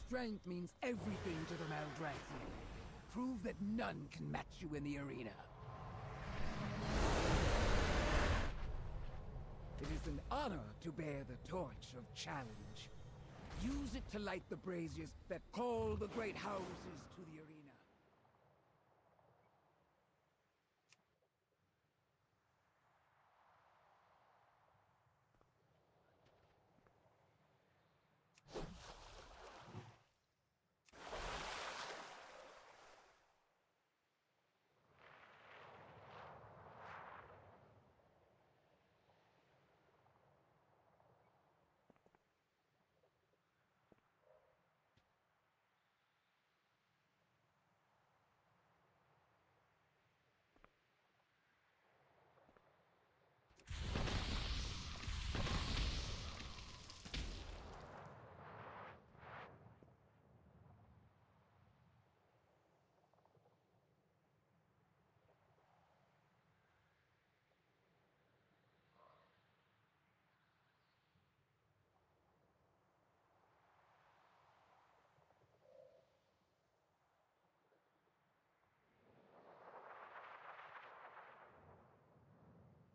strength means everything to the Maldraxian. Prove that none can match you in the arena. It is an honor to bear the torch of challenge. Use it to light the braziers that call the great houses to the arena.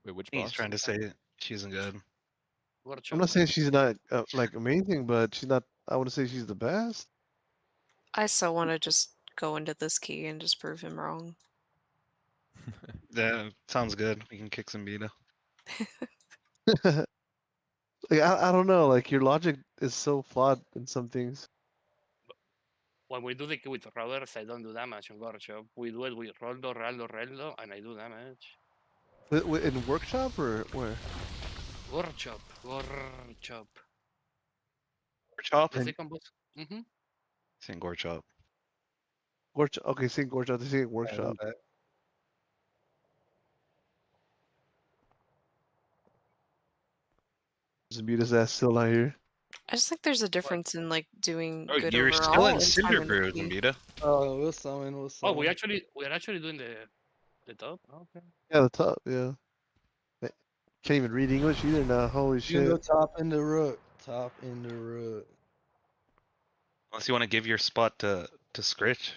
Wait, which He's boss? trying to say she isn't good. I'm not saying she's not like amazing, but she's not. I wouldn't say she's the best. I still want to just go into this key and just prove him wrong. Yeah, sounds good. We can kick some beta. Like I don't know. Like your logic is so flawed in some things. When we do the kill with rollers, I don't do damage on Workshop. We do it with Roldo, and I do damage. In workshop or where? Workshop. Chop? The second boss. Saying gore chop. Workshop. Okay, saying workshop. They say workshop. Just mute his ass still not here. I just think there's a difference in like doing Oh, good you're overall still in and Cinder time in the Brew, key. Gambita. Oh, we'll summon. We'll Oh, summon. we're actually doing the top. Okay. Yeah, the top. Yeah. Can't even read English either now. Holy You can go shit. top in the rook. Top in the rook. Unless you want to give your spot to Scritch.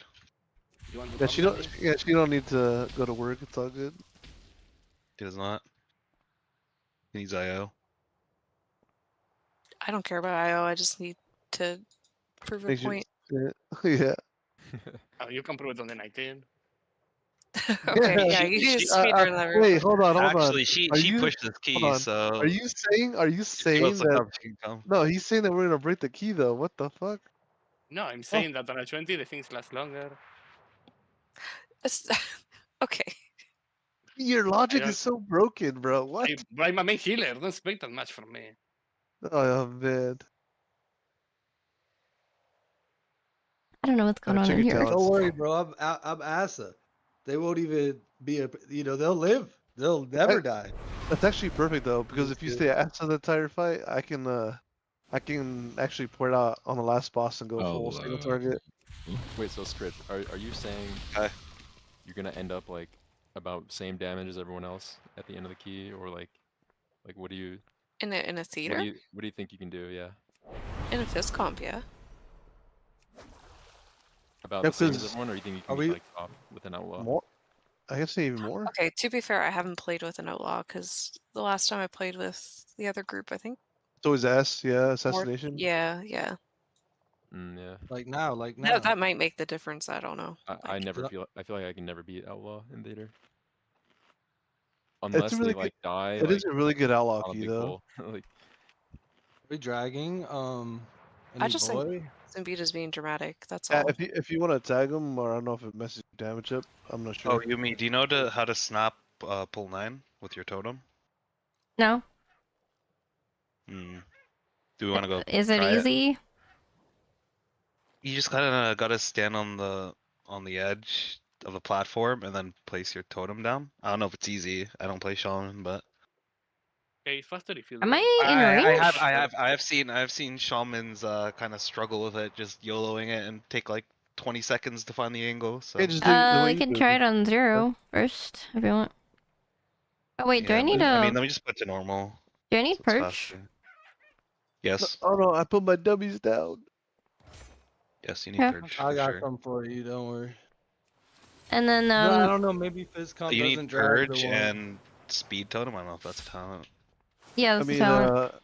You want to Yeah, come, she don't. Danny? Yeah, she don't need to go to work. It's all good. He does not. He needs IO. I don't care about IO. I just need to prove a Makes you. point. Yeah. Oh, you can prove it on the 19. Okay, yeah, She- you can she- speedrun that. real Wait, quick. hold on. Actually, she Are you- pushed this hold key, on. so Are you saying? Are you if she saying wants to that? come, she can come. No, he's saying that we're gonna break the key though. What the fuck? No, I'm saying that on a 20 the things last longer. It's- okay. Your logic don't- is so broken, bro. What? I'm a main healer. Don't expect that much from me. Oh man. I don't know what's going on check in your here. talents. Don't worry, bro. I'm Asa. They won't even be a. You know, they'll live. They'll never die. That's actually perfect though, because if you Just stay after the entire fight, I can actually pour it out on the last boss and go full single target. Wait, so Scritch, are you saying Okay. you're gonna end up like about same damage as everyone else at the end of the key, or like what do you In a theater? what do you think you can do? Yeah, In a fist comp, yeah. about Yeah, the same as 'cause everyone, or you think you are can be we- like top with an outlaw? More? I can say even more. Okay, to be fair, I haven't played with an outlaw because the last time I played with the other group, I think. It's always S, yeah, more- assassination. Yeah. Yeah, like now. That might make the difference. I don't know. I never Like- feel I feel like I can never beat outlaw in theater It's unless a really they good. like die. It is a really good outlaw on a key big though. bull. Like we dragging. I Any just boy? think Zimbita's being dramatic. That's Yeah, all. if you want to tag him, or I don't know if it messes your damage up. I'm not sure. Oh, Yumi, do you know how to snap pull 9 with your totem? No. Hmm. Do we want to go? Is it try easy? You just kind of gotta stand on the edge of the platform and then place your totem down. I don't know if it's easy. I don't play shaman, but Okay, faster if you do Am it. I in range? I have seen shamans kind of struggle with it, just YOLOing it and take like 20 seconds to find the angle. So Yeah, just do the way We you can do. try it on 0 first if you want. Oh wait, do I need I mean, a? let me just put to normal. Do I need so it's perch? faster. Yes. Oh no, I put my dummies down. Yes, you need Yeah. purge I for got sure. some for you. Don't worry. And then No, I don't know. Maybe phys comp You doesn't need drag the purge one. and speed totem. I don't know if that's a talent. yeah, I that's the mean, talent.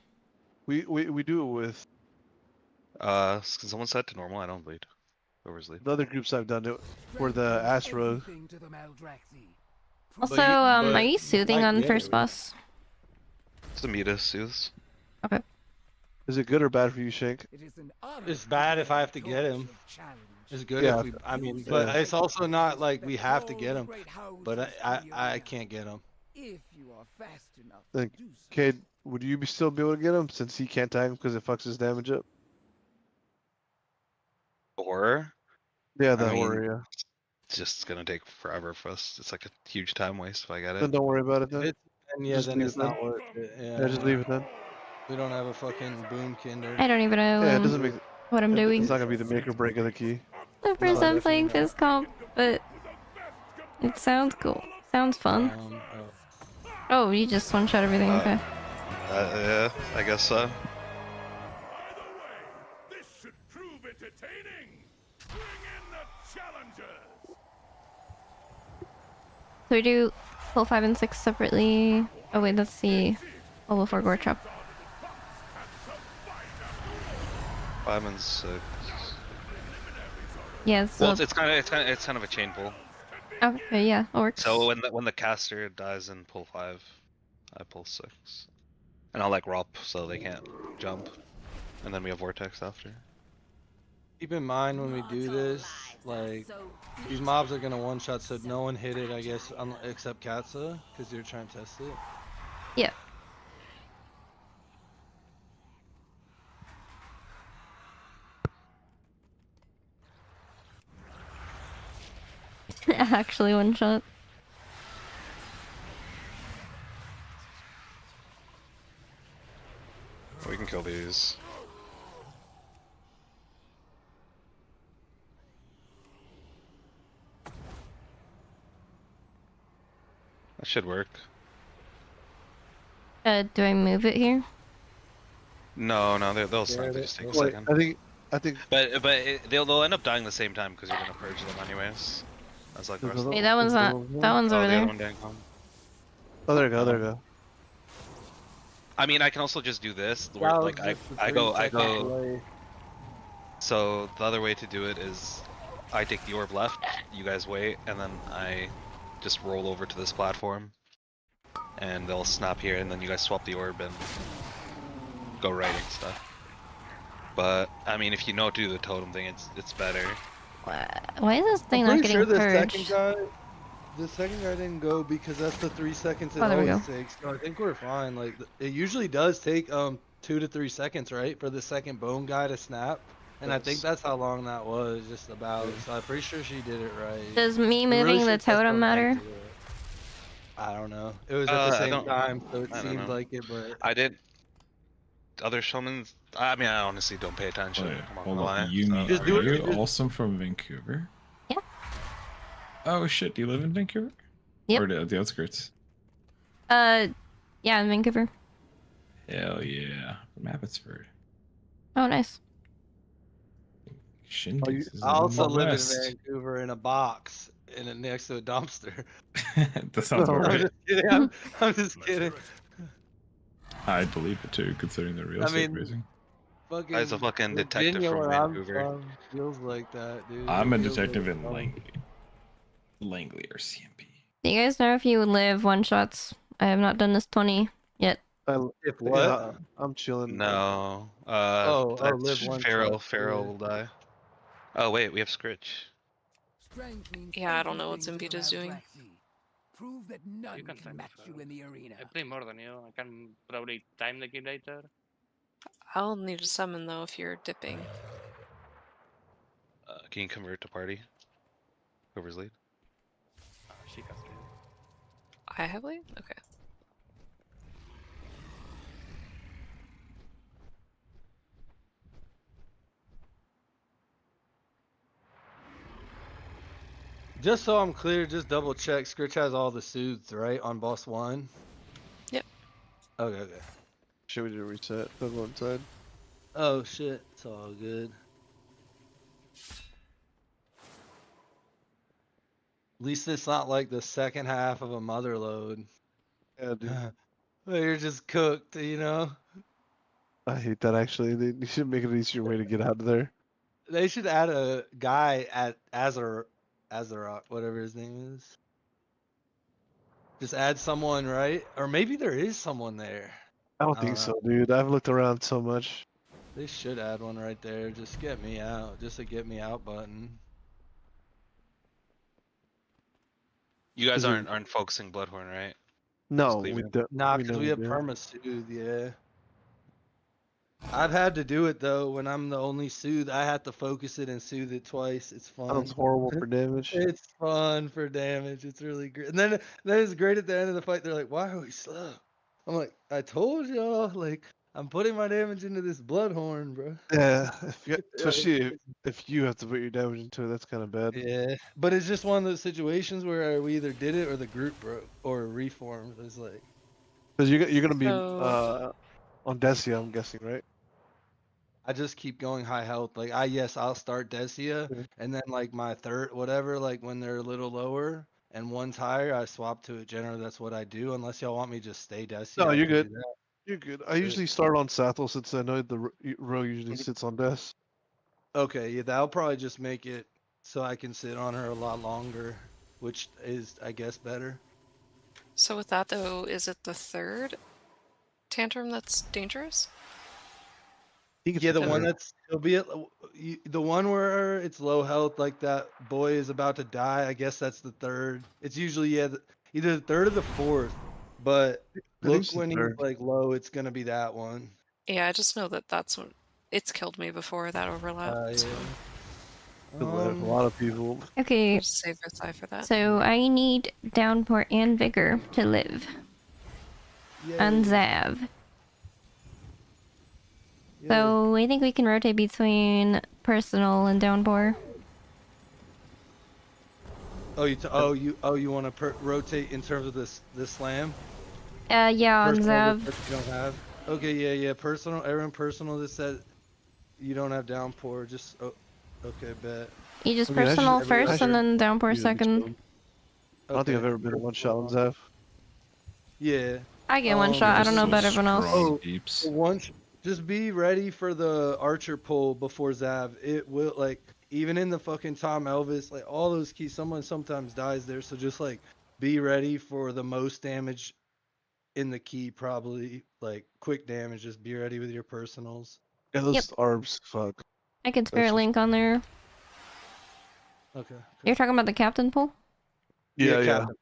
we do it with Can someone set to normal? I don't bleed. Whoever's lead. the other groups I've done it for the Strength means ass rogue. everything to the Maldraxi. Also, But are but you soothing I on get first it. boss? It's a Meta soothes. Is it good or bad for you, Shank? It is an honor It's to bad bear if I have the to get torch him. of challenge. It's good Yeah. if we. I mean, Use but it it's like the also not brave like that we have to call get the him. great houses But to the I arena. can't get him. If you are fast enough Then, to do so. Cade, would you still be able to get him since he can't tag him because it fucks his damage up? Or Yeah, I the mean, warrior. it's just gonna take forever for us. It's like a huge time waste if I get Then it. don't worry about it If then. it's then yeah, Just then leave it's it then. not worth it. Yeah, just leave it then. We don't have a fucking boom kinder. I don't even know Yeah, it doesn't make. what I'm It's doing. not gonna be the make or break of the key. The first No, time playing definitely phys comp, but it sounds cool. Sounds fun. Oh, you just one shot everything. Okay. Yeah, I guess so. This should prove entertaining. Bring in the challengers. So we do pull 5 and 6 separately. Oh wait, that's the level 4 gore trap. 5 and 6. Yeah, so Well, it's kind of a chain pull. okay, yeah, it works. So when the caster dies in pull 5, I pull 6, and I'll like ROP so they can't jump, and then we have vortex after. Keep in mind when we do this, like these mobs are gonna one shot, so no one hit it, I guess, except Katsa, because you're trying to test it. Yeah. Actually, one shot. We can kill these. That should work. Do I move it here? No, they'll snipe. They just take a Wait, second. I think. They'll end up dying the same time because you're gonna purge them anyways. That's like the rest of Hey, them. that one's not. That one's Oh, over the there. other one didn't come. Oh, there you go. There you go. I mean, I can also just do this. Where, like I go. Delay. So the other way to do it is, I take the orb left, you guys wait, and then I just roll over to this platform, and they'll snap here, and then you guys swap the orb and go right and stuff. But I mean, if you know to do the totem thing, it's better. Why is this thing I'm not pretty getting sure purged? the second guy didn't go because that's the 3 seconds it Oh, there we always go. takes. So I think we're fine. Like it usually does take 2 to 3 seconds, right, for the second bone guy to snap. And I think Yes. that's how long that was, just about. So I'm pretty sure she did it right. Does me We really moving the should test totem on matter? that too. I don't know. It was at the I same don't- time, so it I don't seemed know. like it, but I did. Other shamans. I mean, I honestly don't pay attention. Wait, I'm not hold gonna on. lie, You so- mean Just do are it, you just- also from Vancouver? Yeah. Oh shit! Do you live in Vancouver? Yep. Or the outskirts? Yeah, in Vancouver. Hell yeah, from Abbotsford. Oh, nice. Shindigs is I in also the live in west. Vancouver in a box and it next to a dumpster. That sounds No, about I'm right. just kidding. I'm just kidding. I believe it too, considering the real I estate mean, raising. Fucking Guy's a fucking detective Virginia, from where Vancouver. I'm from, feels like that, dude. I'm It a feels detective like in home. Langley or CMP. Do you guys know if you live one shots? I have not done this 20 yet. If what? Yeah, I'm chilling. No. live one shot. Pharaoh will die. Oh wait, we have Scritch. Strength means Yeah, I don't know what everything to the Zimbita's doing. Maldraxi. Prove that none You can can time match it, you in the arena. I play more than you. I can probably time the game later. I'll need to summon though if you're dipping. Can you convert to party? Whoever's lead. She casts it. I have lead? Okay. Just so I'm clear, just double check. Scritch has all the soothes, right, on boss 1? Yep. Okay. Should we do a reset? Put one side. Oh shit, it's all good. least it's not like the second half of a mother load. Yeah, dude. Where you're just cooked, you know? I hate that actually. They should make an easier way to get out of there. They should add a guy at Azeroth, whatever his name is. Just add someone, right? Or maybe there is someone there. I don't I think don't so, dude. I've looked around so much. They should add one right there. Just get me out. Just a get me out button. You guys Is it- aren't focusing Bloodhorn, right? No, cleave we it. don't. Nah, we because never we have do. perma-soothe, yeah. I've had to do it though. When I'm the only soothe, I have to focus it and soothe it twice. It's fun. Sounds horrible for damage. It's fun for damage. It's really great. And then it's great at the end of the fight. They're like, "Why are we slow?" I'm like, "I told y'all. Like, I'm putting my damage into this Bloodhorn, bro." Yeah, especially if you have to put your damage into it, that's kind of bad. Yeah, but it's just one of those situations where we either did it or the group broke or reformed. It's like, Because you're gonna be So- on Desia, I'm guessing, right? I just keep going high health. Like, I'll start Desia, Mhm. and then like my third, whatever, like when they're a little lower and one's higher, I swap to it. Generally, that's what I do. Unless y'all want me to just stay Desia. No, I you're can do good. that. You're good. I usually start on Sathel since I know the row Mm-hmm. usually sits on Des. Okay, yeah, that'll probably just make it so I can sit on her a lot longer, which is, I guess, better. So with that though, is it the third tantrum that's dangerous? Yeah, the one better. that's it'll be the one where it's low health, like that boy is about to die. I guess that's the third. It's usually either the third or the fourth. But I think look, it's the when he's third. like low, it's gonna be that one. Yeah, I just know that that's what it's killed me before that overlap. So Yeah. A lot of people. Okay, I'll just save a side for that. so I need Downpour and Vigor to live. And Zav. So I think we can rotate between personal and Downpour. Oh, you want to rotate in terms of this slam? Yeah, on Personal Zav. that you don't have. Okay, yeah. Personal. Everyone personal that said you don't have downpour. Just okay, bet. You just I mean, I personal should- first I and should then Downpour use it second. between. I don't think I've ever been one shot on Zav. Yeah. I get one shot. I don't know about everyone else. Strong peeps. Just be ready for the archer pull before Zav. It will, like, even in the fucking Tom Elvis, like all those keys, someone sometimes dies there. So just like be ready for the most damage in the key, probably like quick damage. Just be ready with your personals. Yeah, those Yep. arbs, fuck. I can Spirit That's- Link on there. Okay. You're talking about the captain pull? Yeah. Captain.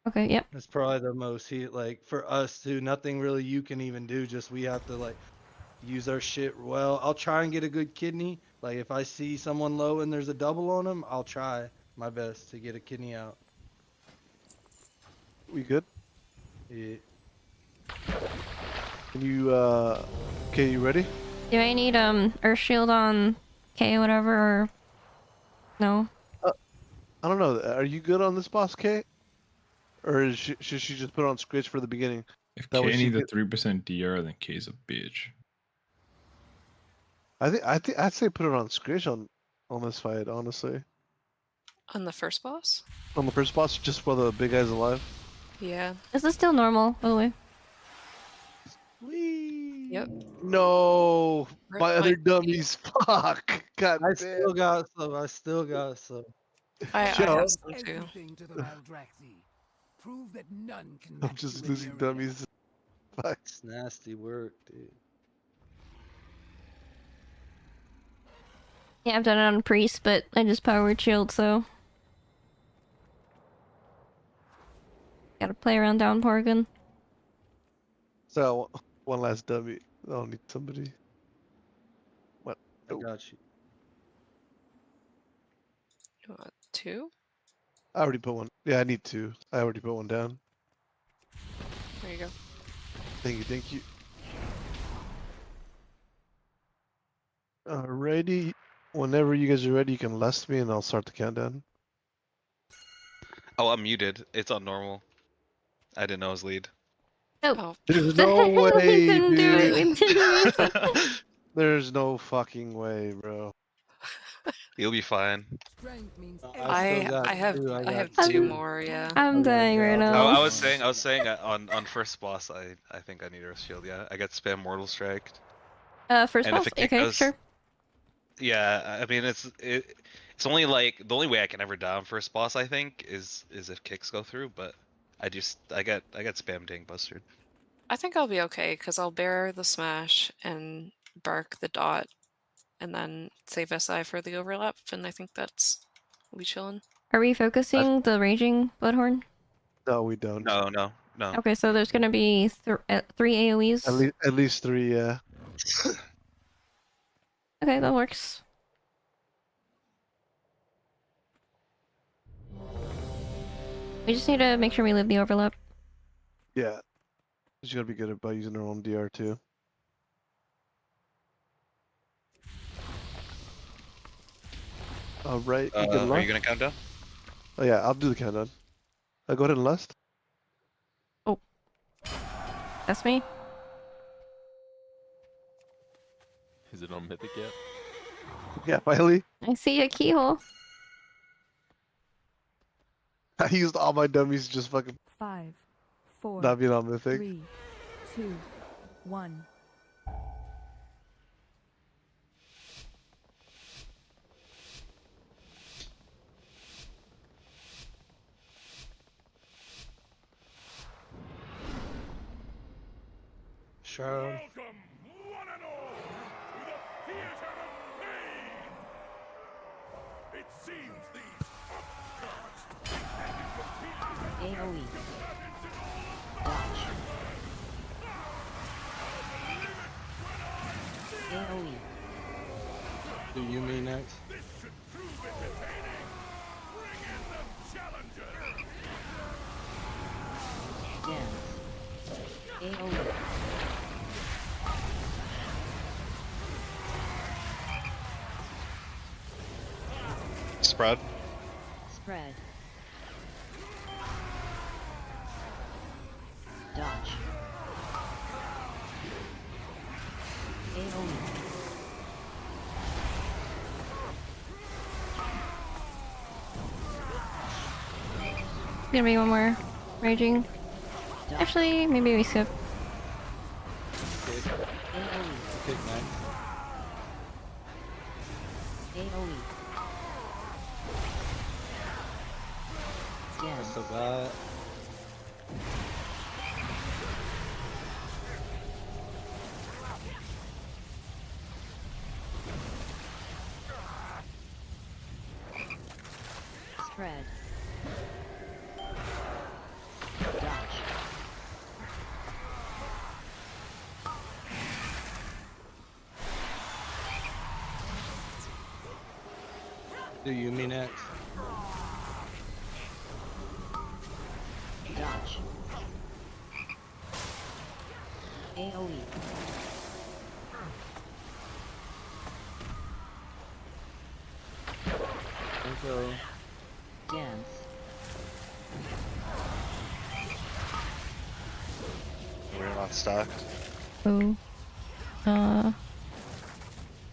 Okay, yep. That's probably the most like for us too. Nothing really you can even do. Just we have to like use our shit well. I'll try and get a good kidney. Like if I see someone low and there's a double on them, I'll try my best to get a kidney out. We good? Yeah. Can you, okay, you ready? Do I need Earth Shield on K whatever or no? I don't know. Are you good on this boss, Kate? Or should she just put it on Scritch for the beginning? If That way K she needs a get- 3% DR, then K's a bitch. I think I'd say put it on Scritch on this fight, honestly. On the first boss? On the first boss, just while the big guy's alive. Yeah. This is still normal, by the way. Whee! Yep. No, Rip my my other feet. dummies. Fuck. God I damn. still got some. I still got some. I Joe. have some too. Everything to the Maldraxi. Prove that none can I'm match just you in losing the arena. dummies. Fuck. It's nasty work, dude. Yeah, I've done it on Priest, but I just powered shield, so. Gotta play around Downpour again. So one last dummy. I'll need somebody. What? I Oh, got you. You want two? I already put one. Yeah, I need two. I already put one down. There you go. Thank you, thank you. Alrighty. Whenever you guys are ready, you can last me and I'll start the countdown. Oh, I'm muted. It's on normal. I didn't know it was lead. Oh. There's no way, We couldn't do it. dude. We didn't. There's no fucking way, bro. You'll be fine. Strength means I still got I have two. I have got two two. more. Yeah. I'm dying right I now. was saying on first boss I think I need Earth Shield. Yeah, I got spam Mortal Strike. First And if boss? a kick Okay, goes, sure. yeah, I mean it's only like the only way I can ever die on first boss I think is if kicks go through, but I got spam tank busted. I think I'll be okay because I'll bear the smash and bark the dot, and then save SI for the overlap, and I think we'll be chilling. Are we focusing the Raging Bloodhorn? No, we don't. No. Okay, so there's gonna be 3 AoEs. At least 3, yeah. Okay, that works. We just need to make sure we leave the overlap. Yeah. You gotta be good about using her own DR too. Alright, you can Are you gonna count down? Oh yeah, I'll do the countdown. Go ahead and lust. Oh. That's me? Is it on Mythic yet? Yeah, finally. I see a keyhole. I used all my dummies just fucking 5, 4, not being on Mythic. 3, 2, 1. Sure. Welcome, one and all, to the theater of pain. It seems these upstarts intended to compete with the AoE. Dodge. AoE. Do you mean next? This should prove entertaining. Bring in the challenger. Dance. AoE. Spread. Spread. Dodge. AoE. Gonna be one more Raging. Dodge. Actually, maybe we skip. Kick. AoE. Kick next. AoE. I Dance. still got. Spread. Dodge. Do you mean next? Dodge. AoE. Intro. Dance. We're not stacked. Oh.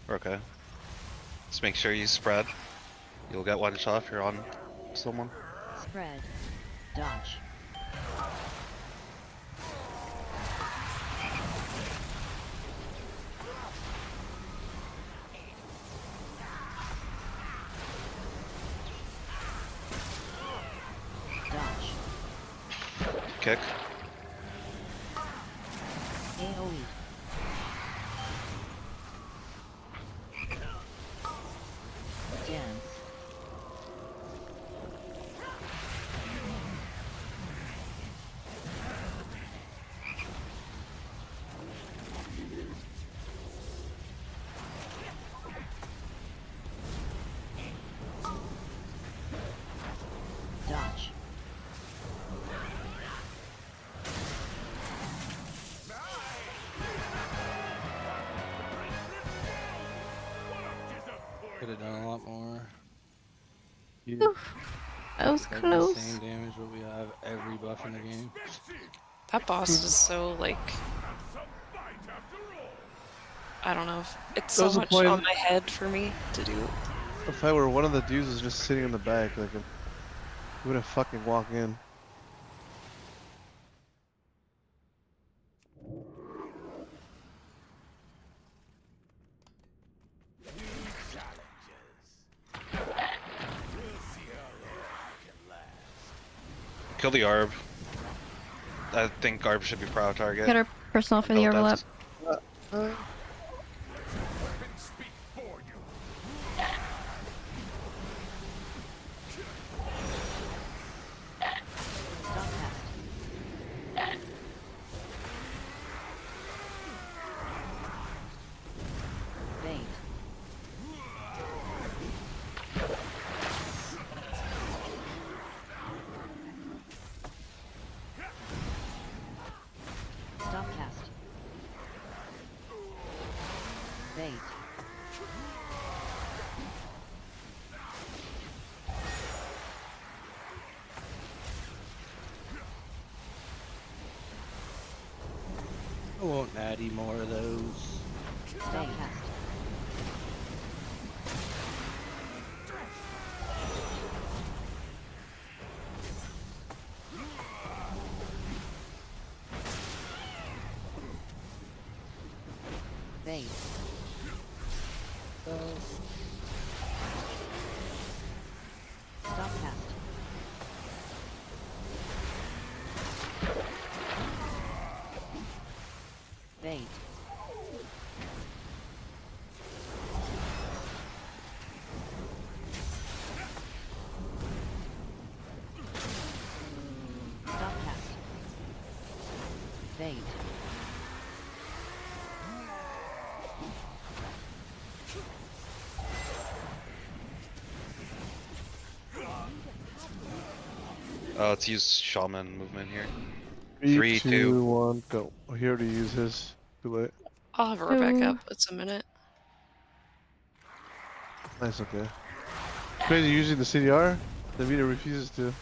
We're okay. Just make sure you spread. You'll get one shot if you're on someone. Spread. Dodge. Dodge. Kick. AoE. Dance. Dodge. Could have done a lot more. Oof. That was Like close. the same damage, but we have every buff in the game. That boss is so like, I don't know. If it's so There's a much point- on my head for me to do. If I were one of the dudes is just sitting in the back, like, he wouldn't fucking walk in. Kill the Arb. I think Arb should be pro target. Get our personal for the Oh, overlap. that's- Stop cast. Bait. Stop cast. Bait. I won't natty more of those. Stop cast. Bait. Stop cast. Bait. Stop cast. Bait. Let's use Shaman movement here. 3, 3, 2, 2. 1, go. Oh, he already used his. Too late. I'll have her back Ooh. up. It's a minute. Nice, okay. Crazy using the CDR? The meter refuses to.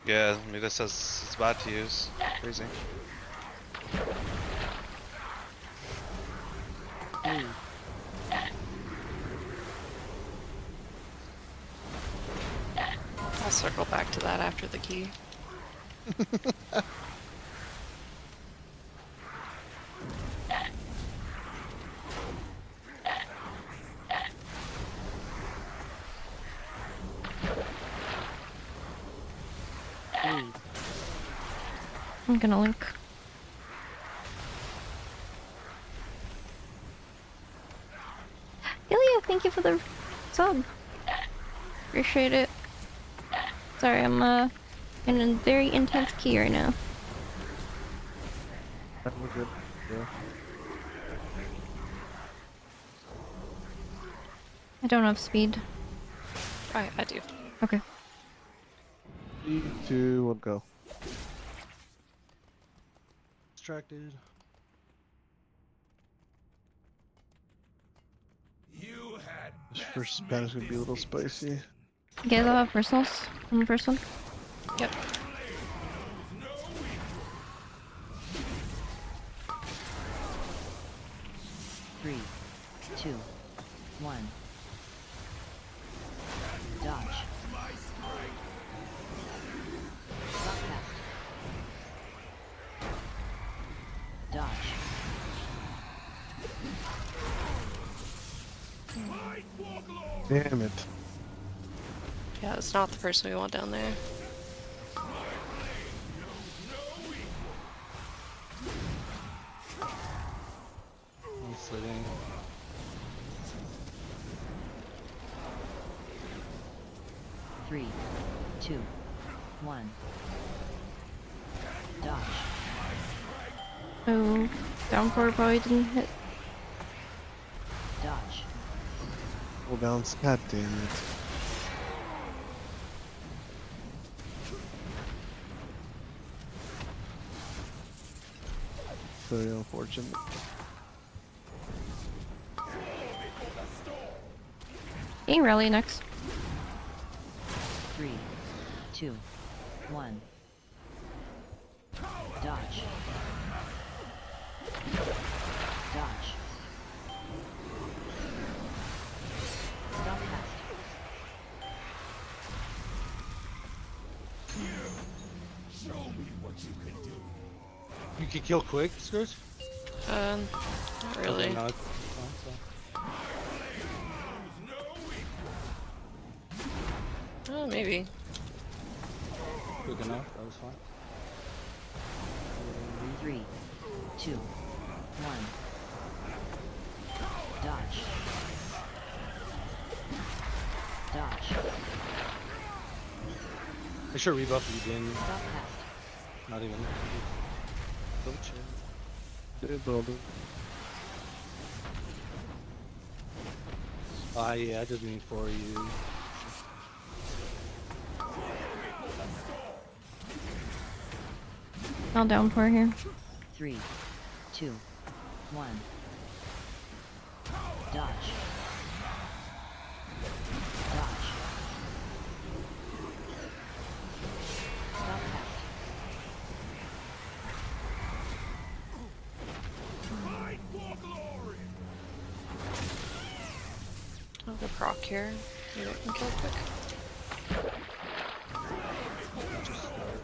Yeah, Muda says it's bad to use. Crazy. Three. I'll circle back to that after the key. Three. I'm gonna link. Ilya, thank you for the sub. Appreciate it. Sorry, I'm in a very intense key right now. We're good. Yeah. I don't have speed. I do. Okay. 3, 2, 1, go. Distracted. You had This first Spanish gonna be a little spicy. You guys all have personals on the first one? Yep. 3, 2, 1. Dodge. Stop cast. Dodge. Damn it. Yeah, it's not the person we want down there. I'm sitting. Three, 2, 1. Dodge. Oh, downpour probably didn't hit. Dodge. Full bounce. God damn it. Very unfortunate. Getting rally next. 3, 2, 1. Dodge. Dodge. Stop cast. You can kill quick, Scourge? Not really. No, it's fine, Oh, maybe. quick enough. That was fine. 3, 2, 1. Dodge. Dodge. Make sure rebuff if you didn't. Stop cast. Not even. Double check. Dude, building. Yeah, I just mean for you. I'll downpour here. 3, 2, 1. Dodge. Dodge. Stop cast. I'll go proc here. Maybe I can kill quick. Just start.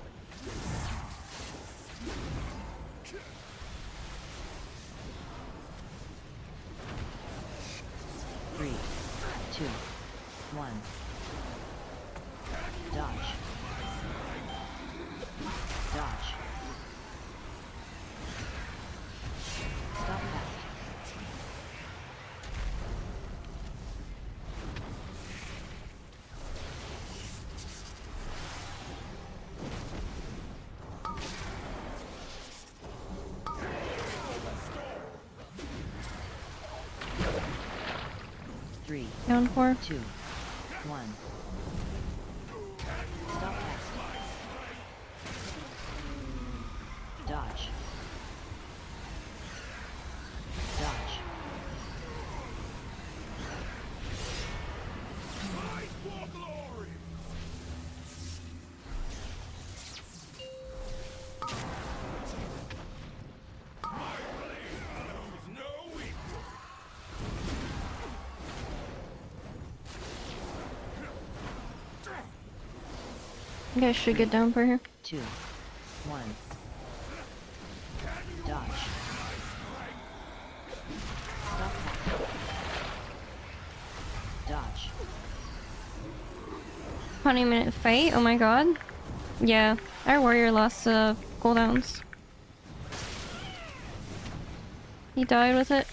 Three, 2, 1. Dodge. Dodge. Stop cast. Three, Downpour. 2, 1. Stop cast. Dodge. Dodge. You guys should get downpour here. 2, 1. Dodge. Stop cast. Dodge. 20-minute fight. Oh my god. Yeah, our warrior lost cooldowns. He died with it.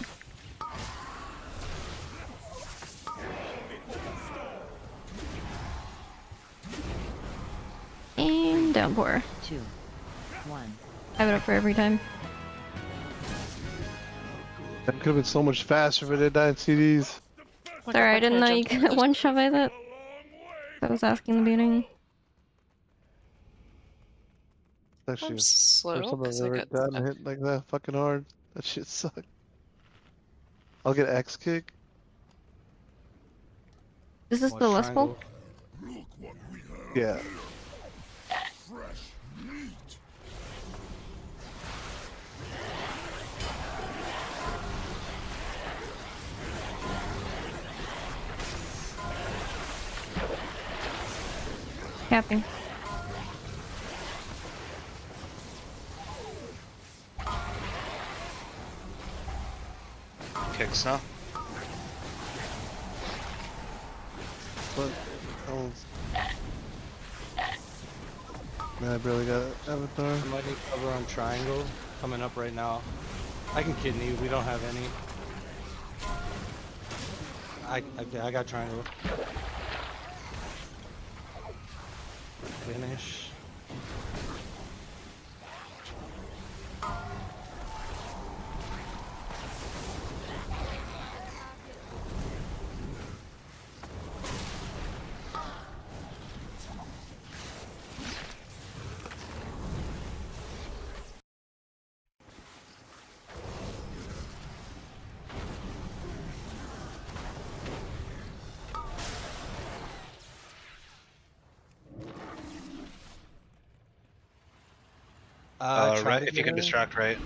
And downpour. 2, 1. I have it up for every time. That could have been so much faster if it had died CDs. Sorry, I didn't know you could one shot by that. I was asking in the beginning. Actually, I'm the slow first time I've because I ever got gotten hit like that fucking hard. That shit sucked. I'll get X kick. Is this What, the lust bowl? triangle? Yeah. Capping. Kicks now. But that one's... Man, I barely got Avatar. I might need cover on triangle. Coming up right now. I can kidney. We don't have any. I got triangle. Finish. Right, if you can distract right.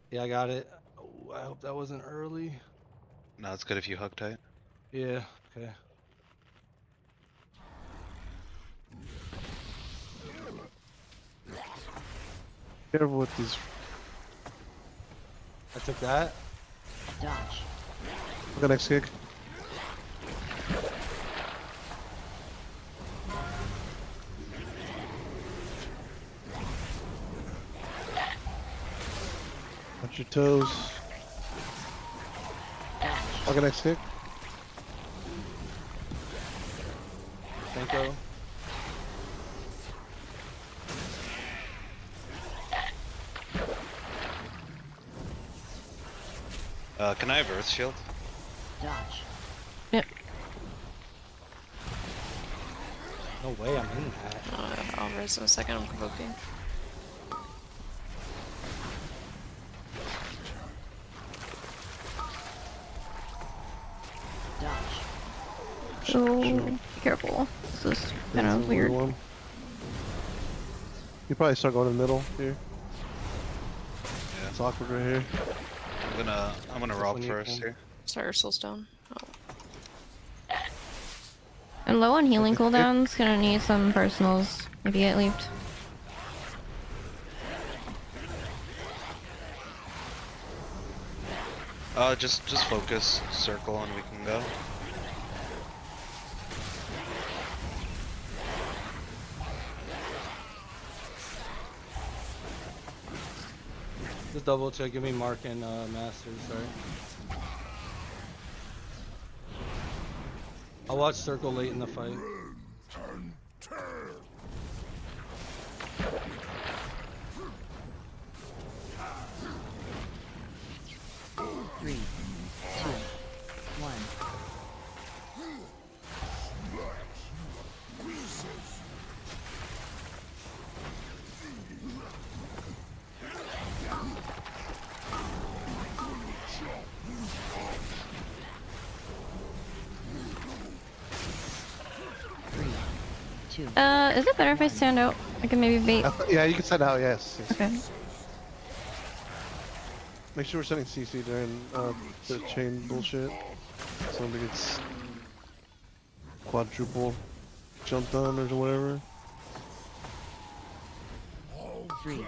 Yeah, I got it. Oh, I hope that wasn't early. No, it's good if you hug tight. Yeah, okay. Careful with these. I took that. Dodge. Look at next kick. Watch your toes. Look at next kick. Senko. Can I have Earth Shield? Dodge. Yep. No way I'm in that. I'll res in a second. I'm provoking. Dodge. So be careful. This is kind of weird. One. You probably start going in the middle here. Yeah. It's awkward right here. I'm gonna rob when you first can- here. Sorry, Soulstone. Oh. I'm low on healing Okay. cooldowns. Gonna need some personals if you get leaped. Just focus, circle, and we can go. Just double check. Give me Mark and Masters. Sorry. I'll watch circle late in the fight. Three, two, one. Three, two. Is it better if I stand out? I can maybe bait. Yeah, you can send out. Yes. Yes. Okay. Make sure we're sending CC during the chain bullshit. Somebody gets quadruple jumped on or whatever. Three,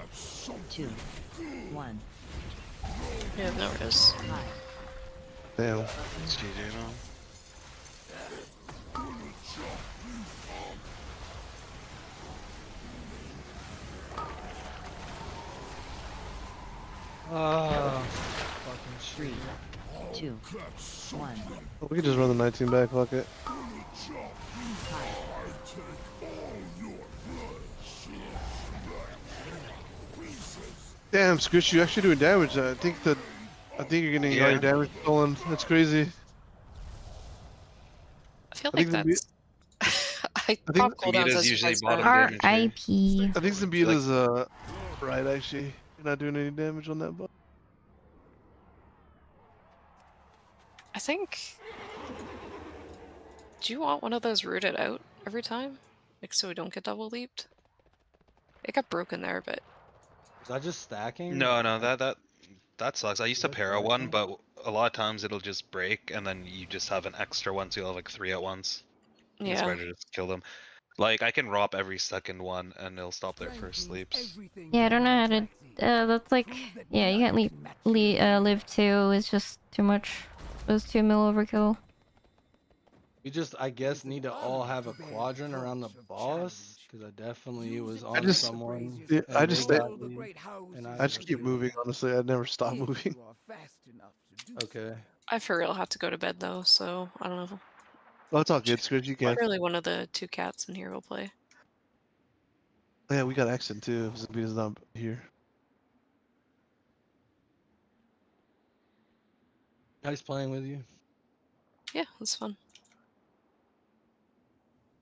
two, one. Yeah, no res. High. Damn. It's GG now. Ah, fucking Three, two, one. We can just run the 19 back, fuck it. High. Damn, Squish, you actually doing damage. I think you're getting all your damage stolen. That's crazy. I feel I like think the that's. I think pop cooldowns Vita's as you usually guys bottom are. damage here. R.I.P. I think Zambita's right actually. You're not doing any damage on that buff. I think. Do you want one of those rooted out every time? Like, so we don't get double leaped? It got broken there, but. Is that just stacking? No, that sucks. I used to That's para one, stacking. but a lot of times it'll just break, and then you just have an extra one, so you'll have like 3 at once. And it's Yeah. better to just kill them. Like I can ROP every second one, and it'll stop their first sleeps. Yeah, I don't know how to. That's like. Yeah, you can't live too. It's just too much. It was 2 mil overkill. We just, I guess, need to all have a quadrant around the boss, because I definitely was on just- someone. yeah, and I they just- got me, and I just keep moving, honestly. I never stop moving. Okay. I for real have to go to bed though, so I don't know. Oh, it's all good, Squish. You can. Really, one of the 2 cats in here will play. Yeah, we got accent too. If Zambita's not here. Nice playing with you. Yeah, that's fun.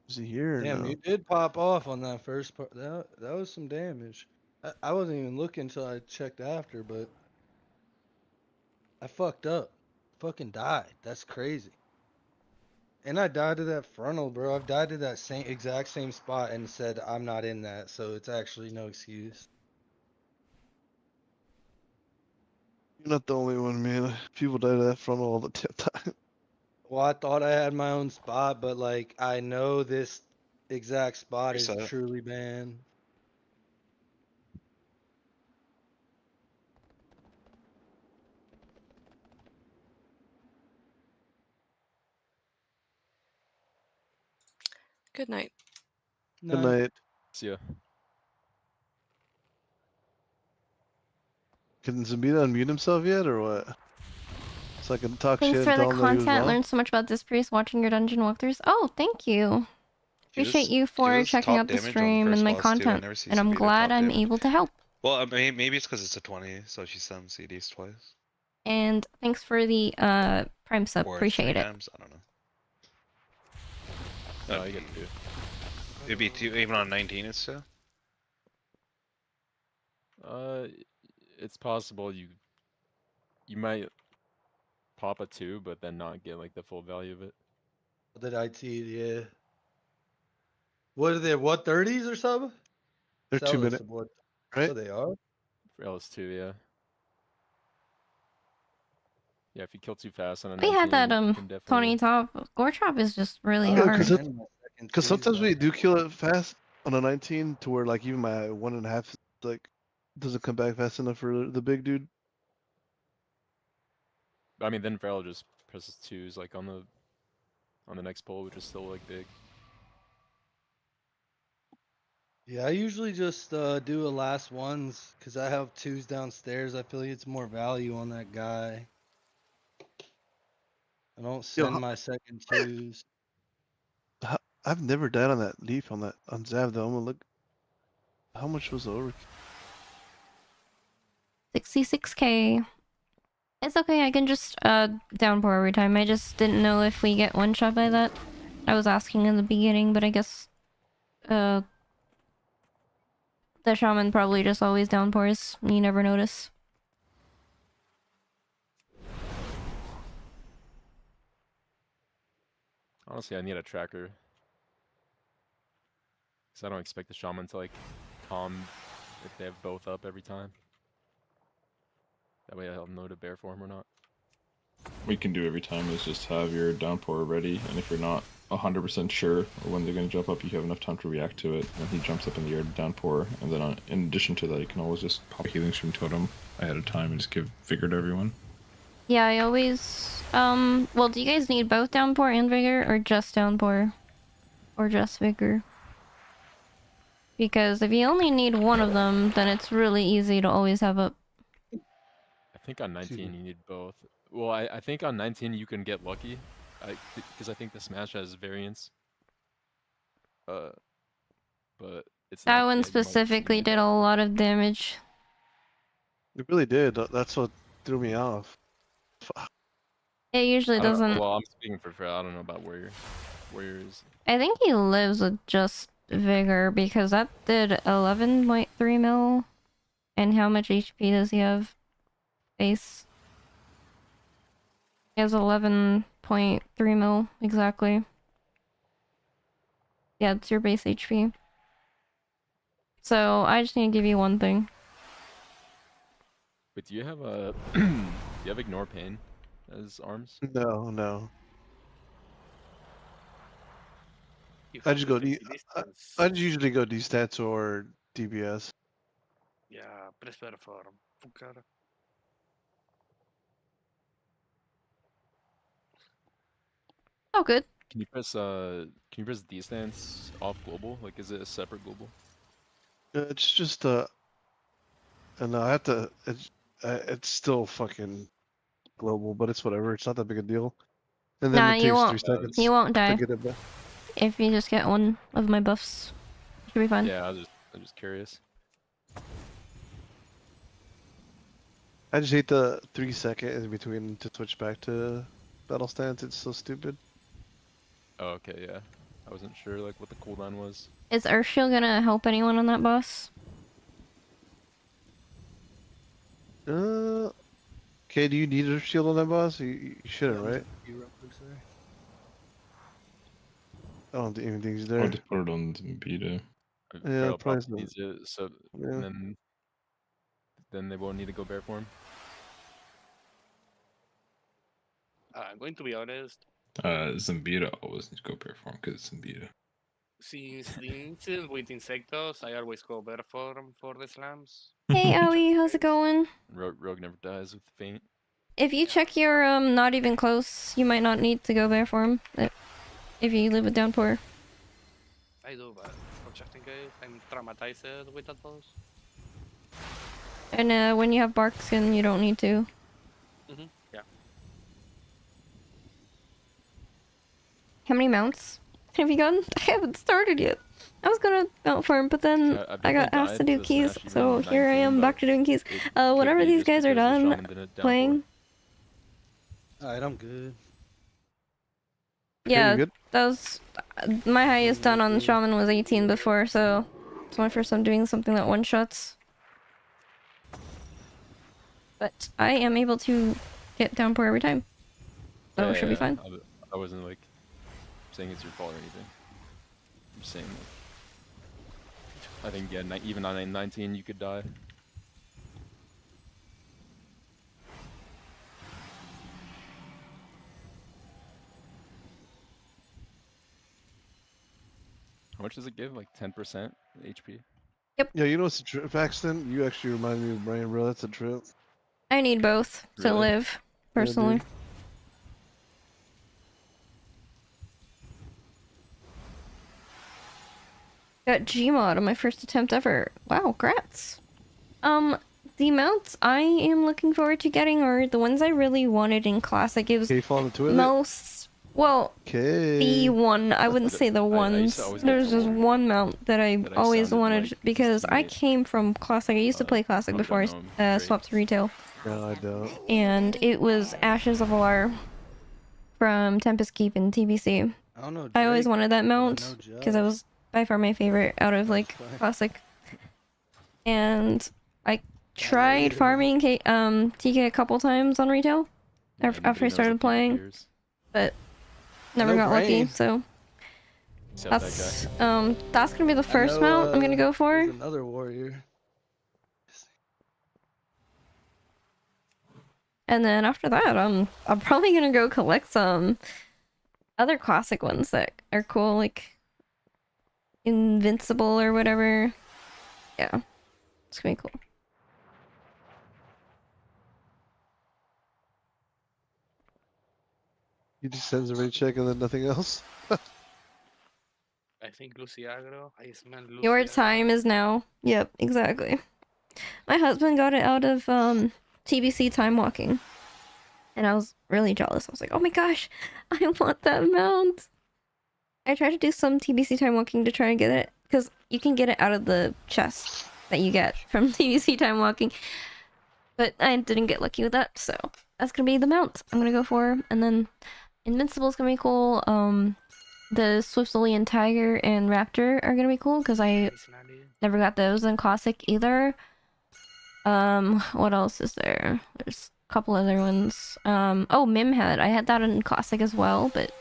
Is he here? Or Damn, no? you did pop off on that first part. That was some damage. I wasn't even looking until I checked after, but I fucked up. Fucking died. That's crazy. And I died to that frontal, bro. I've died to that exact same spot and said I'm not in that, so it's actually no excuse. You're not the only one, man. People die to that frontal all the time. Well, I thought I had my own spot, but like I know this exact spot is Reset. truly banned. Good night. Good night. See ya. Can Zambita unmute himself yet, or what? So I can talk Thanks shit for and the tell him that he was content. wrong? Learned so much about this priest watching your dungeon walkthroughs. Oh, thank you. Appreciate you He for was checking top out the damage on the stream first and my boss, too. I content. never see And I'm Zambita glad top I'm damage. able to help. Well, maybe it's because it's a 20, so she sends CDs twice. And thanks for the prime sub. Or Appreciate 3 it. times, I don't know. No, I get 2. It'd be 2, even on 19 it's 2? It's possible you might pop a 2, but then not get like the full value of it. That IT, yeah. What are they? What 30s or something? They're 2 Sellers, minutes, what? right? Oh, they are. For LS2, yeah. Yeah, if you kill too fast on a We 19, had that you can Tony definitely. top. Gore Chop is just really Yeah, hard. because sometimes we do kill it fast on a 19 to where like even my 1.5 like doesn't come back fast enough for the big dude. I mean, then Feral just presses 2s like on the next pull, which is still like big. Yeah, I usually just do a last ones because I have 2s downstairs. I feel like it's more value on that guy. I don't send my second 2s. I've never died on that leaf on Zav though. I'm gonna look. How much was the overkill? 66k. It's okay, I can just downpour every time. I just didn't know if we get one shot by that. I was asking in the beginning, but I guess the shaman probably just always downpours. You never notice. Honestly, I need a tracker. Because I don't expect the shaman to like calm if they have both up every time. That way I'll know to bear for him or not. What you can do every time is just have your downpour ready, and if you're not 100% sure or when they're going to jump up, you have enough time to react to it, and he jumps up in the air to downpour, and then in addition to that, you can always just pop a healing stream totem ahead of time and just give vigor to everyone. Yeah, I always... well, do you guys need both downpour and vigor, or just downpour? Or just vigor? Because if you only need one of them, then it's really easy to always have up. I think on 19 you need both. Well, I think on 19 you can get lucky, because I think the smash has variance. But it's That not one yet, you might have seen specifically it. did a lot of damage. It really did. That's what threw me off. It usually doesn't... Well, I'm speaking for Fred. I don't know about warriors. I think he lives with just vigor, because that did 11.3 mil. And how much HP does he have? Base. He has 11.3 mil, exactly. Yeah, it's your base HP. So, I just need to give you one thing. But do you have a do you have ignore pain as arms? No. You I have just go defensive distance. I usually go D-stats or DBS. Yeah, press perform. Fucker. Oh, good. Can you press D-stance off global? Like, is it a separate global? It's just and I have to. It's still fucking global, but it's whatever. It's not that big a deal. And then Nah, it you takes won't. 3 seconds. You won't to die. get it back. If you just get one of my buffs. Should be fine. Yeah, I'm just curious. I just hate the 3 seconds in between to switch back to battle stance. It's so stupid. Oh, okay, yeah. I wasn't sure like what the cooldown was. Is Urshield gonna help anyone on that boss? Okay, do you need a shield on that boss? You shouldn't, right? I don't even think he's I'll there. just put it on Zambita. Yeah, Feral probably probably needs it, so Yeah. and then they won't need to go bear for him. I'm going to be honest. Zambita always needs to go bear form because it's Zambita. Since the incident with Insectos, I always go bear form for the slams. Hey, Owie, how's it going? Rogue never dies with faint. If you check your not even close, you might not need to go there for him. If you live with downpour. I do, but just in case, I'm traumatized with that boss. And when you have bark skin, you don't need to. Yeah. How many mounts have you gotten? I haven't started yet. I was gonna mount farm, but then Yeah, I've I got definitely asked to died do to keys, Smash even so in here I 19, am back but to doing keys. it could Whenever be these just guys are because the done shaman didn't downpour. playing, Alright, I'm good. yeah, you good? that was my highest done on Okay. Shaman was 18 before, so it's my first time doing something that one shots. But I am able to get downpour every time, so it should be fine. I wasn't like saying it's your fault or anything. I'm just saying like, I think yeah, even on 19 you could die. How much does it give? Like 10% HP? Yeah, you know what's a trip accident? You actually remind me of Brian, bro. That's a trip. I need both to Really? live, Yeah, personally. dude. Got Gmod on my first attempt ever. Wow, grats. The mounts I am looking forward to getting are the ones I really wanted in Classic. It was Okay, you fall in the toilet? most... Well, Okay. the one. I wouldn't say the I used ones. to always get There's just told one mount that I that I always sounded wanted like his because I teammate, came from Classic. I used to play Classic probably before don't know him, I Drake. swapped to retail. No, I don't. And it was Ashes of War from Tempest Keep in TBC. I don't know. I always Drake, wanted that but I mount know because it Josh. was by far my favorite out of like fine. Classic. And I tried farming TK a couple times on retail Yeah, after nobody I knows started what playing, PvPers, but never No got lucky. brain. So except that's that guy. that's gonna be the I first know, mount I'm gonna go for. There's another warrior. And then after that, I'm probably gonna go collect some other classic ones that are cool, like Invincible or whatever. Yeah, it's gonna be cool. He just sends a raid check and then nothing else. I think Luciagro. I smell Luciagro. Your time is now. Yep, exactly. My husband got it out of TBC time walking, and I was really jealous. I was like, oh my gosh, I want that mount. I tried to do some TBC time walking to try and get it, because you can get it out of the chest that you get from TBC time walking, but I didn't get lucky with that, so that's gonna be the mount I'm gonna go for. And then Invincible's gonna be cool. The Swiftolian Tiger and Raptor are gonna be cool because I never got those in Classic either. What else is there? There's a couple other ones. Oh, Mimhead. I had that in Classic as well, but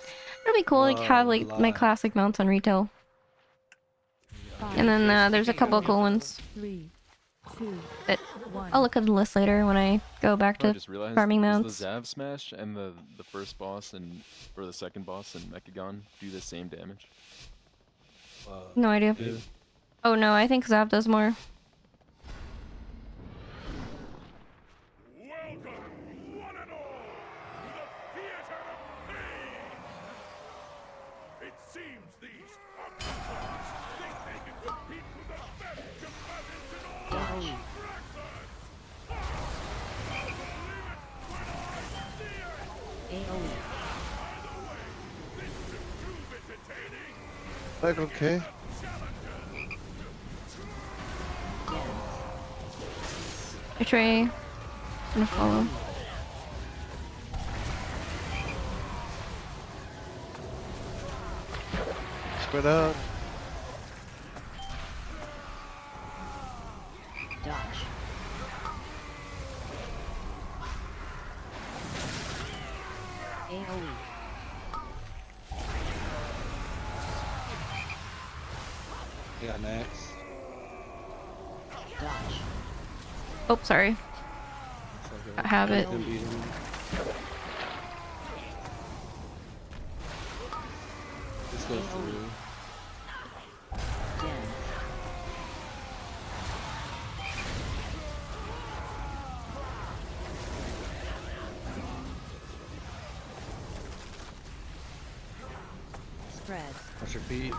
it'll be cool like have like my Classic mounts on retail. And then there's a couple of cool ones. 3, 2, But 1. I'll look at the list later when I go back I to just realized farming does mounts. the Zav smash and the first boss and or the second boss in Mechagon do the same damage? No idea. Yeah. Oh no, I think Zap does more. Welcome, one and all, to the theater of pain! It seems these upstarts think they can compete with the best combatants in all of Braxton! I'll believe it when I see it! AOE. By the way, this should prove entertaining! Like, okay. Trey, gonna follow. Spread out. Dodge. AOE. I got next. Dodge. Oh, sorry. I have it. Can beat him. Let's go through. Den. Spread. Watch your feet.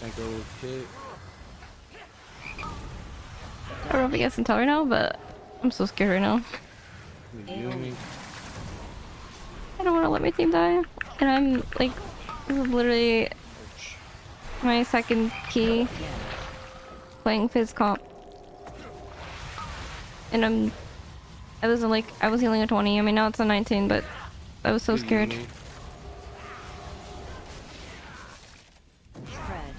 Can't go with kick. I don't know if you guys can tell right now, but I'm so scared right now. Yumi. I don't want to let my team die. And I'm like, this is literally my second key playing phys comp. And I was healing a 20. I mean, now it's a 19, but I was so scared. Yumi. Spread.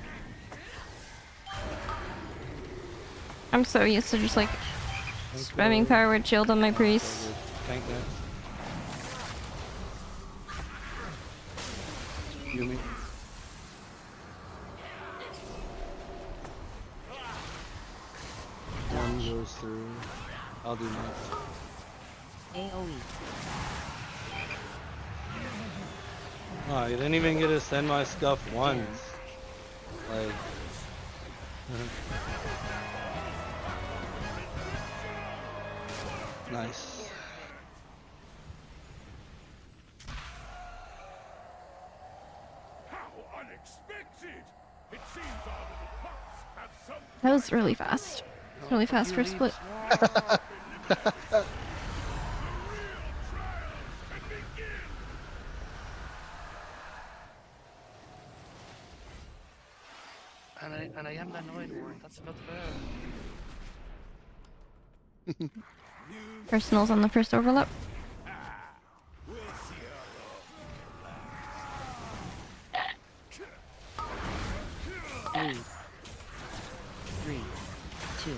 I'm so used to just like spamming power word shield on my priest. Tank next. Yumi. One goes through. I'll do next. AoE. Oh, you didn't even get to send my scuff once. Like. Nice. How unexpected! It seems our little pups have some That was really fast. Really fast for a split. And I am the annoyed one. That's not fair. Personals on the first overlap. Three. 3, 2,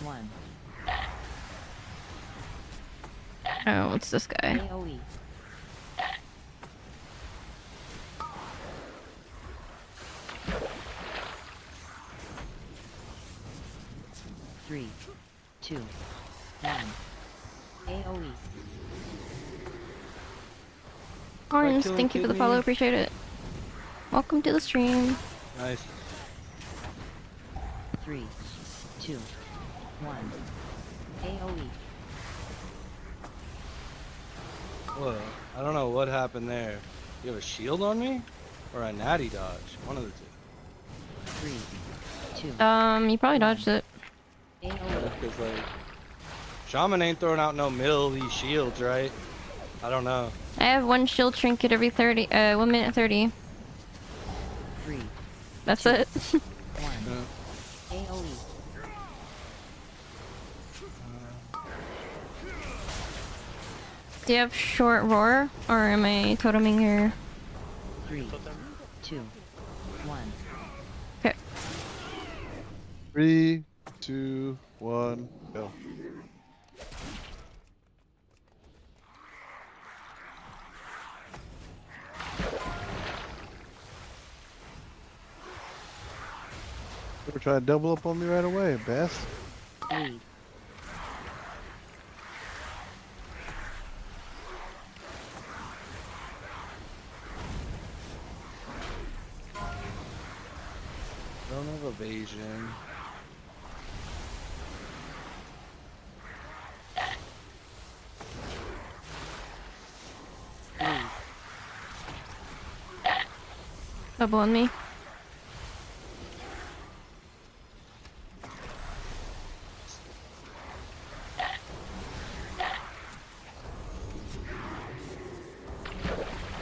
1. Oh, it's this guy. AoE. Three, 2, 1. AoE. Orange, killing thank you for the kidney. follow, appreciate it. Welcome to the stream. Nice. 3, 2, 1. AoE. Whoa. I don't know what happened there. You have a shield on me? Or a natty dodge? One of the two. 3, 2. You probably dodged it. AoE. Because, like, Shaman ain't throwing out no middle of these shields, right? I don't know. I have one shield trinket every 1 minute 30. 3, That's 2, it. 1. AoE. Do you have short roar, or am I toteming your... 3, 2, 1. Okay. 3, 2, 1, go. You were trying to double up on me right away, Bess. 3, Don't have evasion. Double on me.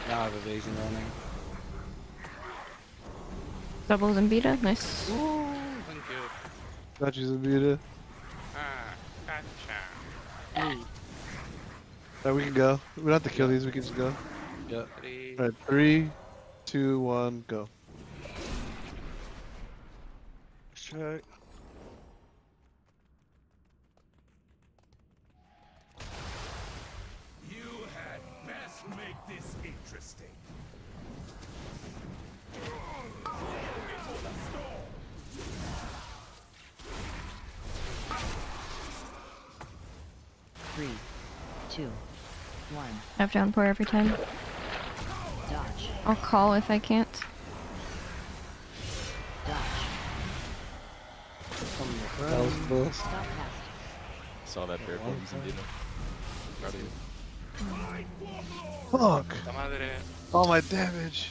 Now I have evasion running. Doubles and beta, nice. Thank you. Got you, Zabita. Gotcha. 3, Alright, we can go. We don't have to kill these, we can just go. Yep. 3. Alright, 3, 2, 1, go. Check. You had best make this interesting. Into the storm. 3, 2, 1. I have downpour every time. Dodge. I'll call if I can't. Dodge. That was close. Stop casting. Saw that bear from Zendina. Proud of you. Fuck! La madre. All my damage.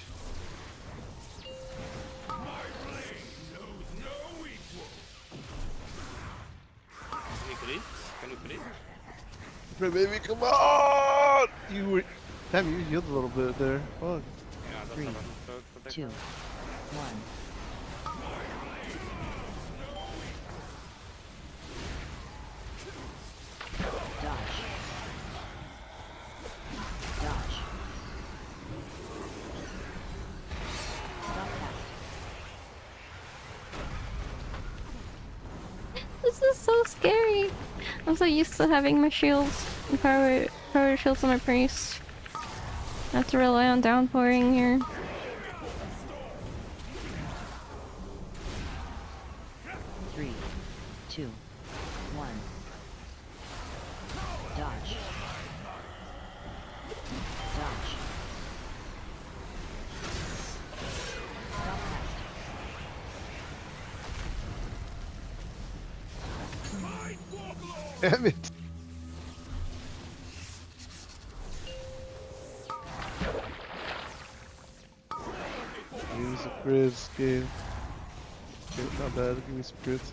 Baby, come on! You were. Damn, you healed a little bit there. Fuck. Yeah, that's 3, a lot of protect 2, her. 1. Dodge. Dodge. Stop cast. This is so scary. I'm so used to having my shields and power shields on my priest. I have to rely on downpouring here. 3, 2, 1. Dodge. Dodge. Stop cast. Damn it. Give me some crits, game. Okay, not bad. Give me some crits.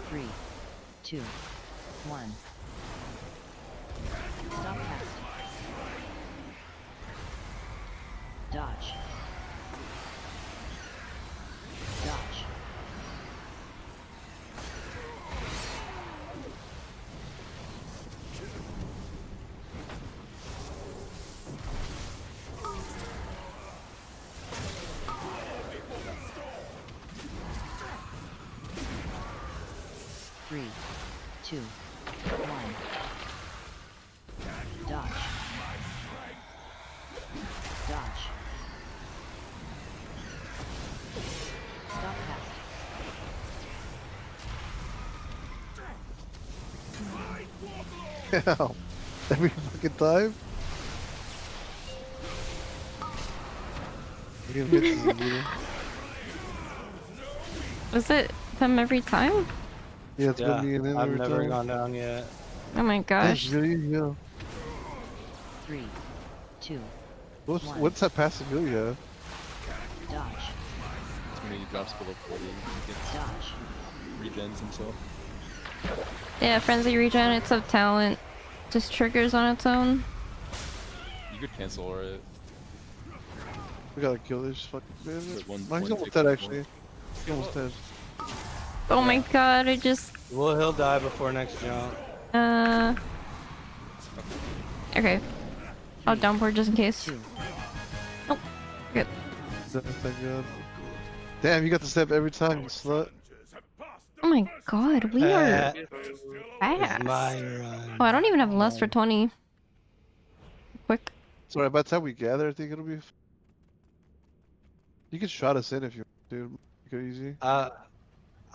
Three, 2, 1. Stop cast. Dodge. Dodge. Three, 2, 1. Dodge. Dodge. Stop cast. Damn. Every fucking time. You're gonna hit me, dude. Is it them every time? Yeah, it's gonna be in him I've every never time. gone down yet. Oh my gosh. That's really, yeah. 3, 2, What's that passive skill you have? dodge. It's when he drops below 40, he gets Dodge. regens himself. Yeah, frenzy regen, it's a talent. Just triggers on its own. You could cancel it. We gotta kill this fucking man. Wait, one No, he's point, almost take dead one actually. He's almost dead. Oh my god, I just Well, he'll die before next jump. okay. I'll downpour just in case. 2. Oh, good. Thank God. Damn, you got the step every time, you slut. Oh my god, we are It's fast. my run. Oh, I don't even have less for 20. Quick. Sorry, by the time we gather, I think it'll be. You can shot us in if you want to. Make it easy.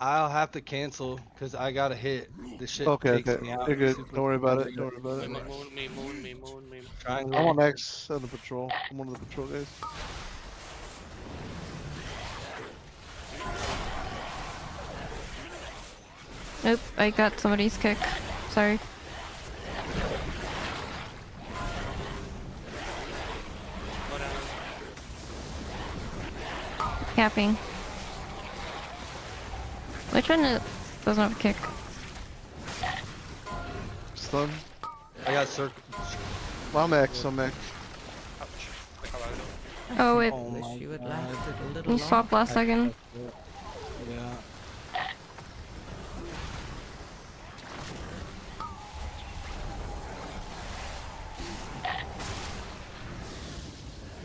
I'll have to cancel because I gotta hit. This shit Okay, takes okay. me out. You're good. super Don't worry about it. quick. Don't worry about it. Me. Triangle. I'm on X on the patrol. I'm one of the patrol guys. Nope, I got somebody's kick. Sorry. Capping. Which one doesn't have a kick? Stun. I got circle. I'm X. I'm X. Oh, it. Oh my you had God. lasted a little You longer. swapped last second. Yeah.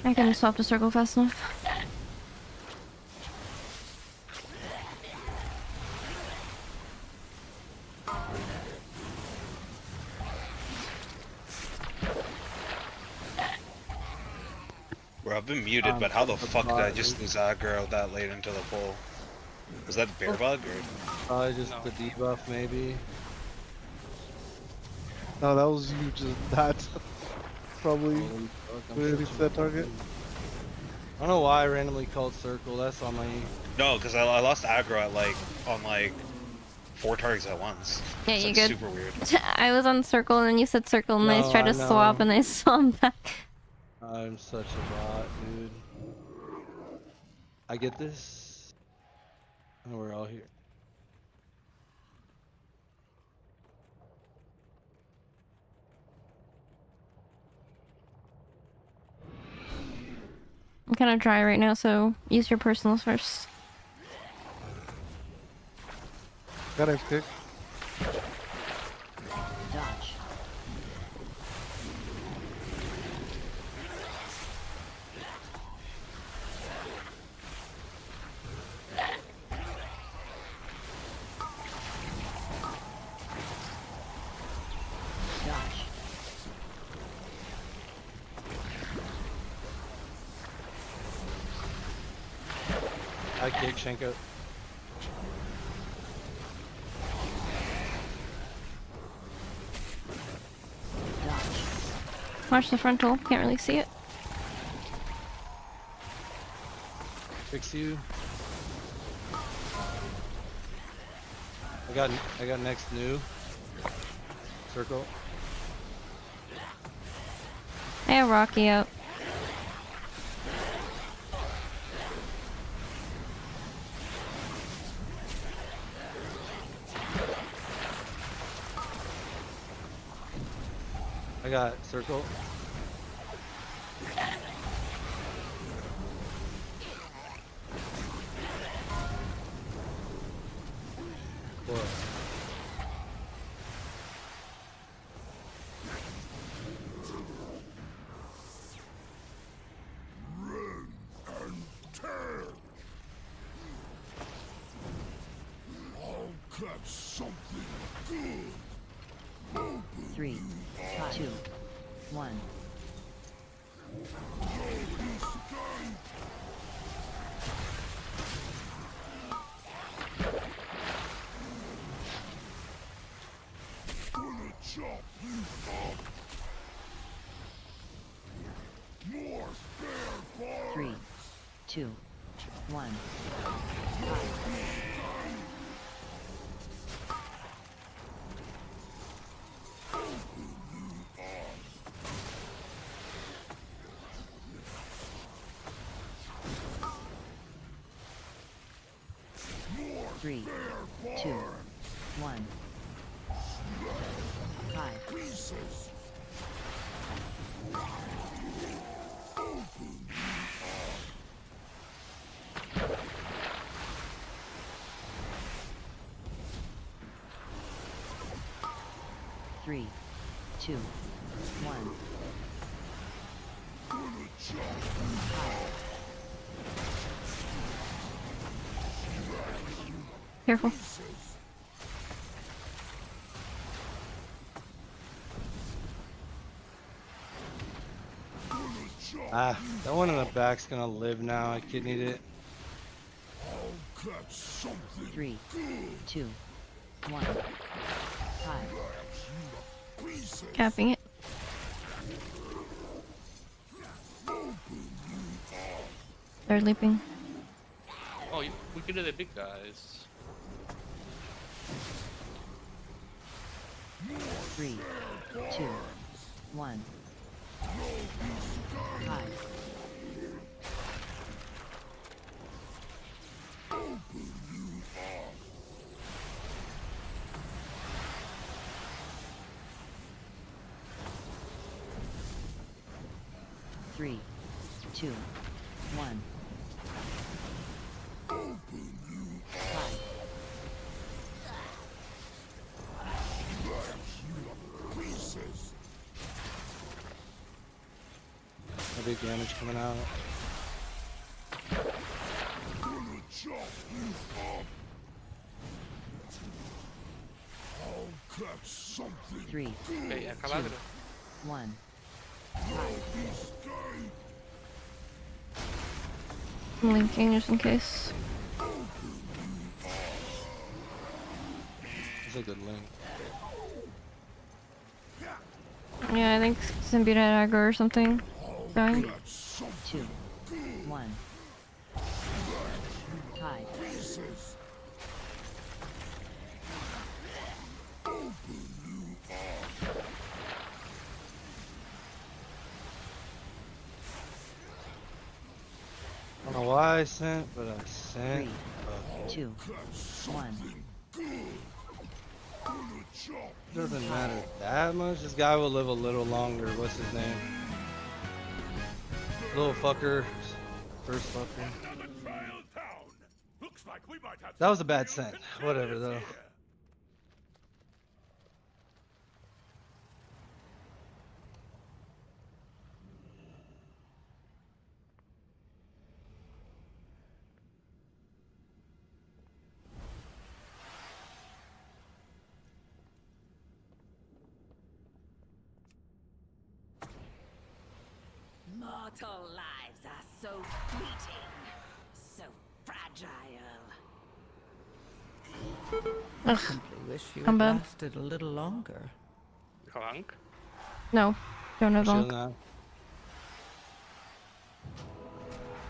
I couldn't swap the circle fast enough. Bro, I've been muted, but how the fuck did I just lose aggro that late into the pool? Was that bear bug or? Probably just the debuff, maybe. No, that was you just not. Probably. Really to that target. I don't know why I randomly called circle. That's on my. No, because I lost aggro at on 4 targets at once. Yeah, It's, you like, good. Super weird. I was on circle and then you said circle and I No, tried I to swap know. and I saw him back. I'm such a bot, dude. I get this. And we're all here. I'm kind of dry right now, so use your personals first. Got it, kick. Dodge. Dodge. I kick Shenko. Dodge. Watch the frontal. Can't really see it. Fix you. I got next new. Circle. I have Rocky out. I got circle. Cool. Tear. I'll catch something good. 3, 2, 1. Gonna chop you up. More spare parts. 3, 2, 1. Three, two, one. Five. Pieces. 3, 2, 1. Careful. Ah, that one in the back's gonna live now. I kidneyed it. I'll catch something 3, 2, 1. 5. pieces. Capping it. They're leaping. Oh, we can do the big guys. 3, 2, 1. 5. Three, two, one. Five. Pieces. No big damage coming out. Gonna chop you up. I'll catch something 3, Okay, acabado. 1. I'm linking just in case. It's a good link. Yeah, I think Symbiote had aggro or something. Dying. 2, 1. 5. pieces. 'Why I sent, but I sent. 3, 2, 1. Doesn't matter that much. This guy will live a little longer. What's his name? Little fucker. First fucker. That was a bad scent. Whatever though. Mortal lives are so fleeting, so fragile. Ugh, Simply wish you I'm had bad. lasted a little longer. Hank? No, don't have Chill Vonk. now.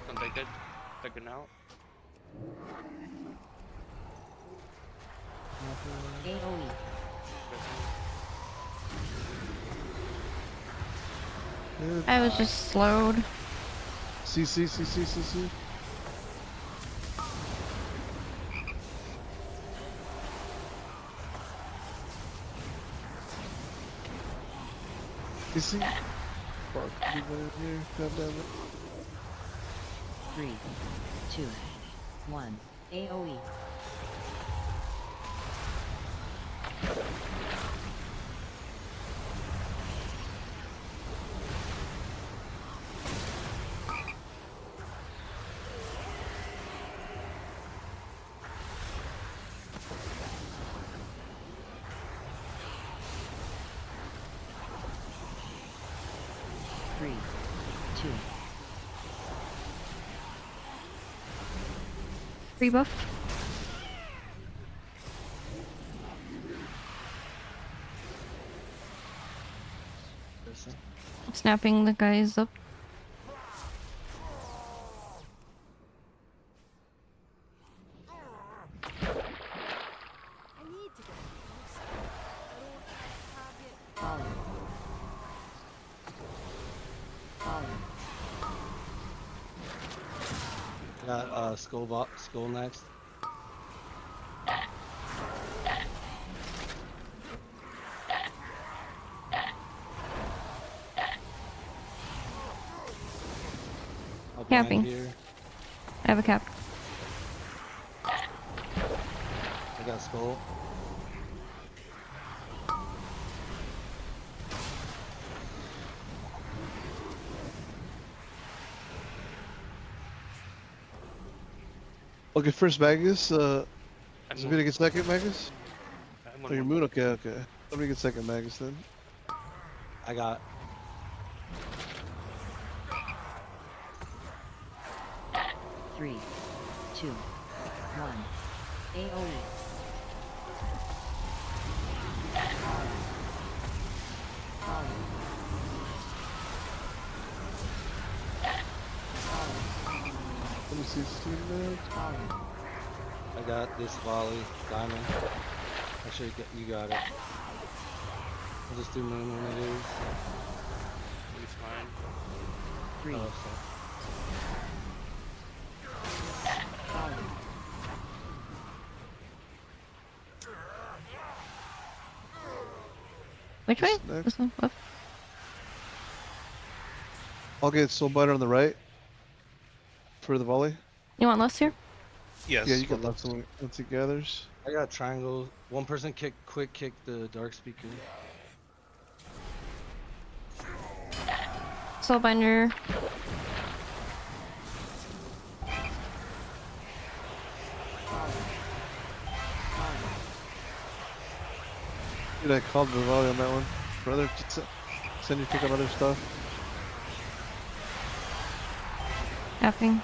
Don't take it. Take it now. AoE. I was just slowed. CC, CC, CC. CC. Fuck, you better here. God damn it. 3, 2, 1. AoE. Three, 2. Rebuff. Snapping the guys up. Fallen. Fallen. Got skull next. I'll blind Capping. here. I have a cap. I got skull. Okay, first Magus. Is I'm it gonna get second Magus? I'm Oh, your moon. Okay, okay. Let me get second Magus then. I got. Three, 2, 1. AoE. Fallen. Let me see this team Fallen. I got this volley diamond. Actually, you got it. I'll just do moon when it is. It's fine. 3. Oh, so. Fallen. Which way? Next. This one? Up. I'll get Soulbiter on the right. For the volley. You want less here? Yes. Yeah, you can left once he gathers. I got triangle. One person quick kick the dark speaker. Soulbinder. Dude, I called the volley on that one. Brother, just send you pick on other stuff. Tapping.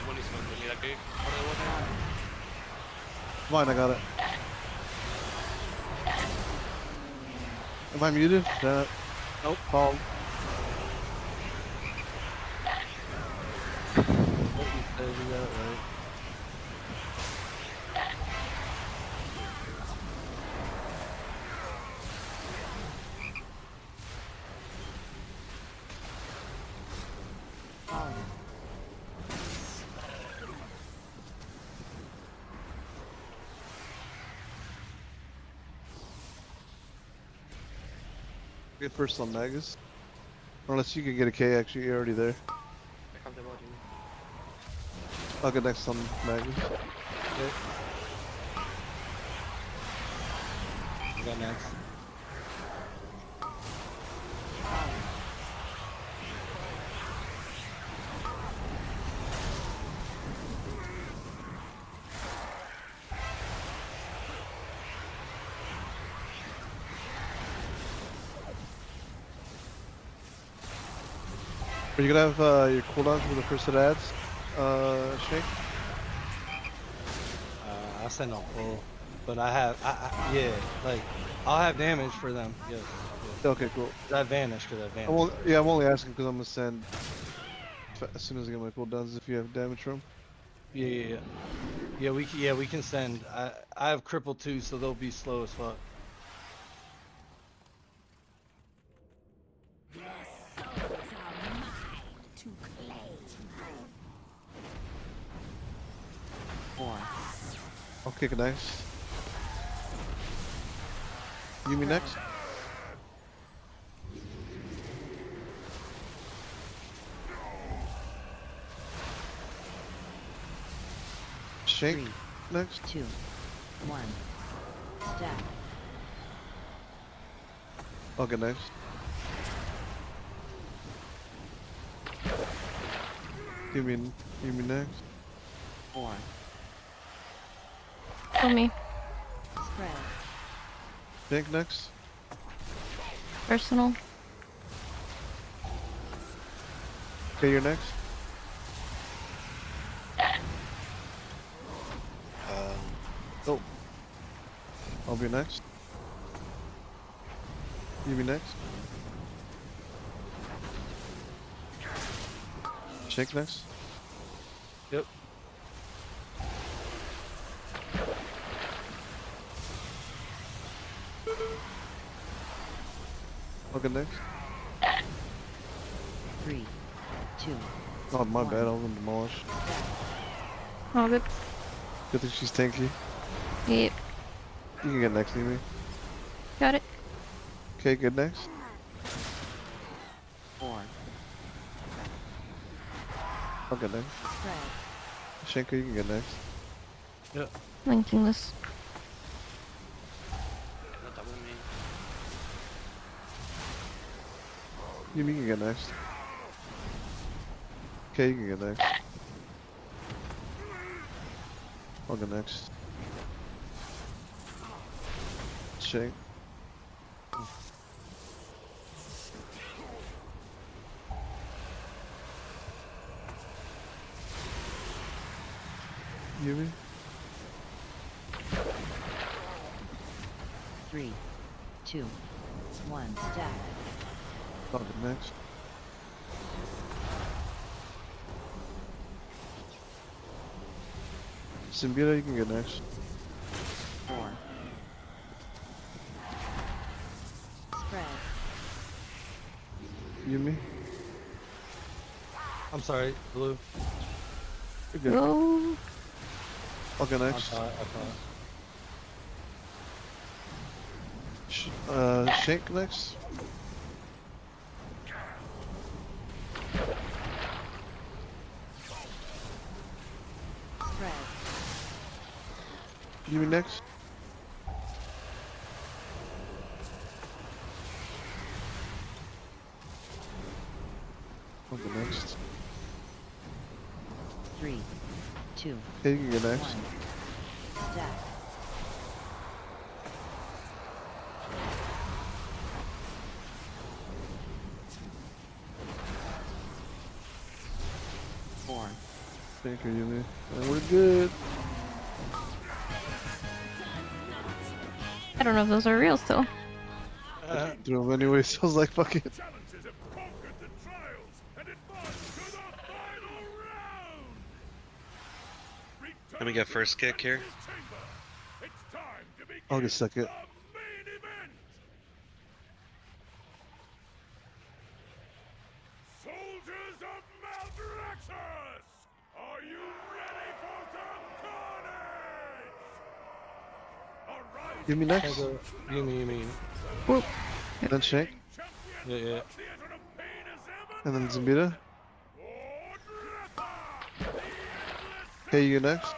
Buenísimo. Mira que por de buena. Come on, I got it. Am I muted? Nope. Called. What you said, you got it right. Get first on Magus. Unless you can get a K, actually, you're already there. I have the body. I'll get next on Magus. Okay. I got next. Are you gonna have your cooldowns for the first hit ads, Shake? I send on full, but I have, yeah, like I'll have damage for them. Yes. Okay, cool. That vanished because I vanished. I'm only asking because I'm gonna send as soon as I get my cooldowns if you have damage from. Yeah, we can send. I have cripple too, so they'll be slow as fuck. I'll kick it next. Yumi next. Shank 3, next. 2, 1. Stack. I'll get next. Yumi next. 4. Kill me. Spread. Shank next. Personal. Okay, you're next. Oh. I'll be next. You be next. Shake next. Yep. I'll get next. 3, 2. Oh, my bad. I was gonna demolish. Oh, good. Good that she's tanky. Yep. You can get next, Yumi. Got it. Okay, good next. 4. I'll get next. Spread. Shanko, you can get next. Yep. Linking this. No double me. Yumi can get next. Okay, you can get next. I'll get next. Shake. Yumi? 3, 2, 1. Stack. I'll get next. Symbiote, you can get next. 4. Spread. Yumi? I'm sorry, blue. You're good. Go. I'll get I next. thought. Shank next. Spread. Yumi next. I'll get next. 3, 2, Okay, you can get 1. next. Stack. Thank you, Yumi. And we're good. I don't know if those are real still. Do them anyway, so I was like, fuck it. Challenges have conquered the trials and advanced to the final round. Let me get first kick here. It's time to begin I'll get second. the main event. Soldiers of Maldraxxus, are you ready for some carnage? All right. Yumi next. You mean. Whoop. Then Shank. Champion Yeah, yeah. And then Zambita. Okay, you next.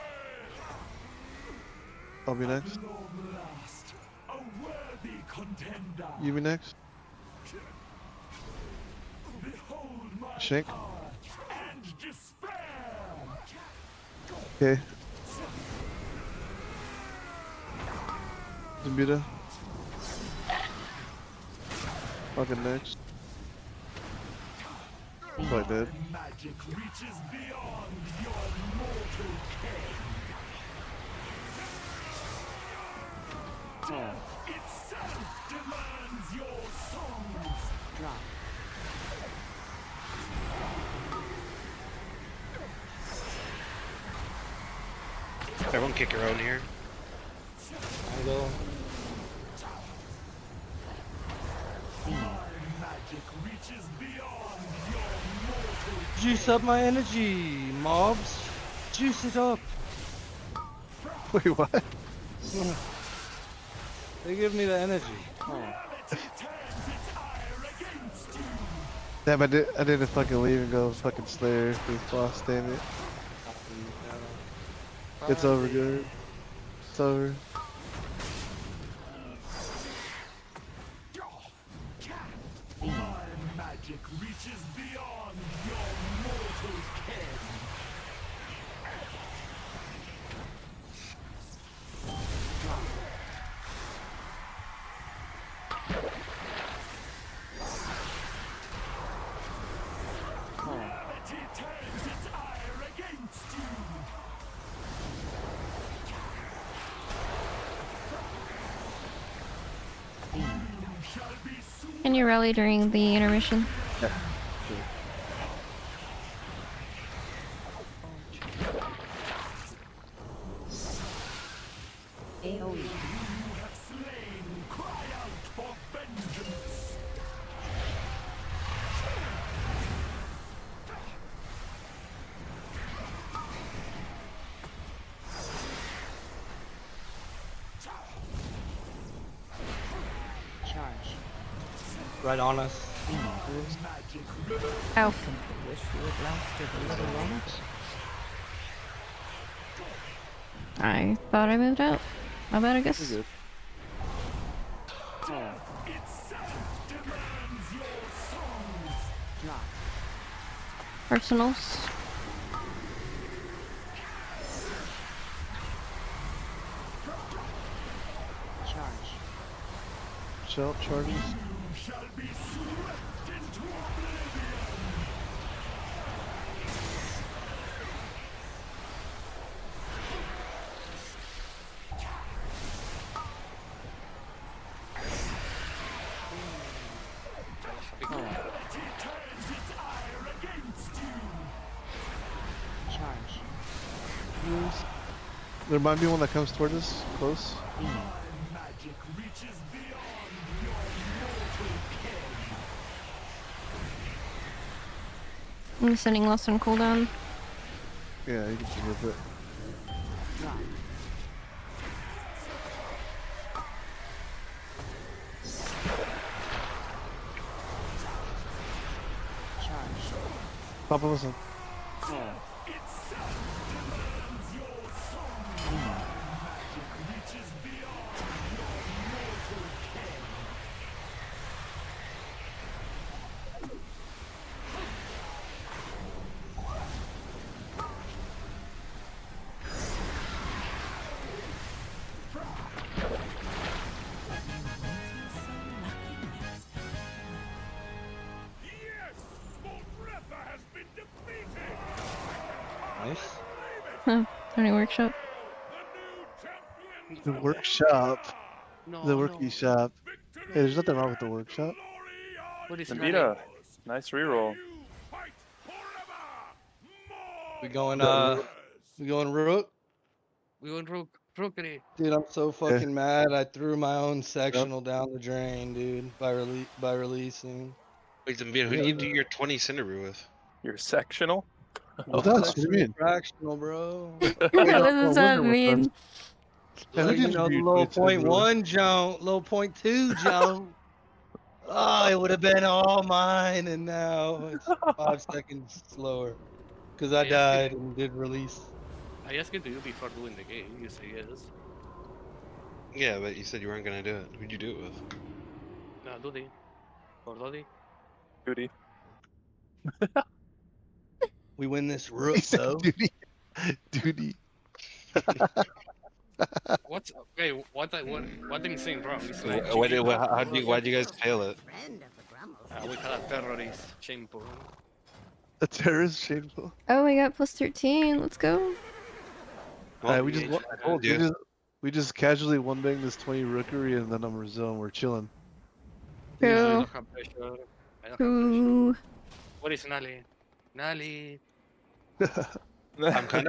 I'll be next. You be next. Shank. Okay. Zambita. Fucking next. Quite dead. Magic reaches beyond your mortal ken. Death itself demands your songs. Drop. Everyone kick your own here. Angle. Magic reaches beyond your mortal Juice up my energy, mobs. Juice it up. Wait, what? They give me the energy. Damn, I didn't fucking leave and go fucking Slayer for this boss, damn it. It's over, good. It's over. magic reaches beyond your mortal ken. Gravity turns its ire against you. You shall be soon. Can you rally during the intermission? Yeah, sure. AoE. You have slain. Cry out for vengeance. Charge. Right on us. Ow. Wish you had lasted a little longer. I thought I moved out. My bad, I guess. You're good. Itself demands your songs. Drop. Personals. Charge. Shell charges. You shall be swept into oblivion. Gravity turns its ire against you. Charge. There might be one that comes toward us, close. Magic reaches beyond your mortal ken. I'm sending less on cooldown. Yeah, you can just rip it. Drop. Charge. Papa, listen. Itself demands your songs. Magic reaches beyond your mortal ken. Yes! Molretha has been defeated! Nice. Huh. Tony Workshop. The new champion! The workshop. No, The no. worky shop. Hey, there's nothing wrong with the workshop. What is Nambita, running? nice reroll. You fight forever! We going More we going Rook? We going rookery. Dude, I'm so fucking mad. I threw my own sectional down the drain, dude, by releasing. Wait, Zambita, who do you do your 20 Cinderbrew with? You're sectional? What does it mean? Fractional, bro. What does that mean? Yeah, Like, who you did know, the you low do 20 point one jump, low point two jump. Oh, it would have been all mine, and now it's 5 seconds slower because I I asked died it. and did release. I asked it to you before doing the game. You say yes. Yeah, but you said you weren't gonna do it. Who'd you do it with? No, Dodi. Or Dodi. Duty. We win this He rook said though. duty. Duty. What's okay? What am I saying wrong? It's like Why did Chiquito. why'd you guys fail it? We had a terrorist shameful. A terrorist shameful. Oh, we got plus 13. Let's go. Well, we just yeah, I told you. we just casually one bang this 20 rookery and then I'm rezone. We're chilling. I True. don't have pressure. I don't have pressure. True. What is Nali? Nali. I'm kind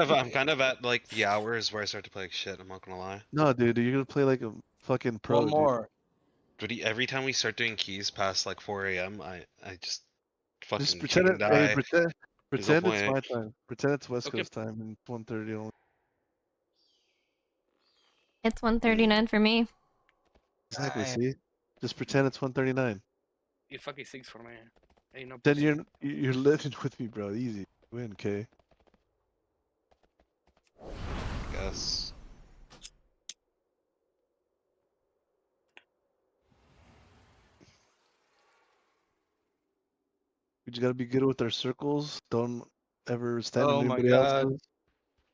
of at like the hours where I start to play like shit. I'm not gonna lie. No, dude, you're gonna play like a fucking pro. One more. Dude, every time we start doing keys past like 4 a.m., I just fucking Just pretend it. king Hey, die. There's no pretend it's point. my time. Pretend it's West Okay. Coast time and 1:30 only. It's 139 for me. Exactly. Nice. See, just pretend it's 1:39. You fucking 6 for me. Ain't no Then pussy. you're living with me, bro. Easy. Win, K. Guess. We just gotta be good with our circles. Don't ever stand Oh on my anybody god. else's.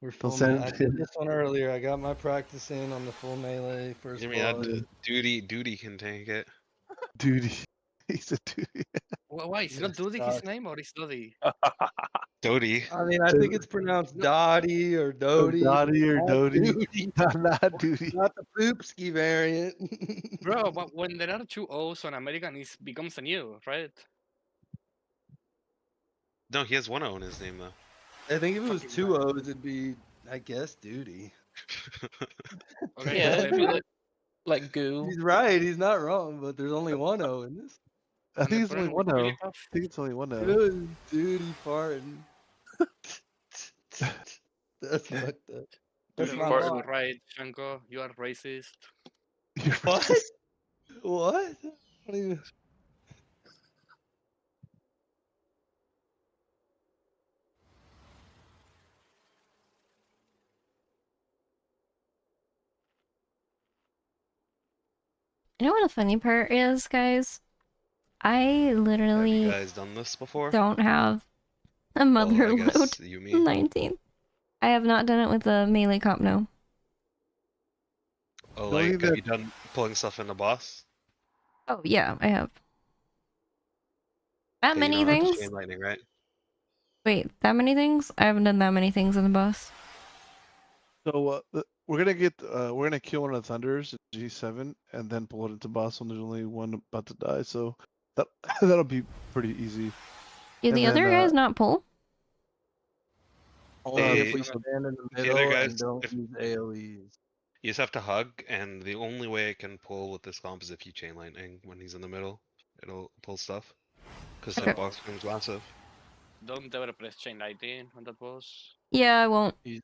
We're Don't full melee. I stand. did this one earlier. I got my practice in on the full melee first Give me that blood. duty can take it. Duty. He's a duty. Why? Is not Yes, Dodi God. his name or is Dodi? Dodie. I mean, I think it's pronounced Dottie or Doty. Dottie or Not Doty. Duty. Not duty. Not the Poopski variant. Bro, but when there are 2 O's on American, it becomes a new, right? No, he has one O in his name though. I think if it was Fucking 2 O's, it'd be, I guess, Duty. Okay, Yeah, let it'd me be look. like goo. He's right. He's not wrong, but there's only 1 O in this. I And think the it's only problem one with O. I Jigglypuff, think it's only one O. Good Duty farting. That's fucked up. That's you're my fart- also line. right, Shanko. You are racist. You're What? racist. What? I don't even... You know what the funny part is, guys? I Have you literally guys done this before? don't have a Well, mother I load guess you me. 19. I have not done it with a melee comp, no. Oh, The only like thing have that- you done pulling stuff in the boss? Oh, yeah, I have. That Okay, many you know how to things? chain lightning, right? Wait, that many things? I haven't done that many things in the boss. So we're gonna kill one of the thunders at G7 and then pull it into boss when there's only one about to die. So that that'll be pretty easy. Do And the then, other guys not pull? Only if we They- stand in the the middle other and guys, don't if- use AoEs. You just have to hug, and the only way it can pull with this comp is if you chain lightning when he's in the middle. It'll pull stuff. Because Okay. that box becomes massive. Don't ever press chain lightning on that boss. Yeah, I won't. Easy.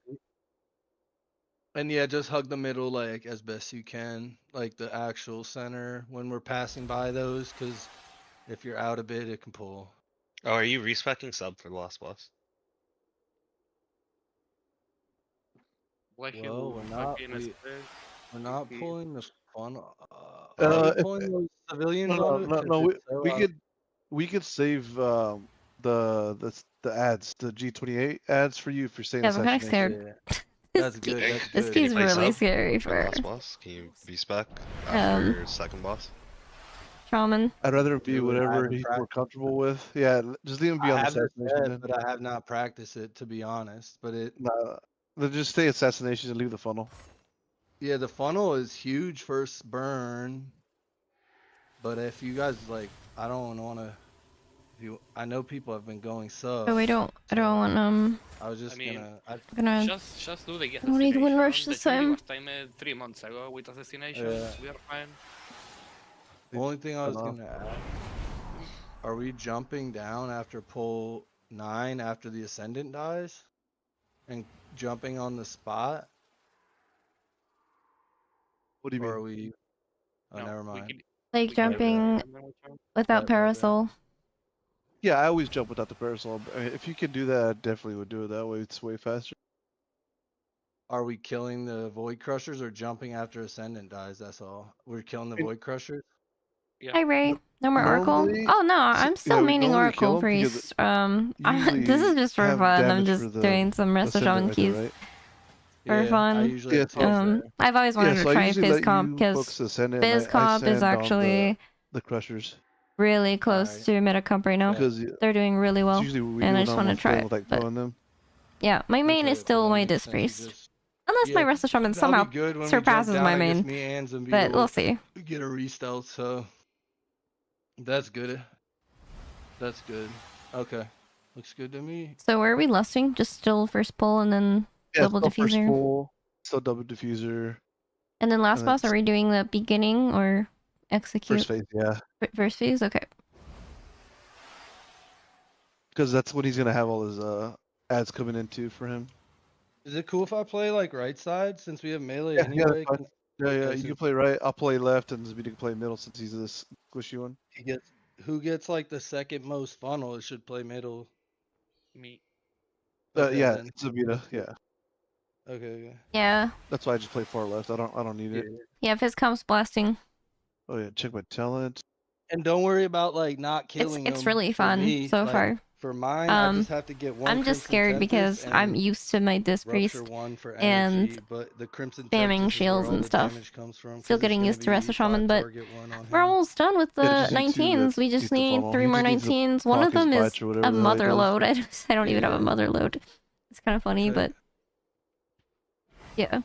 And yeah, just hug the middle like as best you can, like the actual center when we're passing by those, because if you're out a bit, it can pull. Oh, are you respecking sub for the last boss? Why he Well, will we're not. fucking We're not he- pulling the funnel. Are we if- pulling those civilians No, onto it? 'Cause we, if so, we could save the ads, the G28 ads for you if you're saying Yeah, I'm kind of assassination. scared. That's good. That's This good. key's Play really sub scary for for the last boss? Can you respec after second boss? Shaman. I'd rather be Really, I whatever haven't he's more practiced comfortable with. Yeah, just leave him be I on have this assassination. set, Then. but I have not practiced it to be honest. But it, Nah, then just stay assassination and leave the funnel. yeah, the funnel is huge first burn. But if you guys like, I don't want to. I know people have been going sub. Oh, I don't want, I was just I mean, gonna... just do the What do you do in rush assassination. this The time? was timed 3 months ago with assassination. Yeah. We are fine. Only thing I was Turn off. gonna add, are we jumping down after pull 9 after the ascendant dies? And jumping on the spot? What do you Or are mean? we... Oh, No, never we mind. can- Like We can do that. jumping Remember which one? without Bet. parasol. Yeah, I always jump without the parasol. I mean, if you could do that, I definitely would do it that way. It's way faster. Are we killing the Void Crushers or jumping after Ascendant dies? That's all. We're killing the I mean- Void Crushers? Hi Ray. No more Oracle? normally- Oh no, I'm still we maining normally kill Oracle 'em because Priest. This usually is just for have fun. I'm damage just for the doing some Rest of Ascendant Shaman right there, keys right? for I fun. usually Yeah, have so- Fizz there. I've always wanted Yeah, to so I try usually Phys let Comp you because focus Ascendant, and Phys I Comp is send on actually the Crushers. really close Alright. to meta comp right now. Bet. Because They're doing really well. usually we and do I a just want to normal try thing it. with like But throwing them. yeah, my main Okay, is so still that my makes Disc sense, you Priest. just- Unless my Yeah, Rest of Shaman that'll be somehow good when we surpasses jump down, my I guess main. me and Zambito But will we'll see. get a re-stealth, so that's good. That's good. Okay. Looks good to me. So where are we lusting? Just still first pull and then Yeah, double still first diffuser. pull, still double diffuser. And then last and then boss, are we doing the beginning or execute? First phase, yeah. First phase? Okay. Because that's when he's gonna have all his ads coming into for him. Is it cool if I play like right side since we have melee Yeah, that's anyway? fine. Yeah, Okay, you so can play right. I'll play left, and Zambito can play middle since he's this squishy one. who gets like the second most funnel? It should play middle. Me. Okay, Yeah, then. it's Zambito. Yeah, Okay. Yeah. that's why I just play far left. I don't need it. Yeah, Phys Comp's blasting. Oh yeah, check my talent. And don't worry about like not killing It's them really for fun me, so like, far. For mine, I just have to get one. I'm just Crimson scared Tempest because I'm and used to my Disc Priest Rupture 1 for and energy, but the Crimson spamming Tempest is where shields all and the stuff. damage comes from, Still 'cause it's getting gonna used to Rest be of Shaman, but 5-target one on we're him. almost done with Yeah, the just need to 19s. We beat just the need funnel. 3 He more just needs to 19s. One of block his them is botch or whatever a the hell he mother does. load. I don't even have a Yeah. mother load. It's kind of funny, Okay. but yeah. Okay.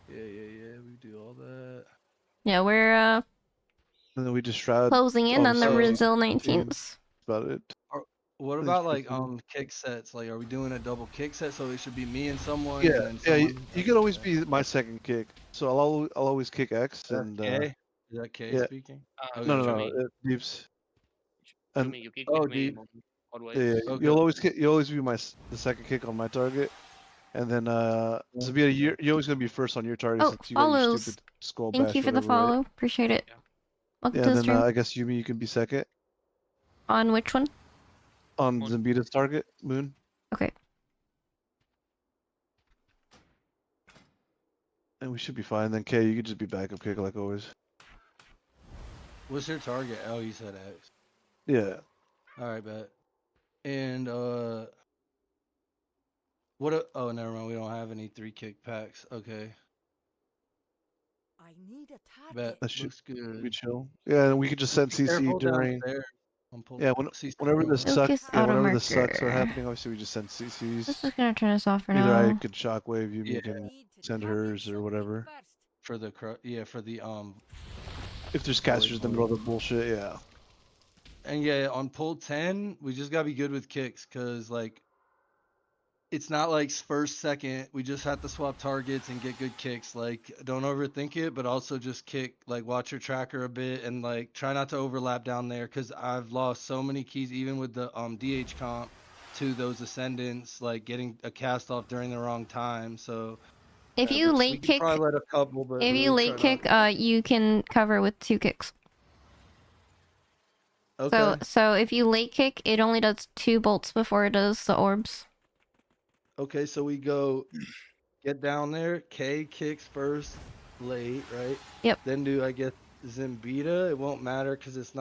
Yeah. We do all that. Yeah, we're And then we just shroud. closing in on the obviously, Brazil 19s. 19s. About it. What Thanks about for like listening. kick sets? Like, are we doing a double kick set? So it should be me and someone, Yeah, and then yeah. someone. You can always be my second kick. So I'll always kick X That's and K. Is that K yeah. speaking? No. Me. Deeps. To And me, you kick Oh, with me dude. always. yeah, Okay. you'll always kick. You always be the second kick on my target. And then Zabita, you're always gonna be first on your target Oh, since you got your follows. stupid skull Thank bash you for the whatever, right? follow. Appreciate it. Yeah. Welcome Yeah, to and the then stream. I guess Yumi, you can be second On which one? on Moon. Zambita's target, Moon. Okay. And we should be fine. Then K, you could just be backup kick like always. What's your target? Oh, you said X. Yeah. All right, bet. And oh, never mind. We don't have any 3 kick packs. Okay, I need a bet. target. That should Looks good. be chill. Yeah, and we could just send Be CC careful during. downstairs. I'm pulling. Yeah, CC whenever the on. Focus whenever the automarker. sucks are happening, obviously we just send This CCs. is gonna turn us off for Either I now. could shockwave, Yumi Yeah. can Need to send target hers or something whatever. first. For the for the If there's Void casters in the middle of mode. the bullshit, yeah. And yeah, on pull 10, we just gotta be good with kicks, cause like it's not like first, second. We just have to swap targets and get good kicks. Like, don't overthink it, but also just kick. Like, watch your tracker a bit and like try not to overlap down there. Cause I've lost so many keys, even with the DH comp, to those ascendants, like getting a cast off during the wrong time. So If you we late could kick, probably let a couple, but if really you late try kick, not to. you can cover with 2 kicks. Okay. So if you late kick, it only does 2 bolts before it does the orbs. Okay, so we go get down there. K kicks first, late, right? Yep. Then do I guess Zimbita? It won't matter because it's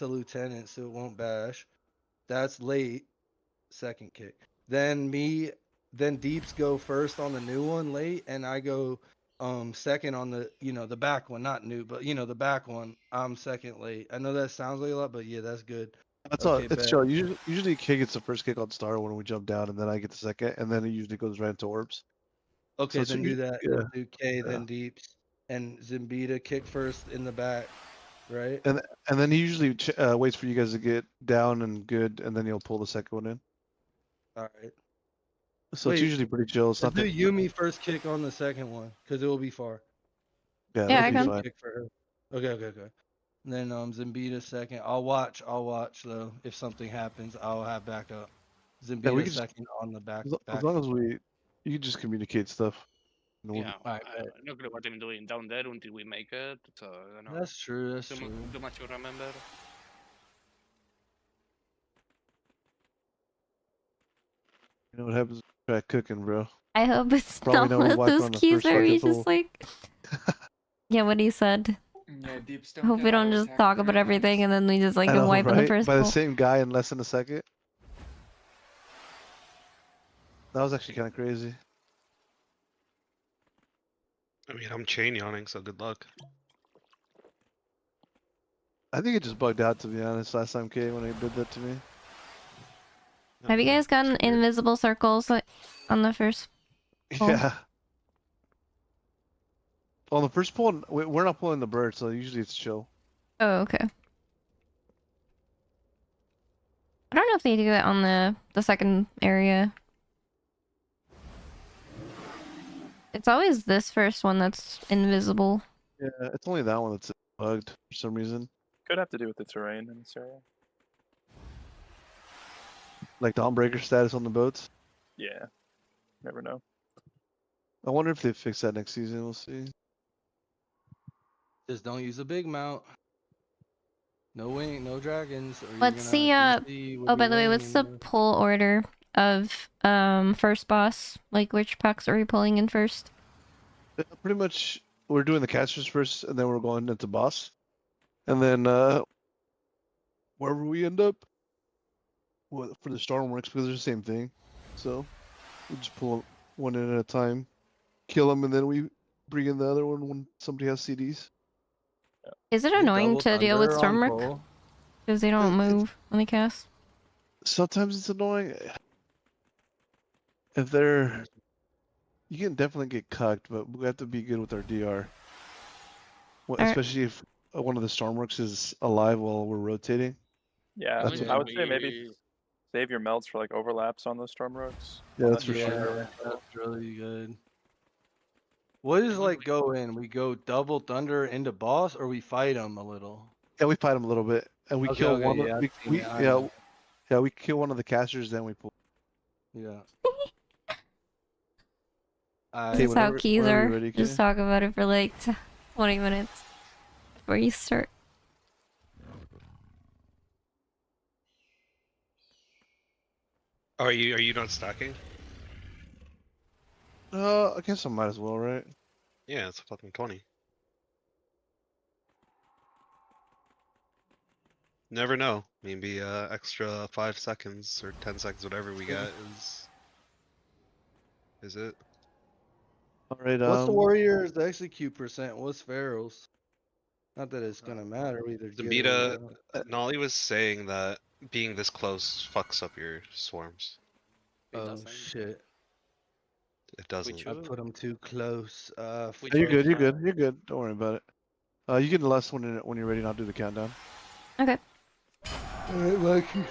a lieutenant, so it won't bash. That's late, second kick. Then Deeps go first on the new one late, and I go second on the back one, not new, but the back one. I'm second late. I know that sounds like a lot, but yeah, that's good. That's all. Okay, It's bet. chill. Usually K gets the first kick on star when we jump down, and then I get the second, and then it usually goes right into orbs. Okay, it's then do that. yeah. Do K, Yeah. then Deeps, and Zimbita kick first in the back, right? And then he usually waits for you guys to get down and good, and then he'll pull the second one in. All right. So Wait, it's usually pretty chill. It's Let's not do that. Yumi first kick on the second one, because it will be far. Yeah, Yeah, that'll I be can. fine. Kick for her. Okay. And then Zimbita second. I'll watch though. If something happens, I'll have backup. Yeah, we Zimbita can just, second on the back. as long as you can just communicate stuff. And we'll- Yeah, I'm not sure what I'm doing down there until we make it. So I don't know. That's true. That's Too, true. too much to remember. You know what happens when you try cooking, bro? I hope it's Probably not know one we of wiped those on the keys first where fucking he's just pull. like, yeah, what he said. Yeah, deeps I don't hope get we don't just auto-attacked talk very about everything nice. and then we just like I know, wipe on the right? first By the pull. same guy in less than a second. That was actually kind of crazy. I mean, I'm chain yawning, so good luck. I think it just bugged out, to be honest, last time K when he did that to me. Have you Okay, guys gotten that's weird. invisible circles like, on the first pull? Yeah. On the first pull, we're not pulling the bird, so usually it's chill. Oh, okay. I don't know if they do that on the second area. It's always this first one that's invisible. Yeah, it's only that one that's bugged for some reason. Could have to do with the terrain in this area. Like the Dawnbreaker status on the boats. Yeah. Never know. I wonder if they fix that next season. We'll see. Just don't use a big mount. No wing, no dragons. Or Let's see, oh, by the way, what's the the pull order of first boss? Like, which packs are we pulling in first? Pretty much, we're doing the casters first, and then we're going into boss. And then, wherever we end up, well, for the Stormworks, because they're the same thing. So, we just pull one in at a time, kill them, and then we bring in the other one when somebody has CDs. Is it annoying to deal with Stormwork? Because they don't move when they cast? Sometimes it's annoying. If they're... You can definitely get cucked, but we have to be good with our DR. Well, especially if one of the Stormworks is alive while we're rotating. Yeah, That's I would say maybe save your melts for like overlaps on those storm rooks. Yeah, that's for sure. That's really good. What is like go in? We go double thunder into boss, or we fight them a little? Yeah, we fight them a little bit, and we Okay, kill okay, one. yeah, I've seen it, I know. Yeah, we kill one of the casters, then we pull. Yeah. This is how keys are. Ready, Just talk about it for like 20 minutes before you start. Are you not stacking? I guess I might as well, right? Yeah, it's a fucking 20. Never know. Maybe extra 5 seconds or 10 seconds, whatever we get is it? All right. What's the warrior's execute percent? What's Pharaoh's? Not that it's gonna matter. We either get it or Zamita, Nolly was saying that being this close fucks up your swarms. oh shit! It doesn't. I put them too close. You're good. You're good. You're good. Don't worry about it. You get the last one when you're ready, and I'll do the countdown. Okay. Alright, Mikey.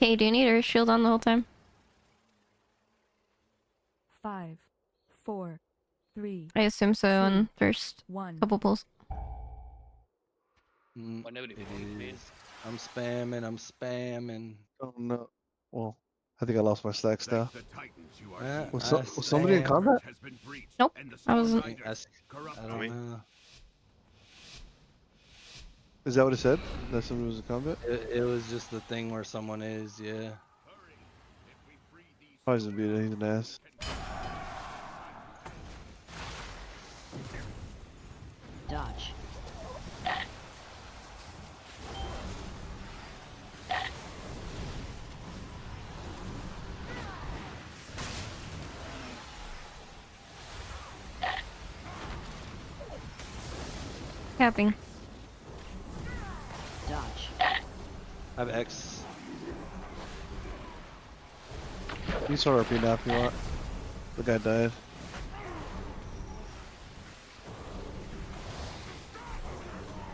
Okay, do you need her shield on the whole time? 5, 4, 3. I assume so on first 1. couple pulls. Whenever It is. I'm spamming. Oh no. Well, I think I lost my stacks now. Yeah, Was somebody in combat? Nope. I wasn't. I don't know. Is that what it said? That somebody was in combat? It was just the thing where someone is, yeah. Probably doesn't beat it. He's an ass. Dodge. Capping. Dodge. I have X. You can start RP now if you want. The guy died.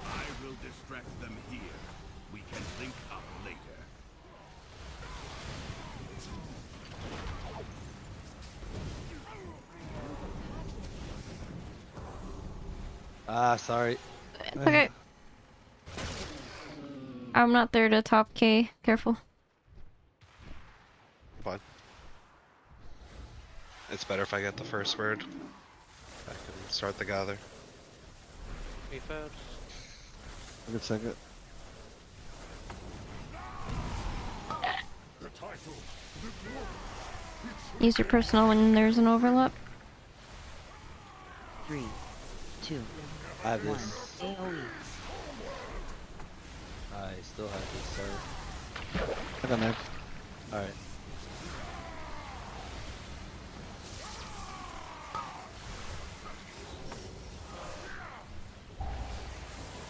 I will distract them here. We can link up later. Ah, sorry. Okay. I'm not there to top K. Careful. Fine. It's better if I get the first word. I can start the gather. Me first. A good second. The title, the glory. Use your personal when there's an overlap. 3, 2, I have 1. this. AoE. I still have this, sir. I got next. Alright.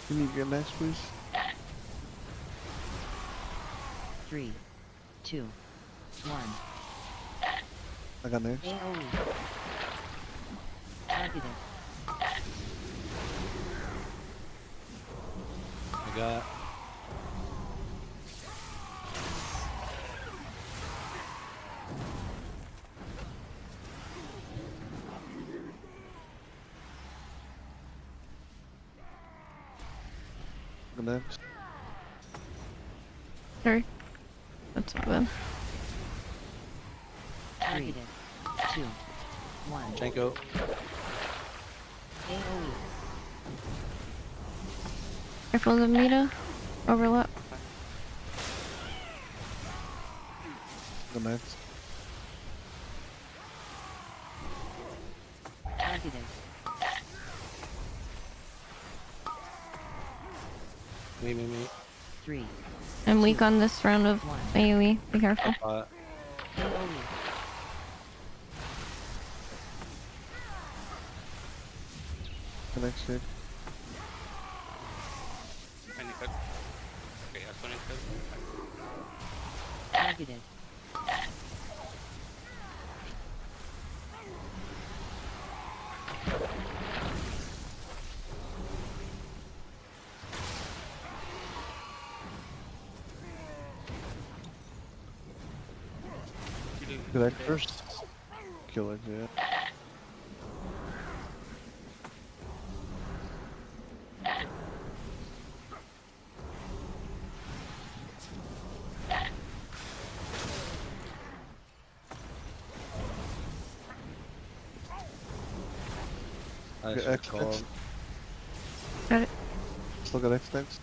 Can you get next, please? 3, 2, 1. I got next. AoE. Targeted. I got. I got next. Sorry. That's not bad. Targeted. 2, 1. Jenko. AoE. Careful of Mita. Overlap. I got next. Targeted. Me. 3. I'm weak on this round of AoE. Be careful. AoE. The next hit. I need help. Okay, I need help. Targeted. Good act first. Kill it, yeah. I Get should X call. next. Got it. Let's look at X next.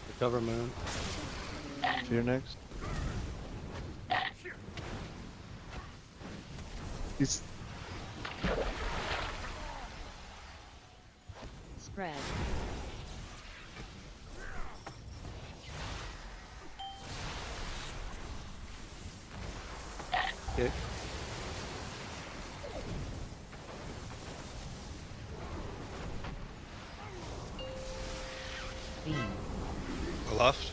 Recover moon. Fear next. He's Spread. Kick. Beam. Go left.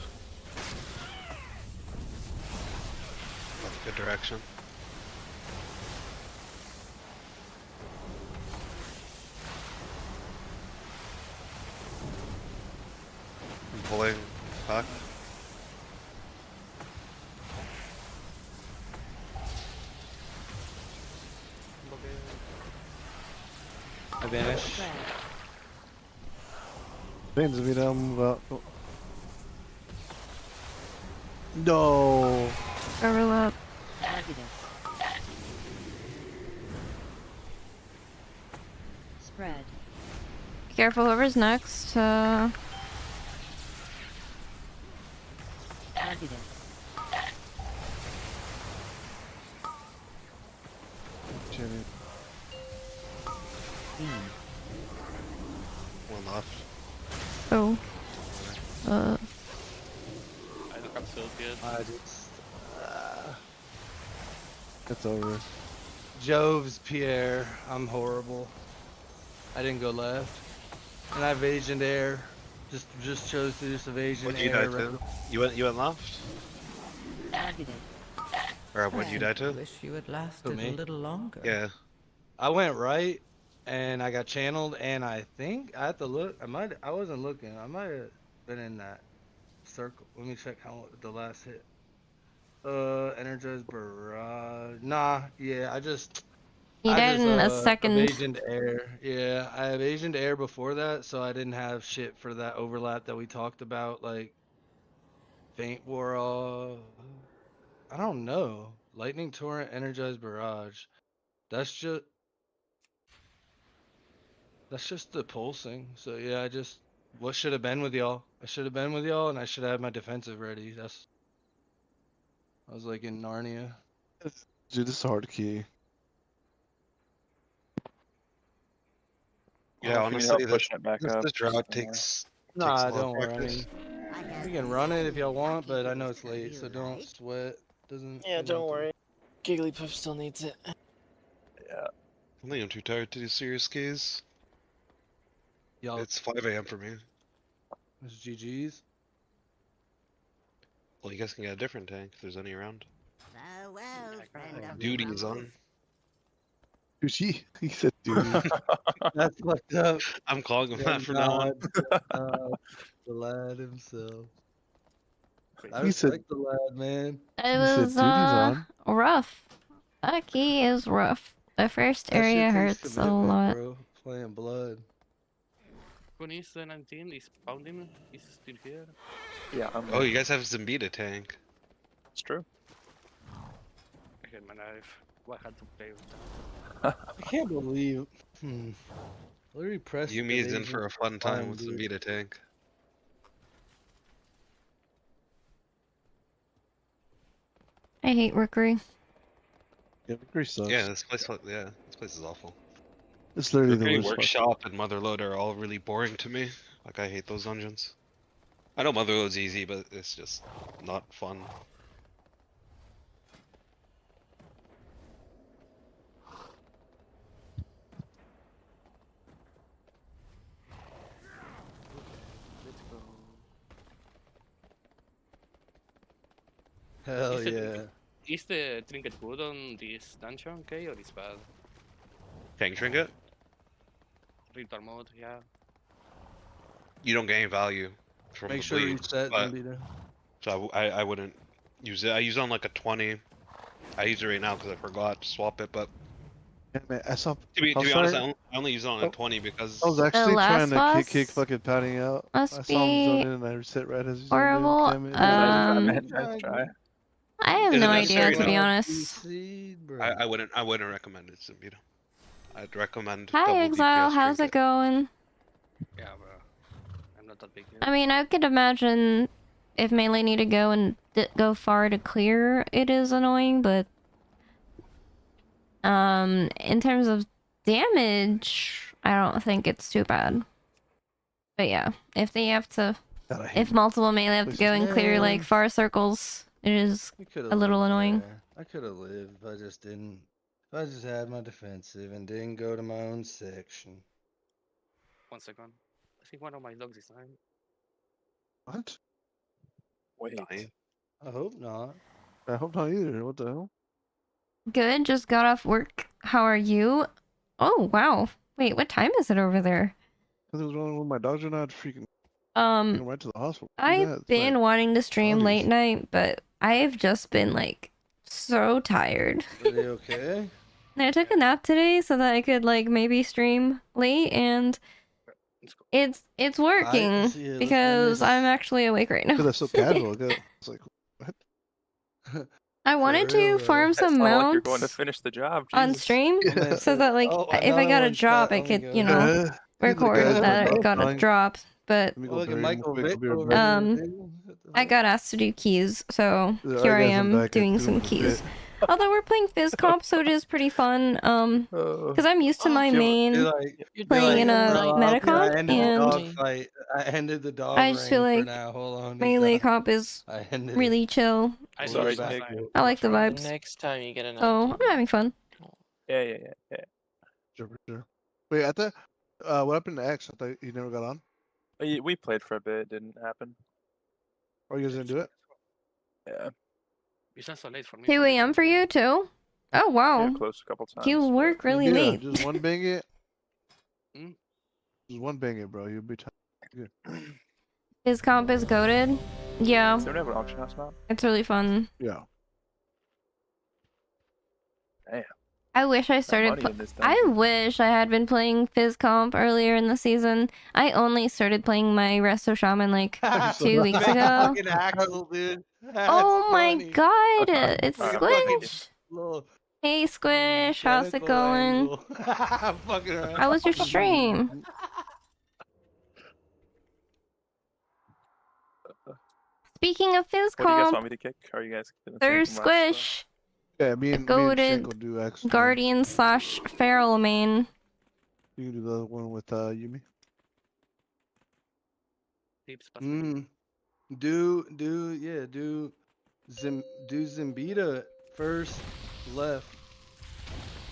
That's a good direction. I'm pulling back. I vanish. Spread. Bane's me down, move out. Oh. No. Overlap. Targeted. Spread. Be careful whoever's next. Targeted. Shit. Beam. One left. Oh. I don't have silk yet. I just. It's over. Jove's Pierre. I'm horrible. I didn't go left. And I evasioned air. Just chose to just evasion What'd you air. die to? You went left? Targeted. Or what'd you die to? Wish you had lasted me? a little longer. Yeah. I went right, and I got channeled, and I think I have to look. I wasn't looking. I might have been in that circle. Let me check how the last hit. Energized barrage. Nah, yeah. You died in a second. Evasion to air. Yeah, I evasion to air before that, so I didn't have shit for that overlap that we talked about, like faint wore off. I don't know. Lightning torrent, energized barrage. That's just the pulsing. So yeah, what should have been with y'all? I should have been with y'all, and I should have had my defensive ready. I was like in Narnia. Dude, this is a hard key. Yeah, If you need honestly, help that pushing it back this, up, this just drought let me know. takes Nah, a lot of don't worry. I practice. mean, we can run it if y'all want, but I know it's late, so don't sweat. Doesn't. Yeah, you don't don't have to- worry. Gigglypuff still needs it. Yeah. I think I'm too tired to do serious keys. Y'all, It's 5 a.m. for me. it's GG's. Well, you guys can get a different tank if there's any around. Farewell, friend of the Duty is rumble. on. Duty? He said duty. That's fucked up. I'm calling him Yeah, that from now on. The lad himself. I He said- respect the lad, man. It He said was duty's on. rough. That key is rough. The first That shit area takes hurts a commitment, lot. Bro. Playing blood. Who needs the 19? Is Pounding? He's still here. Yeah, I'm Oh, you guys have Zimbita tank. It's true. I get my knife. Well, I had to play with that. I can't believe. Literally pressed. Yumi is in evasion for a fun time fine, with dude. Zimbita tank. I hate Rookery. Yeah, Victory sucks. Yeah, this place is awful. It's literally the Rookery worst. Workshop and Motherlode are all really boring to me. Like, I hate those dungeons. I know Motherlode's easy, but it's just not fun. Let's go. Hell Is it- yeah. Is the trinket good on this dungeon, okay, or is bad? Tank Trinket? Ritual mode, yeah. You don't gain value from Make the sure you bleed, reset but- Zimbita. So I wouldn't use it. I use it on like a 20. I use it right now because I forgot to swap it, but Yeah, man, I saw. to be I was honest, trying- I only use it on a Oh. 20 because I was actually last trying to boss kick fucking Patty out. I must saw him be zone in and I reset right as he zoned in. horrible. Damn it. Nice try. I have Is no it idea, necessary? to be No. honest. I wouldn't recommend it, Zimbita. I'd recommend Hi, double Exile. DPS How's it Trinket. going? Yeah, bro. I'm not that big yet. I mean, I could imagine if melee need to go and go far to clear, it is annoying, but in terms of damage, I don't think it's too bad. But yeah, if they have to, God, I hate if multiple melee have to go and clear like Yeah. far circles, it is We coulda a little lived annoying. there. I could have lived if I just didn't. If I just had my defensive and didn't go to my own section. 1 second. I think one of my dogs is dying. What? Wait. Dying. I hope not. I hope not either. What the hell? Good, just got off work. How are you? Oh, wow. Wait, what time is it over there? Because it was wrong with my dogs or not freaking taking right to the hospital. Who's that? I've It's been like, wanting to stream allergies. late night, but I've just been like so tired. Are they okay? And I took a nap today so that I could like maybe stream late, and it's working see it, because I'm actually awake right now. Because that's so casual. It's like, what? I wanted For real, to farm That some sounded like you're going to mounts finish the job. on Jesus. stream Yeah. so that like Oh, if I another got a one's drop, cut. I Oh my could, God. you know, record guys that are I got a fine. drop. But Let me go Look at bury Michael real quick. I'll Vick be right over back. Um, there, dude. What the I fuck? got asked to do keys, so Yeah, here I guys, I'm am back at doing 2 some in a keys. bit. Although we're playing phys comp, so it is pretty fun. Because I'm used to my You're main like, You're playing in a "Bro, meta I comp, ended the and dog fight. I ended the dog I just feel reign like for now. Hold on. he's melee not- comp is I ended really chill. I We'll saw Sorry, it last Nick. time. I like the The vibes. next time you get an So I'm having fun. Yeah. Sure, for sure. Wait, I thought, what happened to X? I thought he never got on. We played for a bit. It didn't happen. Or you guys didn't do it? Yeah. It's not so late for me. 2 a.m. for you too? Oh wow. Yeah, close a couple times. You work really Yeah, late. just one bang it. Hmm? Just one bang it, bro. You'll be tired. Good. His comp is goaded. Yeah, Does anyone have an auction house map? it's really fun. Yeah. Damn. I wish I started. money in this I wish I had been playing Phys comp earlier in the season. I only started playing my Resto Shaman like 2 weeks ago. Fucking Axel, dude. Oh my funny. god, it's Alright, I'm fucking- Squish. Little Hey Squish, how's it tentacle going? angle. Fucking around. How was your stream? Speaking of Phys What do you guys want comp, me to kick? Are you guys gonna there's change from last, Squish, Yeah, me the and Shank will goated do X. Guardian / Feral main. You can do the one with Yumi. Tips, Do Zimbita first left,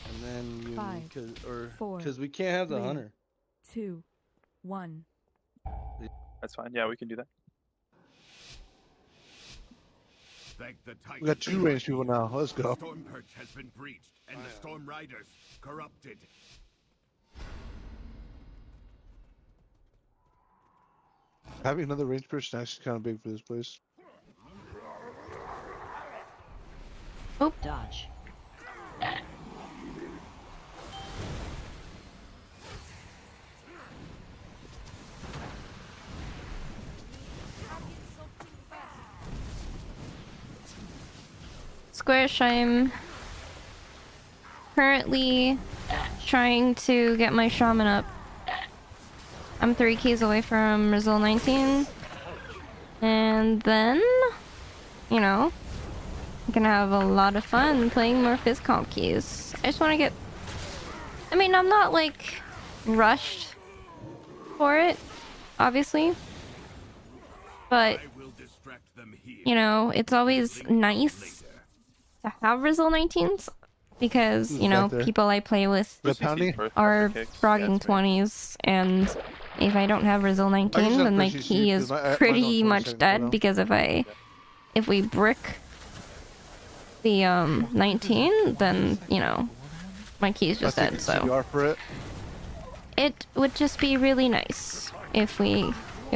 and then Yumi, 5, 4, because we can't have the 3, hunter. 2, 1. That's fine. Yeah, we can do that. Thank the We got 2 ranged people now. Let's The go. storm perch has been breached, and the storm riders corrupted. Having another ranged person actually kind of big for this place. Oh, Dodge. Squish, I'm currently trying to get my shaman up. I'm 3 keys away from result 19. And then, you know, I'm gonna have a lot of fun playing more Phys comp keys. I just want to get... I mean, I'm not, like, rushed for it, obviously. But, you know, it's always nice to have result 19s because, you know, people I play with are frogging 20s, and if I don't have result 19, then my key is pretty much dead, because if we brick the 19, then, you know, my key is just dead. So it would just be really nice if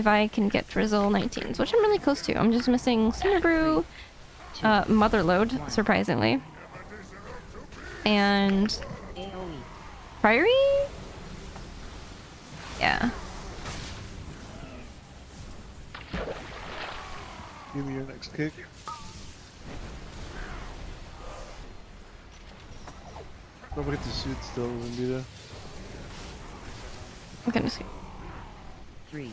I can get result 19s, which I'm really close to. I'm just missing Cinderbrew, Motherload, surprisingly, and Priory? Yeah. Give me your next kick. Don't forget the suit still, Zambita. I'm gonna see. 3.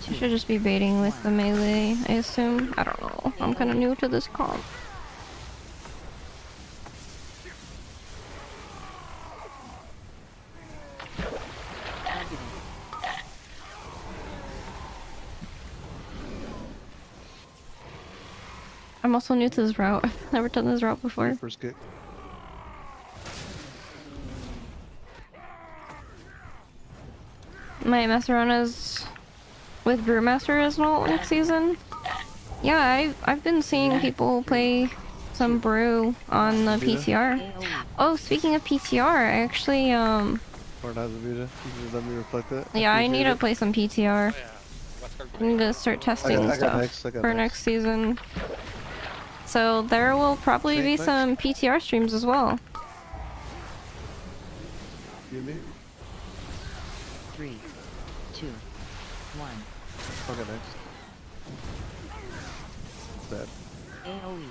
I should just be baiting with the melee, I assume. I don't know. I'm kind of new to this comp. I'm also new to this route. I've never done this route before. First kick. Might mess around with Brewmaster as an alt next season. Yeah, I've been seeing people play some Brew on the PTR. Oh, speaking of PTR, I actually Or not Zambita. You let me reflect that. yeah, I need to play some PTR. I need to start testing stuff for next season. So there will probably be some PTR streams as well. You me? 3, 2, 1. Okay, next. Bad. AoE.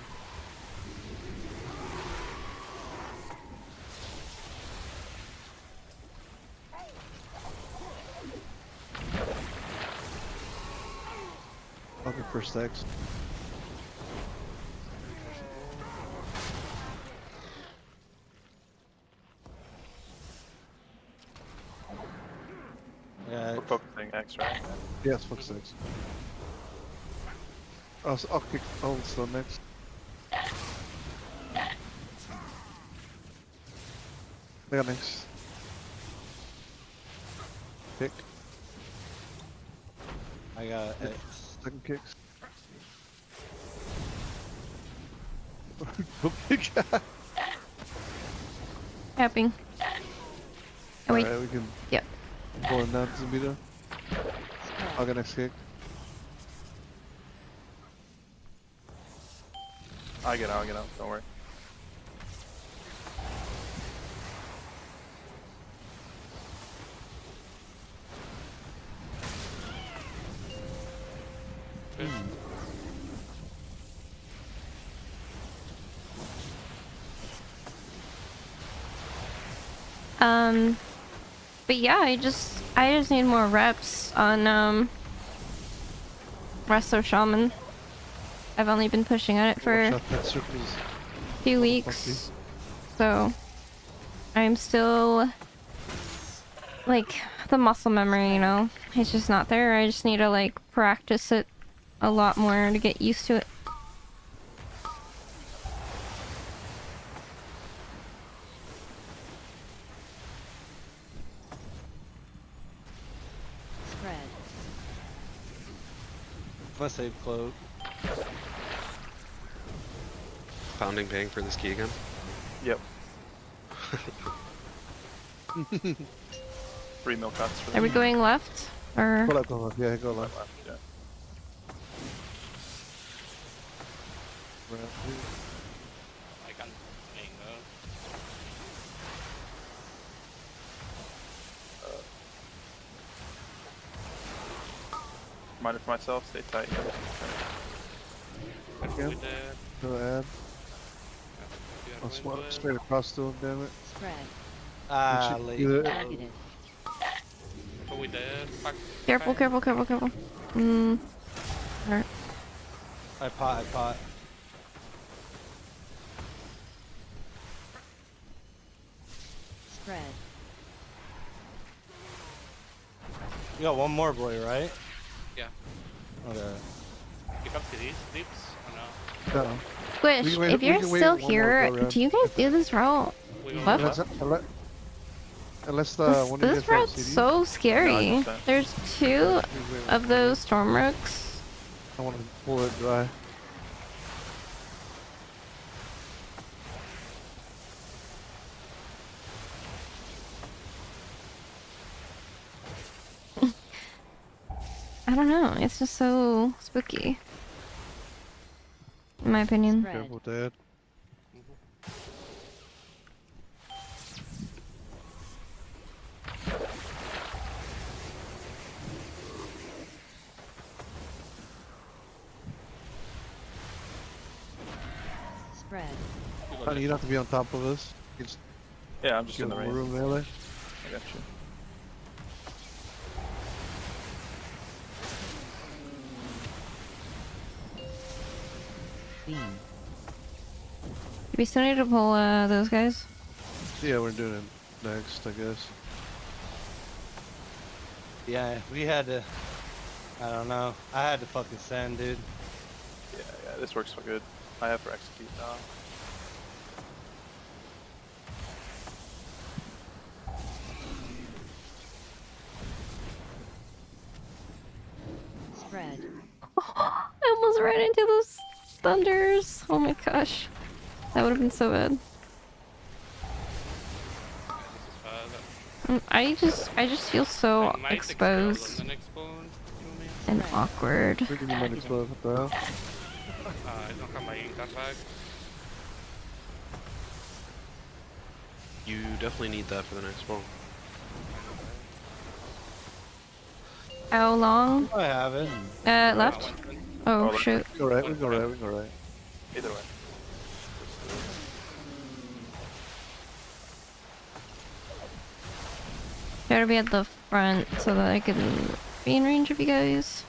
Okay, first X. We're focusing X, right? Yes, focus X. I'll kick. I'll slow next. I got next. Kick. I got X. Second kicks. Oh my god. Tapping. Oh, wait. Alright, we can. Yep. Pull him down to Zambita. I'll get next kick. I'll get out, don't worry. But yeah, I just need more reps on rsham. I've only been pushing at it for Watch out, that circle's a few motherfucky. weeks, so I'm still like the muscle memory, you know, it's just not there. I just need to like practice it a lot more to get used to it. Spread. I'm gonna save cloak. Pounding paying for this key again? Yep. 3 mil cuts for Are we this. going left or? Go left, yeah, go left. Yeah. I can't anger. Reminder for myself, stay tight. Yeah. With the Go ahead. we are I'll going swap well. straight across to him, damn it. Spread. Ah, Should late. do it. Negative. Go with the pack. Careful, careful, careful, careful. Alright. I pot. Spread. You got one more boy, right? Yeah. Okay. You have these dips or no? No. Squish, We can wait- if we you're can wait still one more here, go around. do you guys do this route? We go What? left. Unless This, one of you this guys route's have CD. so scary. 100%. There's two of those storm rooks. I want to pull it dry. I don't know. It's just so spooky. In my opinion. Spread. Careful, Dad. Spread. Honey, you don't have to be on top of us. You just Yeah, I'm just give in the more range. room melee. I got you. Beam. We still need to pull those guys. Yeah, we're doing it next, I guess. Yeah, we had to. I don't know. I had to fucking send, dude. Yeah, this works so good. I have for execute now. Spread. I almost ran into those thunders. Oh my gosh. That would have been so bad. This is I just feel so I might exposed explode on the next bone. and awkward. We're gonna might explode. What the hell? I don't have my incar back. You definitely need that for the next ball. How long? I have it. Left? Oh shoot. We go right, we go right, we go right. Either way. Gotta be at the front so that I can be in range of you guys.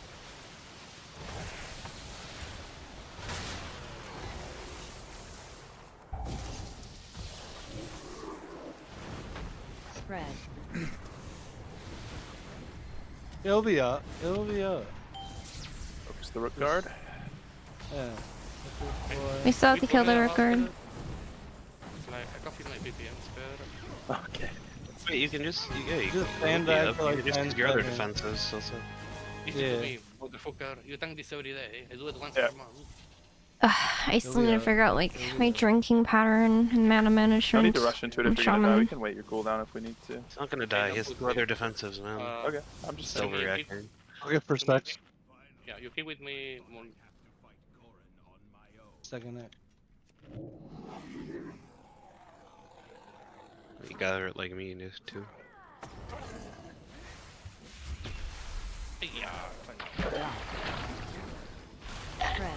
Spread. It'll be up. It'll be up. Focus the rook guard. Yeah. We still have to kill the record. It's like I can feel my BPM spare. Okay. Wait, you can just Just stand back for like you can just 10 use your other seconds. defenses also. Listen Yeah. to me, motherfucker. You tank this every day. I do it once Yeah. per month. I still need to yeah. figure out like my drinking pattern and mana Don't management. need to rush into it and if you're gonna die. We shaman. can wait your cooldown if we need to. It's not gonna die. He has two other defensives, man. Okay, I'm just Still saying. reacting. I'll get first stacks. Yeah, you keep with me. Second it. You gather it like me too. Yeah, fine. Spread.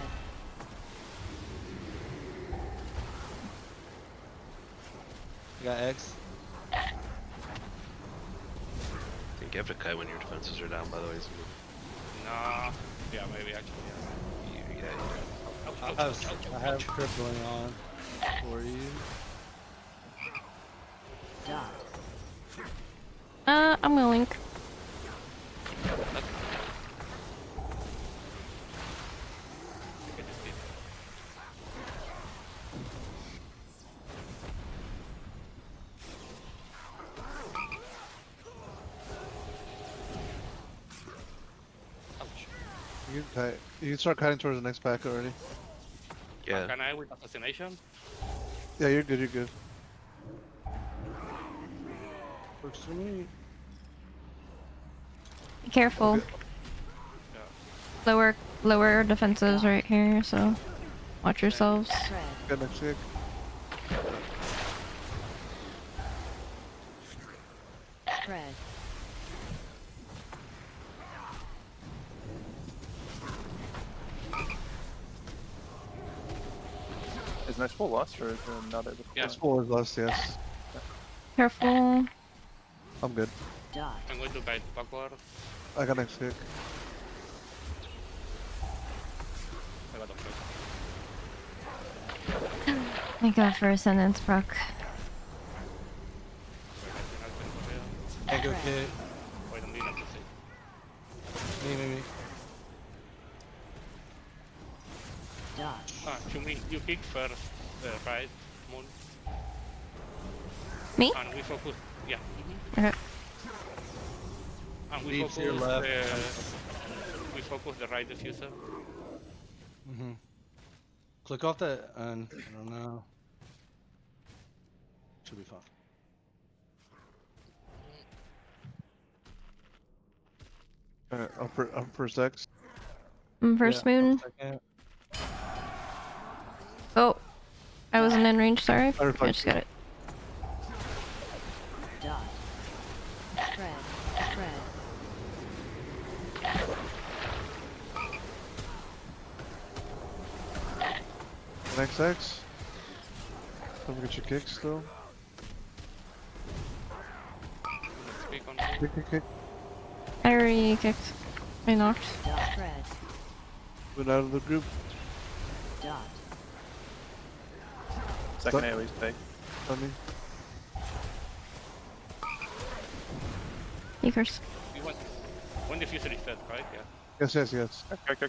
You got X. give it a kite when your defenses are down, by the way. So Nah. Yeah, maybe actually. yeah, Ouch, I ouch, have, ouch, ouch, I have ouch. crippling on for you. Dot. I'm willing. You can start kiting towards the next pack already. Yeah. Can I with assassination? Yeah, you're good. You're good. Works for me. Be careful. Lower defenses right here, so watch yourselves. Good next kick. Spread. Is next full lost or is there another before? Yeah. It's forward lust, yes. Careful. I'm good. Dot. I'm going to bite backwards. I got next kick. I got a flick. Thank God for Ascendance, Brock. Echo kick. Wait, I'm leaning to see. Me. Dot. You kick first, right, Moon? Me? And we focus. Yeah. Okay. And we Leaves focus. your left. We focus the right diffuser. Click off that, and I don't know. Should be fine. Alright, up first X. First Yeah, moon. second. Oh, I wasn't in range. Sorry. I reflect just got it. Dot. Spread. Next X. Don't forget your kicks still. Speak on Kick. I already kicked. I knocked. Dot. Spread. Went out of the group. Dot. Second Stop. AoE's fake. On me. You curse. You want one diffuser is dead, right? Yeah. Yes. Okay.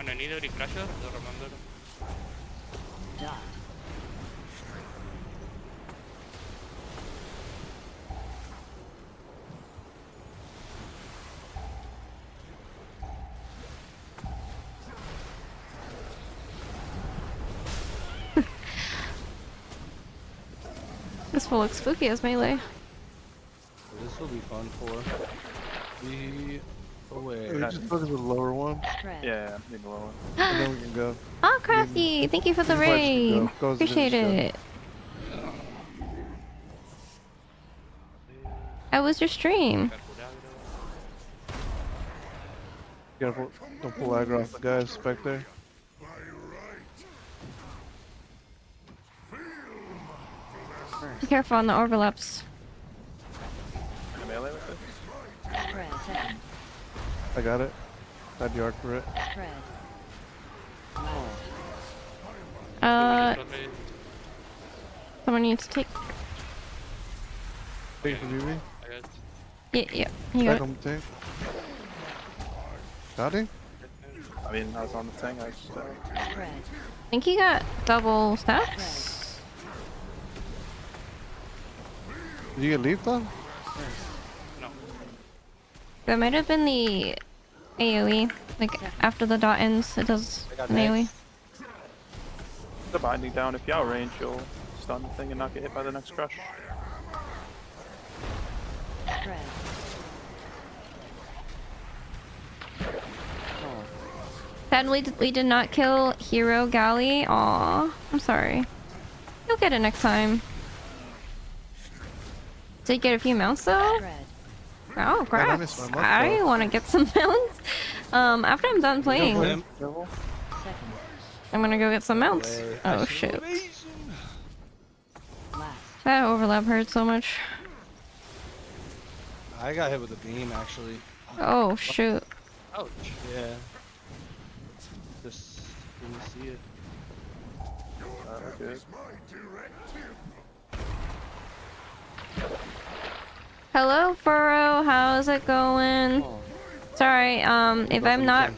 And I need a recrusher, do remember? Dot. This will look spooky as melee. This will be fun for. Be away. We just focus on the lower one, Spread. Yeah, need the lower one. and then we can go. Oh, Crafty! Thank you for the you might just raid. go. Go as it is, Appreciate just go. it. How was your stream? Careful, don't pull aggro off the guys back there. Be careful on the overlaps. Can I melee with this? Spread. Second. I got it. Had yard for it. Spread. Someone needs to take. Take for BB. Yeah. You got Back it. on the tank. Got him? I mean, I was on the thing, I just... Spread. I think he got double stats. Did you get leaped on? No. That might have been the AoE. Like after the dot ends, it does an AoE. The binding down, if you outrange, you'll stun the thing and not get hit by the next crush. Spread. Sadly, we did not kill Hero Galley. Aw, I'm sorry. You'll get it next time. Did you get a few mounts though? Spread. Oh, I crap. missed my mount, I though. want to get some mounts. After I'm done playing, Limp. Second. I'm gonna go get some mounts. Way. Oh shit. Last. That overlap hurt so much. I got hit with a beam actually. Oh shoot. Ouch. Yeah. Just didn't see it. Is my directive. Hello, Furrow. How's it going? Sorry, if I'm not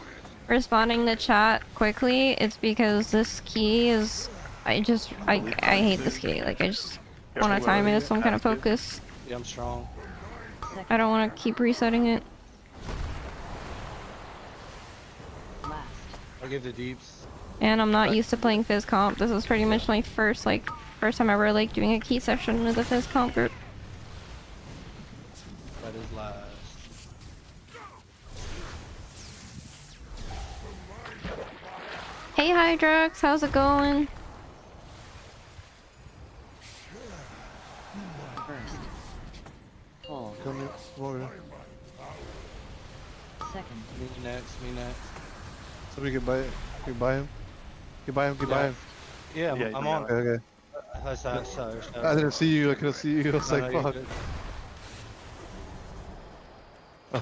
responding to chat quickly, it's because this key is. I hate this key. Like, I just want to time it with some kind of focus. Yeah, I'm strong. I don't want to keep resetting it. Last. I'll give the deeps. And I'm not used to playing phys comp. This is pretty much my first time ever like doing a key session with a phys comp group. That is last. Hey Hydrox, how's it going? First. Pull. Come here. Come over here. Second. Me next. Me next. Somebody get by. Get by him. Get by him. Get by him. Yeah, Yeah, I'm you on. got Okay. Sorry. I didn't see you. I couldn't see you. I was like, fuck.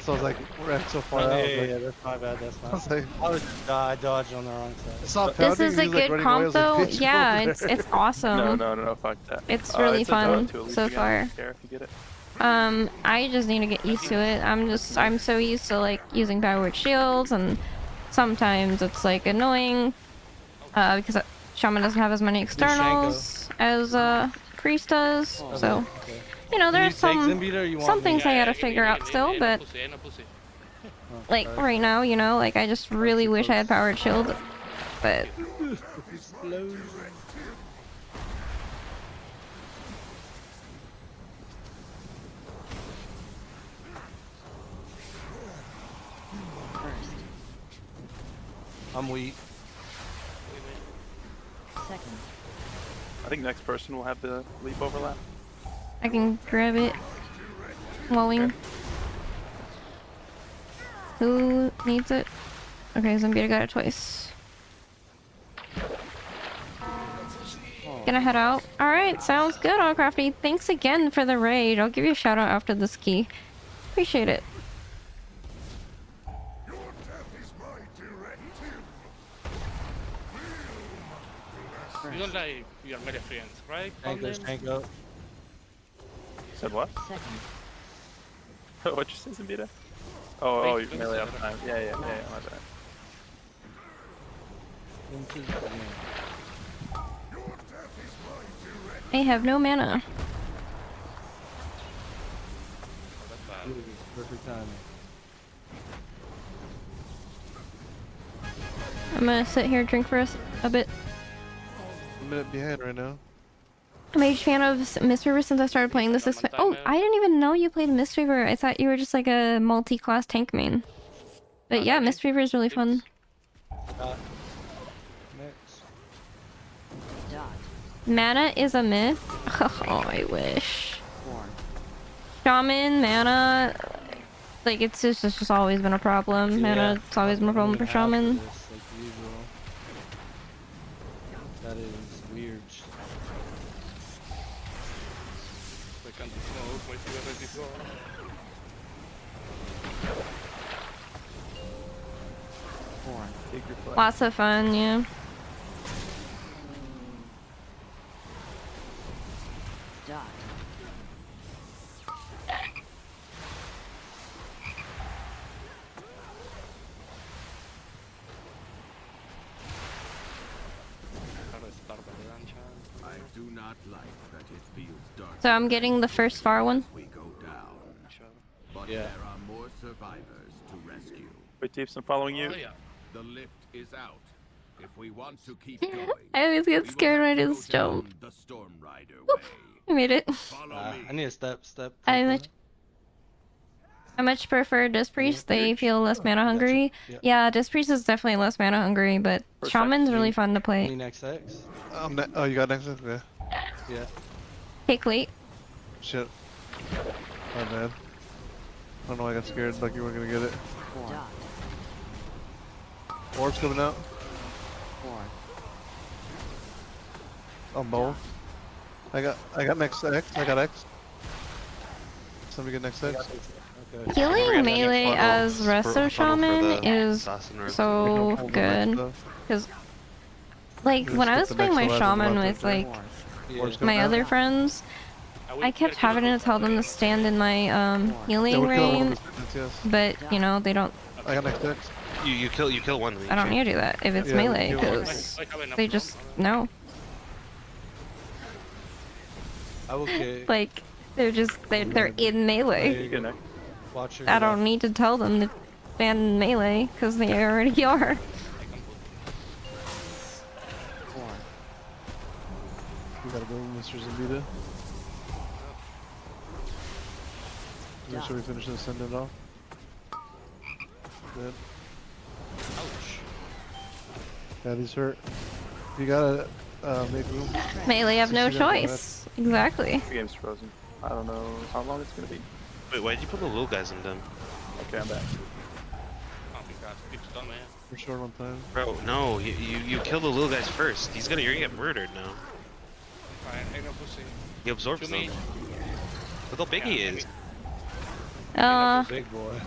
So I was like, we're at so far out. Yeah, that's my bad. That's I my was like, I dodged on the wrong side. stop This pounding. is a He was, like, good running away. I comp was like, though. "Bitch, Yeah, go it's over there." awesome. No, fuck that. It's really it's a fun dog too, at least so you get far. care if you get it. I just need to get used to it. I'm so used to like using backward shields, and sometimes it's like annoying because Shaman doesn't have as many externals as Priest does. So you know, there's some things I gotta figure out still, but like right now, you know, like I just really wish I had powered shield, but First. I'm weak. Second. I think next person will have the leap overlap. I can grab it. Mulling. Who needs it? Okay, Zambita got it twice. Gonna head out. Alright, sounds good, Allcrafty. Thanks again for the raid. I'll give you a shout out after this key. Appreciate it. You don't like your melee friends, right? Tank up. Said what? Second. What'd you say, Zambita? Oh, Wait, you're melee all the time. Yeah, my bad. Into the zone. I have no mana. Perfect timing. I'm gonna sit here and drink for a bit. I'm a minute behind right now. I'm a huge fan of Mistweaver since I started playing this. Oh, I didn't even know you played Mistweaver. I thought you were just like a multi-class tank main. But yeah, Mistweaver is really fun. Next. Dot. Mana is a myth. Oh, I wish. 4. Shaman, mana, like it's just always been a problem. Mana, it's always been a problem for Shaman. Like usual. That is weird. Take your flight. Lots of fun, yeah. Dot. I do not like that it feels dark. So I'm getting the first far one. We go down. But Yeah. there are more survivors to rescue. Wait, Deeps, I'm following you. Oh, yeah. The lift is out. If we want to keep going, I always get we will scared when I have to just go jump. down the Storm Rider way. I made it. Follow me. I need a step. I much prefer Disc Priest. They feel less mana hungry. Yeah. Yeah, Disc Priest is definitely less mana hungry, but Shaman's really fun to Me play. next X. Oh, you got next? Okay. Yeah. Take late. Shit. My bad. I don't know why I got scared like you weren't gonna get it. 4. Dot. Orb's coming out. 4. On both. I got next X. I got X. Somebody get next X. Okay. Healing melee as Resto Shaman is assassin or so Hold the good. next stuff. Because, like, Just when I get was the playing next my one as a shaman weapon. with, like, Yeah. my other friends, I kept having to tell them to stand in my Yeah, healing we're killing one of range, the students, yes. but, you know, they don't. I got next next. You kill one. I don't need to do that if it's Yeah, we melee, kill because I have enough they room, just, alright. no. Okay. Like, they're in melee. You get next. Watch her. I get off. don't need to tell them to stand in melee, because they already are. We gotta go, Mr. Zambita. Make sure we finish this, send it off. Good. Yeah, he's hurt. You gotta make room. Melee have no 60 go ahead. choice. Exactly. The game's frozen. I don't know how long it's gonna be. Wait, why'd you put the little guys in them? Okay, I'm back. Oh, because it's done, man. We're short on time. Bro, no, you kill the little guys first. You're gonna get murdered now. Fine, I know pussy. He absorbs To them. me. Look how big he is. Big boy.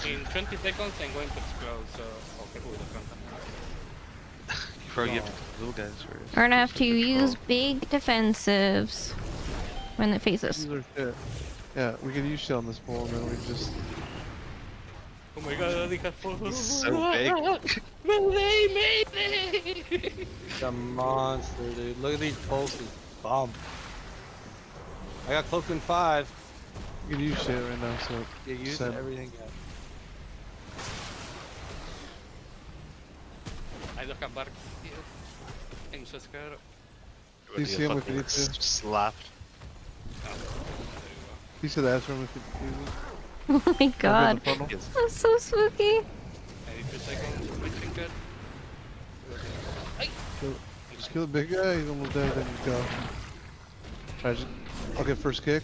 In 20 seconds, I'm going to explode, so... Okay, who the front? Bro, you have to kill the little guys first. We're gonna have to use big defensives when it faces. Use our shit. Yeah, we could use shit on this pole and then we just. Oh my god, I have four. He's so big. Melee! It's a monster, dude. Look at these pulses. Bomb. I got cloaked in 5. You can use shit right now, so. Yeah, use send. everything. I don't have bark here. I'm so scared. You see him if you need to. Slapped. You see the ass room if you need to. Oh my god. the funnel. That's so spooky. I need 2 seconds for my trinket. Just kill the big guy, he's almost dead, then you go. Try to. Okay, first kick.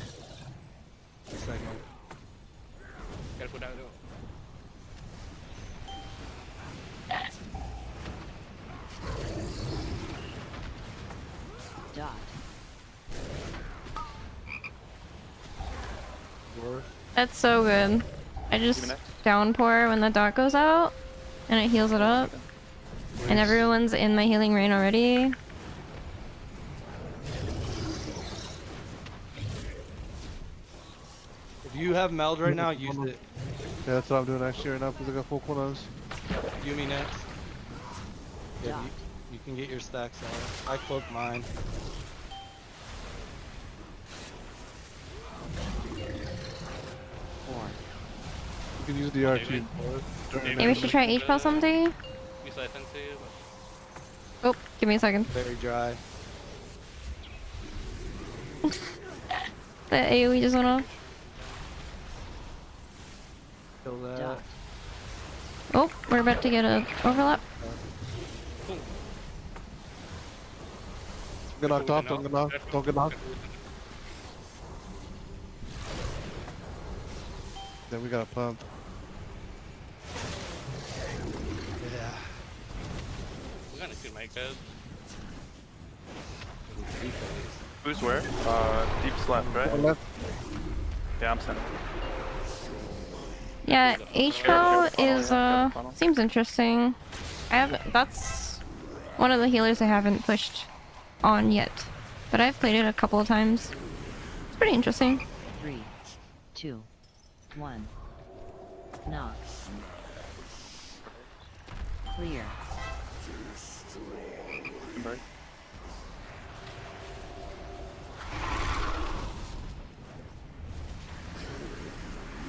Second. Careful now, though. Dot. That's so good. I just downpour when the dot goes out, and it heals it up. And everyone's in my healing rain already. If you have meld right now, use it. Yeah, that's what I'm doing actually right now because I got full cooldowns. Yumi next. Yeah, you can get your stacks out. I cloaked mine. You can use the RT. Maybe we should try H-Pal someday. Use defensive. Oh, give me a second. Very dry. The AoE just went off. Kill that. Oh, we're about to get a overlap. Get knocked off, don't get knocked, don't get knocked. Then we got a pump. Yeah. I'm gonna kill my code. Who's where? Deep's left, right? Left. Yeah, I'm sending. Yeah, H-Pal is seems interesting. That's one of the healers I haven't pushed on yet, but I've played it a couple of times. It's pretty interesting. 3, 2, 1. Knock. Clear.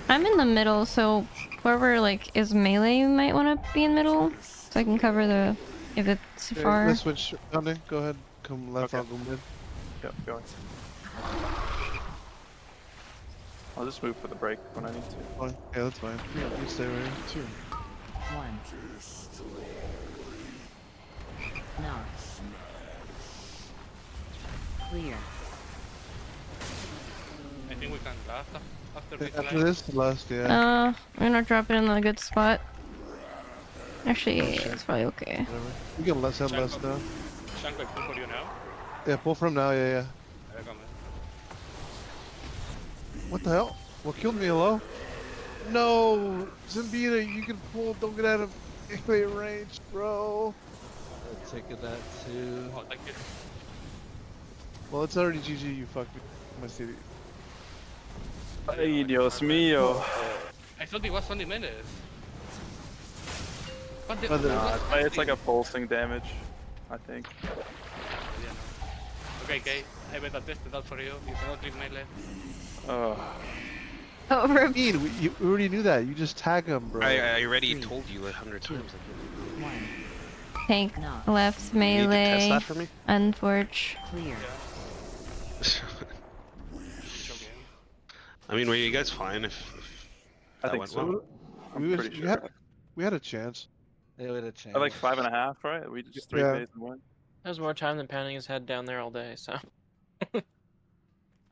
I'm in the middle, so whoever like is melee might want to be in middle, so I can cover the if it's Okay, far. let's switch rounding. Go ahead. Come left, I'll go mid. Yep, going. I'll just move for the break when I need to. Fine. Yeah, that's fine. You stay right here. 2, 1. Knock. Clear. I think we can last after this After line. this, the last, yeah. I'm gonna drop it in a good spot. Actually, it's probably okay. Whatever. We can let send less now. Shank, I pull for you now. Yeah, pull from now, yeah, yeah. I come in. What the hell? What killed me, hello? No, Zambita, you can pull. Don't get out of melee range, bro. I'll take that too. Oh, thank you. Well, it's already GG. You fucked my city. Ay, Dios mío. I thought it was 20 minutes. But But the- Nah, it's like a pulsing damage, I think. Okay, okay. I better test it out for you. You cannot leave melee. Oh. Over. Ian, we already knew that. You just tag him, bro. I already told you 100 times. Tank left You need to test melee. that for me? Unforge. Clear. I mean, were you guys fine if I that think went so. well? I'm pretty sure. We had a chance. They had a chance. At like 5.5, right? We just 3 Yeah. phase and win. That was more time than pounding his head down there all day, so.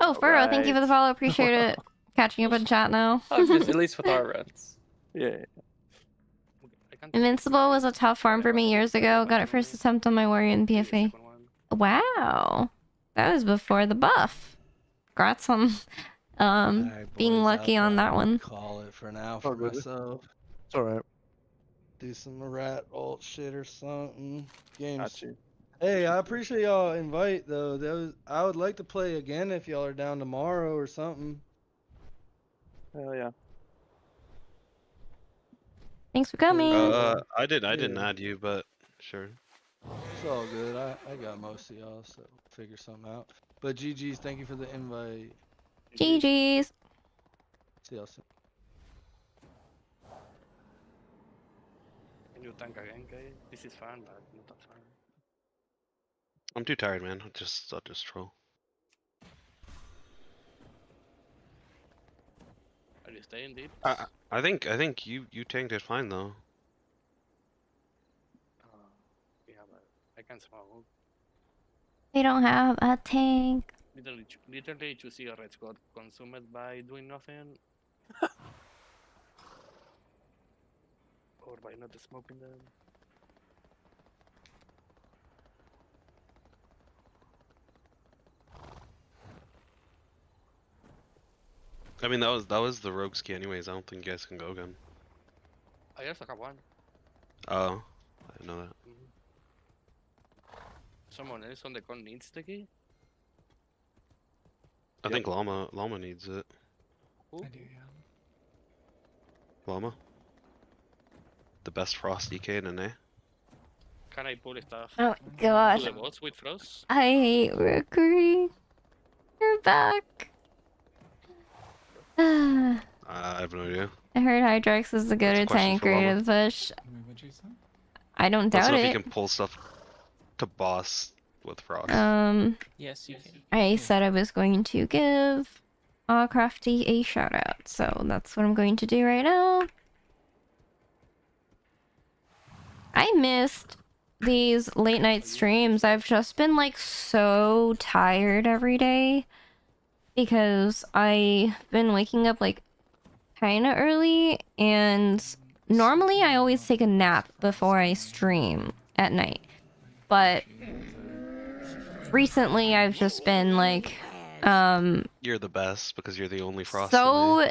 Oh, Furrow, thank you for the follow. Appreciate it. Catching up in chat now. Oh, just at least with our runs. Yeah. Invincible was a tough farm for me years ago. Got it first attempt on my warrior in BFA. Wow. That was before the buff. Congrats on Alright, being boys, lucky I'll on that probably one. Call it for now for good. myself. It's alright. Do some rat alt shit or something. Games. Got you. Hey, I appreciate y'all invite though. I would like to play again if y'all are down tomorrow or something. Hell yeah. Thanks for coming. I didn't add you, but sure. It's all good. I got most of y'all, so figure something out. But GG's, thank you for the invite. GG's. See y'all soon. Can you tank again, guys? This is fun, but not that fun. I'm too tired, man. I'll just troll. Are you staying deep? I think you tanked it fine though. Yeah, but I can smoke. They don't have a tank. Literally to see a red squad consumed by doing nothing. Or by not smoking them. I mean, that was the rogue's key anyways. I don't think you guys can go again. I also have one. Oh, I didn't know that. Someone else on the con needs the key? I think Llama needs it. Who? Llama. The best Frost DK in NA. Can I pull stuff? Oh gosh. To the bots with Frost? I hate Rookery. You're back. I I have no idea. heard Hydrex is the go-to question tank for ready Llama. to push. I don't Let's doubt know if you it. can pull stuff to boss with Frost. Yes, you can. I said I was going to give Crafty a shout out, so that's what I'm going to do right now. I missed these late night streams. I've just been like so tired every day because I've been waking up like kind of early, and normally I always take a nap before I stream at night, but recently I've just been like You're the best because you're the only Frost. so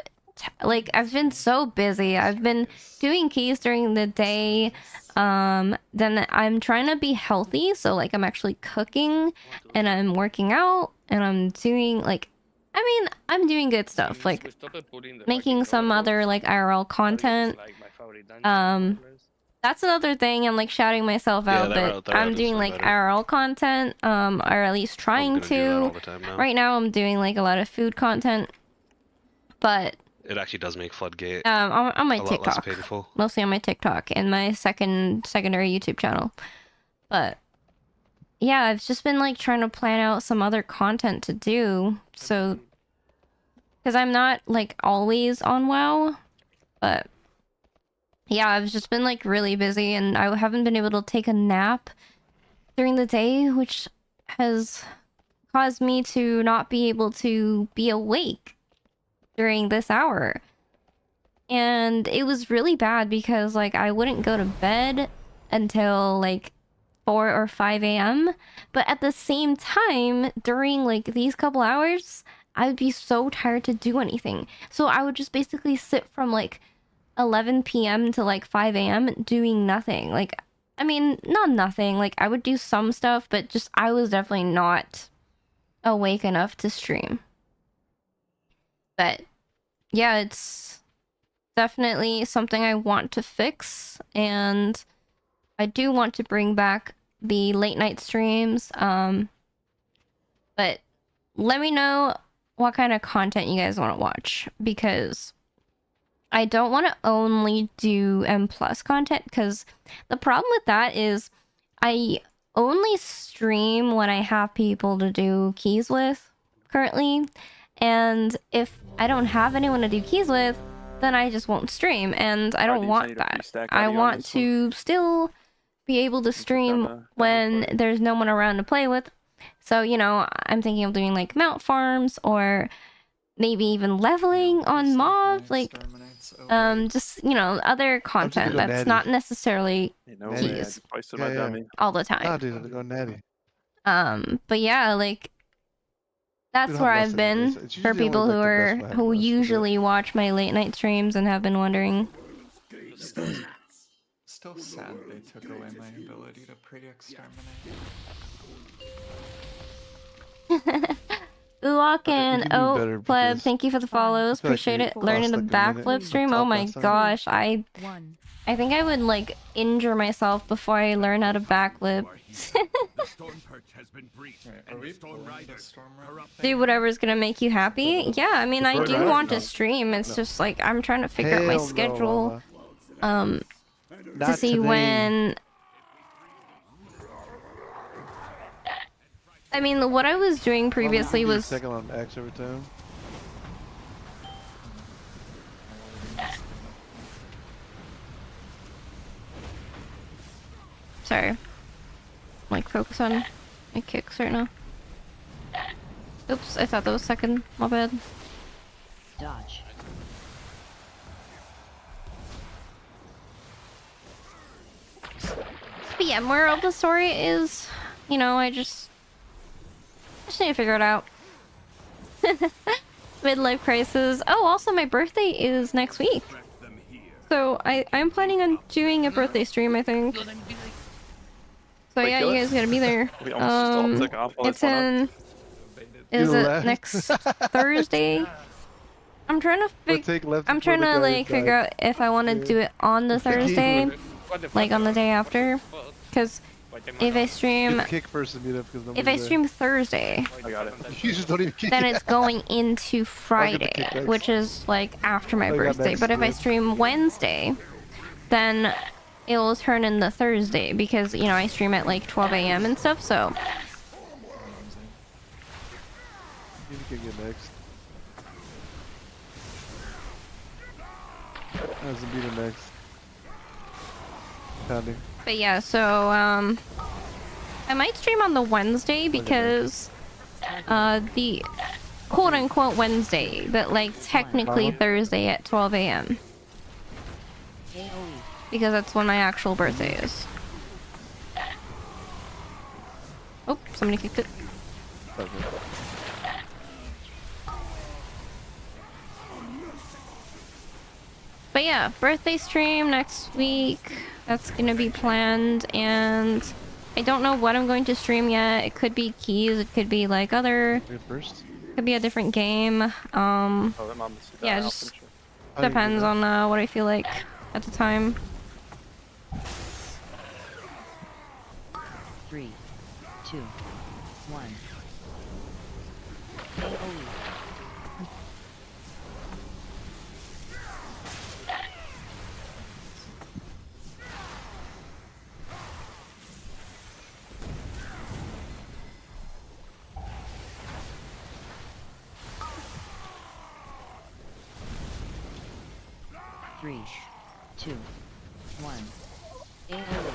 like I've been so busy. I've been doing keys during the day. Then I'm trying to be healthy, so like I'm actually cooking and I'm working out and I'm doing like, I mean, I'm doing good stuff, like making some other like IRL content. That's another thing. I'm like shouting myself out that I'm doing like IRL content, or at least trying to. Right now I'm doing like a lot of food content, but It actually does make Floodgate on my a lot less TikTok, painful. mostly on my TikTok and my secondary YouTube channel. But yeah, I've just been like trying to plan out some other content to do, so because I'm not like always on WoW, but yeah, I've just been like really busy and I haven't been able to take a nap during the day, which has caused me to not be able to be awake during this hour. And it was really bad because like I wouldn't go to bed until like 4 or 5 a.m. But at the same time, during like these couple hours, I would be so tired to do anything. So I would just basically sit from like 11 p.m. to like 5 a.m. doing nothing. Like, I mean, not nothing. Like, I would do some stuff, but just I was definitely not awake enough to stream. But yeah, it's definitely something I want to fix, and I do want to bring back the late night streams. But let me know what kind of content you guys want to watch, because I don't want to only do M+ content, because the problem with that is I only stream when I have people to do keys with currently, and if I don't have anyone to do keys with, then I just won't stream, and I don't want that. I want to still be able to stream when there's no one around to play with. So, you know, I'm thinking of doing like mount farms, or maybe even leveling on mobs, like just, you know, other content that's not necessarily keys all the time. Nah, dude, I'm going natty. But yeah, like that's don't where have I've less than been this. It's for usually people only, who like, the are best who map, usually watch my late night streams and have been wondering. Still sad they took away my ability to pre-exterminate. Uwak and you do Oh better Pleb, because thank you for the follows. I feel like Appreciate you it. lost Learning the like a minute backflip to stream. top Oh my last time. gosh, I think I would like injure myself before I learn how to backflip. Do whatever's gonna make you happy. Yeah, I mean, I do want to stream. It's just like I'm trying to figure out my Hell no, schedule. To Not see today. when. I mean, what I was doing previously was. Second on X every time. Sorry. Like, focus on my kicks right now. Oops, I thought that was second. My bad. Dodge. But yeah, moral of the story is, you know, I just need to figure it out. Midlife crisis. Oh, also my birthday is next week. So I'm planning on doing a birthday stream, I think. So yeah, you guys gotta be there. We almost just all took off while It's this went in. up. Is You it left. next Thursday? I'm trying to I'm trying to like figure out if I want to do it on the Thursday, like on the day after, because if I stream, Kick first and meet up because if I stream Thursday, I got it. You just don't even kick then it. it's going into Friday, kickbacks. which is like after my I got birthday. next But if I week. stream Wednesday, then it will turn into Thursday because, you know, I stream at like 12 a.m. and stuff. So You can get next. As a beater next. Pounding. but yeah, so I might stream on the Wednesday because the quote unquote Wednesday, but like technically Thursday at 12 a.m. because that's when my actual birthday is. Oh, somebody kicked it. But yeah, birthday stream next week. That's gonna be planned, and I don't know what I'm going to stream yet. It could be keys. It could be like other. First. Could be a different game. Oh, that mom is Yeah, I'll just finish it. depends on what I feel like at the time. 3, 2, 1. Three, 2, 1. AOE.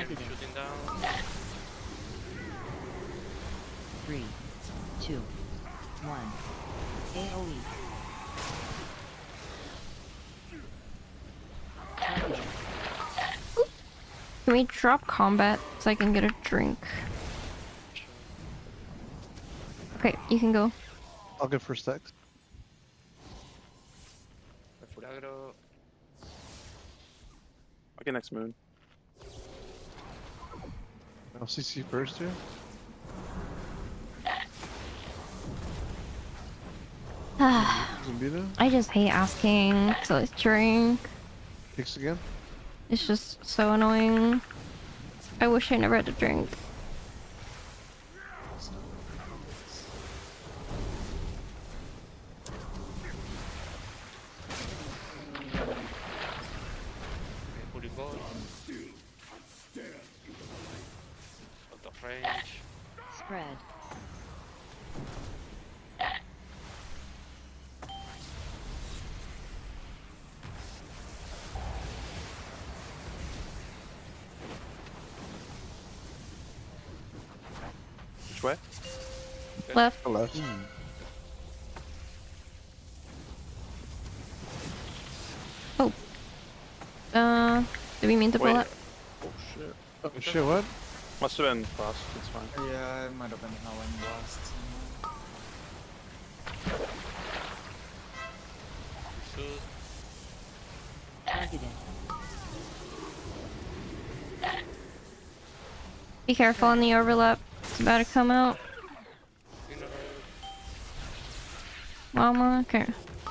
Shooting down. 3, 2, 1. AoE. Targeted. Can we drop combat so I can get a drink? Okay, you can go. I'll get first text. Furagro. Okay, next moon. I'll CC first here. Zambita. I just hate asking to drink. Kicks again. It's just so annoying. I wish I never had to drink. Putting ball. Out of range. Spread. Which way? Left. Left. Oh. Do we mean to pull Wait. up? Oh shit. Oh shit, what? Must have been frost, it's fine. Yeah, it might have been Howling Blast. Shoot. Targeted. Be careful on the overlap. It's about to come out. Mama, okay.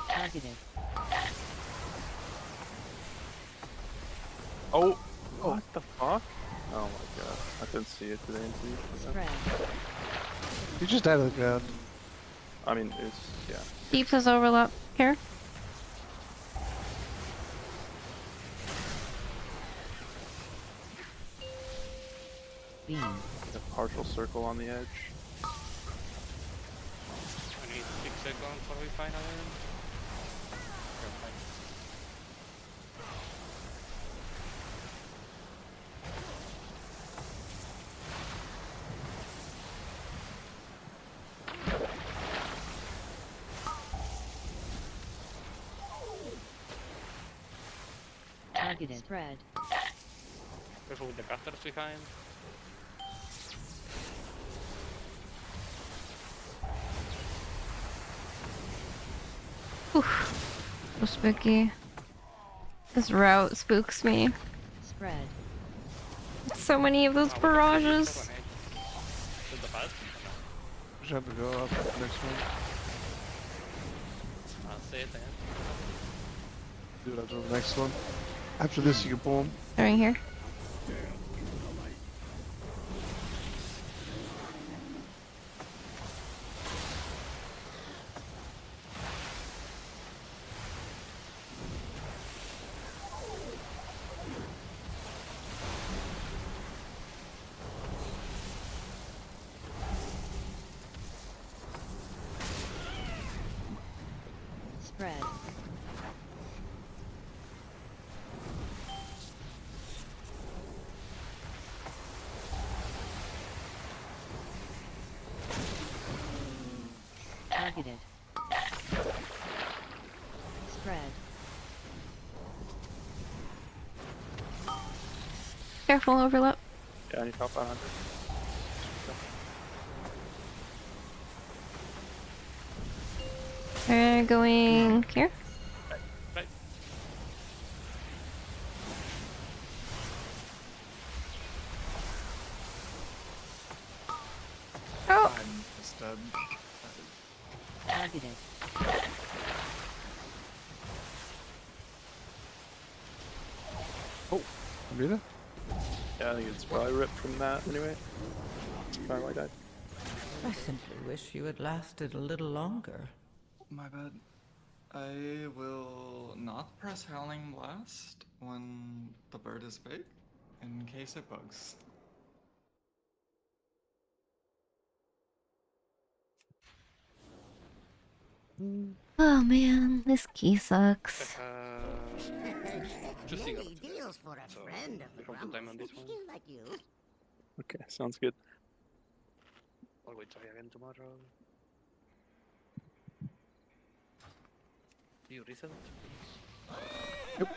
Targeted. Oh! What the fuck? Oh my god. I couldn't see it today. Spread. You just died to the ground. I mean, it's, yeah. Deep says overlap. Here. Beam. A partial circle on the edge. I need 6 seconds for we final end. Targeted. Spread. Careful with the casters behind. Oof. So spooky. This route spooks me. Spread. So many of those barrages. Shoot the pass. Just have to go up next one. I'll say it then. Dude, I'll do the next one. After this, you can pull him. They're in here. Spread. Targeted. Spread. Careful overlap. Yeah, I need help 500. They're going here. Right. Oh. I'm just dead. Targeted. Oh, Zambita? Yeah, I think it's probably ripped from that anyway. That's probably why I died. I simply wish you had lasted a little longer. My bad. I will not press Howling Blast when the bird is big, in case it bugs. Oh man, this key sucks. Just Many deals for a friend of the couple time on this one. like you. Okay, sounds good. I'll wait try again tomorrow. Do you reset it? Yep.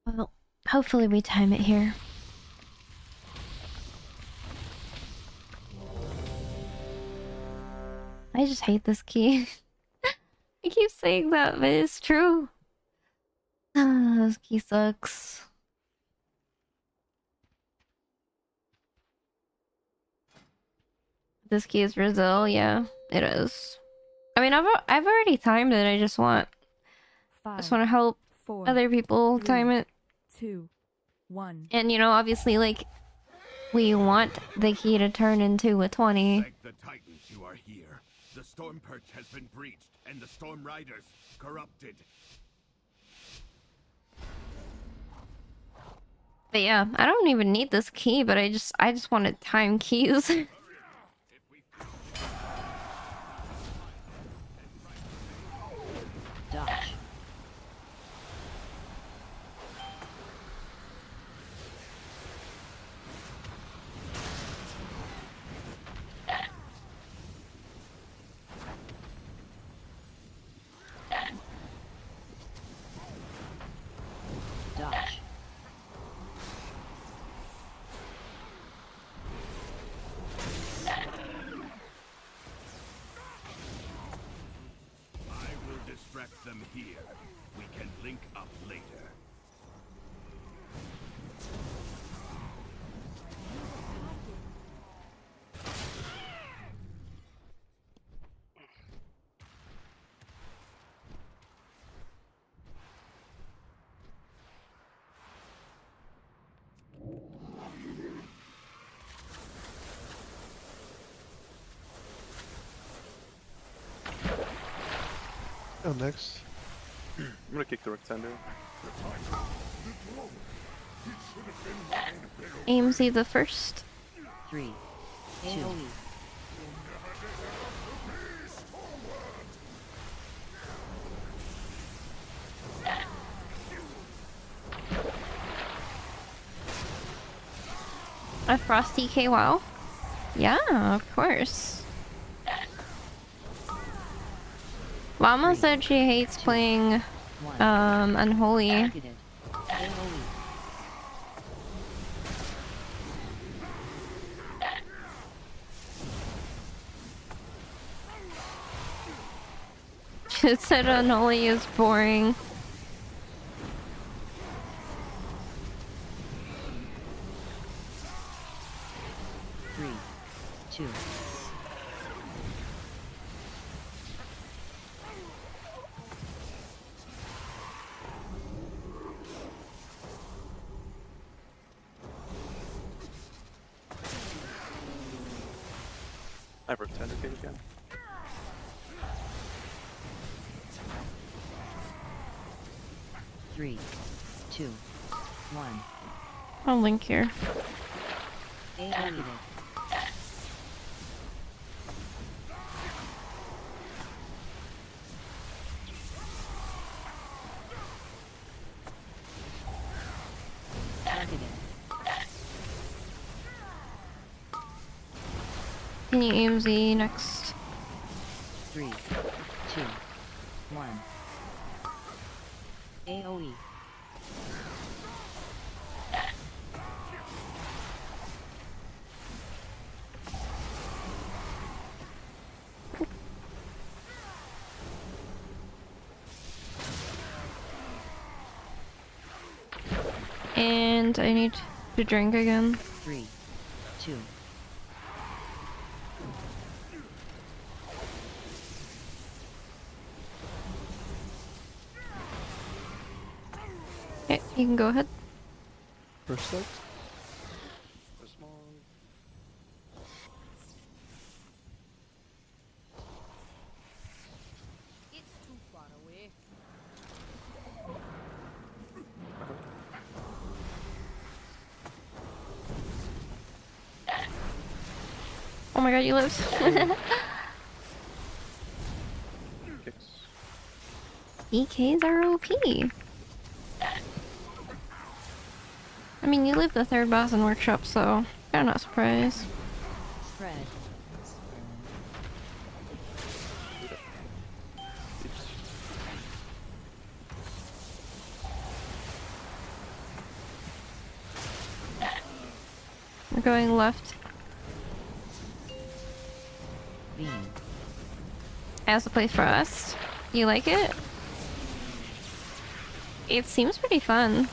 Well, hopefully we time it here. I just hate this key. I keep saying that, but it's true. This key sucks. This key is Brazil, yeah, it is. I mean, I've already timed it. I just want to help other people time it. 2, 1. And you know, obviously, like we want the key to turn into a 20. Thank the Titans you are here. The storm perch has been breached, and the storm riders corrupted. But yeah, I don't even need this key, but I just want to time keys. Dodge. Dodge. I will distract them here. We can link up later. Oh, next. I'm gonna kick the rectangle. AMC the first. 3, 2. A Frosty K WoW? Yeah, of course. Mama said she hates playing Unholy. Targeted. AoE. She said Unholy is boring. Three, 2. I have rectangle kick again. Three, 2, 1. I'll link here. Targeted. Targeted. Can you AMZ next? 3, 2, 1. AoE. And I need to drink again. 3, 2. Okay, you can go ahead. First set. my god, you lived. EKs are OP. I mean, you lived the third boss in workshop, so I'm not surprised. Spread. We're going left. Beam. As to play Frost. You like it? It seems pretty fun.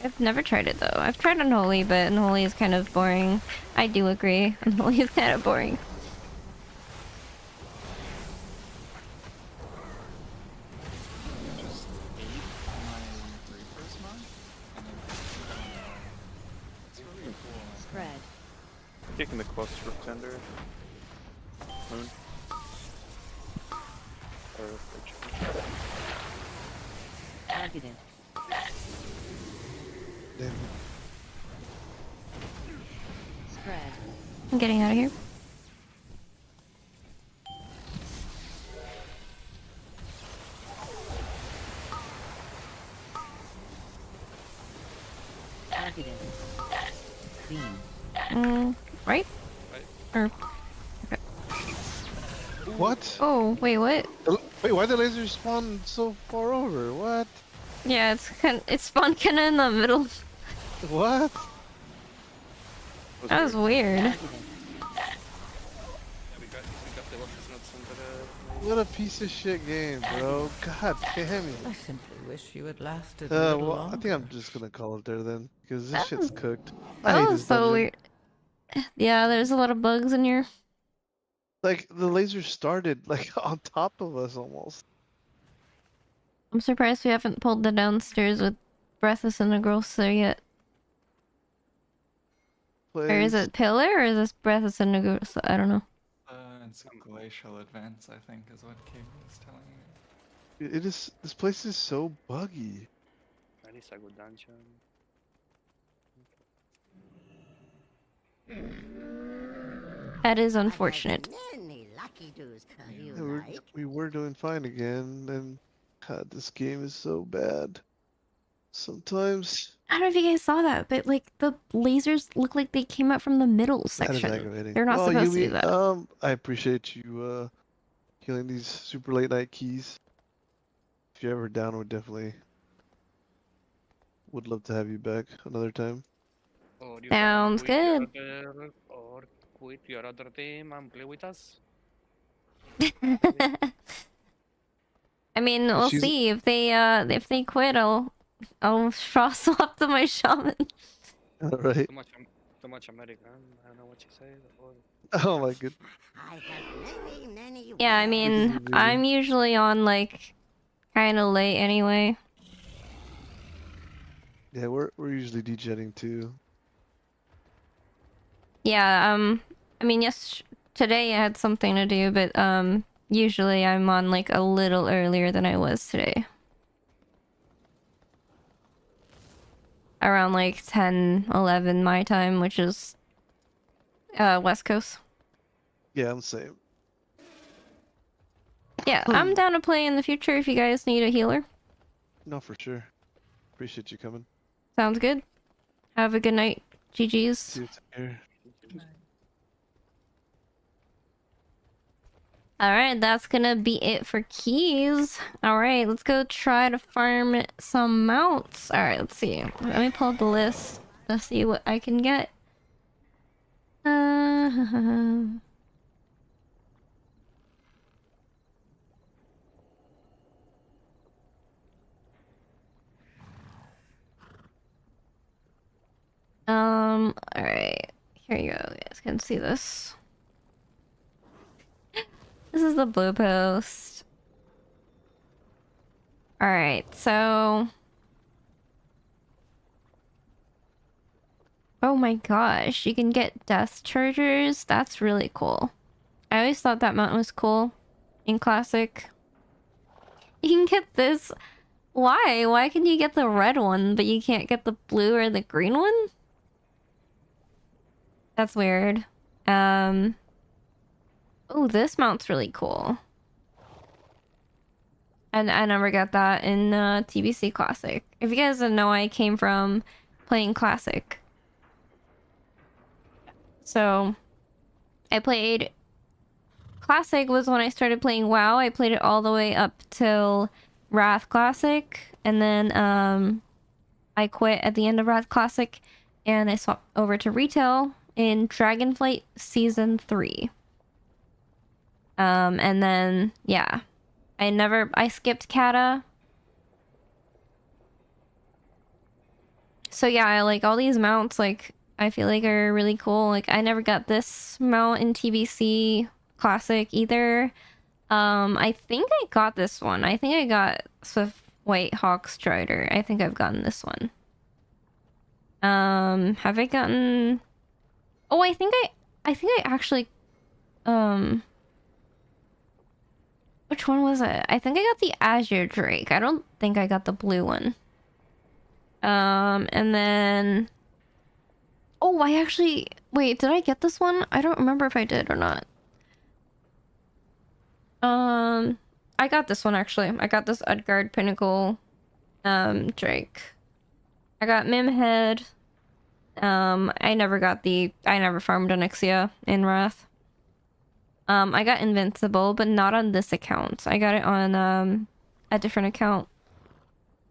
I've never tried it though. I've tried Unholy, but Unholy is kind of boring. I do agree. Unholy is kind of boring. Just ate my Reaper's Mark, and it's really cool. Spread. Kicking the close tender. Moon. Or Targeted. Damn. Spread. I'm getting out of here. Targeted. Beam. Right? Or What? oh, wait, what? Wait, why the laser spawn so far over? What? Yeah, it's spawned kinda in the middle. What? That was weird. What a piece of shit game, bro. God damn it. I simply wish you had lasted a little Well, longer. I think I'm just gonna call it there then, because this shit's cooked. I That hate was this so dungeon. weird. Yeah, there's a lot of bugs in here. Like, the laser started, like, on top of us almost. I'm surprised we haven't pulled the downstairs with Breath of Cinegrosa yet. Or is it Pillar or is this Breath of Cinegrosa? I don't know. It's a glacial advance, I think, is what King was telling me. It is, this place is so buggy. That is a good dungeon. That is unfortunate. Many lucky doos. You Yeah, like? we were doing fine again, and God, this game is so bad. Sometimes I don't know if you guys saw that, but like the lasers look like they came out from the middle that is section. aggravating. They're not Well, supposed to Yumi, do that. I appreciate you killing these super late night keys. If you're ever down, would love to have you back another time. Or you Sounds can quit good. your other, or quit your other team and play with us. I mean, we'll She's- see if they quit. I'll cross swap to my shaman. Alright. Too much American. I don't know what you say. Oh my good. I have many Yeah, I mean, I'm usually on like kind of late anyway. Yeah, we're usually dejetting too. Yeah, I mean, yes, today I had something to do, but usually I'm on like a little earlier than I was today. Around like 10, 11 my time, which is West Coast. Yeah, I'm the same. Yeah, I'm down to play in the future if you guys need a healer. No, for sure. Appreciate you coming. Sounds good. Have a good night. GG's. See you here. Alright, that's gonna be it for keys. Alright, let's go try to farm some mounts. Alright, let's see. Let me pull up the list to see what I can get. Alright. Here you go. You guys can see this. This is the blue post. Alright, so... Oh my gosh, you can get death chargers? That's really cool. I always thought that mount was cool in Classic. You can get this... Why? Why can you get the red one, but you can't get the blue or the green one? That's weird. Oh, this mount's really cool. And I never got that in TBC Classic. If you guys didn't know, I came from playing Classic. So, I played... Classic was when I started playing WoW. I played it all the way up till Wrath Classic. And then, I quit at the end of Wrath Classic. And I swapped over to Retail in Dragonflight Season 3. And then, yeah. I skipped Kata. So yeah, I like all these mounts, like, I feel like are really cool. Like, I never got this mount in TBC Classic either. I think I got this one. I think I got Swift White Hawk Strider. I think I've gotten this one. Have I gotten... Oh, I think I actually... Which one was it? I think I got the Azure Drake. I don't think I got the blue one. And then... Oh, I actually... Wait, did I get this one? I don't remember if I did or not. I got this one, actually. I got this Utgard Pinnacle, Drake. I got Mimhead. I never farmed Onyxia in Wrath. I got Invincible, but not on this account. I got it on, a different account.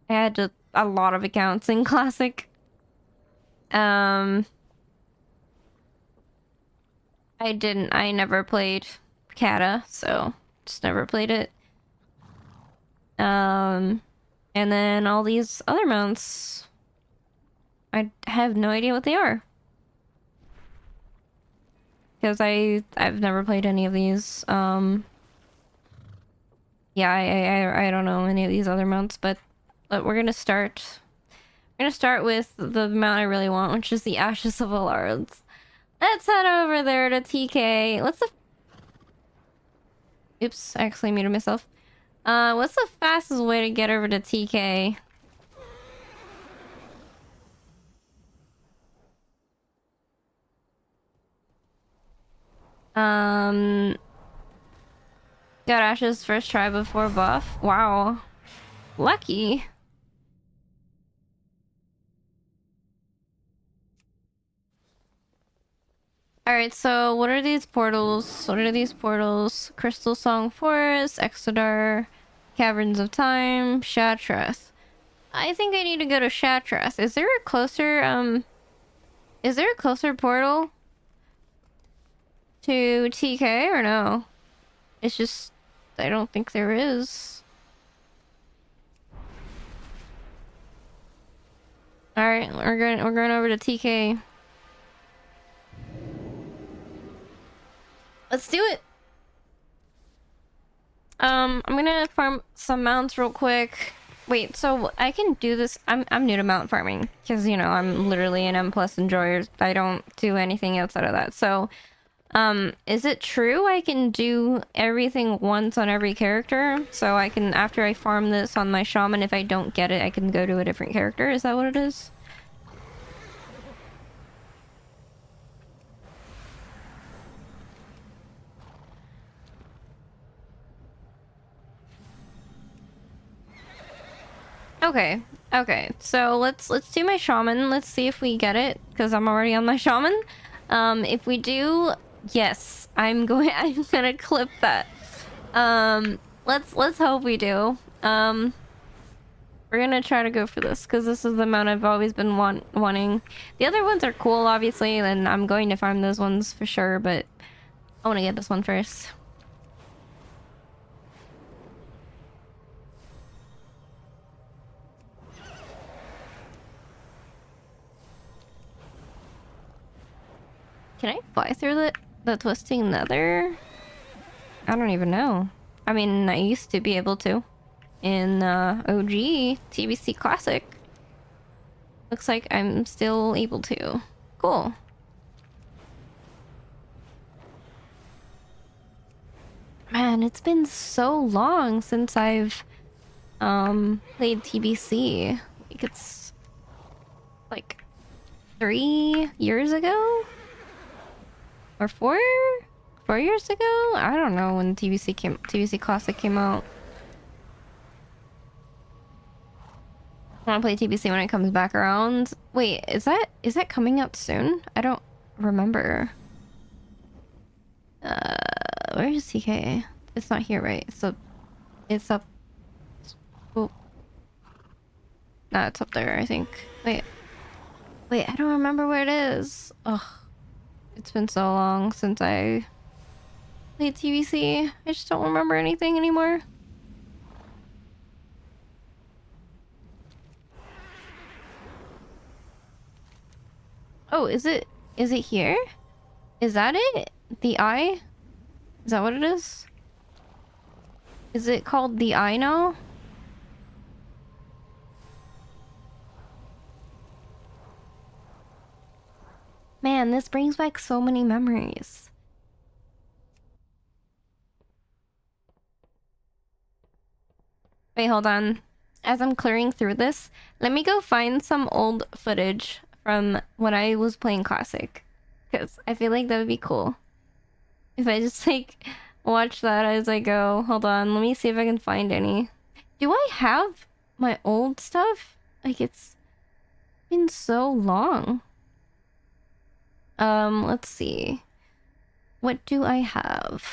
I had a lot of accounts in Classic. I never played Kata, so just never played it. And then all these other mounts, I have no idea what they are. Because I've never played any of these. Yeah, I don't know any of these other mounts, but we're gonna start. We're gonna start with the mount I really want, which is the Ashes of Alards. Let's head over there to TK. Oops, I actually muted myself. What's the fastest way to get over to TK? Got Ashes first try before buff. Wow. Lucky. Alright, so what are these portals? What are these portals? Crystal Song Forest, Exodar, Caverns of Time, Shattrath. I think I need to go to Shattrath. Is there a closer portal to TK or no? It's just, I don't think there is. Alright, we're going over to TK. Let's do it. I'm gonna farm some mounts real quick. Wait, so I can do this. I'm new to mount farming because, you know, I'm literally an M+ enjoyer. I don't do anything outside of that. So, is it true I can do everything once on every character? So I can, after I farm this on my shaman, if I don't get it, I can go to a different character? Is that what it is? Okay, so let's do my shaman. Let's see if we get it, because I'm already on my shaman. If we do, yes, I'm gonna clip that. Let's hope we do. We're gonna try to go for this, because this is the amount I've always been wanting. The other ones are cool, obviously, and I'm going to farm those ones for sure, but I want to get this one first. Can I fly through the twisting nether? I don't even know. I mean, I used to be able to in OG TBC Classic. Looks like I'm still able to. Cool. Man, it's been so long since I've played TBC. Like, it's like 3 years ago? Or 4? 4 years ago? I don't know when TBC Classic came out. I want to play TBC when it comes back around. Wait, is that coming out soon? I don't remember. Where is TK? It's not here, right? So it's up. Oh. Nah, it's up there, I think. Wait, I don't remember where it is. Ugh. It's been so long since I played TBC. I just don't remember anything anymore. Oh, is it here? Is that it? The eye? Is that what it is? Is it called the eye now? Man, this brings back so many memories. Wait, hold on. As I'm clearing through this, let me go find some old footage from when I was playing Classic. Because I feel like that would be cool. If I just, like, watch that as I go. Hold on, let me see if I can find any. Do I have my old stuff? Like, it's been so long. Let's see. What do I have?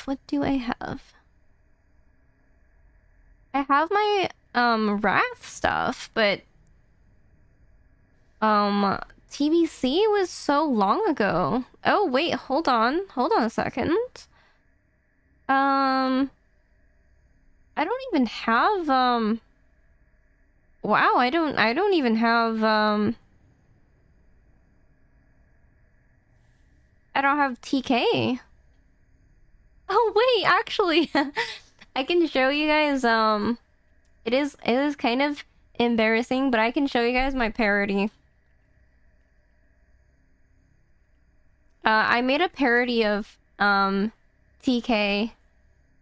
I have my, Wrath stuff, but, TBC was so long ago. Oh, wait, hold on a second. I don't even have, wow, I don't even have, I don't have TK. Oh, wait, actually, I can show you guys, it is kind of embarrassing, but I can show you guys my parody. I made a parody of, TK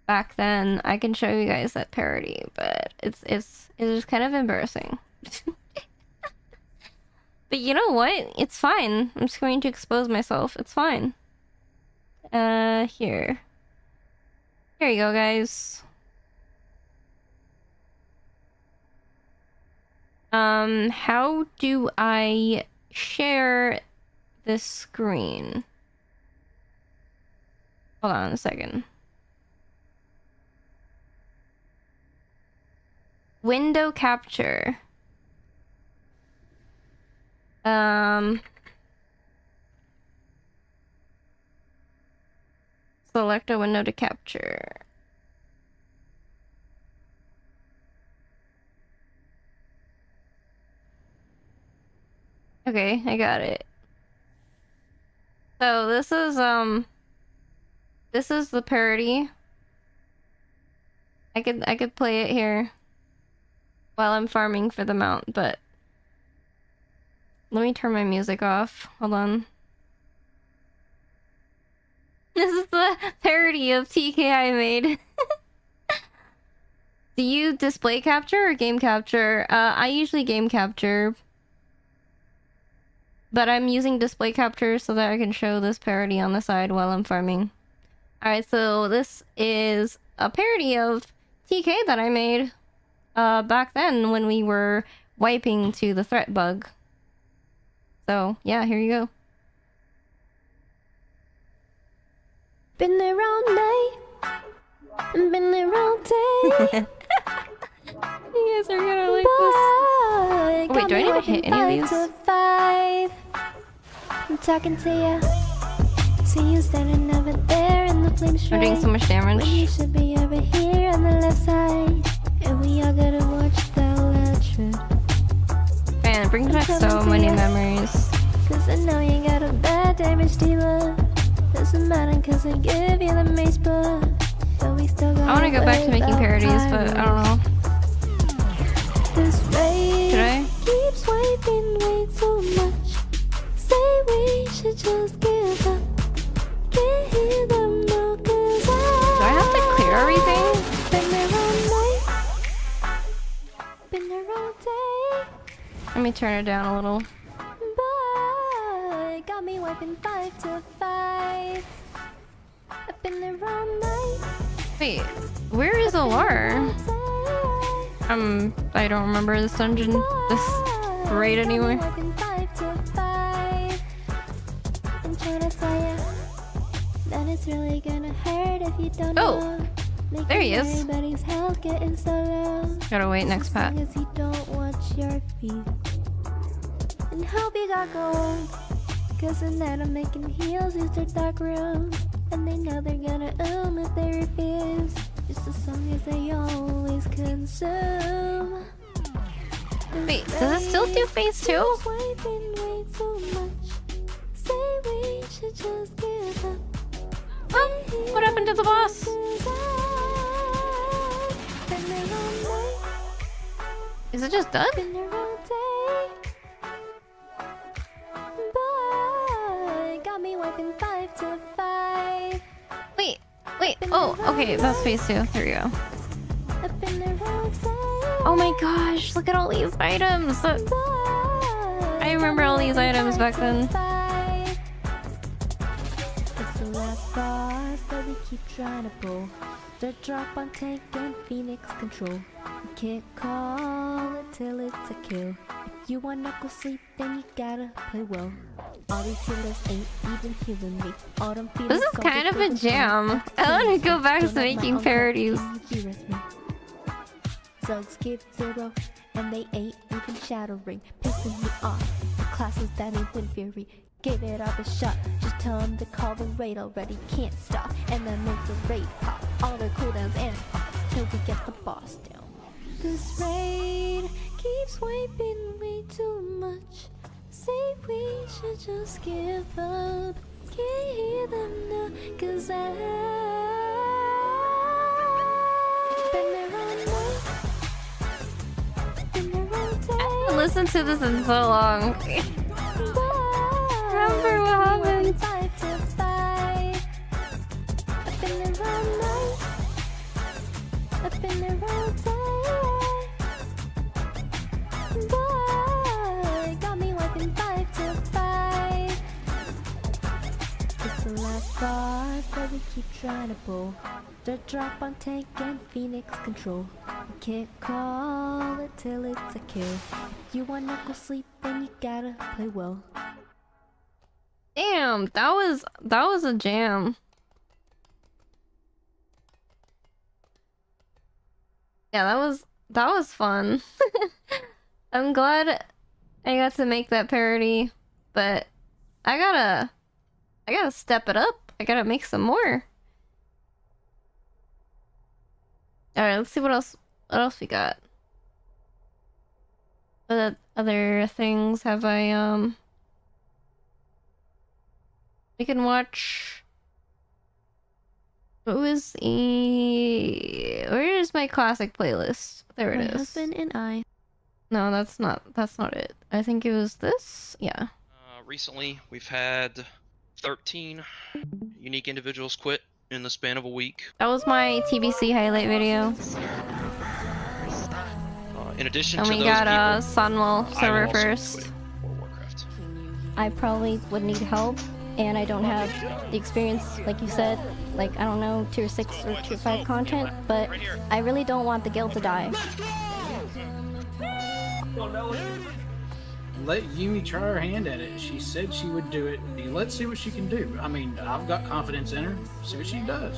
back then. I can show you guys that parody, but it is kind of embarrassing. But you know what? It's fine. I'm just going to expose myself. It's fine. Here. Here you go, guys. How do I share this screen? Hold on a second. Window capture. Select a window to capture. Okay, I got it. So this is the parody. I could play it here while I'm farming for the mount, but let me turn my music off. Hold on. This is the parody of TK I made. Do you display capture or game capture? I usually game capture. But I'm using display capture so that I can show this parody on the side while I'm farming. Alright, so this is a parody of TK that I made back then when we were wiping to the threat bug. So, yeah, here you go. Been there all night, been there all day. You guys are gonna like this. Oh, wait, do I need to hit any of these? I'm talking to you. See you standing over there in the flame straight. I'm doing so much damage. When you should be over here on the left side. And we all gotta watch the electric. Man, it brings back so many memories. Cause I know you got a bad damage dealer. Doesn't matter cause I give you the mace book. So we still got I wanna go back to making parodies, but I don't know. Should I? Keeps wiping way too much. Say we should just give up. Can't hear them now cause do I have to clear everything? Been there all night. Been there all day. Let me turn it down a little. But got me wiping 5 to 5. Wait, where is Alar? I don't remember this dungeon. This raid anyway. Then it's really gonna hurt if you don't Oh, there he is. Everybody's health getting so low. Gotta wait next pat. As you don't watch your feet. And hope you got gold. Cause in that I'm making heels use their dark rooms. And they know they're gonna if they refuse. Just as long as they always consume. Wait, does it still do phase 2? Swiping way too much. Say we should just give up. What happened to the boss? Is it just done? Got me wiping 5 to 5. Wait, oh, okay, that's phase 2. There we go. Oh my gosh, look at all these items! I remember all these items back then. It's the last boss that we keep trying to pull. The drop on tank and Phoenix control. You can't call it till it's a kill. If you want knuckle sleep, then you gotta play well. All these healers ain't even healing me. Autumn This is kind of a jam. I want to go back to making parodies. Zugs give 0, and they ain't even shattering. Pissing me off. The classes that ain't win fury. Give it up a shot. Just tell them to call the raid already. Can't stop. And then make the raid pop. All their cooldowns and pops till we get the boss down. This raid keeps wiping way too much. Say we should just give up. Can't hear them now, cause I've been there all night. Been there all day. I haven't listened to this in so long. Remember what happened? 5 to 5. I've been there all night. I've been there all day. Boy, got me wiping 5 to 5. It's the last boss that we keep trying to pull. The drop on tank and Phoenix control. You can't call it till it's a kill. If you want knuckle sleep, then you gotta play well. Damn, that was a jam. Yeah, that was fun. I'm glad I got to make that parody, but I gotta step it up. I gotta make some more. Alright, let's see what else we got. What other things have I we can watch. What was the... Where is my classic playlist? There it is. My husband and I. No, that's not it. I think it was this. Yeah. Recently, we've had 13 unique individuals quit in the span of a week. That was my TBC highlight video. In addition And to we those got people, Sunwell I server will also first. quit World of Warcraft. I probably would need help, and I don't have the experience, like you said, like, I don't know, tier 6 or tier 5 content, but I really don't want the guild to die. Let Yumi try her hand at it. She said she would do it. Let's see what she can do. I mean, I've got confidence in her. See what she does.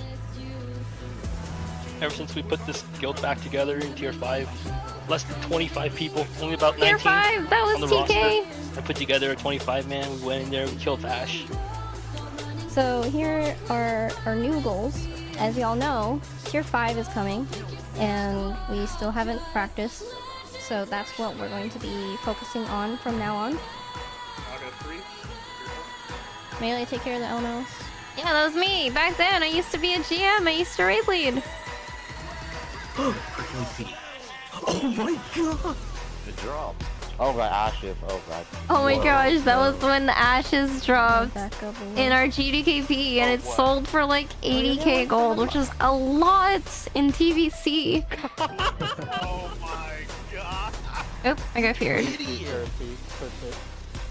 Ever since we put this guild back together in tier 5, less than 25 people, only about 19 Tier 5, that was on the TK. roster. I put together a 25-man. We went in there, we killed Ash. So here are our new goals. As y'all know, tier 5 is coming, and we still haven't practiced. So that's what we're going to be focusing on from now on. Melee, take care of the Elnos. Yeah, that was me. Back then, I used to be a GM. I used to raid lead. Oh my god! The drop. Oh god, Ashes. Oh god. Oh my gosh, that was when the Ashes dropped Back up a little. in our GDKP, and it sold for like 80k gold, which is a lot in TVC. Oh my god. Oh, I got feared.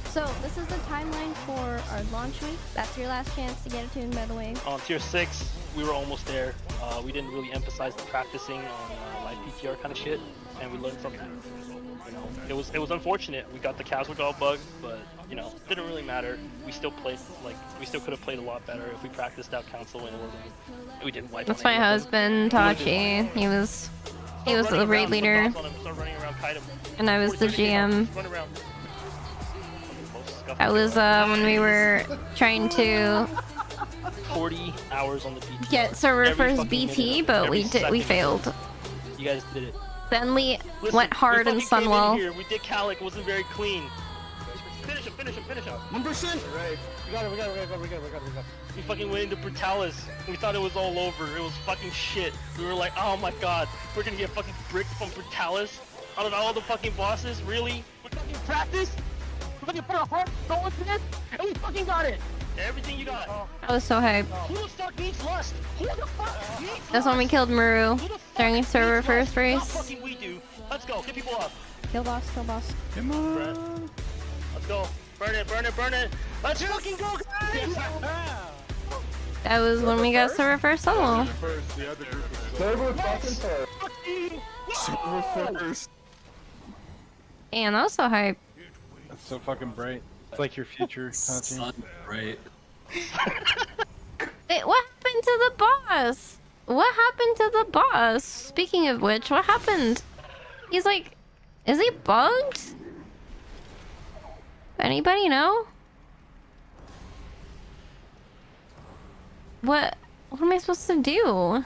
So So this is the timeline for our launch week. That's your last chance to get a tune, by the way. On tier 6, we were almost there. We didn't really emphasize the practicing on live PTR kind of shit, and we learned from that. You know, it was unfortunate. We got the casual dog bug, but you know, it didn't really matter. We still played we still could have played a lot better if we practiced out council and we didn't wipe. That's on my any of them. husband, Tachi. He was the raid leader, and I was the GM. That was when we were trying to 40 hours on the BT. get server Every first fucking BT, minute, but every we second. failed. You guys did it. Then we Listen, went hard we in fucking came Sunwell. here, we did Calic, wasn't very clean. Finish him. 1%. Right. We got it. We fucking went into Brutalis. We thought it was all over. It was fucking shit. We were like, oh my god, we're gonna get fucking bricked from Brutalis out of all the fucking bosses. Really? We fucking practiced. We fucking put our heart going into this, and we fucking got it. Everything you got. I was so hyped. Who the fuck needs lust? Who the fuck needs That's when we killed Maru during server first How race. fucking we do. Let's go. Get people up. Kill boss. Come on. Let's go. Burn it. Let's fucking go, guys! That was when we got server first solo. Server first. And that was so hype. That's so fucking bright. It's like your future, Tachi. Right. Wait, what happened to the boss? What happened to the boss? Speaking of which, what happened? He's like, is he bugged? Anybody know? What am I supposed to do?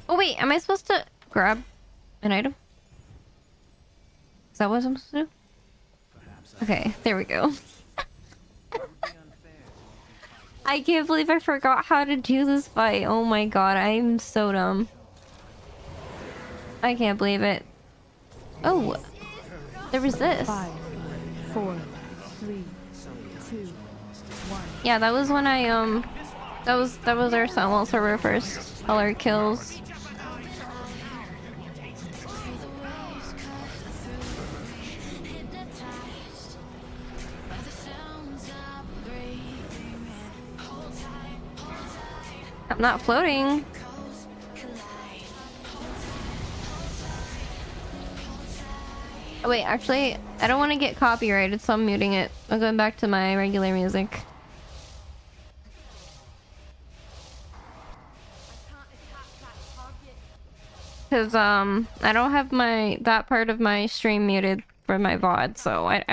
Oh wait, am I supposed to grab an item? Is that what I'm supposed to do? Okay, there we go. I can't believe I forgot how to do this fight. Oh my god, I'm so dumb. I can't believe it. Oh, there was this. 5, 4, 3, 2, 1. Yeah, that was when I that was our Sunwell server first. All our kills. I'm not floating. Oh, wait, actually, I don't want to get copyrighted, so I'm muting it. I'm going back to my regular music. Cause I don't have that part of my stream muted for my VOD, so I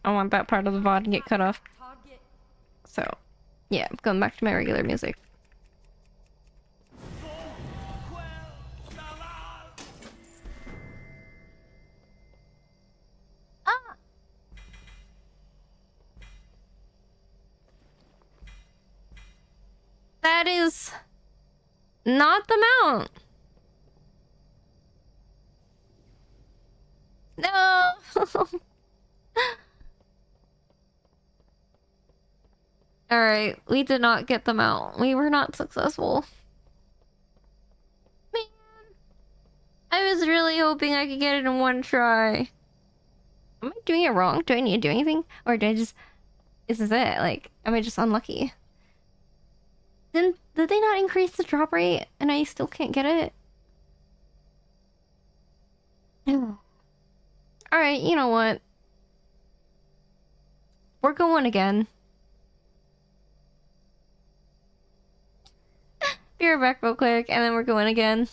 want that part of the VOD to get cut off. So, yeah, I'm going back to my regular music. That is not the mount. No. All right, we did not get the mount. We were not successful. Man, I was really hoping I could get it in one try. Am I doing it wrong? Do I need to do anything? Or did I just... Is this it? Like, am I just unlucky? Did they not increase the drop rate and I still can't get it? Alright, you know what? We're going again. Be right back real quick, and then we're going again.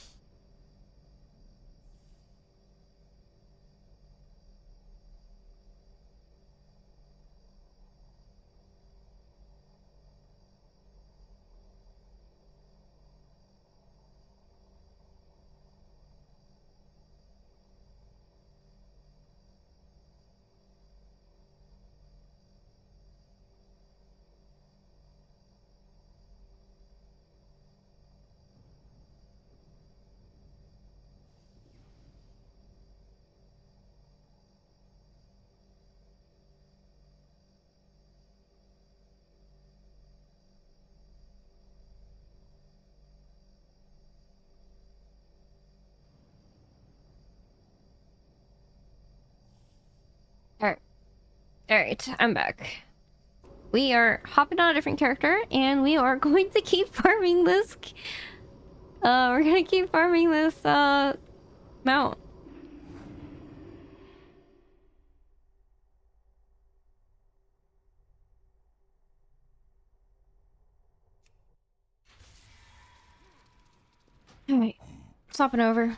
Alright, I'm back. We are hopping on a different character, and we are going to keep farming this. We're gonna keep farming this, mount. Alright, swapping over.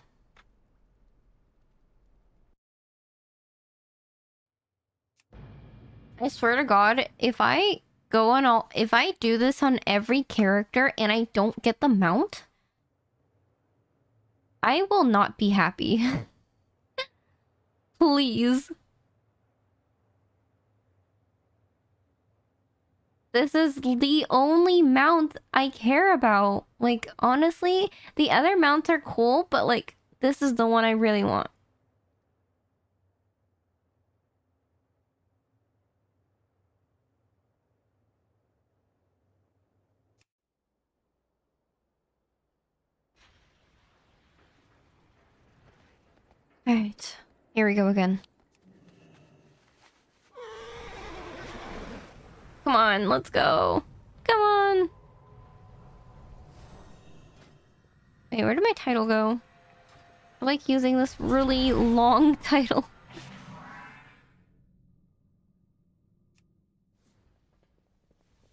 I swear to God, if I do this on every character and I don't get the mount, I will not be happy. Please. This is the only mount I care about. Like, honestly, the other mounts are cool, but like, this is the one I really want. Alright, here we go again. Come on, let's go. Come on. Wait, where did my title go? I like using this really long title.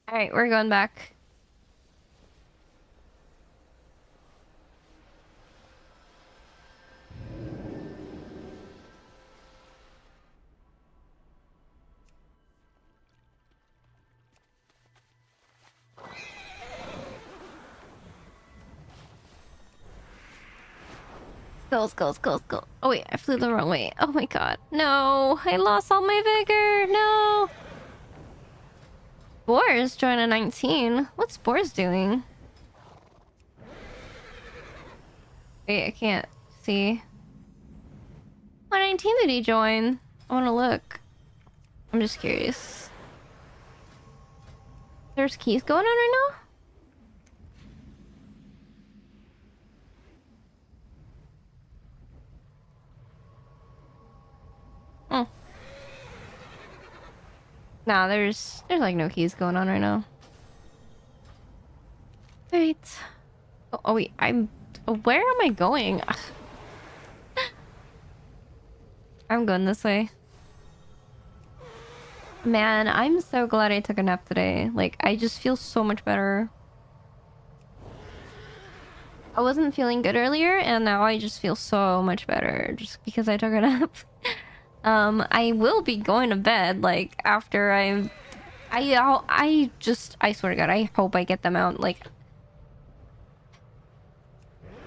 Alright, we're going back. Go. Oh wait, I flew the wrong way. Oh my god. No, I lost all my vigor. No. Spores joined a 19. What's Spores doing? Wait, I can't see. What 19 did he join? I want to look. I'm just curious. There's keys going on right now? Oh. Nah, there's like no keys going on right now. Right. Oh wait, where am I going? I'm going this way. Man, I'm so glad I took a nap today. Like, I just feel so much better. I wasn't feeling good earlier, and now I just feel so much better just because I took a nap. I will be going to bed, like, after I swear to God, I hope I get them out. Like,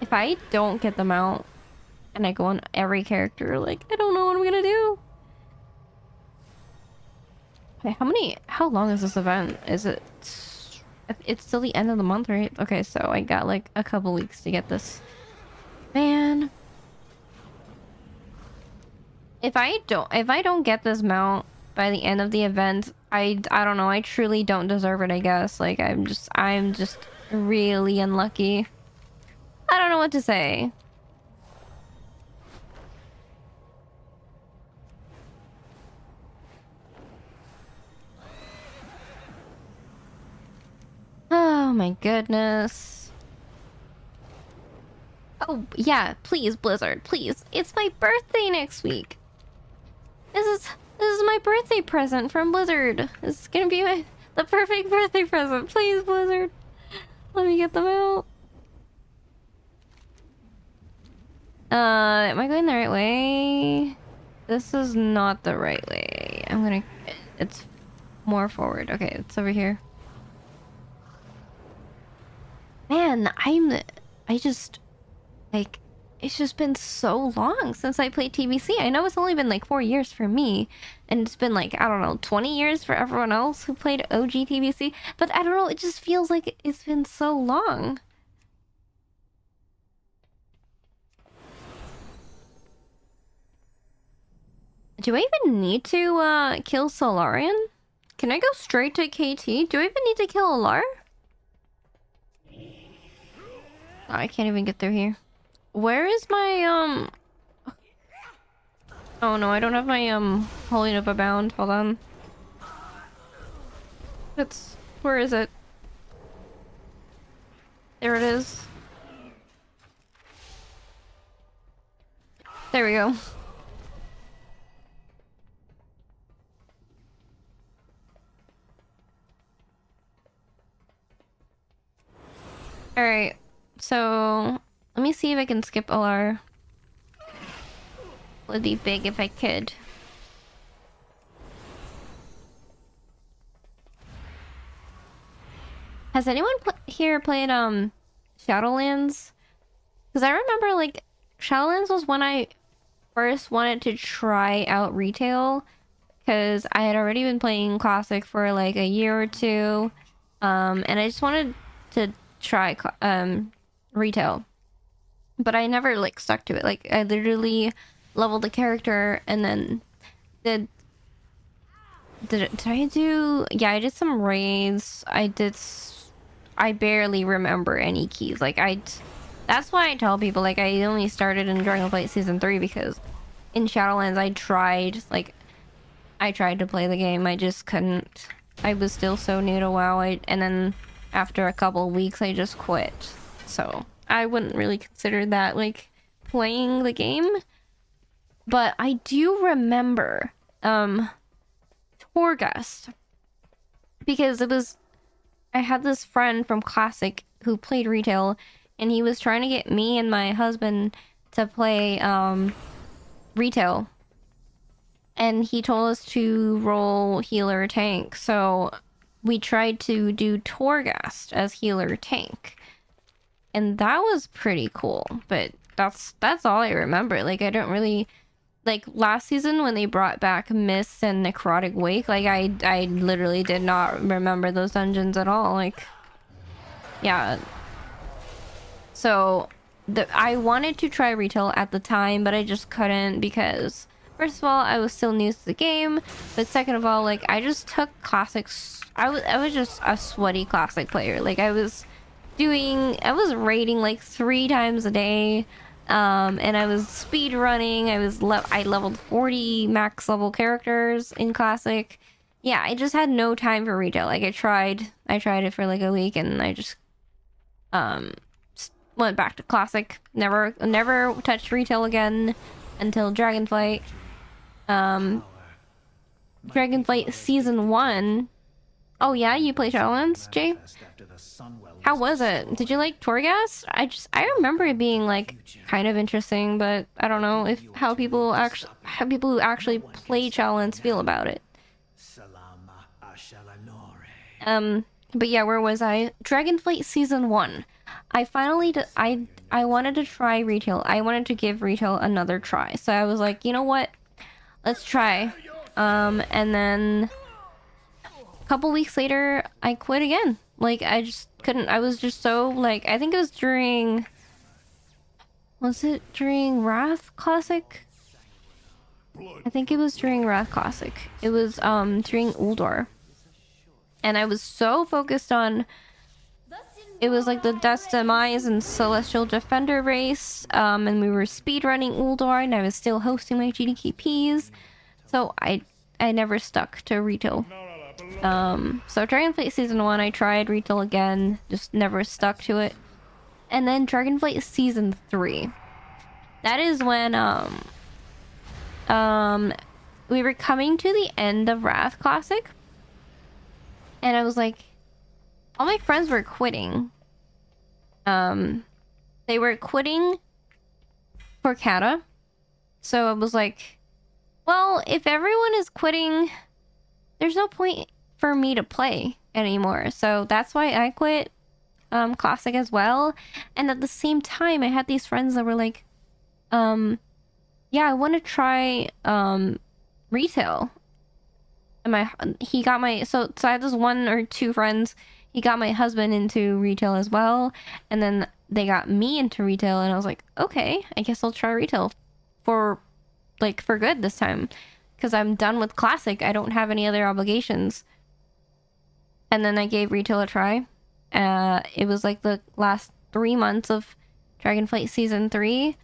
if I don't get them out and I go on every character, like, I don't know what I'm gonna do. Okay, how long is this event? Is it, it's till the end of the month, right? Okay, so I got like a couple weeks to get this. Man. If I don't get this mount by the end of the event, I don't know, I truly don't deserve it, I guess. Like, I'm just really unlucky. I don't know what to say. Oh my goodness. Oh, yeah, please, Blizzard, please. It's my birthday next week. This is my birthday present from Blizzard. This is gonna be the perfect birthday present. Please, Blizzard. Let me get them out. Am I going the right way? This is not the right way. It's more forward. Okay, it's over here. Man, it's just been so long since I played TBC. I know it's only been like 4 years for me, and it's been like, I don't know, 20 years for everyone else who played OG TBC, but I don't know, it just feels like it's been so long. Do I even need to kill Solarian? Can I go straight to KT? Do I even need to kill Alar? Oh, I can't even get through here. Where is my, Oh no, I don't have my, Holy Nova bound. Hold on. Where is it? There it is. There we go. Alright, so let me see if I can skip LR. Would be big if I could. Has anyone here played Shadowlands? Because I remember like Shadowlands was when I first wanted to try out retail, because I had already been playing Classic for like a year or two, and I just wanted to try retail, but I never like stuck to it. Like I literally leveled the character and then did I do, yeah, I did some raids. I barely remember any keys. Like that's why I tell people like I only started in Dragonflight Season 3, because in Shadowlands I tried to play the game. I just couldn't. I was still so new to WoW, and then after a couple of weeks I just quit. So I wouldn't really consider that like playing the game. But I do remember Torghast, because I had this friend from Classic who played retail, and he was trying to get me and my husband to play retail, and he told us to roll healer tank, so we tried to do Torghast as healer tank, and that was pretty cool. But that's all I remember. Like I don't really, like last season when they brought back Mist and Necrotic Wake, like I literally did not remember those dungeons at all. Like, yeah. So I wanted to try retail at the time, but I just couldn't, because first of all, I was still new to the game, but second of all, like I just took classics. I was just a sweaty classic player. Like I was raiding like 3 times a day. And I was speed running. I leveled 40 max level characters in Classic. Yeah, I just had no time for retail. Like I tried it for like a week, and I just went back to Classic. Never touched retail again until Dragonflight. Dragonflight Season 1. Oh yeah, you play Shadowlands, Jay? How was it? Did you like Torghast? I remember it being like kind of interesting, but I don't know if how people who actually play Shadowlands feel about it. But yeah, where was I? Dragonflight Season 1. I finally I wanted to try retail. I wanted to give retail another try. So I was like, you know what? Let's try. And then a couple weeks later, I quit again. Like, I just couldn't. I was just so, like, I think it was during... Was it during Wrath Classic? I think it was during Wrath Classic. It was, during Uldor. And I was so focused on... It was, like, the Dust Demise and Celestial Defender race. And we were speedrunning Uldor, and I was still hosting my GDKPs. So, I never stuck to retail. So Dragonflight Season 1, I tried retail again, just never stuck to it. And then Dragonflight Season 3. That is when, we were coming to the end of Wrath Classic. And I was like, all my friends were quitting. They were quitting for Kata. So I was like, well, if everyone is quitting, there's no point for me to play anymore. So that's why I quit Classic as well. And at the same time, I had these friends that were like, yeah, I want to try retail. And he got my, so I had this 1 or 2 friends. He got my husband into retail as well, and then they got me into retail, and I was like, okay, I guess I'll try retail for good this time, because I'm done with Classic. I don't have any other obligations. And then I gave retail a try. It was like the last 3 months of Dragonflight Season 3.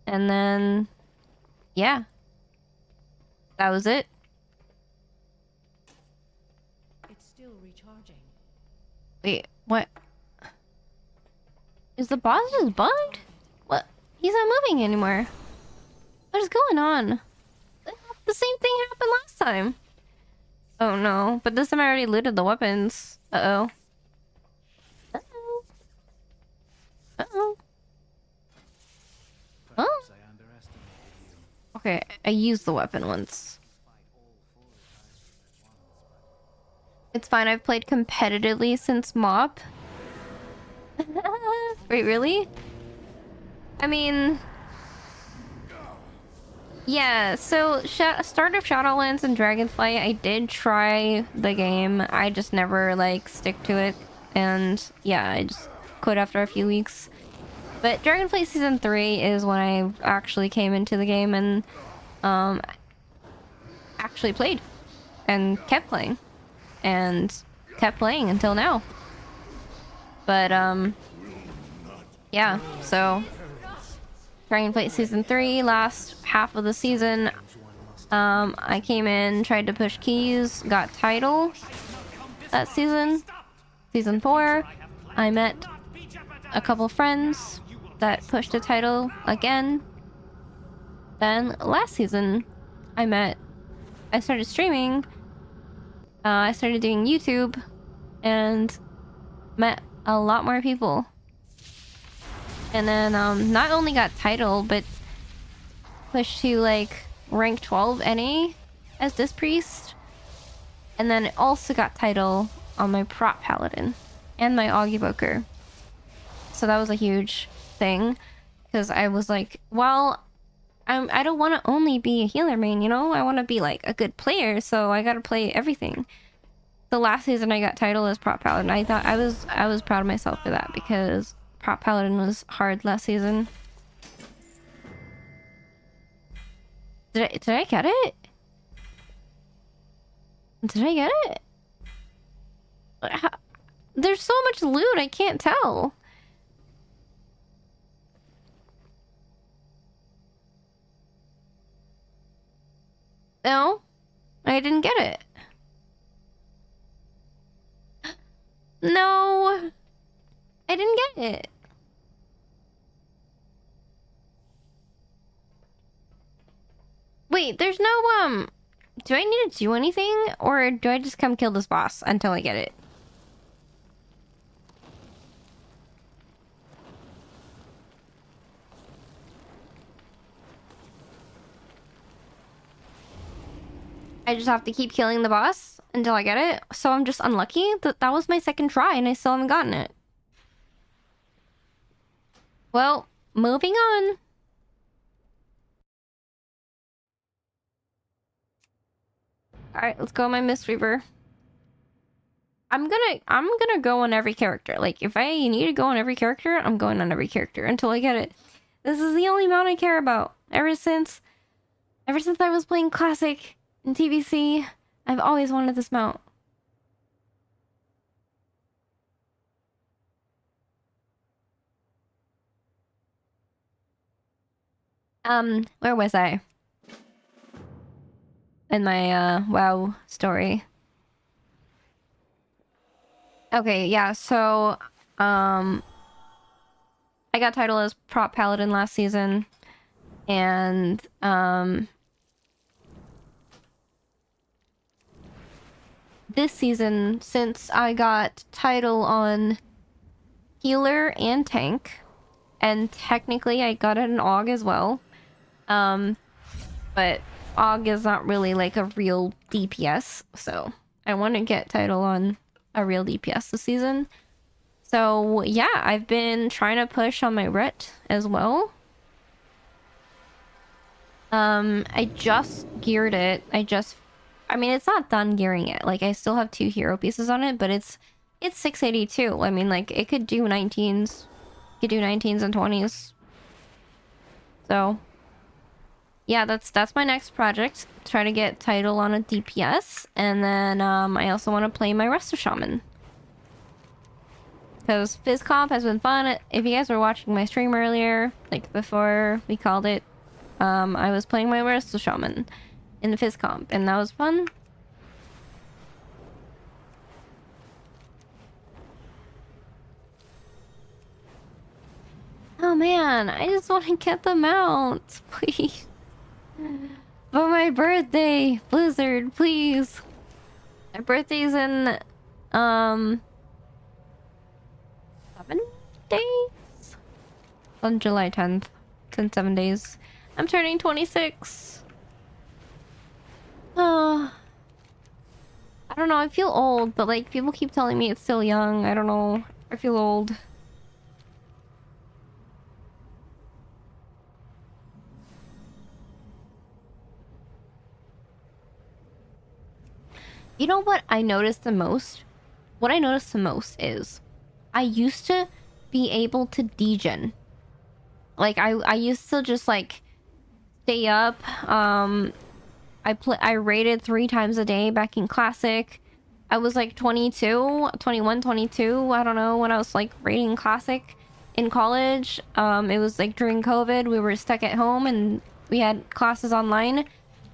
And then, yeah. That was it. Wait, what? Is the boss just bugged? What? He's not moving anymore. What is going on? The same thing happened last time. Oh no, but this time I already looted the weapons. Uh-oh. Uh-oh. Uh-oh. Oh. Okay, I used the weapon once. It's fine, I've played competitively since MOP. Wait, really? I mean... Yeah, so start of Shadowlands and Dragonflight, I did try the game. I just never, like, stick to it. And, yeah, I just quit after a few weeks. But Dragonflight Season 3 is when I actually came into the game and, actually played. And kept playing. And kept playing until now. But, yeah, so... Dragonflight Season 3, last half of the season. I came in, tried to push keys, got title that season. Season 4, I met a couple friends that pushed the title again. Then last season, I started streaming. I started doing YouTube and met a lot more people. And then, not only got title, but pushed to, like, rank 12 NA as this priest. And then also got title on my prop paladin and my Augie Booker. So that was a huge thing. Because I was like, well, I don't want to only be a healer main, you know? I want to be, like, a good player, so I gotta play everything. The last season I got title as prop paladin. I thought I was proud of myself for that, because prop paladin was hard last season. Did I get it? Did I get it? There's so much loot, I can't tell. No, I didn't get it. No, I didn't get it. Wait, there's no, do I need to do anything? Or do I just come kill this boss until I get it? I just have to keep killing the boss until I get it? So I'm just unlucky? That was my second try and I still haven't gotten it. Well, moving on. Alright, let's go my Mistweaver. I'm gonna go on every character. Like, if I need to go on every character, I'm going on every character until I get it. This is the only mount I care about. Ever since I was playing Classic in TBC, I've always wanted this mount. Where was I? In my, WoW story. Okay, yeah, so, I got title as prop paladin last season, and, this season, since I got title on healer and tank, and technically I got an AUG as well, but AUG is not really like a real DPS, so I want to get title on a real DPS this season. So yeah, I've been trying to push on my Ret as well. I just geared it. I mean, it's not done gearing it. Like, I still have 2 hero pieces on it, but it's 682. I mean, like, it could do 19s. It could do 19s and 20s. So yeah, that's my next project. Try to get title on a DPS, and then I also want to play my rsham. Because phys comp has been fun. If you guys were watching my stream earlier, like before we called it, I was playing my rsham in the phys comp, and that was fun. man, I just want to get the mount, please. For my birthday, Blizzard, please. My birthday's in 7 days? On July 10th. It's in 7 days. I'm turning 26. I don't know, I feel old, but like people keep telling me it's still young. I don't know. I feel old. You know what I noticed the most? What I noticed the most is I used to be able to degen. Like I used to just like stay up. I raided 3 times a day back in Classic. I was like 21, 22, I don't know, when I was like raiding Classic in college. It was like during COVID, we were stuck at home and we had classes online.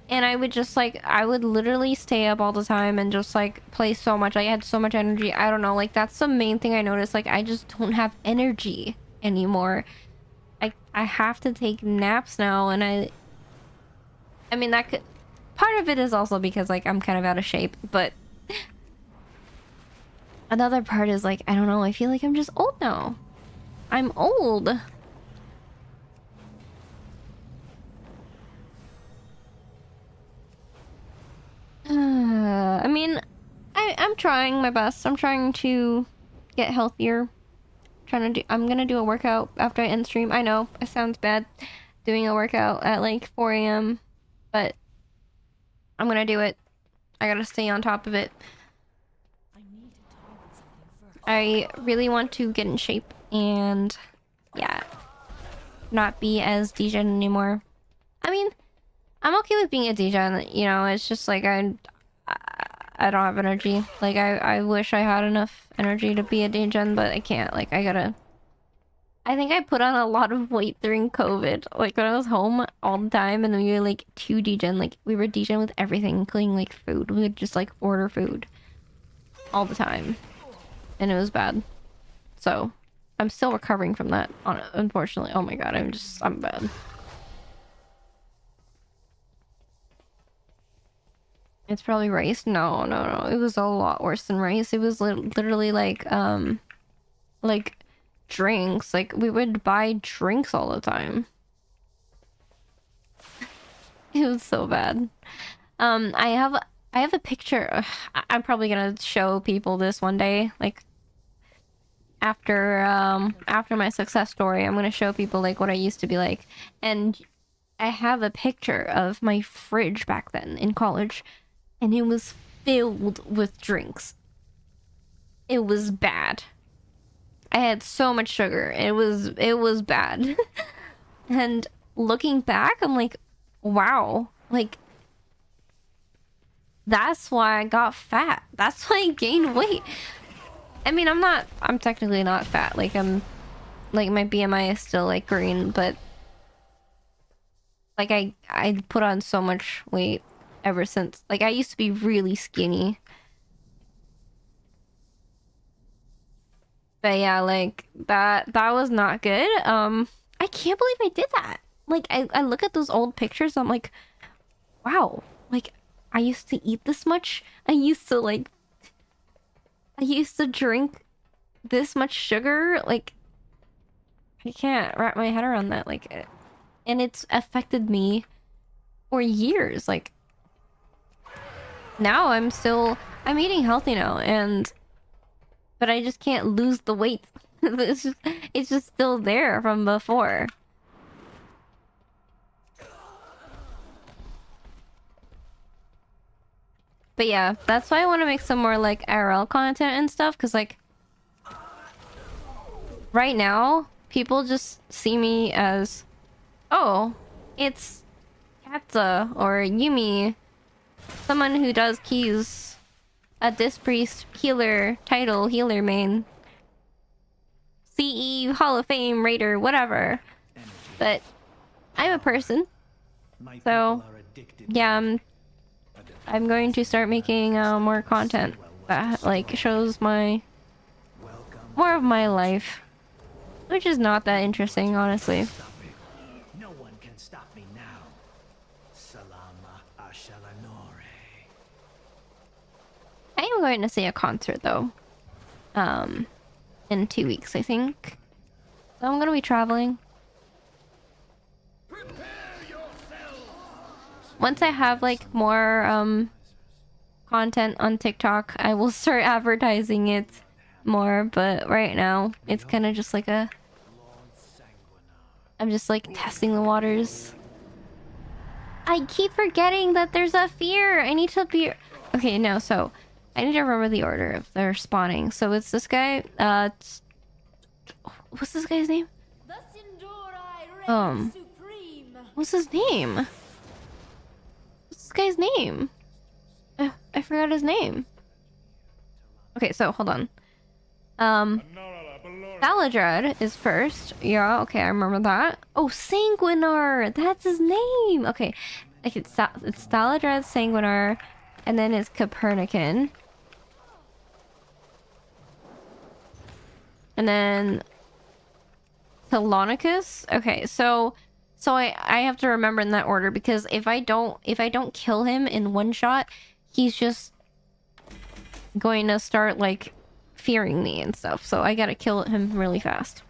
And I would just like, I would literally stay up all the time and just like play so much. I had so much energy. I don't know, like that's the main thing I noticed. Like I just don't have energy anymore. I have to take naps now, and I mean that could, part of it is also because like I'm kind of out of shape, but another part is like, I don't know, I feel like I'm just old now. I'm old. I mean, I'm trying my best. I'm trying to get healthier. I'm gonna do a workout after I end stream. I know it sounds bad doing a workout at like 4 a.m. but I'm gonna do it. I gotta stay on top of it. I really want to get in shape and yeah, not be as degen anymore. I mean, I'm okay with being a degen, you know, it's just like I don't have energy. Like I wish I had enough energy to be a degen, but I can't. Like I think I put on a lot of weight during COVID. Like when I was home all the time and we were like 2 degen, like we were degen with everything, including like food. We would just like order food all the time. And it was bad. So I'm still recovering from that, unfortunately. Oh my god, I'm bad. It's probably rice. No. It was a lot worse than rice. It was literally like drinks. Like we would buy drinks all the time. It was so bad. I have a picture. I'm probably gonna show people this one day. Like after my success story, I'm gonna show people like what I used to be like. And I have a picture of my fridge back then in college, and it was filled with drinks. It was bad. I had so much sugar. It was bad. And looking back, I'm like, wow, like that's why I got fat. That's why I gained weight. I mean, I'm technically not fat. Like my BMI is still like green, but like I put on so much weight ever since. Like I used to be really skinny. But yeah, like that was not good. I can't believe I did that. Like I look at those old pictures, I'm like, wow, like I used to eat this much. I used to drink this much sugar. Like I can't wrap my head around that. Like, and it's affected me for years. Like now I'm eating healthy now, but I just can't lose the weight. It's just still there from before. But yeah, that's why I want to make some more like IRL content and stuff, because like right now people just see me as, oh, it's Katza or Yumi, someone who does keys, a disc priest, healer, title, healer main, CE, Hall of Fame, Raider, whatever. But I'm a person, so yeah, I'm going to start making more content that like shows more of my life. Which is not that interesting, honestly. No one can stop me now. Salama Ashalanore. I am going to see a concert though. In 2 weeks, I think. So I'm gonna be traveling. Once I have like more content on TikTok, I will start advertising it more, but right now it's kind of just like a I'm just like testing the waters. I keep forgetting that there's a fear. I need to be okay. No, so I need to remember the order of their spawning. So it's this guy. What's this guy's name? What's his name? What's this guy's name? I forgot his name. Okay, so hold on. Saladred is first. Yeah, okay, I remember that. Oh, Sanguinar! That's his name! Okay, like it's Saladred, Sanguinar, and then it's Copernican. And then Telonicus. Okay, so I have to remember in that order because if I don't kill him in one shot, he's just going to start like fearing me and stuff. So I gotta kill him really fast.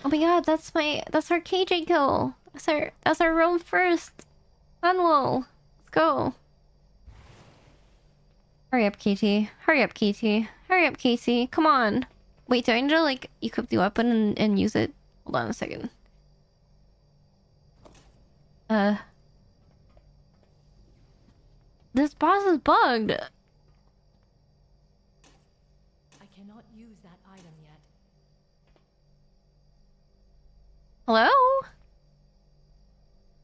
Oh my god, that's our KJ kill. That's our roam first. Sunwell. Let's go. Hurry up, KT. Hurry up, KT. Hurry up, KT. Come on. Wait, do I need to like equip the weapon and use it? Hold on a second. This boss is bugged. I cannot use that item yet. Hello?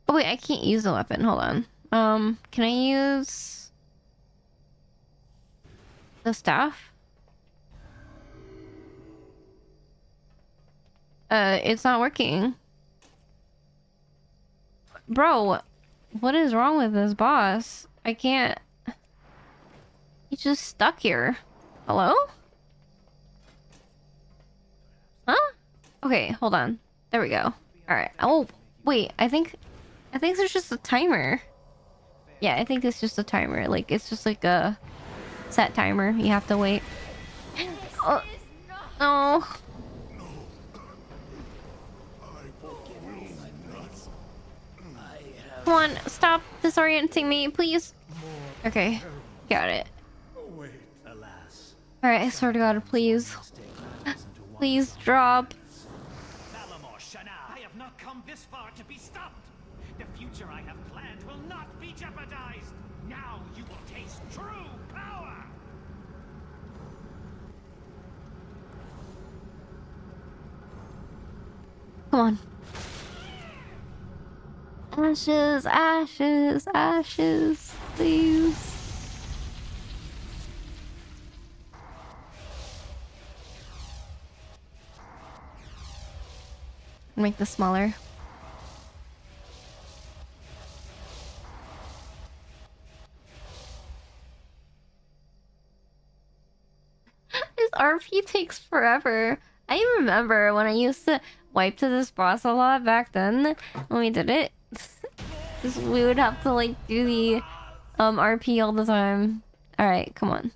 Oh wait, I can't use the weapon. Hold on. Can I use the staff? It's not working. Bro, what is wrong with this boss? I can't... He's just stuck here. Hello? Huh? Okay, hold on. There we go. Alright. Oh, wait. I think there's just a timer. Yeah, I think it's just a timer. Like, it's just like a set timer. You have to wait. Oh. Oh. Come on, stop disorienting me, please. Okay, got it. Alright, I swear to God, please. Please drop. I have not come this far to be stopped. The future I have planned will not be jeopardized. Now you will taste true power. Come on. Ashes, ashes, ashes, please. Make this smaller. This RP takes forever. I remember when I used to wipe to this boss a lot back then when we did it. We would have to like do the RP all the time. Alright, come on.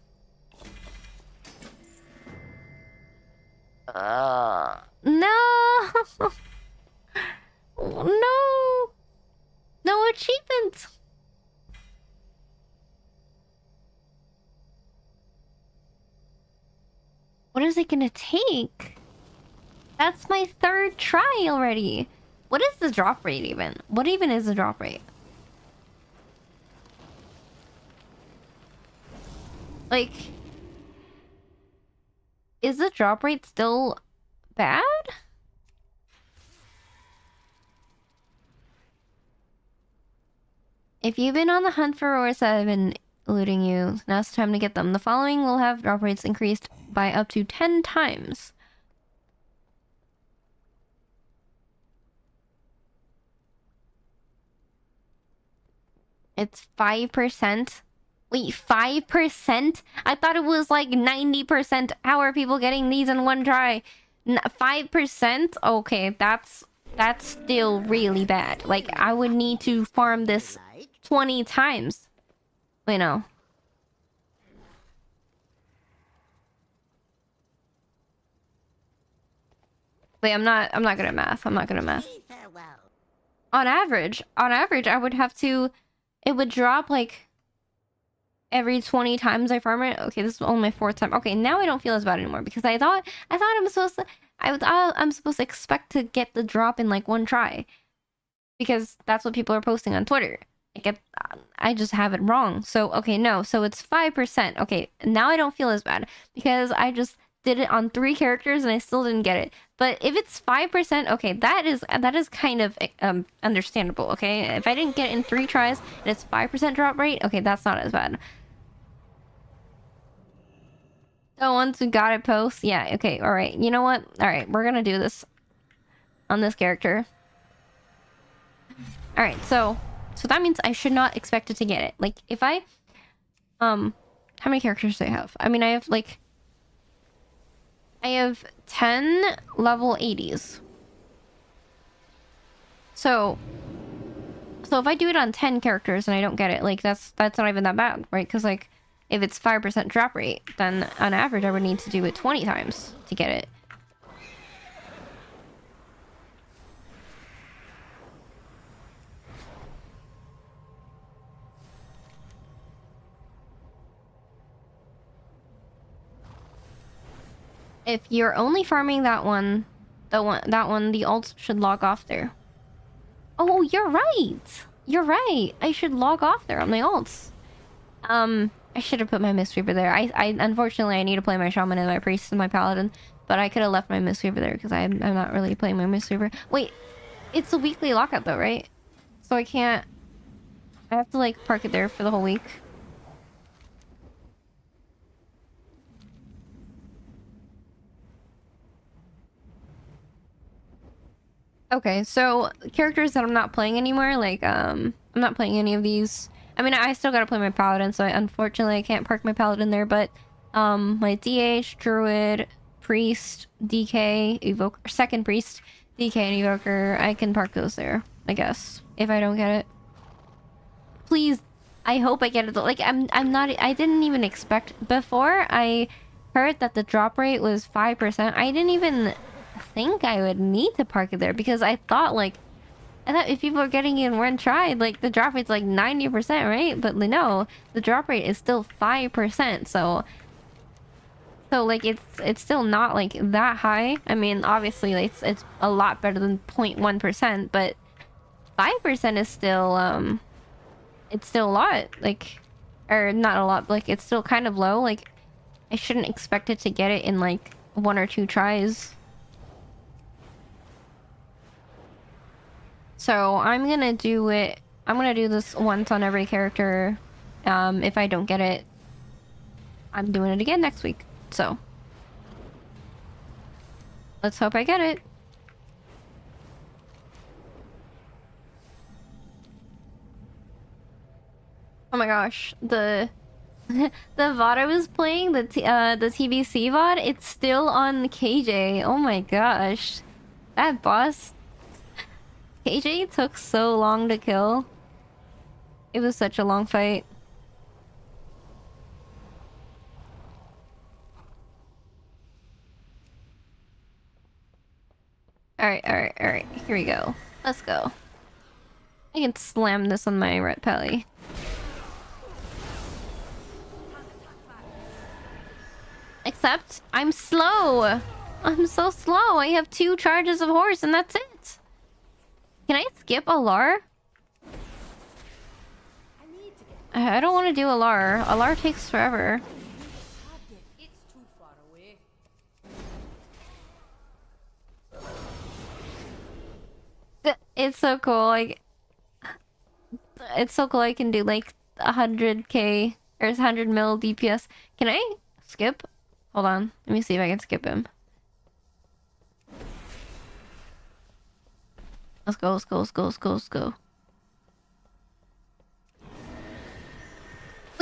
No! No! No achievements! What is it gonna take? That's my third try already. What is the drop rate even? What even is the drop rate? Like, is the drop rate still bad? If you've been on the hunt for ores that have been eluding you, now's the time to get them. The following will have drop rates increased by up to 10 times. It's 5%. Wait, 5%? I thought it was like 90%. How are people getting these in one try? 5%? Okay, that's still really bad. Like, I would need to farm this 20 times. Wait, no. Wait, I'm not good at math. I'm not good at math. On average, I would have to... It would drop, like... every 20 times I farm it. Okay, this is only my 4th time. Okay, now I don't feel as bad anymore because I thought I'm supposed to... I'm supposed to expect to get the drop in, like, one try. Because that's what people are posting on Twitter. I just have it wrong. So, okay, no. So it's 5%. Okay, now I don't feel as bad. Because I just did it on 3 characters and I still didn't get it. But if it's 5%, okay, that is kind of understandable, okay? If I didn't get it in 3 tries and it's 5% drop rate, okay, that's not as bad. The ones who got it post? Yeah, okay, alright. You know what? Alright, we're gonna do this on this character. Alright, so that means I should not expect it to get it. Like, if I... how many characters do I have? I mean, I have 10 level 80s. So if I do it on 10 characters and I don't get it, like, that's not even that bad, right? Because, like, if it's 5% drop rate, then on average I would need to do it 20 times to get it. If you're only farming that one, the alts should log off there. Oh, you're right! You're right! I should log off there on the alts. I should have put my Mistweaver there. I unfortunately, I need to play my Shaman and my Priest and my Paladin. But I could have left my Mistweaver there because I'm not really playing my Mistweaver. Wait, it's a weekly lockout though, right? So I can't... I have to, like, park it there for the whole week. Okay, so characters that I'm not playing anymore, like, I'm not playing any of these. I mean, I still gotta play my Paladin, so unfortunately I can't park my Paladin there, but, my DH, Druid, Priest, DK, Evoker, Second Priest, DK, and Evoker, I can park those there, I guess, if I don't get it. Please, I hope I get it, like, I didn't even expect, before I heard that the drop rate was 5%, I didn't even think I would need to park it there because I thought if people are getting it in one try, like, the drop rate's like 90%, right? But no, the drop rate is still 5%, so like it's still not like that high. I mean, obviously, like, it's a lot better than 0.1%, but 5% is still it's still a lot, like, or not a lot, like, it's still kind of low. Like, I shouldn't expect it to get it in like 1 or 2 tries. So I'm gonna do it. I'm gonna do this once on every character. If I don't get it, I'm doing it again next week. So let's hope I get it. Oh my gosh, the the VOD I was playing, the TBC VOD, it's still on KJ. Oh my gosh, that boss. KJ took so long to kill. It was such a long fight. Alright. Here we go. Let's go. I can slam this on my red pelly. Except, I'm slow! I'm so slow! I have 2 charges of horse and that's it! Can I skip Alar? I don't want to do Alar. Alar takes forever. It's so cool, like... It's so cool I can do, like, 100k... Or 100 mil DPS. Can I skip? Hold on. Let me see if I can skip him. Let's go.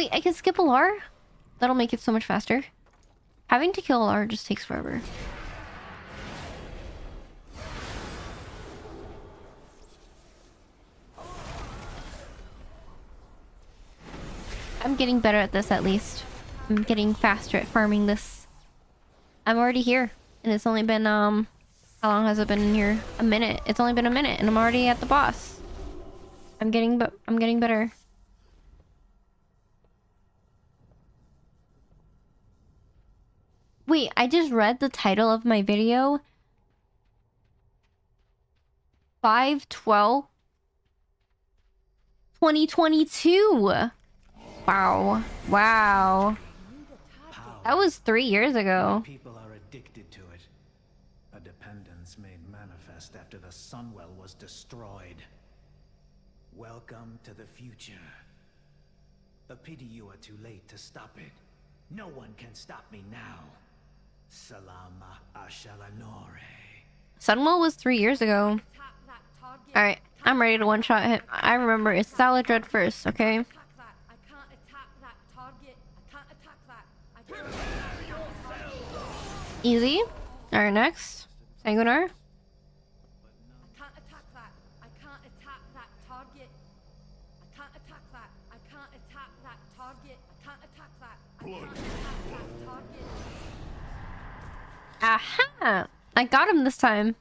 Wait, I can skip a LAR? That'll make it so much faster. Having to kill a LAR just takes forever. I'm getting better at this at least. I'm getting faster at farming this. I'm already here. And it's only been, how long has it been in here? A minute. It's only been a minute and I'm already at the boss. I'm getting better. Wait, I just read the title of my video. 5/12/2022. Wow. Wow. That was 3 years ago. People are addicted to it. A dependence made manifest after the Sunwell was destroyed. Welcome to the future. A pity you are too late to stop it. No one can stop me now. Salama Ashalanore. Sunwell was 3 years ago. Alright, I'm ready to one-shot him. I remember it's Saladred first, okay? Easy. Alright, next. Sanguinar. Aha! I got him this time.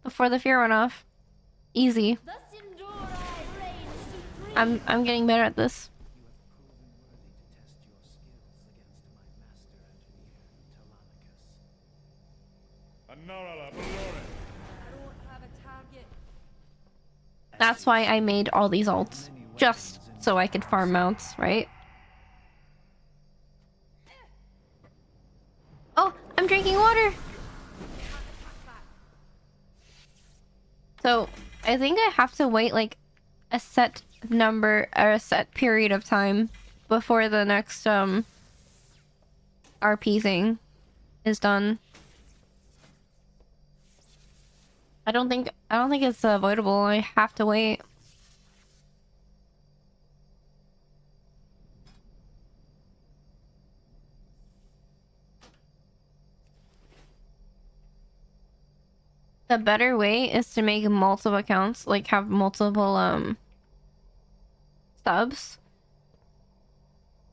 Before the fear went off. Easy. I'm getting better at this. That's why I made all these ults. Just so I could farm mounts, right? Oh, I'm drinking water! So, I think I have to wait like a set number or a set period of time before the next RP thing is done. I don't think it's avoidable. I have to wait. The better way is to make multiple accounts, like have multiple subs.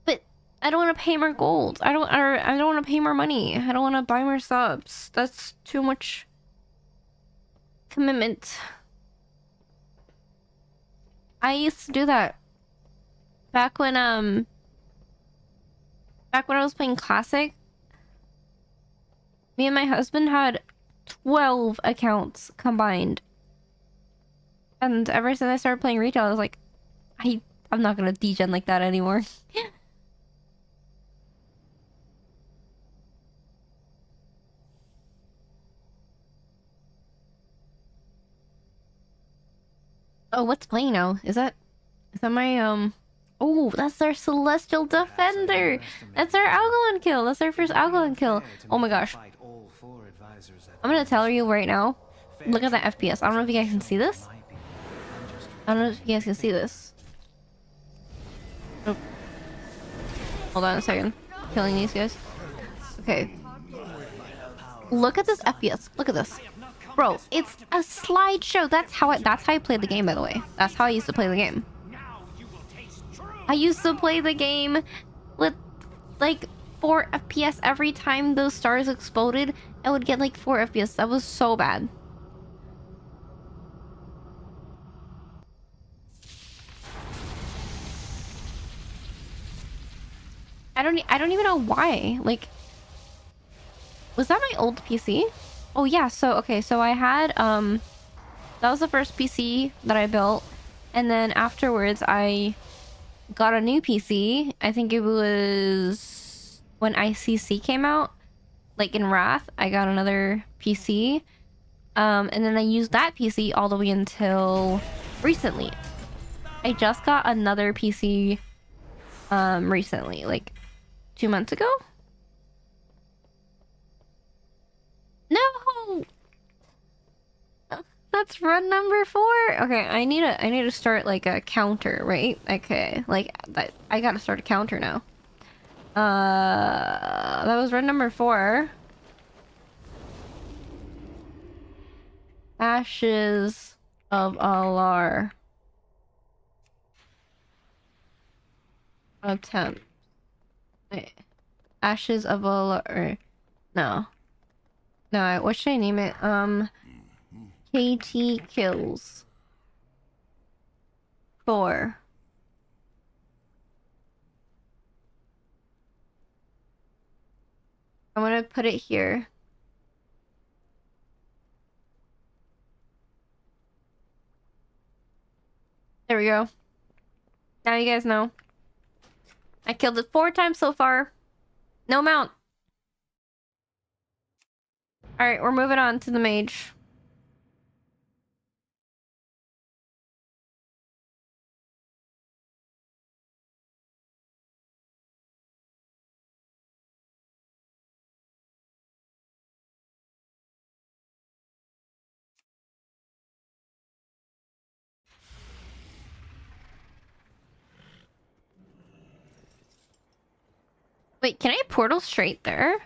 But I don't want to pay more gold. I don't want to pay more money. I don't want to buy more subs. That's too much commitment. I used to do that back when I was playing Classic. Me and my husband had 12 accounts combined. And ever since I started playing retail, I was like, I'm not gonna degen like that anymore. Oh, what's playing now? Is that my oh, that's our Celestial Defender! That's our Algalon kill! That's our first Algalon kill! Oh my gosh. I'm gonna tell you right now. Look at that FPS. I don't know if you guys can see this. I don't know if you guys can see this. Oh. Hold on a second. Killing these guys. Okay. Look at this FPS. Look at this. Bro, it's a slideshow. That's how I played the game, by the way. That's how I used to play the game. I used to play the game with like 4 FPS every time those stars exploded. I would get like 4 FPS. That was so bad. I don't even know why. Like, was that my old PC? Oh yeah, so okay, so I had that was the first PC that I built, and then afterwards I got a new PC. I think it was when ICC came out, like in Wrath, I got another PC. And then I used that PC all the way until recently. I just got another PC recently, like 2 months ago. No! That's that's run number 4. Okay, I need to start like a counter, right? Okay, like that. I gotta start a counter now. That was run number 4. Ashes of Alar. Attempt. Wait. Ashes of Alar. No. No, what should I name it? KT kills. 4. I'm gonna put it here. There we go. Now you guys know. I killed it 4 times so far. No mount. Alright, we're moving on to the mage. Wait, can I portal straight there?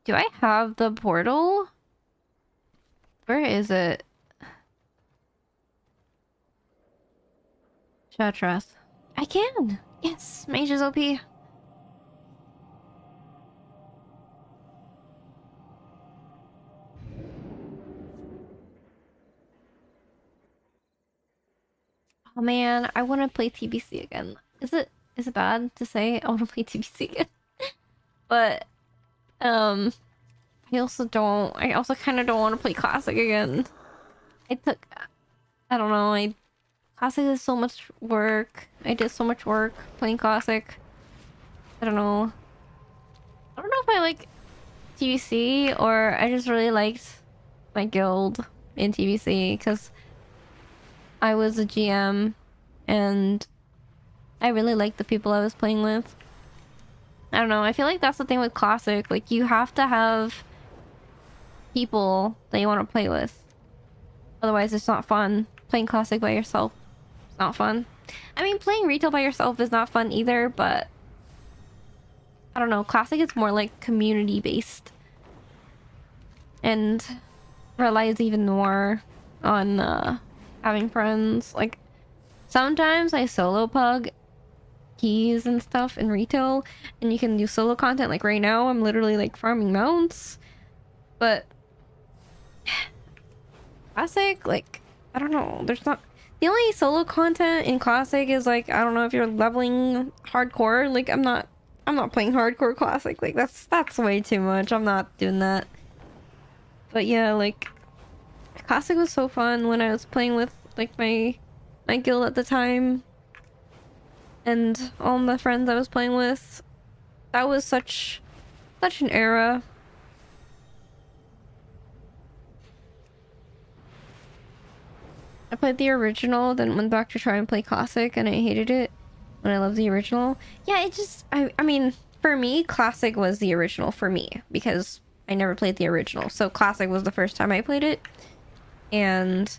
Do I have the portal? Where is it? Chatras. I can! Yes! Mage is OP. Oh man, I want to play TBC again. Is it bad to say I want to play TBC again? But I also kind of don't want to play Classic again. I don't know, Classic is so much work. I did so much work playing Classic. I don't know. I don't know if I like TBC or I just really liked my guild in TBC because I was a GM and I really liked the people I was playing with. I don't know, I feel like that's the thing with Classic. Like, you have to have people that you want to play with. Otherwise, it's not fun. Playing Classic by yourself, it's not fun. I mean, playing retail by yourself is not fun either, but I don't know, Classic is more like community-based. And relies even more on having friends. Like, sometimes I solo pug keys and stuff in retail, and you can do solo content. Like right now, I'm literally like farming mounts. But Classic, like, I don't know. There's not. The only solo content in Classic is like, I don't know if you're leveling hardcore. Like, I'm not playing hardcore Classic. Like, that's way too much. I'm not doing that. But yeah, like, Classic was so fun when I was playing with like my guild at the time. And all the friends I was playing with. That was such an era. I played the original, then went back to try and play Classic, and I hated it when I loved the original. Yeah, it just, I mean, for me, Classic was the original for me, because I never played the original. So Classic was the first time I played it. And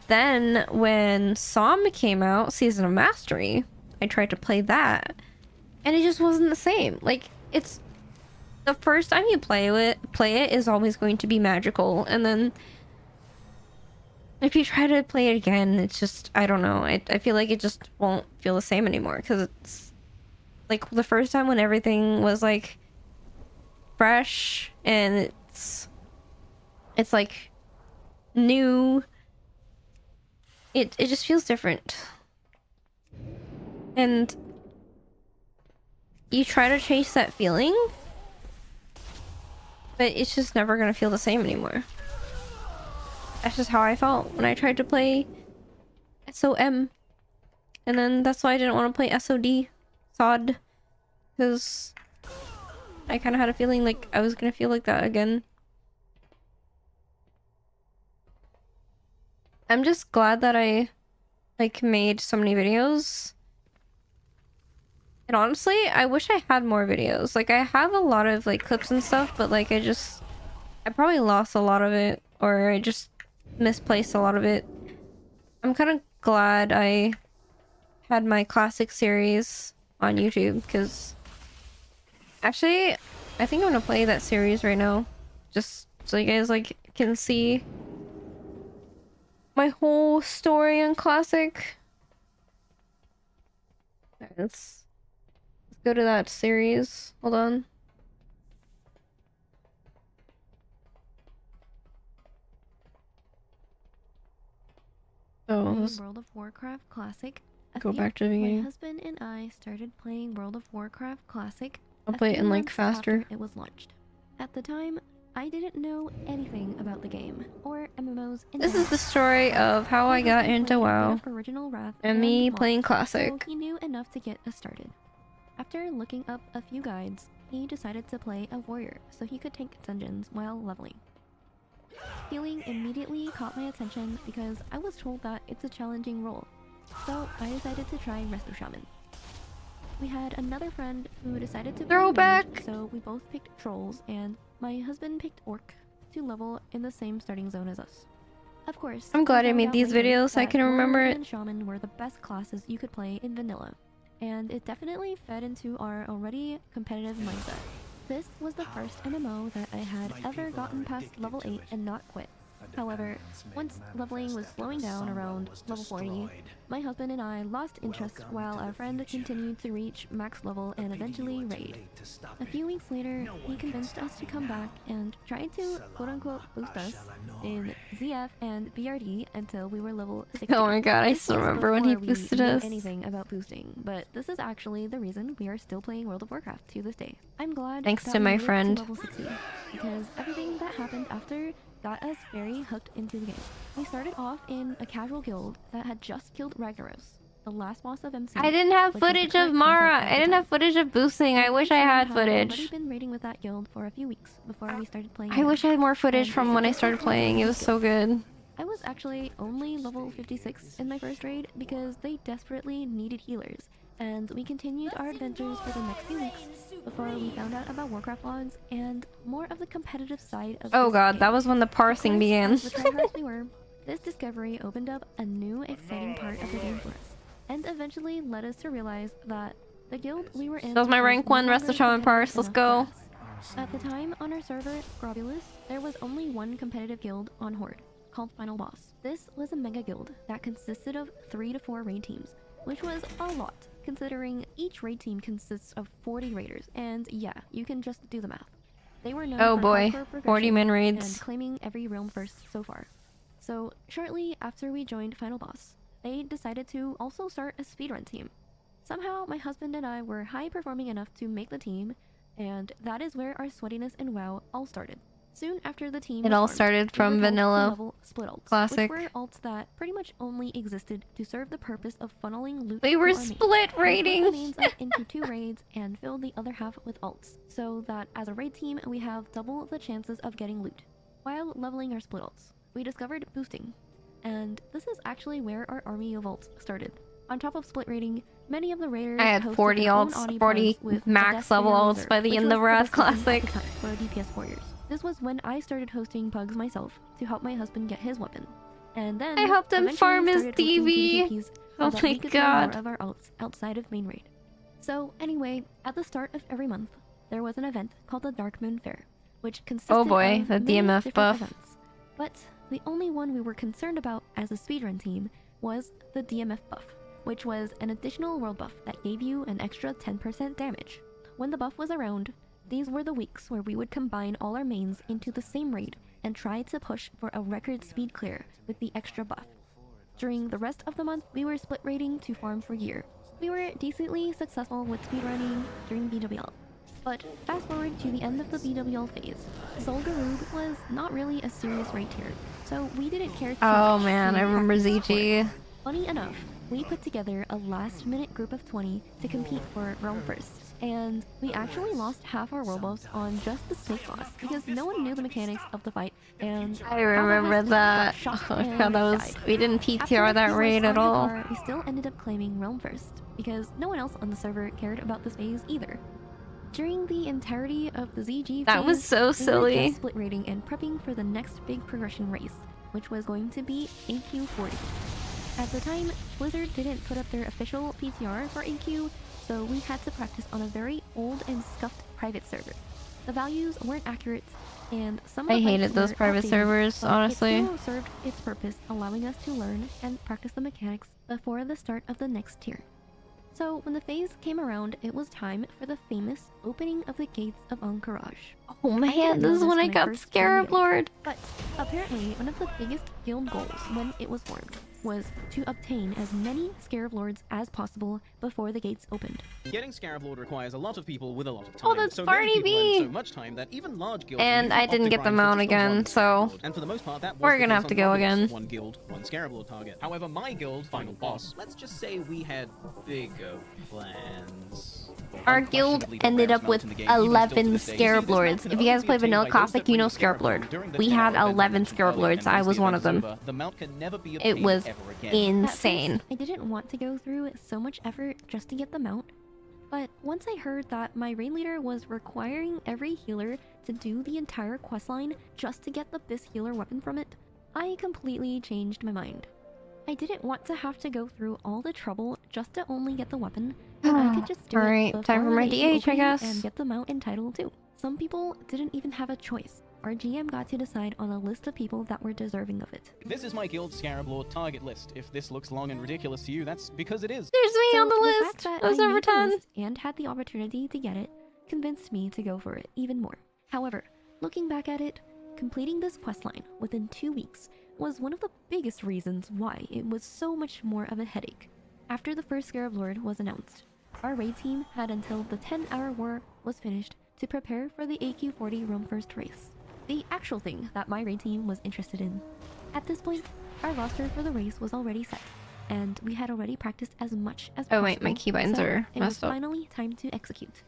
then when Som came out, Season of Mastery, I tried to play that, and it just wasn't the same. Like, it's the first time you play it is always going to be magical, and then if you try to play it again, it's just, I don't know. I feel like it just won't feel the same anymore, because it's like the first time when everything was like fresh and it's like new. It just feels different. And you try to chase that feeling, but it's just never gonna feel the same anymore. That's just how I felt when I tried to play SOM. And then that's why I didn't want to play SOD. Because I kind of had a feeling like I was gonna feel like that again. I'm just glad that I like made so many videos. And honestly, I wish I had more videos. Like, I have a lot of like clips and stuff, but like I probably lost a lot of it or I just misplaced a lot of it. I'm kind of glad I had my classic series on YouTube, because actually I think I'm gonna play that series right now, just so you guys like can see my whole story on classic. Alright, let's go to that series. Hold on. So let's World of Warcraft Classic. go back to the beginning. My husband and I started playing World of Warcraft Classic. I'll play it in like months faster. after it was launched. At the time, I didn't know anything about the game or MMOs. This is the story of how I got into WoW Original Wrath and me mods, playing so classic. he knew enough to get us started. After looking up a few guides, he decided to play a warrior so he could tank dungeons while leveling. Healing immediately caught my attention because I was told that it's a challenging role, so I decided to try rsham. We had another friend who decided to play mage, so we both picked trolls, and my husband picked orc to level in the same starting zone as us. Of course, I'm glad I found made out these later videos so I that can remember warrior it. and shaman were the best classes you could play in vanilla, and it definitely fed into our already competitive mindset. This was the first MMO that I had ever gotten past level 8 and not quit. However, once leveling was slowing down around level 40, my husband and I lost interest while our friend continued to reach max level and eventually raid. A few weeks later, he convinced us to come back and tried to quote-unquote boost us in ZF and BRD until we were level 60. Oh my god, I This still was remember when he before we boosted knew us. anything about boosting, but this is actually the reason we are still playing World of Warcraft to this day. I'm glad Thanks that to we my made it friend. level 60, because everything that happened after got us very hooked into the game. We started off in a casual guild that had just killed Ragnaros, the last boss of MC. I didn't have which was the footage of current Mara. content at I the didn't time. have footage of boosting. I And wish we I had had already footage. been raiding with that guild for a few weeks before we started playing. I again. wish I had more footage And from when I suggested started playing. It was so good. I was actually only level 56 in my first raid because they desperately needed healers, and we continued our adventures for the next few weeks before we found out about Warcraft logs and more of the competitive side of Oh this god, game. that was when the parsing began. As the tryhards we were, this discovery opened up a new exciting part of the game for us, and eventually led us to realize that the guild we were in That was my rank no 1 longer rsham parse. Let's competitive go. enough for us. At the time, on our server, Grobulus, there was only one competitive guild on Horde, called Final Boss. This was a mega guild that consisted of 3 to 4 raid teams, which was a lot, considering each raid team consists of 40 raiders, and yeah, you can just do the math. They were known Oh for boy, hardcore 40 man progression raids. and claiming every realm first so far. So shortly after we joined Final Boss, they decided to also start a speedrun team. Somehow my husband and I were high performing enough to make the team, and that is where our sweatiness in WoW all started. Soon after the team It was all formed, started we were from told to vanilla level split alts, classic. which were alts that pretty much only existed to serve the purpose of funneling loot We to were our mains. split We split raiding. the mains up into 2 raids and filled the other half with alts, so that as a raid team we have double the chances of getting loot. While leveling our split alts, we discovered boosting, and this is actually where our army of alts started. On top of split raiding, many of the raiders I had hosted 40 their own alts, Omni 40 plugs with max a level Death alts Reserve, by the which end was of Wrath best button at the Classic. time for DPS warriors. This was when I started hosting pugs myself to help my husband get his weapon. And then I helped him eventually farm his started hosting DB. TDPs so Oh that my we could play god. more of our alts outside of main raid. So anyway, at the start of every month, there was an event called the Dark Moon Fair, which consisted Oh boy, of the many DMF different buff. events. But the only one we were concerned about as a speedrun team was the DMF buff, which was an additional world buff that gave you an extra 10% damage. When the buff was around, these were the weeks where we would combine all our mains into the same raid and try to push for a record speed clear with the extra buff. During the rest of the month, we were split raiding to farm for gear. We were decently successful with speedrunning during BWL. But fast forward to the end of the BWL phase, Solgarub was not really a serious raid tier, so we didn't care too Oh much man, to I remember practice for it. ZG. Funny enough, we put together a last-minute group of 20 to compete for Realm First, and we actually lost half our world buffs on just the snake boss because no one knew the mechanics of the fight, and I remember that. shot Oh my and god, that was. died. We didn't After PTR a that few raid months at on all. UR, we still ended up claiming Realm First because no one else on the server cared about this phase either. During the entirety of the ZG That was phase, so we were silly. just split rating and prepping for the next big progression race, which was going to be AQ40. At the time, Blizzard didn't put up their official PTR for AQ, so we had to practice on a very old and scuffed private server. The values weren't accurate, and some of the I hated fights those were private outdated, servers, but honestly. It still served its purpose, allowing us to learn and practice the mechanics before the start of the next tier. So when the phase came around, it was time for the famous opening of the gates of Ankh-Raj. Oh man, this is when I got Scarab Lord. But apparently, one of the biggest guild goals when it was formed was to obtain as many Scarab Lords as possible before the gates opened. Getting Scarab Lord requires a lot of people with a lot of time. Oh, that's so Barney many people B. lend so much time that even large guilds And usually I didn't opt to get the grind for mount just the again, one so Scarab Lord. And for the most part, that was we're the gonna case have to on go one guild, again. One guild, one Scarab Lord target. However, my guild, Final Boss, let's just say we had bigger plans. Our guild ended up with 11 Scarab Lords. If you guys play Vanilla Classic, you know Scarab Lord. We had 11 Scarab Lords. I was one of them. The mount can never be It obtained was ever again. insane. I didn't want to go through so much effort just to get the mount, but once I heard that my raid leader was requiring every healer to do the entire questline just to get the Bis healer weapon from it, I completely changed my mind. I didn't want to have to go through all the trouble just to only get the weapon, when I could just do Alright, it time for before my the DH, I opening guess. and get the mount in Title 2. Some people didn't even have a choice. Our GM got to decide on a list of people that were deserving of it. This is my guild Scarab Lord target list. If this looks long and ridiculous to you, that's because it is. There's me on the fact list. that I was I number knew the 10. list and had the opportunity to get it convinced me to go for it even more. However, looking back at it, completing this questline within 2 weeks was one of the biggest reasons why it was so much more of a headache. After the first Scarab Lord was announced, our raid team had until the 10-hour war was finished to prepare for the AQ40 Rome First race, the actual thing that my raid team was interested in. At this point, our roster for the race was already set, and we had already practiced as much as possible. Oh wait, my keybinds so are it was messed up. finally time to execute.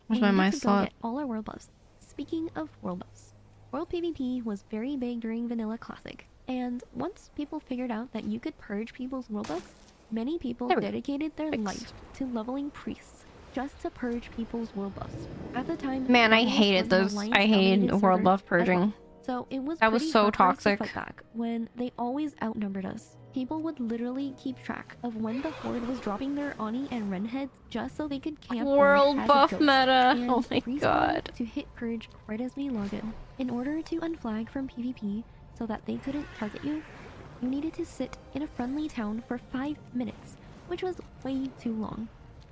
Where's We my needed my to go slot? get all our world buffs. Speaking of world buffs, World PvP was very big during Vanilla Classic, and once people figured out that you could purge people's world buffs, many people There we go. dedicated their life to leveling priests just to purge people's world buffs. At the time, Man, I Alliance hated was an those. I Alliance-dominated hated world server buff as purging. well. So it was That was pretty so hard for us to toxic. fight back when they always outnumbered us. People would literally keep track of when the horde was dropping their Ani and Ren heads just so they could camp on World as a buff ghost meta. and Oh my respawn god. to hit purge right as we log in. In order to unflag from PvP so that they couldn't target you, you needed to sit in a friendly town for 5 minutes, which was way too long.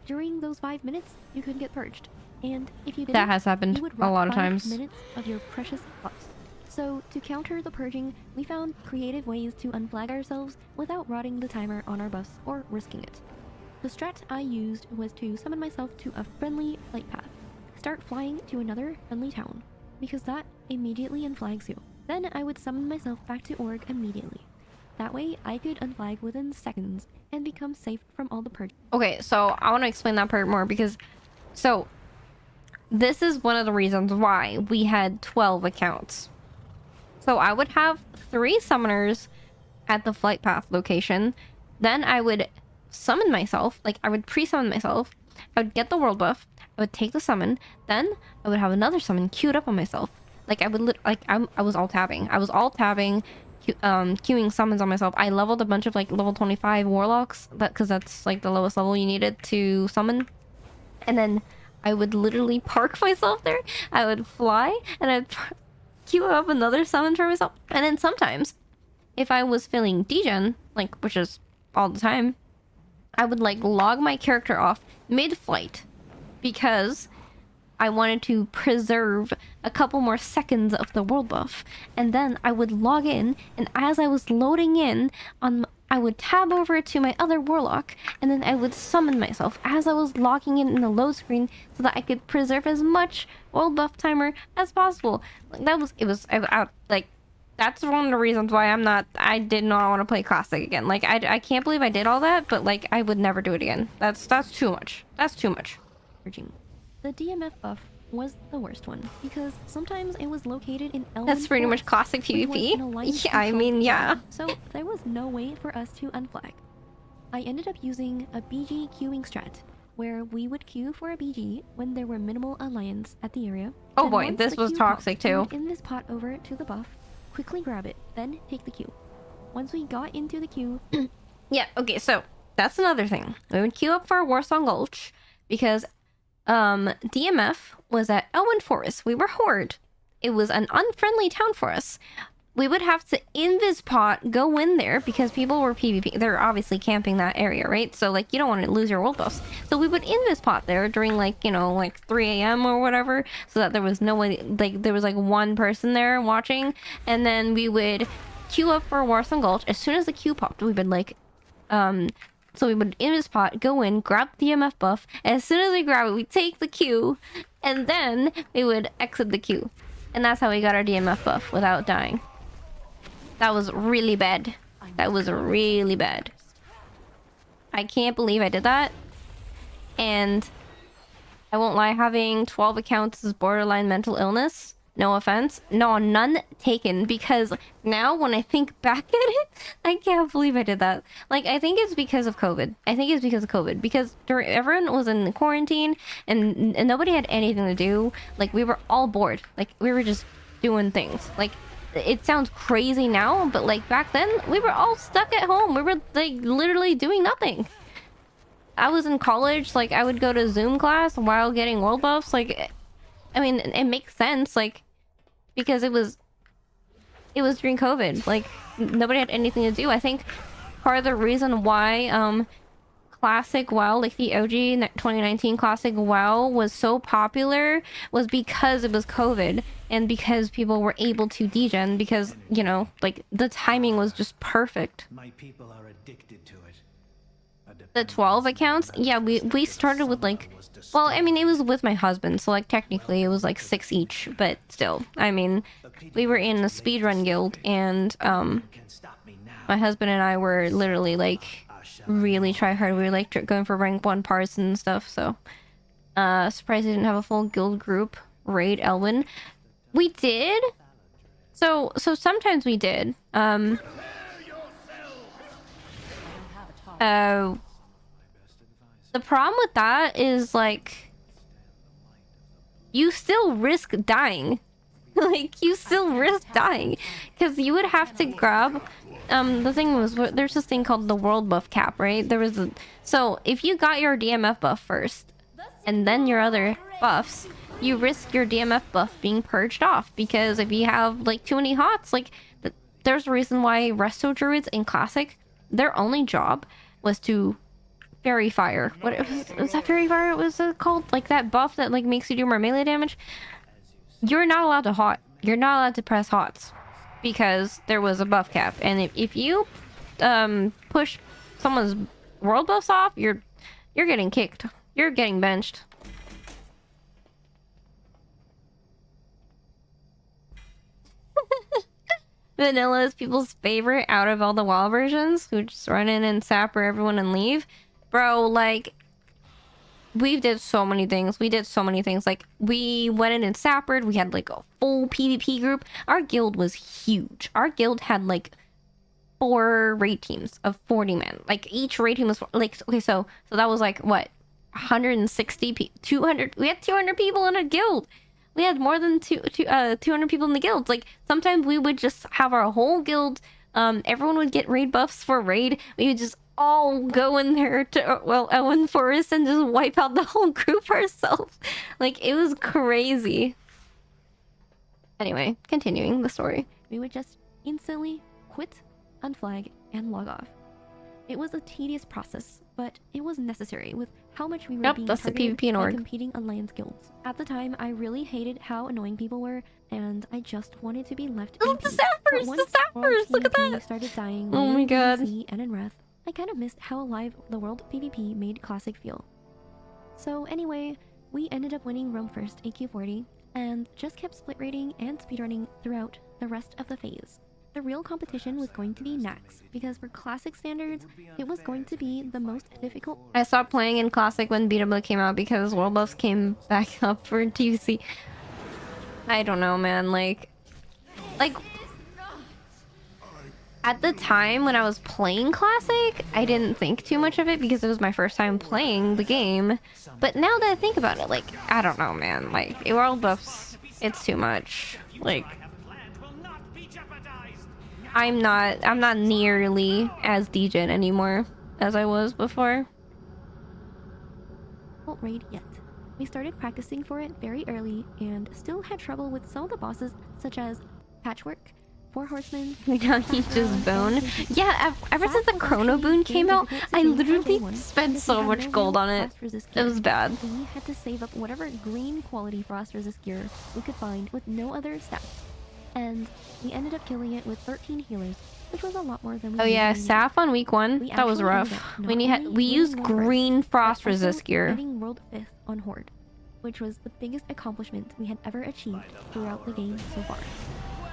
During those 5 minutes, you could get purged, and if you didn't, That has happened you would a rock lot of 5 times. minutes of your precious buffs. So to counter the purging, we found creative ways to unflag ourselves without rotting the timer on our buffs or risking it. The strat I used was to summon myself to a friendly flight path, start flying to another friendly town, because that immediately unflags you. Then I would summon myself back to Org immediately. That way I could unflag within seconds and become safe from all the purge. Okay, so I want to explain that part more because, so this is one of the reasons why we had 12 accounts. So I would have 3 summoners at the flight path location. Then I would summon myself, like I would pre-summon myself. I would get the world buff. I would take the summon. Then I would have another summon queued up on myself. Like I would, I was all tabbing. I was all tabbing, queuing summons on myself. I leveled a bunch of like level 25 warlocks, because that's like the lowest level you needed to summon. And then I would literally park myself there. I would fly and I'd queue up another summon for myself. And then sometimes, if I was feeling degen, like, which is all the time, I would like log my character off mid-flight because I wanted to preserve a couple more seconds of the world buff. And then I would log in, and as I was loading in, I would tab over to my other warlock, and then I would summon myself as I was logging in the load screen so that I could preserve as much world buff timer as possible. Like, that's one of the reasons why I did not want to play Classic again. Like, I can't believe I did all that, but like, I would never do it again. That's too much. That's too much. The DMF buff was the worst one because sometimes it was located in Elven That's pretty much Forest, Classic which was PvP. an alliance Yeah, I controlled mean, yeah. zone, so there was no way for us to unflag. I ended up using a BG queuing strat, where we would queue for a BG when there were minimal alliance at the area. Oh Then boy, once this the was queue toxic popped, we would too. in this pot over to the buff, quickly grab it, then take the queue. Once we got into the queue, Yeah, okay, so that's another thing. We would queue up for Warsong Gulch because DMF was at Elwyn Forest. We were Horde. It was an unfriendly town for us. We would have to invis pot go in there because people were PvP. They're obviously camping that area, right? So like you don't want to lose your world buffs. So we would invis pot there during like, you know, like 3 a.m. or whatever, so that there was no one, like there was like one person there watching, and then we would queue up for Warsong Gulch. As soon as the queue popped, we would like so we would invis pot, go in, grab the DMF buff. As soon as we grab it, we take the queue, and then we would exit the queue. And that's how we got our DMF buff without dying. That was really bad. That was really bad. I can't believe I did that. And I won't lie, having 12 accounts is borderline mental illness. No offense. No, none taken. Because now when I think back at it, I can't believe I did that. Like, I think it's because of COVID. Because everyone was in quarantine and nobody had anything to do. Like, we were all bored. Like, we were just doing things. Like, it sounds crazy now, but like back then, we were all stuck at home. We were like literally doing nothing. I was in college, like I would go to Zoom class while getting world buffs. Like, I mean, it makes sense, like, because it was during COVID. Like, nobody had anything to do. I think part of the reason why Classic WoW, like the OG 2019 Classic WoW was so popular was because it was COVID and because people were able to degen because, you know, like the timing was just perfect. My people are addicted to it. The 12 accounts, yeah, we started with like, well, I mean, it was with my husband, so like technically it was like 6 each, but still, I mean, we were in a speedrun guild and my husband and I were literally like really try hard. We were like going for rank 1 parts and stuff, so surprised we didn't have a full guild group raid Elwyn. We did, so sometimes we did. The problem with that is like you still risk dying. Like, you still risk dying because you would have to grab the thing was, there's this thing called the world buff cap, right? There was so if you got your DMF buff first and then your other buffs, you risk your DMF buff being purged off, because if you have like too many hots, like there's a reason why resto druids in classic, their only job was to fairy fire. What was that fairy fire? What was it called? Like that buff that like makes you do more melee damage. You're not allowed to hot. You're not allowed to press hots because there was a buff cap. And if you push someone's world buffs off, you're getting kicked. You're getting benched. Vanilla is people's favorite out of all the WoW versions, who just run in and sapper everyone and leave. Bro, like, we did so many things. Like, we went in and sappered. We had like a full PvP group. Our guild was huge. Our guild had like 4 raid teams of 40 men. Like, each raid team was like, okay, so that was like what, 160 200. We had 200 people in a guild. We had more than 200 people in the guilds. Like, sometimes we would just have our whole guild. Everyone would get raid buffs for raid. We would just all go in there to, well, Elwyn Forest and just wipe out the whole group ourselves. Like, it was crazy. Anyway, continuing the story. We would just instantly quit, unflag, and log off. It was a tedious process, but it was necessary with how much we were being that's the targeted PvP in by org. competing alliance guilds. At the time, I really hated how annoying people were, and I just wanted to be left in peace. But once world look at PvP that! started dying Oh later my in god. PvC and in Wrath, I kind of missed how alive the world PvP made Classic feel. So anyway, we ended up winning Rome First AQ40, and just kept split rating and speedrunning throughout the rest of the phase. The real competition was going to be Nax, because for Classic standards, it was going to be the most difficult. I stopped playing in Classic when Beatable came out because world buffs came back up for TUC. I don't know, man. Like at the time when I was playing Classic, I didn't think too much of it because it was my first time playing the game. But now that I think about it, like, I don't know, man. Like, world buffs, it's too much. Like, I'm not nearly as degen anymore as I was before. Won't raid yet. We started practicing for it very early and still had trouble with some of the bosses, such as Patchwork, Four Horsemen. Now he just bone. Yeah, ever since the Chrono Boon came out, I literally spent so much gold on it. It was bad. We had to save up whatever green quality frost resist gear we could find with no other stats. And we ended up killing it with 13 healers, which was a lot more than we Oh yeah, usually Saf on week 1. That was rough. We used green frost resist gear. Getting world 5th on Horde, which was the biggest accomplishment we had ever achieved throughout the game so far.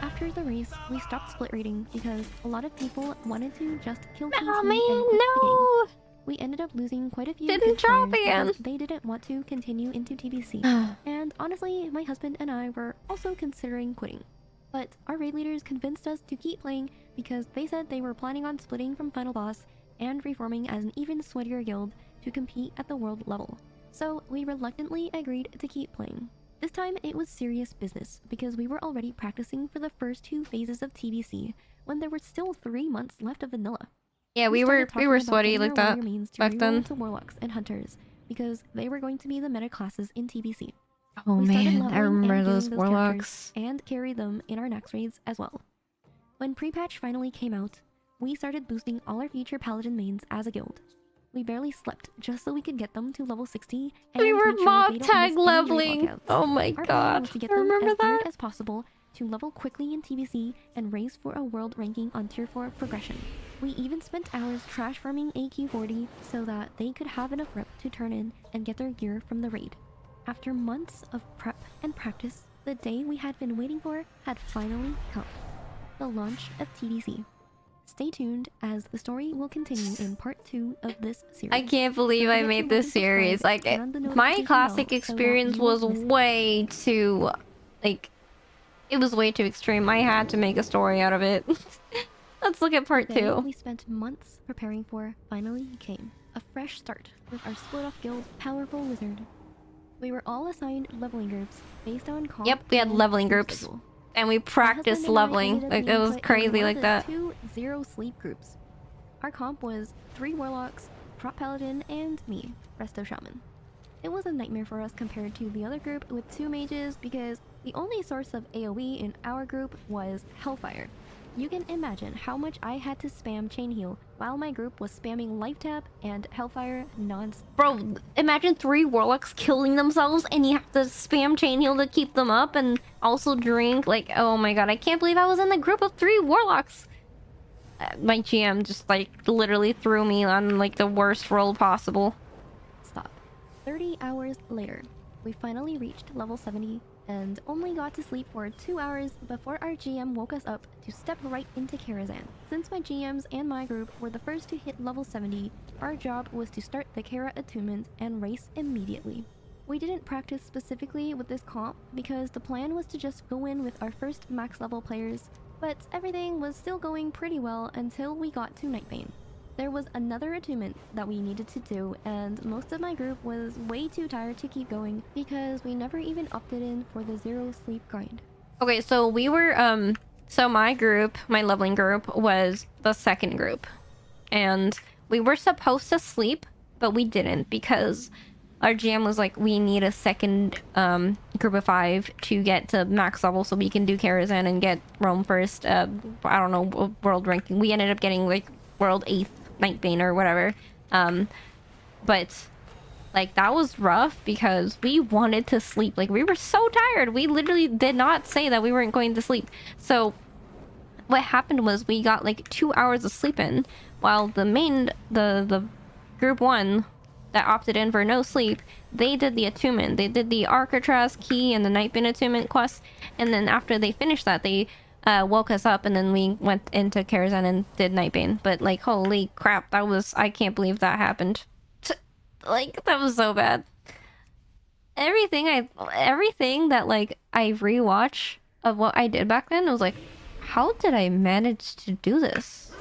After the race, we stopped split raiding because a lot of people wanted to just kill TNT and quit the game. We ended up losing quite a few good drop players again. because they didn't want to continue into TBC. And honestly, my husband and I were also considering quitting. But our raid leaders convinced us to keep playing because they said they were planning on splitting from Final Boss and reforming as an even sweatier guild to compete at the world level. So we reluctantly agreed to keep playing. This time it was serious business because we were already practicing for the first 2 phases of TBC when there were still 3 months left of vanilla. Yeah, we were sweaty like that back then. To warlocks and hunters because they were going to be the meta classes in TBC. Oh We started man, I leveling remember and those getting warlocks. characters and carry them in our next raids as well. When pre-patch finally came out, we started boosting all our future paladin mains as a guild. We barely slept just so we could get them to level 60 and We were make sure mob they don't tag miss any raid leveling. lockouts. Oh my Our plan god, was to get I them remember as geared that. as possible to level quickly in TBC and race for a world ranking on tier 4 progression. We even spent hours trash farming AQ40 so that they could have enough rep to turn in and get their gear from the raid. After months of prep and practice, the day we had been waiting for had finally come. The launch of TBC. Stay tuned as the story will continue in part 2 of this series. I can't believe I made this series. Like, my classic experience was way too, like, it was way too extreme. I had to make a story out of it. Let's look at part The day 2. we spent months preparing for finally came. A fresh start with our split-off guild, Powerful Wizard. We were all assigned leveling groups based on comp. Yep, we had and leveling sleep groups. schedule. And we My husband practiced and I leveling. ended up Like, it being was put in crazy one like of that. the 2 0 sleep groups. Our comp was 3 warlocks, prop paladin, and me, resto shaman. It was a nightmare for us compared to the other group with 2 mages because the only source of AoE in our group was Hellfire. You can imagine how much I had to spam chain heal while my group was spamming life tap and Hellfire non-stop. Bro, imagine 3 warlocks killing themselves and you have to spam chain heal to keep them up and also drink. Like, oh my god, I can't believe I was in the group of 3 warlocks. My GM just, like, literally threw me on, like, the worst roll possible. Stop. 30 hours later, we finally reached level 70 and only got to sleep for 2 hours before our GM woke us up to step right into Karazhan. Since my GMs and my group were the first to hit level 70, our job was to start the Kara attunement and race immediately. We didn't practice specifically with this comp because the plan was to just go in with our first max level players, but everything was still going pretty well until we got to Nightbane. There was another attunement that we needed to do, and most of my group was way too tired to keep going because we never even opted in for the 0 sleep grind. Okay, so we were, so my group, my leveling group, was the second group. And we were supposed to sleep, but we didn't because our GM was like, we need a second group of 5 to get to max level so we can do Karazhan and get Rome first, I don't know, world ranking. We ended up getting, like, world 8th Nightbane or whatever. But, like, that was rough because we wanted to sleep. Like, we were so tired. We literally did not say that we weren't going to sleep. So, what happened was we got, like, 2 hours of sleep in while the group 1 that opted in for no sleep, they did the attunement. They did the Arcatraz key and the Nightbane attunement quest, and then after they finished that, they woke us up, and then we went into Karazhan and did Nightbane. But, like, holy crap, that was, I can't believe that happened. Like, that was so bad. Everything that, like, I rewatch of what I did back then, I was like, how did I manage to do this?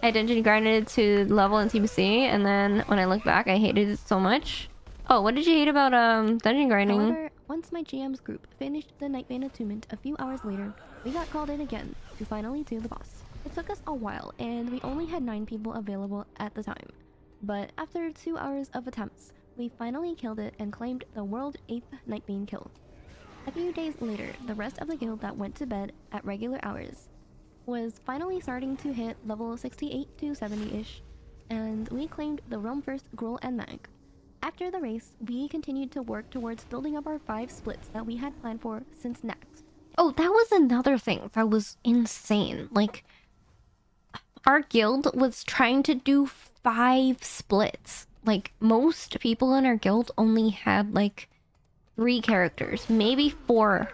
I dungeon grinded to level in TBC, and then when I look back, I hated it so much. Oh, what did you hate about dungeon grinding? However, once my GM's group finished the Nightbane attunement a few hours later, we got called in again to finally do the boss. It took us a while, and we only had 9 people available at the time. But after 2 hours of attempts, we finally killed it and claimed the world 8th Nightbane kill. A few days later, the rest of the guild that went to bed at regular hours was finally starting to hit level 68 to 70-ish, and we claimed the Realm First Gruul and Mag. After the race, we continued to work towards building up our 5 splits that we had planned for since next. Oh, that was another thing that was insane. Like, our guild was trying to do 5 splits. Like, most people in our guild only had, like, 3 characters, maybe 4.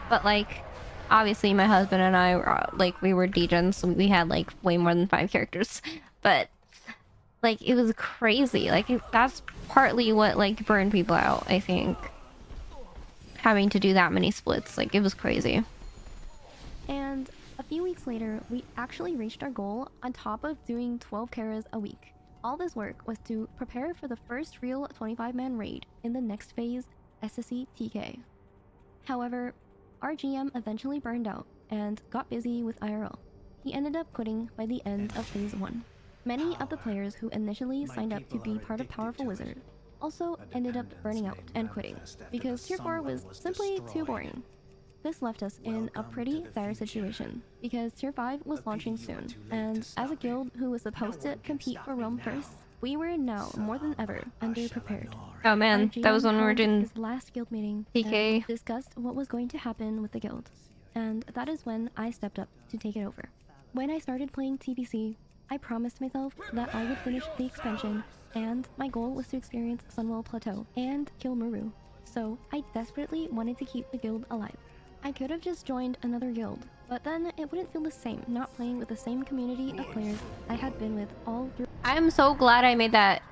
But, like, obviously my husband and I were, like, we were degens, so we had, like, way more than 5 characters. But, like, it was crazy. Like, that's partly what, like, burned people out, I think. Having to do that many splits. Like, it was crazy. And a few weeks later, we actually reached our goal on top of doing 12 caras a week. All this work was to prepare for the first real 25-man raid in the next phase, SSC TK. However, our GM eventually burned out and got busy with IRL. He ended up quitting by the end of phase 1. Many of the players who initially signed up to be part of Powerful Wizard also ended up burning out and quitting because Tier 4 was simply too boring. This left us in a pretty dire situation because Tier 5 was launching soon, and as a guild who was supposed to compete for Realm First, we were now more than ever underprepared. Oh man, that was when we were doing his last guild meeting TK. and discussed what was going to happen with the guild, and that is when I stepped up to take it over. When I started playing TBC, I promised myself that I would finish the expansion, and my goal was to experience Sunwell Plateau and kill Muru, so I desperately wanted to keep the guild alive. I could have just joined another guild, but then it wouldn't feel the same not playing with the same community of players I had been with all through. I'm so glad I made that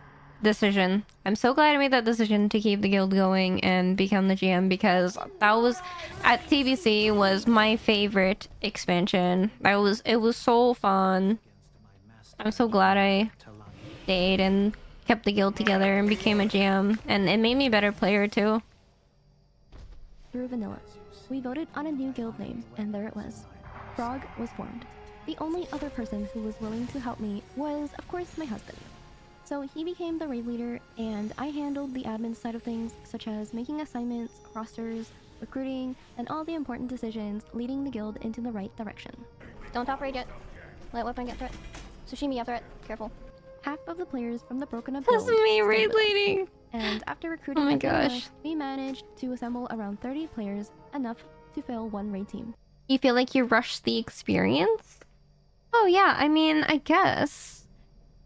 decision. I'm so glad I made that decision to keep the guild going and become the GM, because that was at TBC was my favorite expansion. It was so fun. I'm so glad I stayed and kept the guild together and became a GM, and it made me a better player too. Through vanilla. We voted on a new guild name, and there it was. Frog was formed. The only other person who was willing to help me was, of course, my husband. So he became the raid leader, and I handled the admin side of things, such as making assignments, rosters, recruiting, and all the important decisions leading the guild into the right direction. Don't top raid yet. Let weapon get threat. Sushimi get threat. Careful. Half of the players from the broken up That's guild me stayed raid with us. leading. And after recruiting Oh my a few more, gosh. we managed to assemble around 30 players, enough to fill one raid team. You feel like you rushed the experience? Oh yeah, I mean, I guess.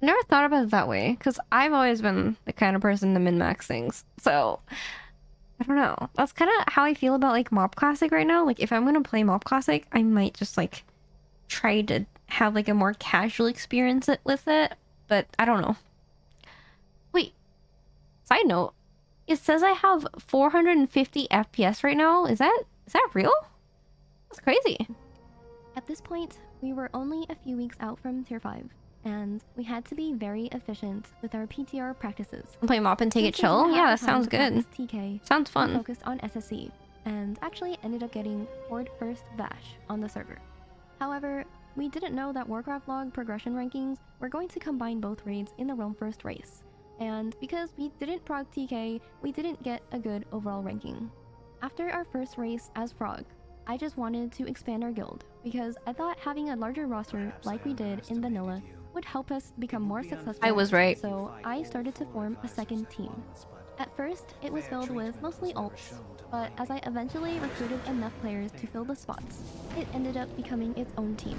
I never thought about it that way, because I've always been the kind of person to min-max things. So, I don't know. That's kind of how I feel about, like, Mob Classic right now. Like, if I'm going to play Mob Classic, I might just, like, try to have, like, a more casual experience with it. But, I don't know. Wait. Side note. It says I have 450 FPS right now. Is that real? That's crazy. At this point, we were only a few weeks out from Tier 5, and we had to be very efficient with our PTR practices. Play Mop and take it Since we didn't chill? have Yeah, the that time sounds to good. practice TK, Sounds fun. We focused on SSC, and actually ended up getting Horde First Bash on the server. However, we didn't know that Warcraft log progression rankings were going to combine both raids in the Realm First race, and because we didn't prog TK, we didn't get a good overall ranking. After our first race as Frog, I just wanted to expand our guild, because I thought having a larger roster like we did in vanilla would help us become more successful. I was right. So I started to form a second team. At first, it was filled with mostly alts, but as I eventually recruited enough players to fill the spots, it ended up becoming its own team.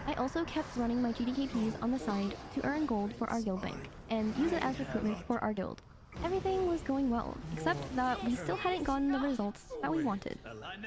I also kept running my GDKPs on the side to earn gold for our guild bank, and use it as recruitment for our guild. Everything was going well, except that we still hadn't gotten the results that we wanted.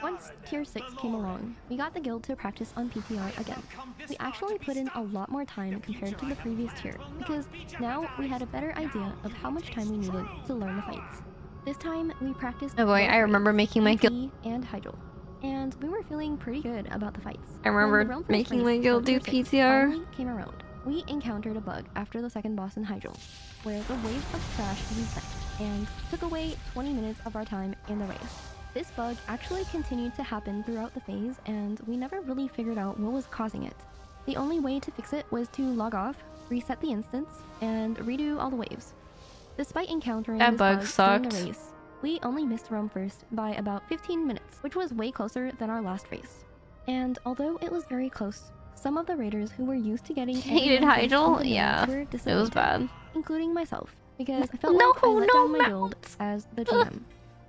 Once Tier 6 came along, we got the guild to practice on PTR again. We actually put in a lot more time compared to the previous tier, because now we had a better idea of how much time we needed to learn the fights. This time we practiced. Oh boy, both I remember raids, making my guild. PT and Hydro, and we were feeling pretty good about the fights. I When the remember realm first making my race guild of do Tier 6 PTR. finally came around. We encountered a bug after the second boss in Hydro, where the wave of trash reset and took away 20 minutes of our time in the race. This bug actually continued to happen throughout the phase, and we never really figured out what was causing it. The only way to fix it was to log off, reset the instance, and redo all the waves. Despite encountering That this bug bug during sucked. the race, we only missed Realm First by about 15 minutes, which was way closer than our last race. And although it was very close, some of the raiders who were used to getting Hated everyone first Hydro? in the Yeah, game were it was disappointed, bad. including myself, because I felt No, like I let no down my mounts. guild as the GM.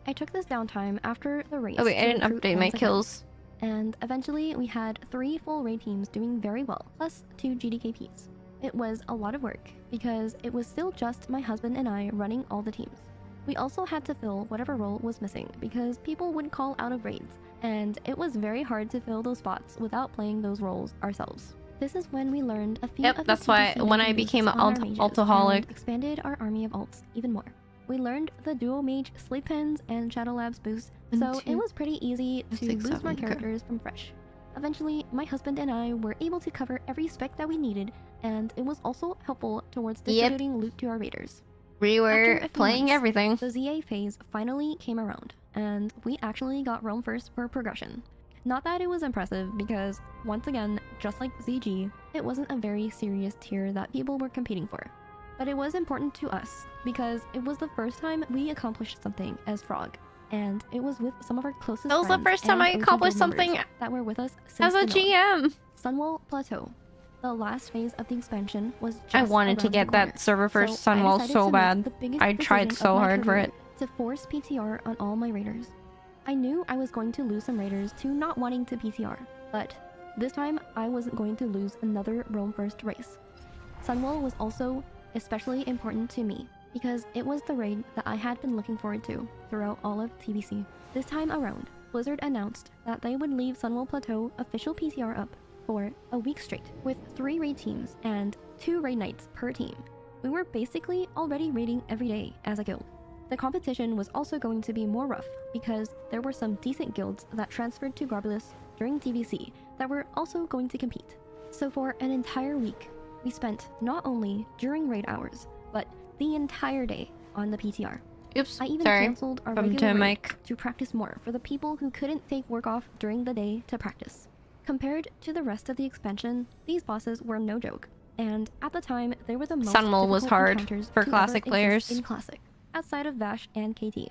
I took this downtime after the race. Oh wait, I to didn't recruit update my once again. kills. And eventually we had 3 full raid teams doing very well, plus 2 GDKPs. It was a lot of work, because it was still just my husband and I running all the teams. We also had to fill whatever role was missing, because people would call out of raids, and it was very hard to fill those spots without playing those roles ourselves. This is when we learned a few Yep, of the that's why CPC when I boosts became an on our mages altaholic. and expanded our army of alts even more. We learned the duo mage sleep pens and shadow labs boost, so it was pretty easy to boost our characters from fresh. Eventually, my husband and I were able to cover every spec that we needed, and it was also helpful towards distributing loot to our raiders. We After were a few playing months, everything. The ZA phase finally came around, and we actually got Realm First for progression. Not that it was impressive, because, once again, just like ZG, it wasn't a very serious tier that people were competing for. But it was important to us, because it was the first time we accomplished something as Frog, and it was with some of our closest That was the friends first time and I OG accomplished guild members something that were with us as since a the know. GM. Sunwall Plateau. The last phase of the expansion was just I wanted to around the get that corner. server first So I Sunwall decided so to make bad. the biggest I tried decision so of my hard for career it. to force PTR on all my raiders. I knew I was going to lose some raiders to not wanting to PTR, but this time I wasn't going to lose another Realm First race. Sunwall was also especially important to me, because it was the raid that I had been looking forward to throughout all of TBC. This time around, Blizzard announced that they would leave Sunwall Plateau official PTR up for a week straight, with 3 raid teams and 2 raid nights per team. We were basically already raiding every day as a guild. The competition was also going to be more rough, because there were some decent guilds that transferred to Garblus during TBC that were also going to compete. So for an entire week, we spent not only during raid hours, but the entire day on the PTR. Oops, I even sorry. canceled our Bumped regular into raid mic. to practice more for the people who couldn't take work off during the day to practice. Compared to the rest of the expansion, these bosses were no joke, and at the time they were the most Sunwall was difficult hard encounters for to classic ever players. exist in Classic, outside of Vash and KT.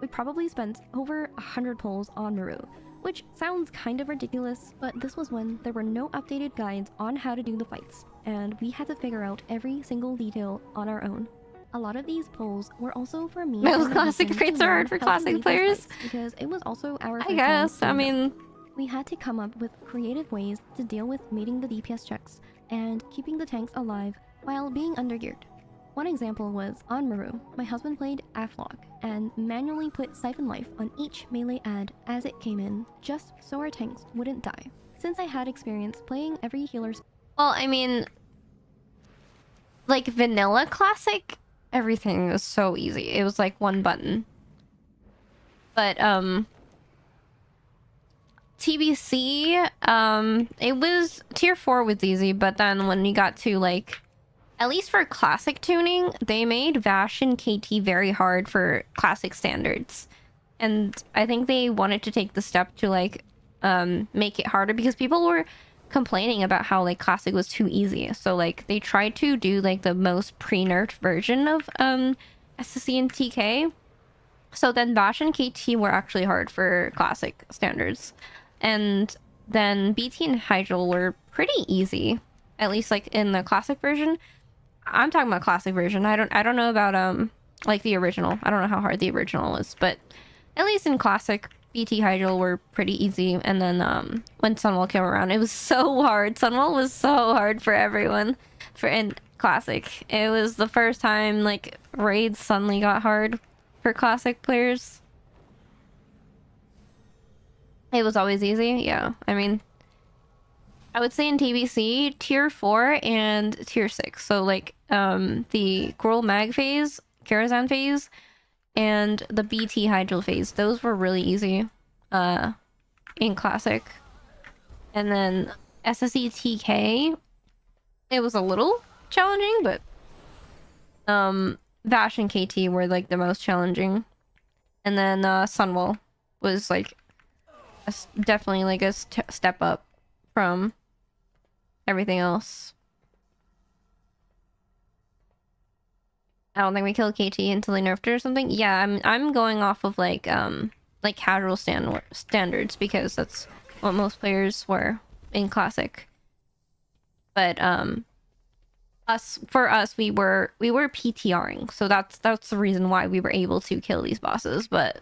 We probably spent over 100 pulls on Maru, which sounds kind of ridiculous, but this was when there were no updated guides on how to do the fights, and we had to figure out every single detail on our own. A lot of these pulls were also for me. Most and my classic husband to fights are hard learn for how to classic lead these players. fights, because it was also our I first time guess, I doing them. mean... We had to come up with creative ways to deal with meeting the DPS checks and keeping the tanks alive while being undergeared. One example was, on Maru, my husband played Aflog and manually put Siphon Life on each melee ad as it came in, just so our tanks wouldn't die. Since I had experience playing every healer's... Well, I mean... Like, vanilla classic, everything was so easy. It was like one button. But, TBC, it was... Tier 4 was easy, but then when you got to, like... At least for classic tuning, they made Vash and KT very hard for classic standards. And I think they wanted to take the step to, like, make it harder, because people were complaining about how, like, classic was too easy. So, like, they tried to do, like, the most pre-nerfed version of, SSC and TK. So then Vash and KT were actually hard for classic standards. And then BT and Hydro were pretty easy. At least, like, in the classic version. I'm talking about classic version. I don't know about like the original. I don't know how hard the original was, but at least in classic, BT Hydro were pretty easy. And then when Sunwall came around, it was so hard. Sunwall was so hard for everyone. In classic, it was the first time like raids suddenly got hard for classic players. It was always easy. Yeah, I mean, I would say in TBC, tier 4 and tier 6. So like the Gruul Mag phase, Karazhan phase, and the BT Hydro phase. Those were really easy in Classic. And then SSE TK, it was a little challenging, but Vash and KT were like the most challenging. And then Sunwell was like definitely like a step up from everything else. I don't think we killed KT until they nerfed it or something. Yeah, I'm going off of like casual standards because that's what most players were in Classic. But for us we were PTRing, so that's the reason why we were able to kill these bosses. But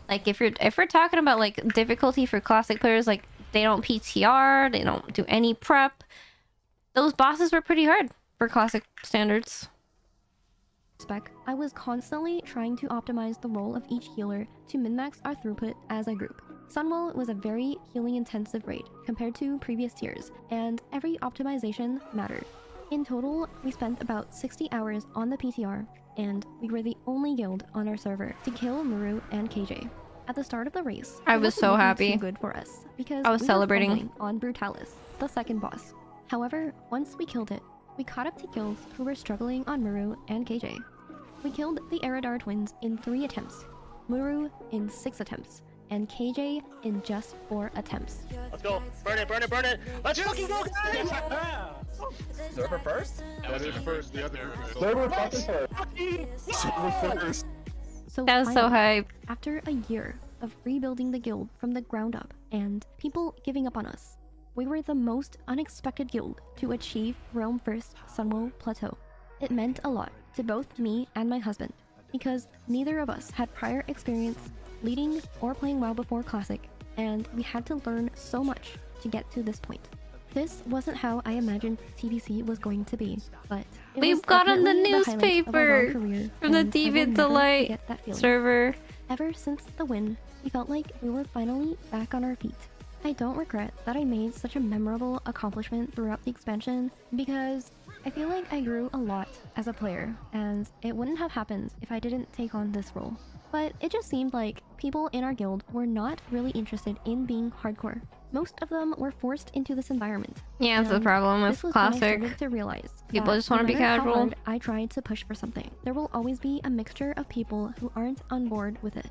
like if we're talking about like difficulty for Classic players, like they don't PTR, they don't do any prep. Those bosses were pretty hard for Classic standards. I was constantly trying to optimize the role of each healer to min-max our throughput as a group. Sunwell was a very healing intensive raid compared to previous tiers, and every optimization mattered. In total, we spent about 60 hours on the PTR, and we were the only guild on our server to kill Muru and KJ. At the start of the race, I was so happy. too good for us because I was celebrating were fumbling on Brutalis, the second boss. However, once we killed it, we caught up to kills who were struggling on Muru and KJ. We killed the Eridar twins in 3 attempts, Muru in 6 attempts, and KJ in just 4 attempts. Let's go. Burn it, burn it, burn it. Let's fucking go, guys! Server first? That is first, the other group is Server fucking first. Server first. So that was so finally, hype. After a year of rebuilding the guild from the ground up and people giving up on us, we were the most unexpected guild to achieve Realm First Sunwell Plateau. It meant a lot to both me and my husband, because neither of us had prior experience leading or playing WoW before Classic, and we had to learn so much to get to this point. This wasn't how I imagined TBC was going to be, but we've got on the newspaper from the David Delight server. Ever since the win, we felt like we were finally back on our feet. I don't regret that I made such a memorable accomplishment throughout the expansion, because I feel like I grew a lot as a player, and it wouldn't have happened if I didn't take on this role. But it just seemed like people in our guild were not really interested in being hardcore. Most of them were forced into this environment. Yeah, that's the problem with this was when I Classic. started to realize People that just want to no be matter how casual. hard I tried to push for something, there will always be a mixture of people who aren't on board with it.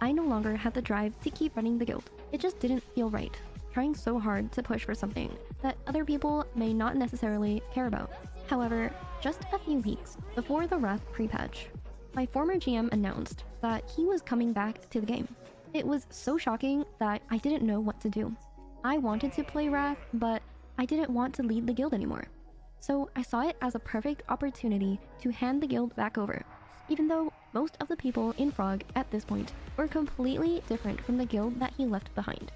I no longer had the drive to keep running the guild. It just didn't feel right, trying so hard to push for something that other people may not necessarily care about. However, just a few weeks before the Wrath pre-patch, my former GM announced that he was coming back to the game. It was so shocking that I didn't know what to do. I wanted to play Wrath, but I didn't want to lead the guild anymore. So I saw it as a perfect opportunity to hand the guild back over, even though most of the people in Frog at this point were completely different from the guild that he left behind.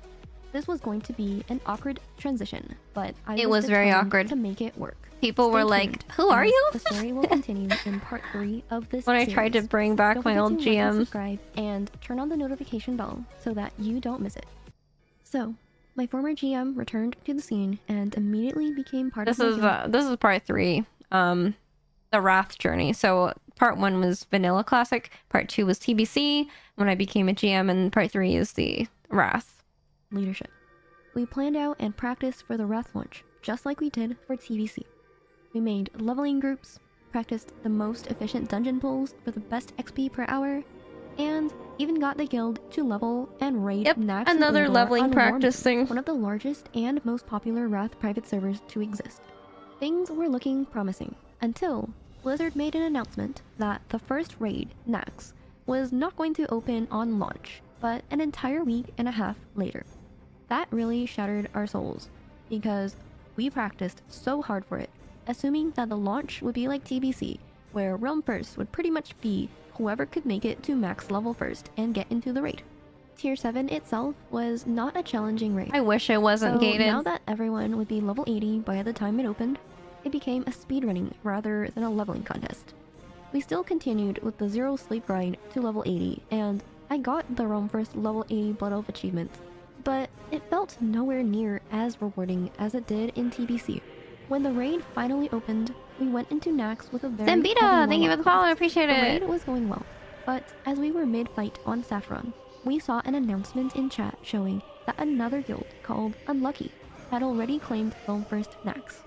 This was going to be an awkward transition, but I was very determined awkward. to make it work. People Stay were tuned, like, "Who are as you?" The story will continue in part 3 of this When I series. tried to bring back Don't my forget old to like and GM. subscribe and turn on the notification bell so that you don't miss it. So, my former GM returned to the scene and immediately became part This of my guild. this is part 3, the Wrath journey. So part 1 was Vanilla Classic, part 2 was TBC when I became a GM, and part 3 is the Wrath. Leadership. We planned out and practiced for the Wrath launch, just like we did for TBC. We made leveling groups, practiced the most efficient dungeon pulls for the best XP per hour, and even got the guild to level and raid Nax and another Uldor leveling on practice Warming, thing. one of the largest and most popular Wrath private servers to exist. Things were looking promising until Blizzard made an announcement that the first raid, Nax, was not going to open on launch, but an entire week and a half later. That really shattered our souls, because we practiced so hard for it, assuming that the launch would be like TBC, where Realm First would pretty much be whoever could make it to max level first and get into the raid. Tier 7 itself was not a challenging raid. I wish it wasn't So gated. now that everyone would be level 80 by the time it opened, it became a speedrunning rather than a leveling contest. We still continued with the zero sleep grind to level 80, and I got the Realm First level 80 Blood Elf achievement, but it felt nowhere near as rewarding as it did in TBC. When the raid finally opened, we went into Nax with a very Zambita, heavy thank you for the warm-up. follow, I appreciate The it. raid was going well, But as we were mid-fight on Saffron, we saw an announcement in chat showing that another guild called Unlucky had already claimed Film First Nax.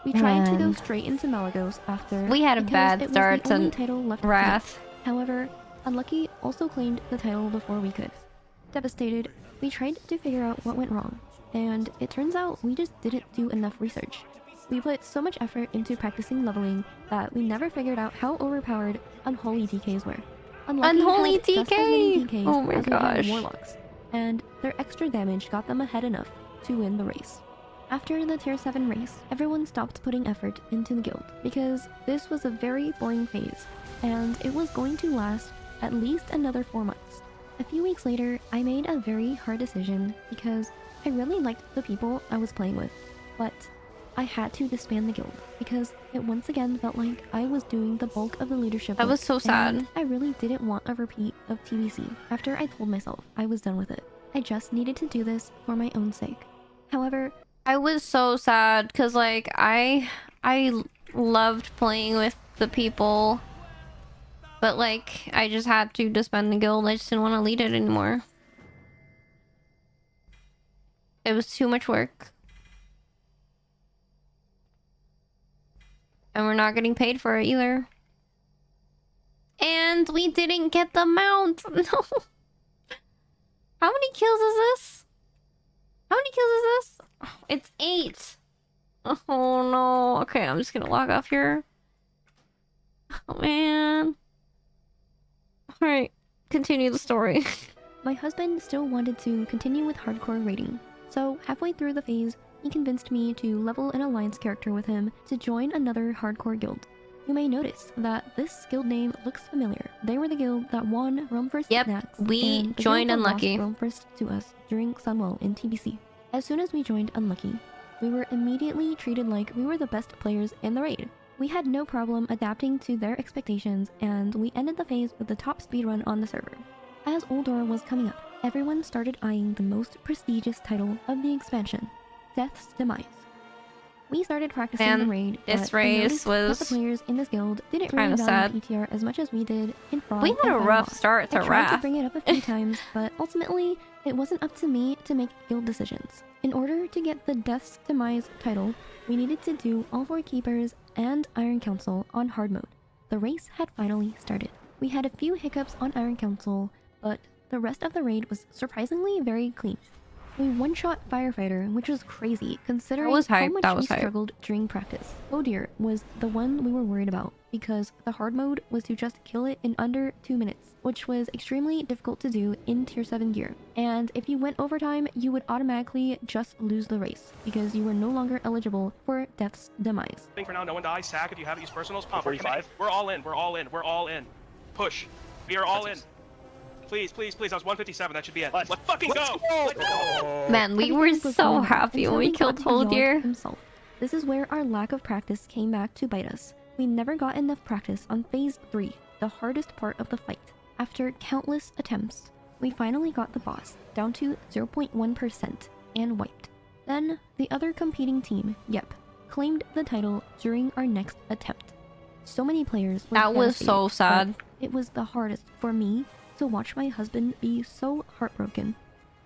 We tried to go Man. straight into Malagos after We had a because bad it was start the only to title left Wrath. to claim. However, Unlucky also claimed the title before we could. Devastated, we tried to figure out what went wrong, and it turns out we just didn't do enough research. We put so much effort into practicing leveling that we never figured out how overpowered Unholy DKs were. Unholy had just as many DK! DKs Oh my as we had gosh. Warlocks, and their extra damage got them ahead enough to win the race. After the Tier 7 race, everyone stopped putting effort into the guild because this was a very boring phase, and it was going to last at least another 4 months. A few weeks later, I made a very hard decision because I really liked the people I was playing with, but I had to disband the guild because it once again felt like I was doing the bulk of the leadership That was work, so sad. and I really didn't want a repeat of TBC after I told myself I was done with it. I just needed to do this for my own sake. However, I was so sad because like I loved playing with the people, but like I just had to disband the guild. I just didn't want to lead it anymore. It was too much work, and we're not getting paid for it either. And we didn't get the mount. No. How many kills is this? How many kills is this? Oh, it's 8. Oh no. Okay, I'm just gonna log off here. Oh man. Alright, continue the story. my husband still wanted to continue with hardcore raiding, so halfway through the phase, he convinced me to level an alliance character with him to join another hardcore guild. You may notice that this guild name looks familiar. They were the guild that won Realm First Nax, we and the joined guild that Unlucky. lost Realm First to us during Sunwell in TBC. As soon as we joined Unlucky, we were immediately treated like we were the best players in the raid. We had no problem adapting to their expectations, and we ended the phase with the top speedrun on the server. As Uldor was coming up, everyone started eyeing the most prestigious title of the expansion, Death's Demise. We started practicing Man, the raid, this but I race noticed that was the players in this guild didn't really kinda value sad. PTR as much as we did in Frog. We had and a Final rough Boss. start to I tried to Wrath. bring it up a few times, but ultimately, it wasn't up to me to make guild decisions. In order to get the Death's Demise title, we needed to do all 4 Keepers and Iron Council on hard mode. The race had finally started. We had a few hiccups on Iron Council, but the rest of the raid was surprisingly very clean. We one-shot Firefighter, which was crazy considering was how hype, much that we was hype. struggled during practice. Oh dear was the one we were worried about because the hard mode was to just kill it in under 2 minutes, which was extremely difficult to do in tier 7 gear. And if you went overtime, you would automatically just lose the race because you were no longer eligible for Death's Demise. Think for now, no one dies. Sack if you have it, use personals. Pump. 45. We're all in. We're all in. We're all in. Push. We are all in. Please, please, please. I was 157. That should be it. Let's fucking go. Let's go. Man, we were Everything was so going happy until when we got killed to Whole Yogg Deer. himself. This is where our lack of practice came back to bite us. We never got enough practice on phase 3, the hardest part of the fight. After countless attempts, we finally got the boss down to 0.1% and wiped. Then the other competing team, claimed the title during our next attempt. So many players were That was so devastated, sad. but it was the hardest for me to watch my husband be so heartbroken.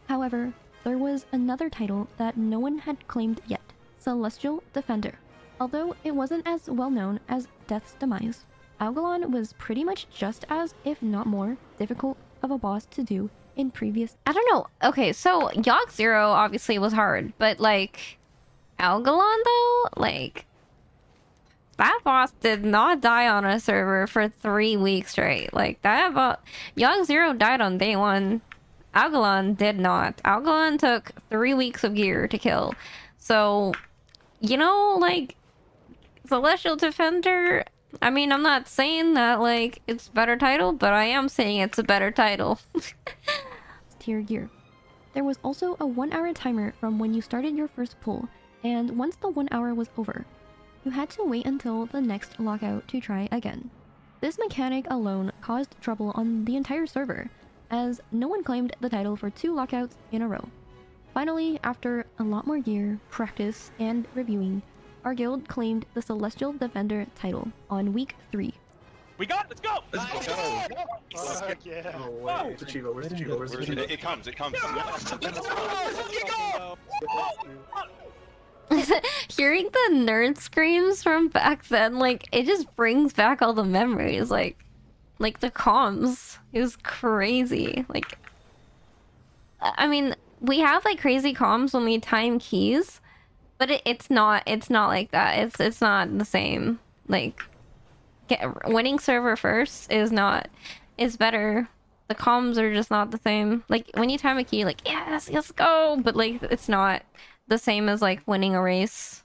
However, there was another title that no one had claimed yet, Celestial Defender. Although it wasn't as well known as Death's Demise, Algalon was pretty much just as, if not more, difficult of a boss to do in previous. I don't know. Okay, so Yogg 0 obviously was hard, but like Algalon though, like that boss did not die on a server for 3 weeks straight. Like that boss, Yogg 0 died on day 1. Algalon did not. Algalon took 3 weeks of gear to kill. So, you know, like Celestial Defender, I mean, I'm not saying that like it's a better title, but I am saying it's a better title. Tier gear. There was also a 1-hour timer from when you started your first pull, and once the 1 hour was over, you had to wait until the next lockout to try again. This mechanic alone caused trouble on the entire server, as no one claimed the title for 2 lockouts in a row. Finally, after a lot more gear, practice, and reviewing, our guild claimed the Celestial Defender title on week 3. We got it. Let's go. Let's go. Fuck yeah. Oh wait, where's the Chivo? Where's the Chivo? Where's the Chivo? It comes. It comes. Hearing the nerd screams from back then, like, it just brings back all the memories, like the comms. It was crazy. Like, I mean, we have like crazy comms when we time keys, but it's not like that. It's not the same. Like, winning server first is better. The comms are just not the same. Like, when you time a key, like, yes, let's go, but like, it's not the same as like winning a race.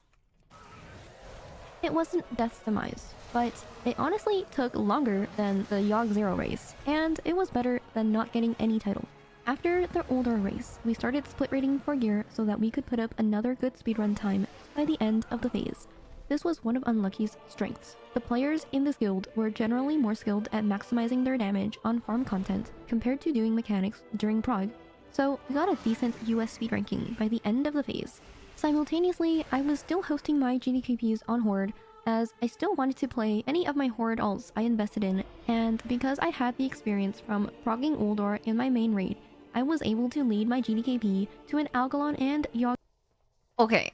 It wasn't Death's demise, but it honestly took longer than the Yogg 0 race, and it was better than not getting any title. After the older race, we started split rating for gear so that we could put up another good speedrun time by the end of the phase. This was one of Unlucky's strengths. The players in this guild were generally more skilled at maximizing their damage on farm content compared to doing mechanics during prog, so we got a decent US speed ranking by the end of the phase. Simultaneously, I was still hosting my GDKPs on Horde, as I still wanted to play any of my Horde alts I invested in, and because I had the experience from progging Uldor in my main raid, I was able to lead my GDKP to an Algalon and Yogg. Okay,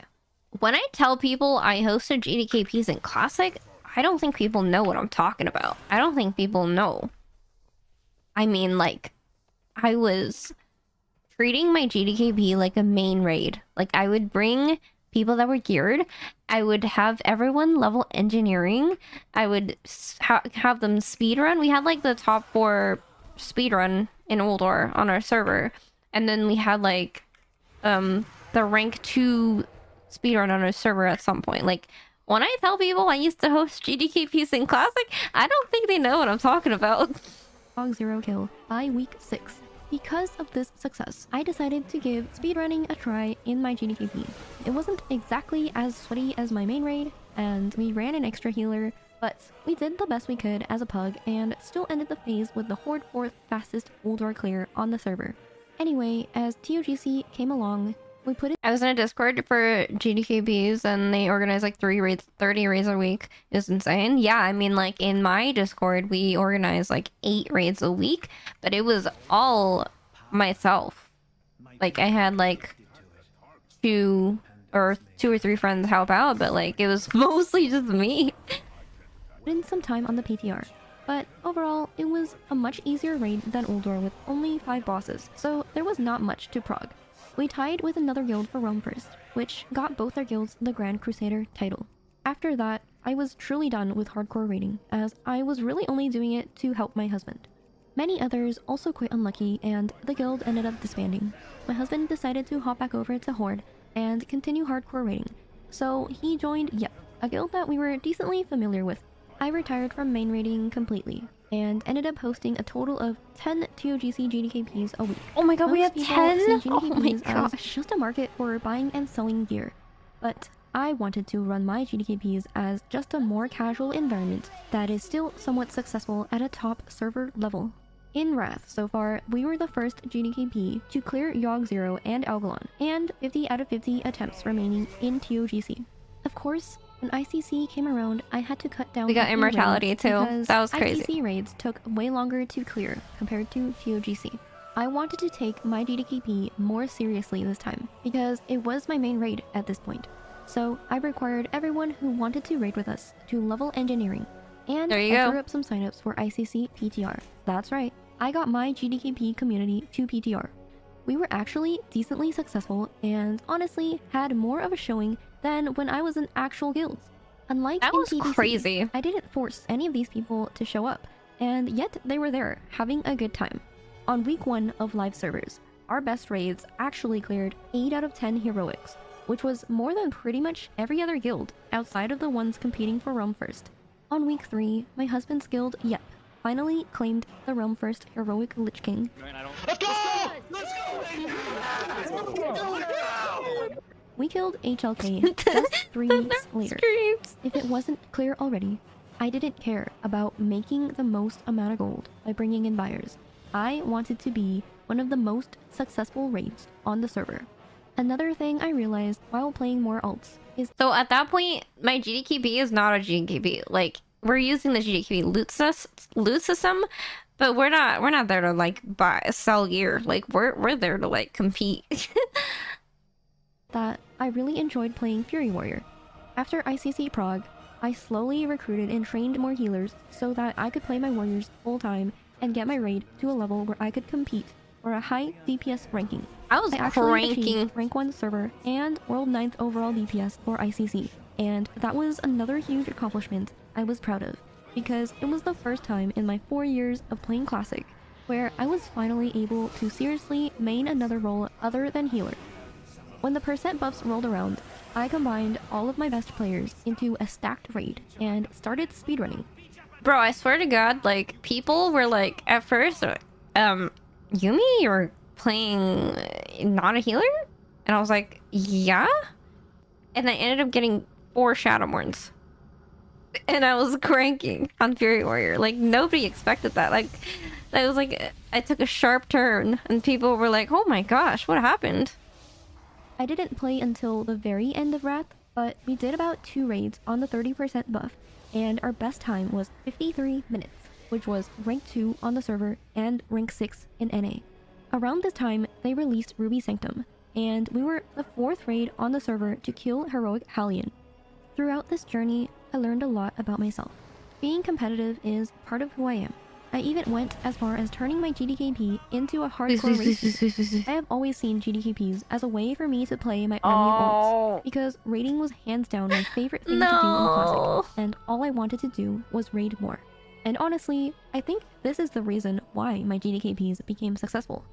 when I tell people I hosted GDKPs in Classic, I don't think people know what I'm talking about. I don't think people know. I mean, like, I was treating my GDKP like a main raid. Like, I would bring people that were geared. I would have everyone level engineering. I would have them speedrun. We had like the top 4 speedrun in Uldor on our server. And then we had like the rank 2 speedrun on our server at some point. Like, when I tell people I used to host GDKPs in Classic, I don't think they know what I'm talking about. Yogg 0 kill by week 6. Because of this success, I decided to give speedrunning a try in my GDKP. It wasn't exactly as sweaty as my main raid, and we ran an extra healer, but we did the best we could as a pug and still ended the phase with the Horde 4th fastest Uldor clear on the server. Anyway, as TOGC came along, we put it— I was in a Discord for GDKPs and they organized like 30 raids a week. It's insane. Yeah, I mean, like, in my Discord, we organized like 8 raids a week, but it was all myself. Like, I had like 2 or 3 friends help out, but like, it was mostly just me. Put in some time on the PTR. But overall, it was a much easier raid than Uldor with only 5 bosses, so there was not much to prog. We tied with another guild for Realm First, which got both our guilds the Grand Crusader title. After that, I was truly done with hardcore raiding, as I was really only doing it to help my husband. Many others also quit Unlucky, and the guild ended up disbanding. My husband decided to hop back over to Horde and continue hardcore raiding, so he joined Yep, a guild that we were decently familiar with. I retired from main raiding completely, and ended up hosting a total of 10 TOGC GDKPs a week. Oh my god, we had 10? See Oh my GDKPs as gosh. just a market for buying and selling gear. But I wanted to run my GDKPs as just a more casual environment that is still somewhat successful at a top server level. In Wrath, so far, we were the first GDKP to clear Yogg 0 and Algalon, and 50 out of 50 attempts remaining in TOGC. Of course, when ICC came around, I had to cut down. We got on immortality raids too. because That was crazy. ICC raids took way longer to clear compared to TOGC. I wanted to take my GDKP more seriously this time because it was my main raid at this point. So I required everyone who wanted to raid with us to level engineering, and There you I go. threw up some signups for ICC PTR. That's right, I got my GDKP community to PTR. We were actually decently successful and honestly had more of a showing than when I was in actual guilds. Unlike That in was PvC, crazy. I didn't force any of these people to show up, and yet they were there, having a good time. On week 1 of live servers, our best raids actually cleared 8 out of 10 heroics, which was more than pretty much every other guild outside of the ones competing for Realm First. On week 3, my husband's guild, Yep, finally claimed the Realm First heroic Lich King. Let's go! We killed HLK just 3 weeks later. If it wasn't clear already, I didn't care about making the most amount of gold by bringing in buyers. I wanted to be one of the most successful raids on the server. Another thing I realized while playing more alts is— So at that point, my GDKP is not a GDKP. Like, we're using the GDK loot system, but we're not there to like sell gear. Like we're there to like compete. That I really enjoyed playing Fury Warrior. After ICC Prague, I slowly recruited and trained more healers so that I could play my warriors full time and get my raid to a level where I could compete for a high DPS ranking. I actually achieved rank 1 server and world 9th overall DPS for ICC, and that was another huge accomplishment I was proud of, because it was the first time in my 4 years of playing Classic where I was finally able to seriously main another role other than healer. When the percent buffs rolled around, I combined all of my best players into a stacked raid and started speedrunning. Bro, I swear to God, like, people were like, at first, Yumi, you're playing not a healer? And I was like, yeah? And I ended up getting 4 Shadowmourns. And I was cranking on Fury Warrior. Like, nobody expected that. Like, that was like, I took a sharp turn, and people were like, oh my gosh, what happened? I didn't play until the very end of Wrath, but we did about 2 raids on the 30% buff, and our best time was 53 minutes, which was rank 2 on the server and rank 6 in NA. Around this time, they released Ruby Sanctum, and we were the 4th raid on the server to kill Heroic Hallion. Throughout this journey, I learned a lot about myself. Being competitive is part of who I am. I even went as far as turning my GDKP into a hardcore raid. I have always seen GDKPs as a way for me to play my army of ults, because raiding was hands down my favorite thing to do in Classic, and all I wanted to do was raid more. And honestly, I think this is the reason why my GDKPs became successful.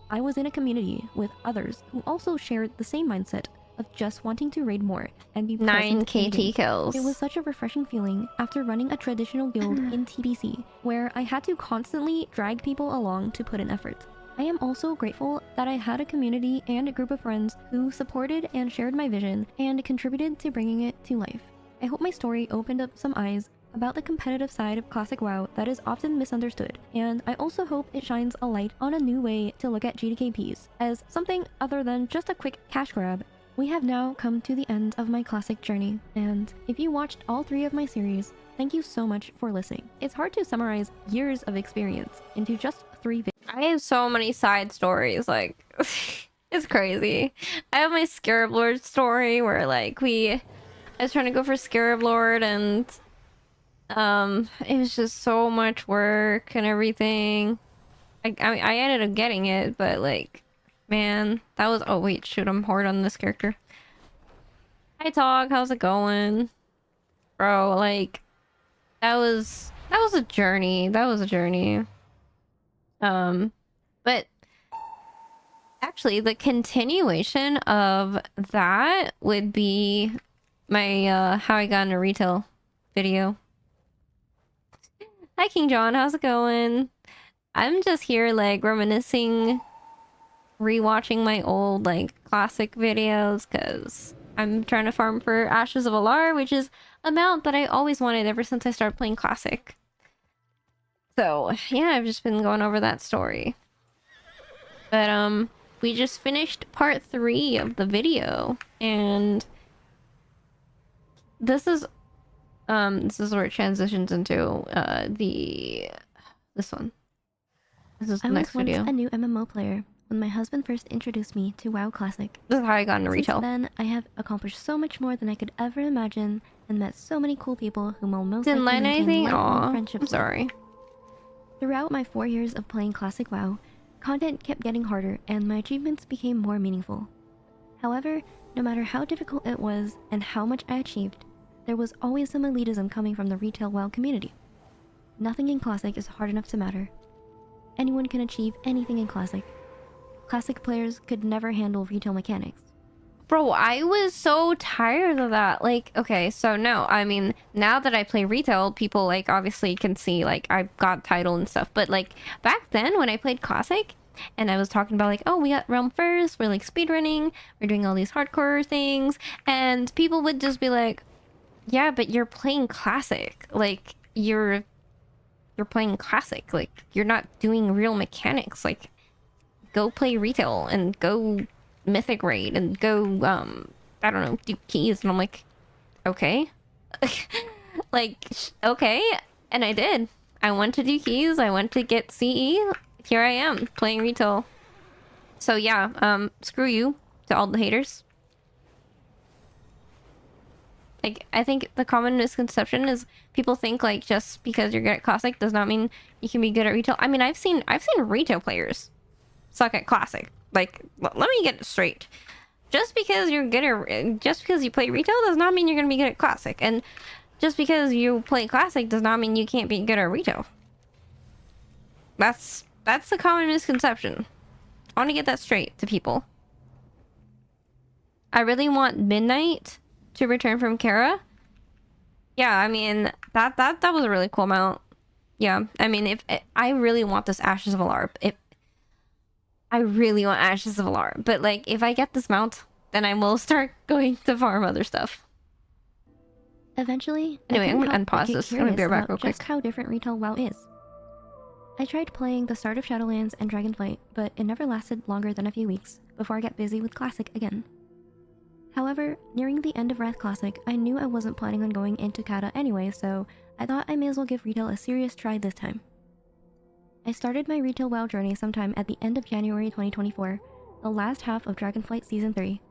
I was in a community with others who also shared the same mindset of just wanting to raid more and be 9 present in the KT game. kills. It was such a refreshing feeling after running a traditional guild in TBC, where I had to constantly drag people along to put in effort. I am also grateful that I had a community and a group of friends who supported and shared my vision and contributed to bringing it to life. I hope my story opened up some eyes about the competitive side of Classic WoW that is often misunderstood, and I also hope it shines a light on a new way to look at GDKPs as something other than just a quick cash grab. We have now come to the end of my Classic journey, and if you watched all 3 of my series, thank you so much for listening. It's hard to summarize years of experience into just 3 videos. I have so many side stories, like, it's crazy. I have my Scarab Lord story where, like, I was trying to go for Scarab Lord, and, it was just so much work and everything. I mean, I ended up getting it, but, like, man, that was... Oh, wait, shoot, I'm hard on this character. Hi, Tog, how's it going? Bro, like, that was a journey. That was a journey. But actually, the continuation of that would be my, how I got into retail video. Hi, King John, how's it going? I'm just here, like, reminiscing, rewatching my old, like, Classic videos, because I'm trying to farm for Ashes of Alar, which is a mount that I always wanted ever since I started playing Classic. So, yeah, I've just been going over that story. But, we just finished part 3 of the video, and this is where it transitions into, this one. This is the next video. I was once a new MMO player when my husband first introduced me to WoW Classic. This is how I got into retail. Since then, I have accomplished so much more than I could ever imagine, and met so many cool people whom I'll most Didn't likely learn maintain anything? lifelong Aw, friendships I'm with. sorry. Throughout my 4 years of playing Classic WoW, content kept getting harder and my achievements became more meaningful. However, no matter how difficult it was and how much I achieved, there was always some elitism coming from the retail WoW community. Nothing in Classic is hard enough to matter. Anyone can achieve anything in Classic. Classic players could never handle retail mechanics. Bro, I was so tired of that. Like, okay, so no, I mean, now that I play retail, people, like, obviously can see, like, I've got title and stuff. But, like, back then when I played Classic, and I was talking about, like, oh, we got Realm first, we're, like, speedrunning, we're doing all these hardcore things, and people would just be like, yeah, but you're playing Classic. Like, you're playing Classic. Like, you're not doing real mechanics. Like, go play retail and go Mythic Raid and go, I don't know, do keys. And I'm like, okay. Like, okay, and I did. I went to do keys. I went to get CE. Here I am playing retail. So yeah, screw you to all the haters. Like, I think the common misconception is people think like just because you're good at classic does not mean you can be good at retail. I mean, I've seen retail players suck at classic. Like, let me get it straight. Just because you're good at, just because you play retail does not mean you're gonna be good at classic, and just because you play classic does not mean you can't be good at retail. That's the common misconception. I want to get that straight to people. I really want Midnight to return from Kara. Yeah, I mean that was a really cool mount. Yeah, I mean, if I really want this Ashes of Alar, I really want Ashes of Alar, but like if I get this mount, then I will start going to farm other stuff. Eventually, anyway, I'm I gonna unpause this. I'm gonna be right back real quick. Just how different retail WoW is. I tried playing the start of Shadowlands and Dragonflight, but it never lasted longer than a few weeks before I got busy with Classic again. However, nearing the end of Wrath Classic, I knew I wasn't planning on going into Kata anyway, so I thought I may as well give retail a serious try this time. I started my retail WoW journey sometime at the end of January 2024, the last half of Dragonflight Season 3.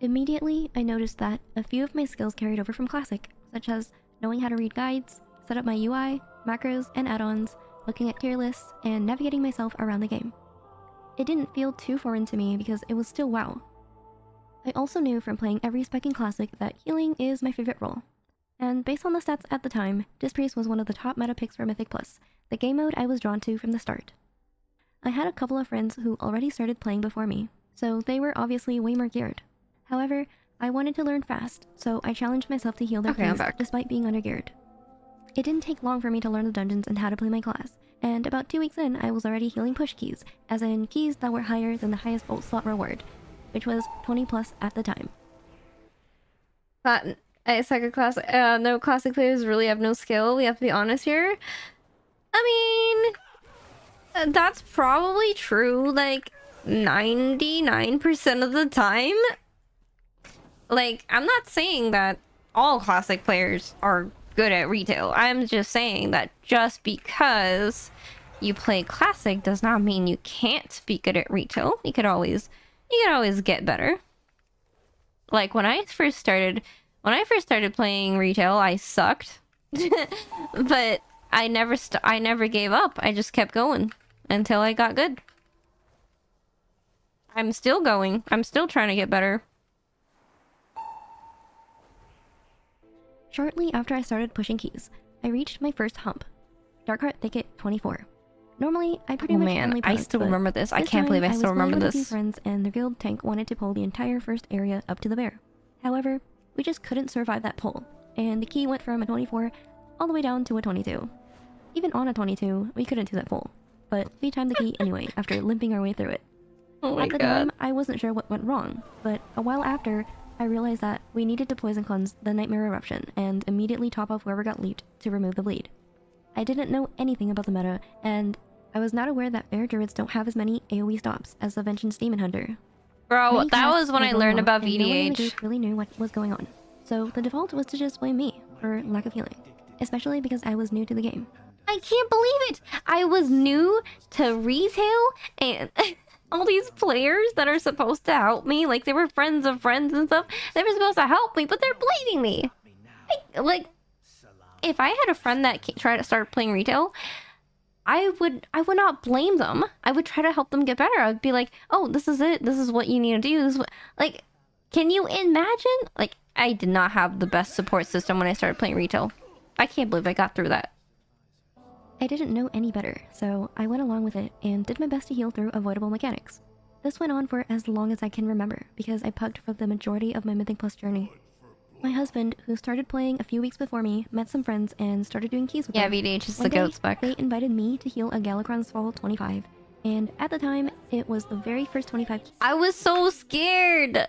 Immediately, I noticed that a few of my skills carried over from Classic, such as knowing how to read guides, set up my UI, macros, and add-ons, looking at tier lists, and navigating myself around the game. It didn't feel too foreign to me because it was still WoW. I also knew from playing every spec in Classic that healing is my favorite role. And based on the stats at the time, Dispriest was one of the top meta picks for Mythic Plus, the game mode I was drawn to from the start. I had a couple of friends who already started playing before me, so they were obviously way more geared. However, I wanted to learn fast, so I challenged myself to heal their keys despite being undergeared. It didn't take long for me to learn the dungeons and how to play my class, and about 2 weeks in, I was already healing push keys, as in keys that were higher than the highest bolt slot reward, which was 20 plus at the time. I suck at classic. No, classic players really have no skill. We have to be honest here. I mean, that's probably true, like 99% of the time. Like, I'm not saying that all classic players are good at retail. I'm just saying that just because you play classic does not mean you can't be good at retail. You could always get better. Like when I first started playing retail, I sucked. But I never gave up. I just kept going until I got good. I'm still going. I'm still trying to get better. Shortly after I started pushing keys, I reached my first hump, Darkheart Thicket 24. Normally, I pretty much only I punt, still but remember this. I this can't believe I time still was remember playing with a few this. friends, and the guild tank wanted to pull the entire first area up to the bear. However, we just couldn't survive that pull, and the key went from a 24 all the way down to a 22. Even on a 22, we couldn't do that pull, but we timed the key anyway after limping our way through it. Oh my At the time, I wasn't sure what went wrong, but a while after, I realized that we needed to poison cleanse the Nightmare Eruption and immediately top off whoever got leaped to remove the bleed. I didn't know anything about the meta, and I was not aware that bear druids don't have as many AoE stops as the Vengeance Demon Hunter. Bro, Many that casts was when were I going learned off, about and no one in the VDH. group really knew what was going on, so the default was to just blame me for lack of healing, especially because I was new to the game. I can't believe it! I was new to retail, and all these players that are supposed to help me, like they were friends of friends and stuff, they were supposed to help me, but they're blading me. Like, if I had a friend that tried to start playing retail, I would not blame them. I would try to help them get better. I would be like, oh, this is it. This is what you need to do. This is what... Like, can you imagine? Like, I did not have the best support system when I started playing retail. I can't believe I got through that. I didn't know any better, so I went along with it and did my best to heal through avoidable mechanics. This went on for as long as I can remember, because I pugged for the majority of my Mythic Plus journey. My husband, who started playing a few weeks before me, met some friends and started doing keys with them. Yeah, VDH is One the goat day, spec. They invited me to heal a Galakron's Fall 25, and at the time, it was the very first 25 keys. I was so scared!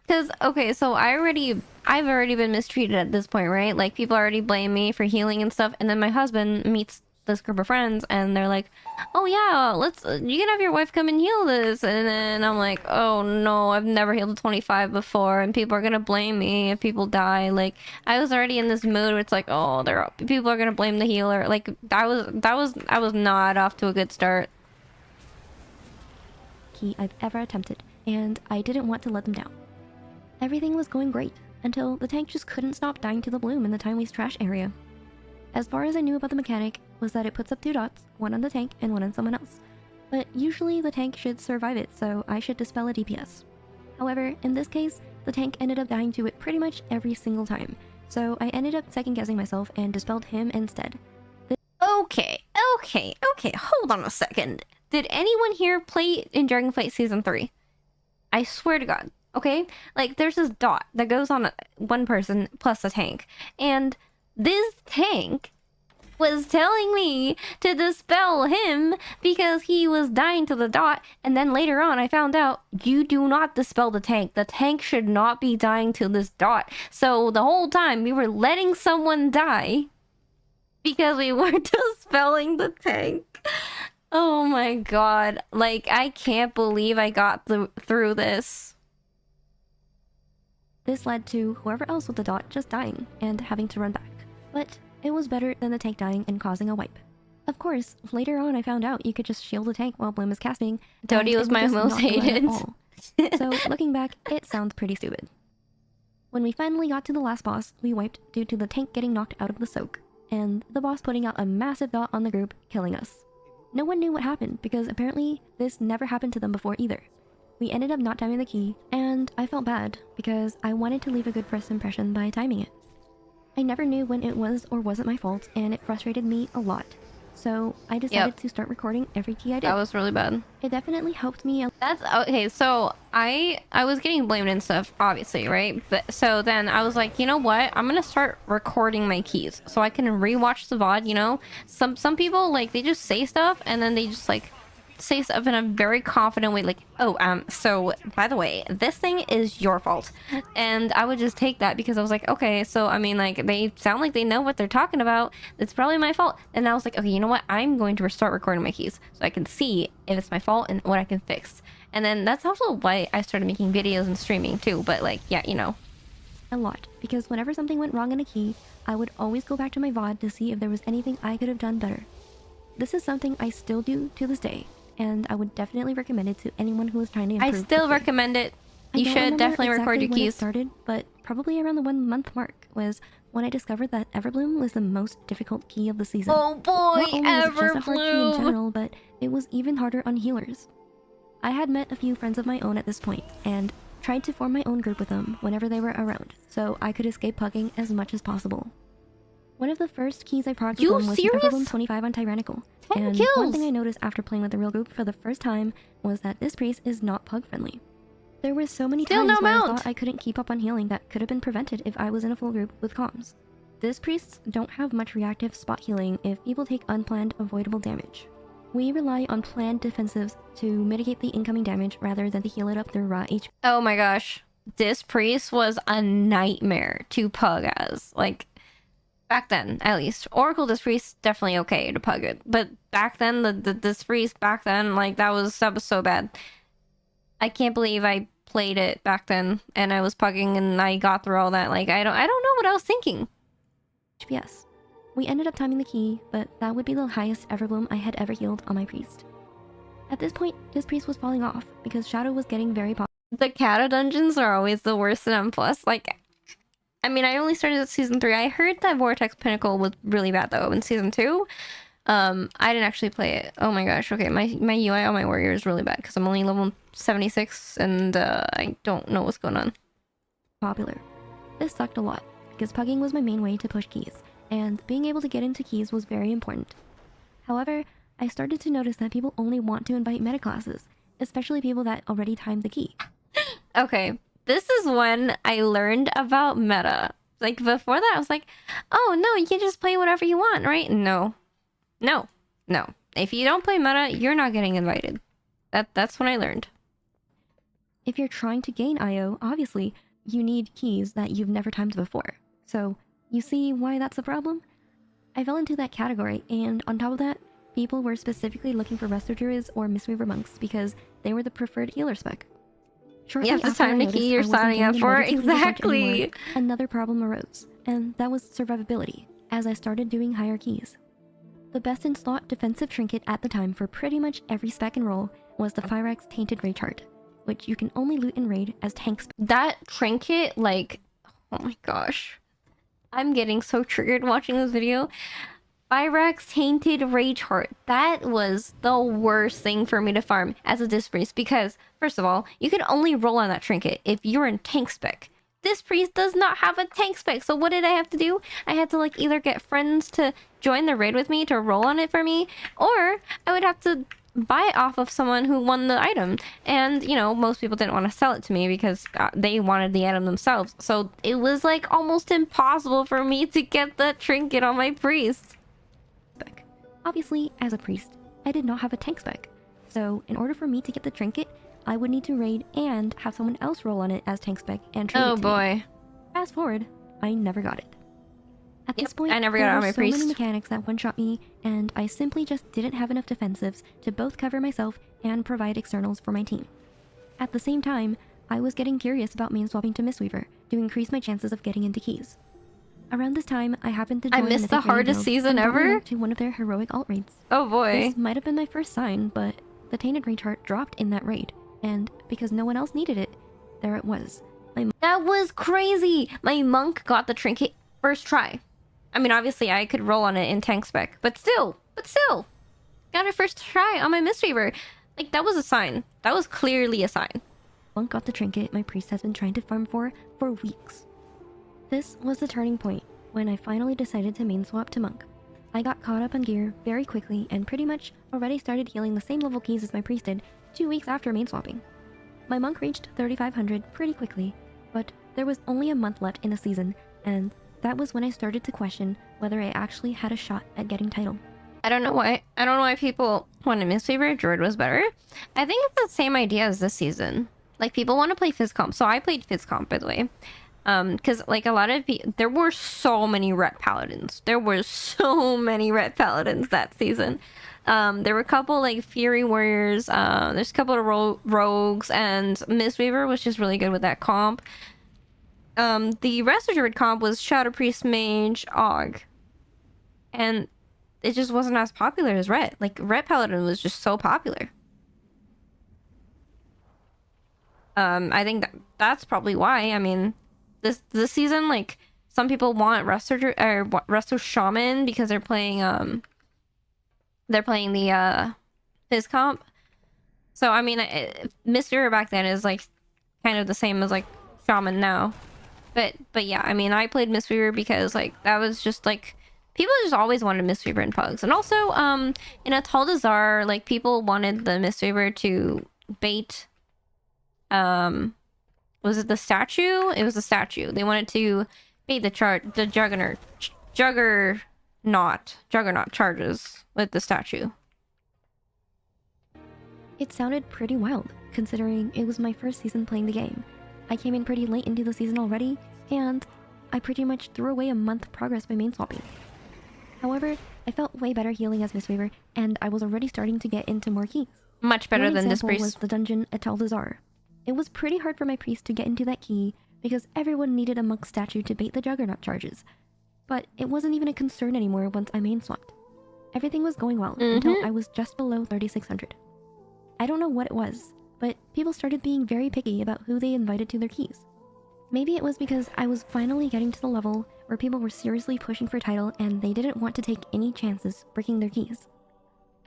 Because, okay, so I've already been mistreated at this point, right? Like, people already blame me for healing and stuff, and then my husband meets this group of friends, and they're like, "Oh yeah, let's. You can have your wife come and heal this." And then I'm like, "Oh no, I've never healed a 25 before, and people are gonna blame me if people die." Like, I was already in this mood where it's like, "Oh, people are gonna blame the healer." Like, I was not off to a good start. Key I've ever attempted, and I didn't want to let them down. Everything was going great until the tank just couldn't stop dying to the bloom in the time waste trash area. As far as I knew about the mechanic was that it puts up 2 dots, one on the tank and one on someone else. But usually the tank should survive it, so I should dispel a DPS. However, in this case, the tank ended up dying to it pretty much every single time, so I ended up second guessing myself and dispelled him instead. Okay, hold on a second. Did anyone here play in Dragonflight Season 3? I swear to God, okay? Like, there's this dot that goes on one person plus a tank, and this tank was telling me to dispel him because he was dying to the dot, and then later on I found out you do not dispel the tank. The tank should not be dying to this dot. So the whole time we were letting someone die because we weren't dispelling the tank. Oh my god. Like, I can't believe I got through this. This led to whoever else with the dot just dying and having to run back. But it was better than the tank dying and causing a wipe. Of course, later on I found out you could just shield the tank while Bloom is casting. Dodie was my most hated. So looking back, it sounds pretty stupid. When we finally got to the last boss, we wiped due to the tank getting knocked out of the soak, and the boss putting out a massive dot on the group, killing us. No one knew what happened because apparently this never happened to them before either. We ended up not timing the key, and I felt bad because I wanted to leave a good first impression by timing it. I never knew when it was or wasn't my fault, and it frustrated me a lot. So I decided to start recording every key I did. That was really bad. It definitely helped me. That's okay. So I was getting blamed and stuff, obviously, right? But so then I was like, you know what? I'm gonna start recording my keys so I can rewatch the VOD. You know, some people, like, they just say stuff and then they just like say stuff in a very confident way, like, "Oh, so by the way, this thing is your fault," and I would just take that because I was like, okay, so I mean, like, they sound like they know what they're talking about. It's probably my fault. And I was like, okay, you know what? I'm going to start recording my keys so I can see if it's my fault and what I can fix. And then that's also why I started making videos and streaming too. But like, yeah, you know, a lot, because whenever something went wrong in a key, I would always go back to my VOD to see if there was anything I could have done better. This is something I still do to this day, and I would definitely recommend it to anyone who is trying to improve. I still recommend it. You should definitely record your keys. Started, but probably around the 1 month mark was when I discovered that Everbloom was the most difficult key of the season. Oh boy, Not only was it just a hard key in general, but it was even harder on healers. I had met a few friends of my own at this point, and tried to form my own group with them whenever they were around, so I could escape pugging as much as possible. One of the first keys I progged with them was Everbloom 25 on Tyrannical. And one thing I noticed after playing with the real group for the first time was that this priest is not pug friendly. There were so many times where I thought I couldn't keep up on healing that could have been prevented if I was in a full group with comms. This priests don't have much reactive spot healing if people take unplanned avoidable damage. We rely on planned defensives to mitigate the incoming damage rather than to heal it up through raw HP. Oh my gosh. This priest was a nightmare to pug as. Like, back then, at least. Oracle this priest, definitely okay to pug it. But back then, this priest back then, like, that was so bad. I can't believe I played it back then and I was pugging and I got through all that. Like, I don't know what I was thinking. HPS. We ended up timing the key, but that would be the highest Everbloom I had ever healed on my priest. At this point, this priest was falling off because Shadow was getting very popular. The Kata dungeons are always the worst in M+. Like, I mean, I only started at Season 3. I heard that Vortex Pinnacle was really bad, though, in Season 2. I didn't actually play it. Oh my gosh, okay, my UI on my warrior is really bad because I'm only level 76 and I don't know what's going on. Popular. This sucked a lot because pugging was my main way to push keys, and being able to get into keys was very important. However, I started to notice that people only want to invite meta classes, especially people that already timed the key. Okay, this is when I learned about meta. Like, before that, I was like, oh no, you can just play whatever you want, right? No. If you don't play meta, you're not getting invited. That's when I learned. If you're trying to gain IO, obviously, you need keys that you've never timed before. So, you see why that's a problem? I fell into that category, and on top of that, people were specifically looking for Resto Druids or Mistweaver Monks because they were the preferred healer spec. Shortly Yep, the after I time to noticed key you're I wasn't signing up getting for. invited to lead a bunch Exactly. anymore, another problem arose, and that was survivability, as I started doing higher keys. The best in slot defensive trinket at the time for pretty much every spec and roll was the Fyrax Tainted Rage Heart, which you can only loot in raid as tank spec. That trinket, like, oh my gosh. I'm getting so triggered watching this video. Fyrax Tainted Rage Heart. That was the worst thing for me to farm as a Disc Priest because, first of all, you can only roll on that trinket if you're in tank spec. This priest does not have a tank spec, so what did I have to do? I had to like either get friends to join the raid with me to roll on it for me, or I would have to buy it off of someone who won the item. And, you know, most people didn't want to sell it to me because they wanted the item themselves. So it was like almost impossible for me to get that trinket on my priest. Obviously, as a priest, I did not have a tank spec, so in order for me to get the trinket, I would need to raid and have someone else roll on it as tank spec and trade it to me. Boy. Fast forward, I never got it. At this point, I never got there it on were my so priest. many mechanics that one-shot me, and I simply just didn't have enough defensives to both cover myself and provide externals for my team. At the same time, I was getting curious about main swapping to Mistweaver to increase my chances of getting into keys. Around this time, I happened to join I missed the Mythic Raid hardest Guild season and got ever? to one of their heroic alt raids. Oh boy. This might have been my first sign, but the Tainted Rage Heart dropped in that raid, and because no one else needed it, there it was. That was crazy! My monk got the trinket first try. I mean, obviously I could roll on it in tank spec, but still! Got it first try on my Mistweaver. Like, that was a sign. That was clearly a sign. Monk got the trinket my priest has been trying to farm for weeks. This was the turning point when I finally decided to main swap to Monk. I got caught up on gear very quickly and pretty much already started healing the same level keys as my priest did 2 weeks after main swapping. My Monk reached 3500 pretty quickly, but there was only a month left in the season, and that was when I started to question whether I actually had a shot at getting title. I don't know why people want a Mistweaver. Druid was better. I think it's the same idea as this season. Like, people want to play phys comp. So I played phys comp, by the way. Because, like, a lot of there were so many ret paladins. There were so many ret paladins that season. There were a couple, like, Fury Warriors. There's a couple of rogues, and Mistweaver was just really good with that comp. The rest of Druid comp was Shadow Priest, Mage, Og. And it just wasn't as popular as ret. Like, ret paladin was just so popular. I think that's probably why. I mean, this season, like, some people want Resto Shaman because they're playing the phys comp. So I mean, Mistweaver back then is like kind of the same as like Shaman now. But yeah, I mean, I played Mistweaver because like that was just like people just always wanted Mistweaver in Pugs, and also in a Taldazar, like people wanted the Mistweaver to bait. Was it the statue? It was the statue. They wanted to bait the Juggernaut charges with the statue. It sounded pretty wild, considering it was my first season playing the game. I came in pretty late into the season already, and I pretty much threw away a month of progress by main swapping. However, I felt way better healing as Mistweaver, and I was already starting to get into more keys. Much better One than this example priest. was the dungeon at Taldazar. It was pretty hard for my priest to get into that key, because everyone needed a monk statue to bait the Juggernaut charges. But it wasn't even a concern anymore once I main swapped. Everything was going well until I was just below 3600. I don't know what it was, but people started being very picky about who they invited to their keys. Maybe it was because I was finally getting to the level where people were seriously pushing for title and they didn't want to take any chances breaking their keys.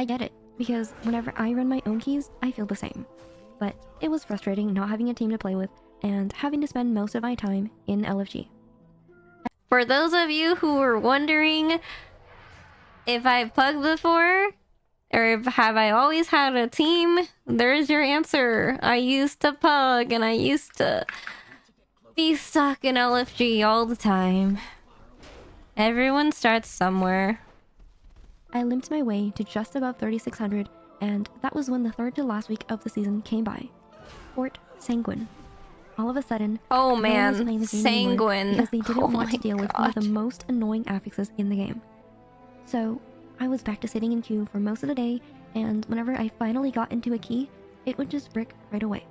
I get it, because whenever I run my own keys, I feel the same. But it was frustrating not having a team to play with and having to spend most of my time in LFG. For those of you who were wondering if I've plugged before, or have I always had a team, there's your answer. I used to pug and I used to be stuck in LFG all the time. Everyone starts somewhere. I limped my way to just above 3600, and that was when the third to last week of the season came by. Fort Sanguine. All of a sudden, oh no one was man, playing the game anymore Sanguine. because they didn't Oh want my to deal with one of God. the most annoying affixes in the game. So I was back to sitting in queue for most of the day, and whenever I finally got into a key, it would just brick right away.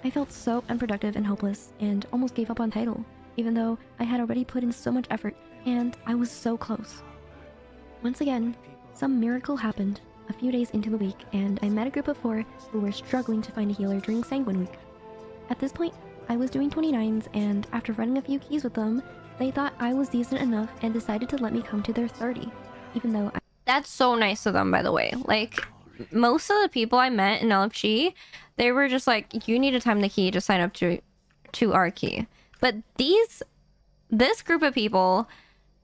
I felt so unproductive and hopeless, and almost gave up on title, even though I had already put in so much effort, and I was so close. Once again, some miracle happened a few days into the week, and I met a group of 4 who were struggling to find a healer during Sanguine Week. At this point, I was doing 29s, and after running a few keys with them, they thought I was decent enough and decided to let me come to their 30, even though That's so nice of them, by the way. Like, most of the people I met in LFG, they were just like, you need to time the key to sign up to our key. But this group of people,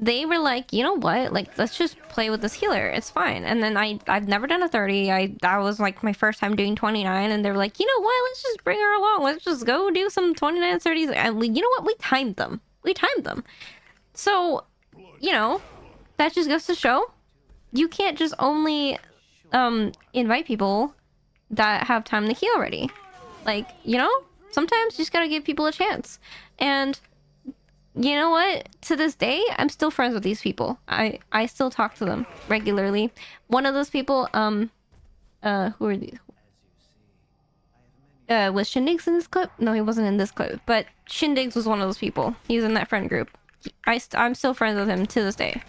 they were like, you know what? Like, let's just play with this healer. It's fine. And then I've never done a 30. That was like my first time doing 29, and they were like, you know what? Let's just bring her along. Let's just go do some 29 30s. And you know what? We timed them. So, you know, that just goes to show you can't just only invite people that have timed the key already. Like, you know, sometimes you just gotta give people a chance. And you know what? To this day, I'm still friends with these people. I still talk to them regularly. One of those people, who are these? Was Shindigs in this clip? No, he wasn't in this clip. But Shindigs was one of those people. He was in that friend group. I'm still friends with him to this day.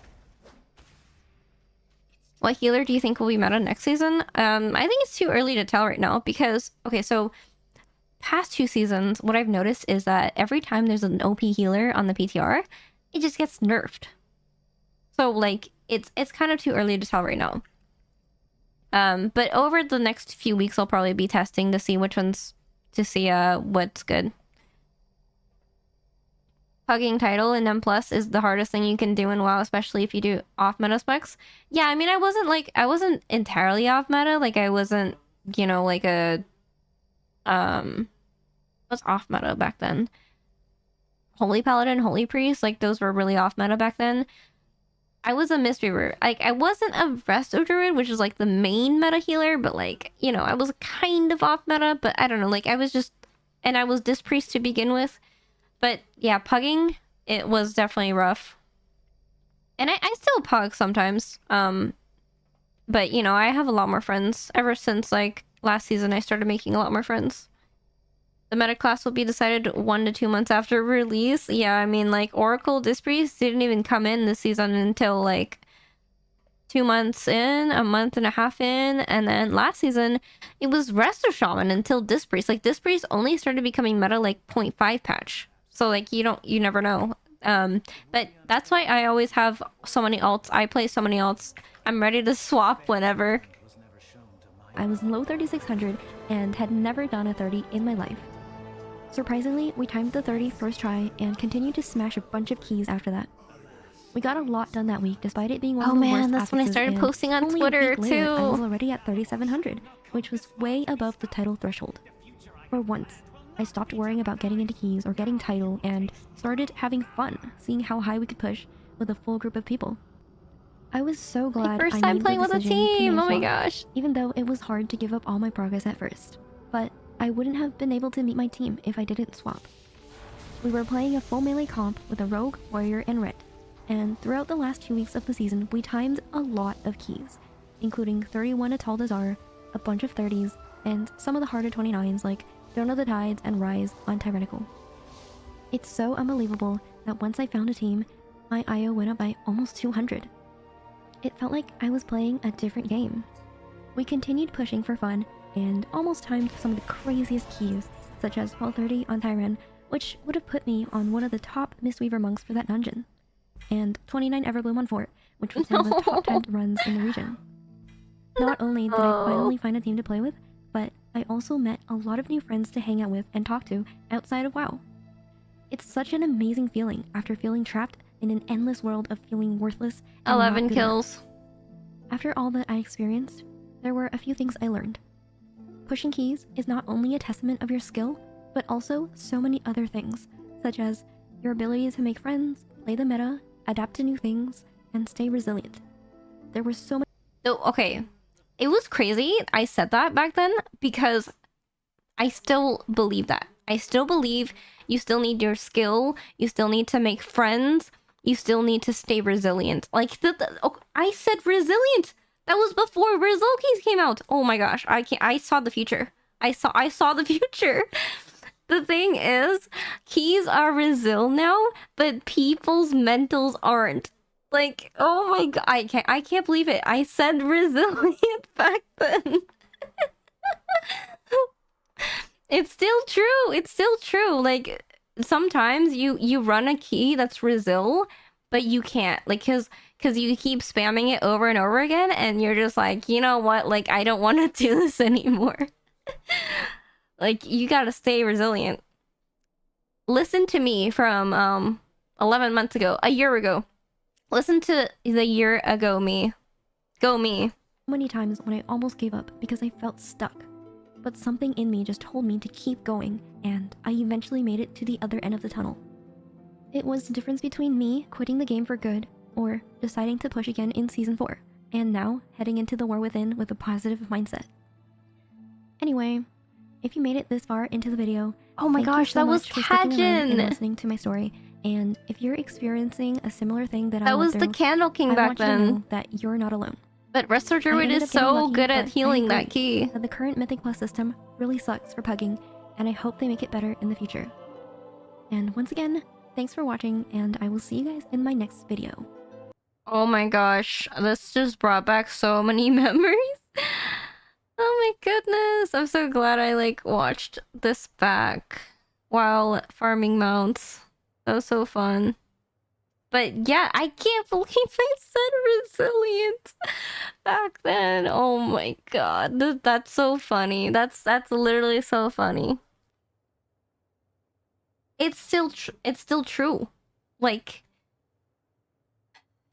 What healer do you think will be meta next season? I think it's too early to tell right now because, okay, so past 2 seasons, what I've noticed is that every time there's an OP healer on the PTR, it just gets nerfed. So, like, it's kind of too early to tell right now. But over the next few weeks, I'll probably be testing to see which ones, to see what's good. Hugging title in M+ is the hardest thing you can do in WoW, especially if you do off-meta specs. Yeah, I mean, I wasn't entirely off-meta. Like, I wasn't, you know, like a... what's off-meta back then? Holy Paladin, Holy Priest, like, those were really off-meta back then. I was a Mystery Druid. Like, I wasn't a Resto Druid, which is, like, the main meta healer, but, like, you know, I was kind of off-meta, but I don't know, like, I was just... And I was Disc Priest to begin with. But yeah, pugging, it was definitely rough. And I still pug sometimes. But you know, I have a lot more friends. Ever since like last season, I started making a lot more friends. The meta class will be decided 1 to 2 months after release. Yeah, I mean like Oracle Disc Priest didn't even come in this season until like 2 months in, a month and a half in, and then last season it was Resto Shaman until Disc Priest. Like Disc Priest only started becoming meta like 0.5 patch. So like you never know. But that's why I always have so many alts. I play so many alts. I'm ready to swap whenever. I was low 3600 and had never done a 30 in my life. Surprisingly, we timed the 30 first try and continued to smash a bunch of keys after that. We got a lot done that week despite it being one of the worst. Oh man, that's when I started posting on Twitter too. I was already at 3700, which was way above the title threshold. For once, I stopped worrying about getting into keys or getting title and started having fun, seeing how high we could push with a full group of people. I was so glad first I time made playing the with a decision to team. no Oh my swap, gosh. even though it was hard to give up all my progress at first. But I wouldn't have been able to meet my team if I didn't swap. We were playing a full melee comp with a rogue, warrior, and red, and throughout the last 2 weeks of the season, we timed a lot of keys, including 31 Atal Dazar, a bunch of 30s, and some of the harder 29s like Throne of the Tides and Rise on Tyrannical. It's so unbelievable that once I found a team, my IO went up by almost 200. It felt like I was playing a different game. We continued pushing for fun and almost timed some of the craziest keys, such as 1230 on Tyran, which would have put me on one of the top Mistweaver monks for that dungeon, and 29 Everbloom on Fort, which was one of the top timed runs in the region. Not only did I finally find a team to play with, but I also met a lot of new friends to hang out with and talk to outside of WoW. It's such an amazing feeling after feeling trapped in an endless world of feeling worthless and 11 not good kills. enough. After all that I experienced, there were a few things I learned. Pushing keys is not only a testament of your skill, but also so many other things, such as your ability to make friends, play the meta, adapt to new things, and stay resilient. There were so many... So, okay. It was crazy I said that back then because I still believe that. I still believe you still need your skill, you still need to make friends, you still need to stay resilient. Like I said resilient. That was before Result Keys came out. Oh my gosh, I can't. I saw the future. I saw the future. The thing is, keys are resil now, but people's mentals aren't. Like, oh my god, I can't believe it. I said resilient back then. It's still true. It's still true. Like, sometimes you run a key that's resil, but you can't. Like, cause you keep spamming it over and over again, and you're just like, you know what? Like, I don't want to do this anymore. Like, you gotta stay resilient. Listen to me from 11 months ago, a year ago. Listen to the year ago me. Go me. Many times when I almost gave up because I felt stuck. But something in me just told me to keep going, and I eventually made it to the other end of the tunnel. It was the difference between me quitting the game for good, or deciding to push again in Season 4, and now heading into the war within with a positive mindset. Anyway, if you made it this far into the video, oh my gosh, that was Kajin and Kajin! listening to my story. And if you're experiencing a similar thing that I That was went the through, Candle King I back want you to know then. that you're not alone. But Resto Druid I ended is up getting so lucky, good but at I healing that agree key. that the current Mythic Plus system really sucks for pugging, and I hope they make it better in the future. And once again, thanks for watching, and I will see you guys in my next video. Oh my gosh, this just brought back so many memories. Oh my goodness, I'm so glad I like watched this back while farming mounts. That was so fun. But yeah, I can't believe I said resilient back then. Oh my god, that's so funny. That's literally so funny. It's still true. Like,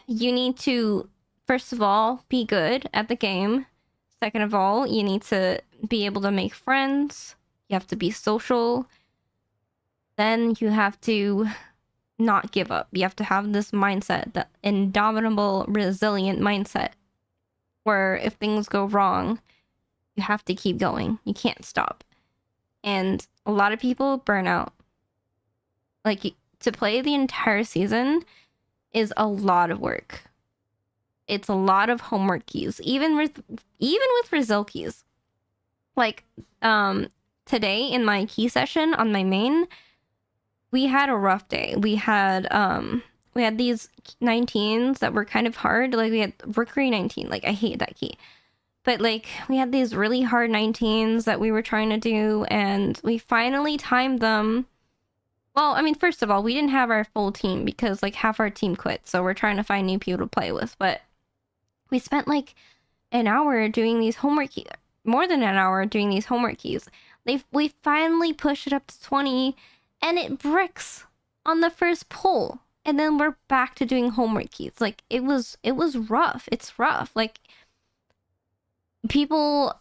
you need to, first of all, be good at the game. Second of all, you need to be able to make friends. You have to be social. Then you have to not give up. You have to have this mindset, that indomitable, resilient mindset, where if things go wrong, you have to keep going. You can't stop. And a lot of people burn out. Like, to play the entire season is a lot of work. It's a lot of homework keys, even with result keys. Like, today in my key session on my main, we had a rough day. We had these 19s that were kind of hard. Like, we had Rookery 19. Like, I hate that key. But, like, we had these really hard 19s that we were trying to do, and we finally timed them. Well, I mean, first of all, we didn't have our full team because, like, half our team quit. So we're trying to find new people to play with. But we spent, like, an hour doing these homework keys. More than an hour doing these homework keys. We finally pushed it up to 20, and it bricks on the first pull. And then we're back to doing homework keys. Like, it was rough. It's rough. Like, people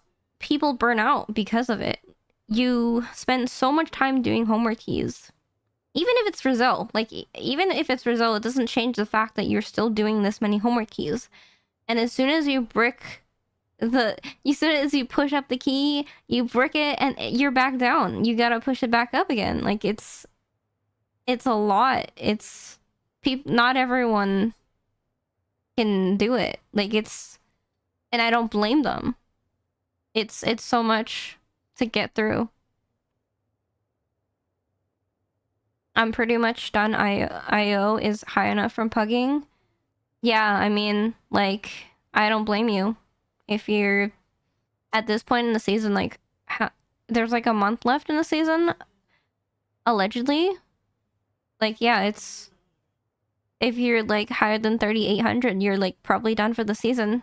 burn out because of it. You spend so much time doing homework keys. Even if it's result, like, even if it's result, it doesn't change the fact that you're still doing this many homework keys. And as soon as you brick as soon as you push up the key, you brick it, and you're back down. You gotta push it back up again. Like, it's a lot. It's not everyone can do it. Like, and I don't blame them. It's so much to get through. I'm pretty much done. IO is high enough from pugging. Yeah, I mean, like, I don't blame you. If you're at this point in the season, like, there's like a month left in the season, allegedly. Like, yeah, it's, if you're like higher than 3,800, you're like probably done for the season.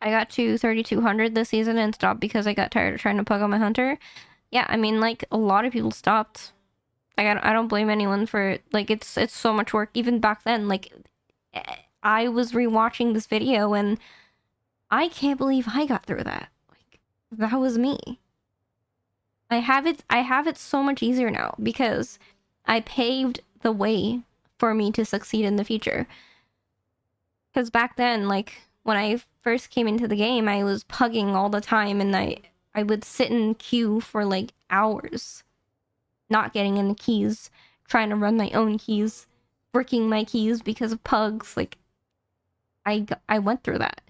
I got to 3,200 this season and stopped because I got tired of trying to pug on my hunter. Yeah, I mean, like, a lot of people stopped. Like, I don't blame anyone for it. Like, it's so much work. Even back then, like, I was rewatching this video and I can't believe I got through that. Like, that was me. I have it so much easier now because I paved the way for me to succeed in the future. Because back then, like, when I first came into the game, I was pugging all the time, and I would sit in queue for like hours, not getting in the keys, trying to run my own keys, bricking my keys because of pugs. Like, I went through that,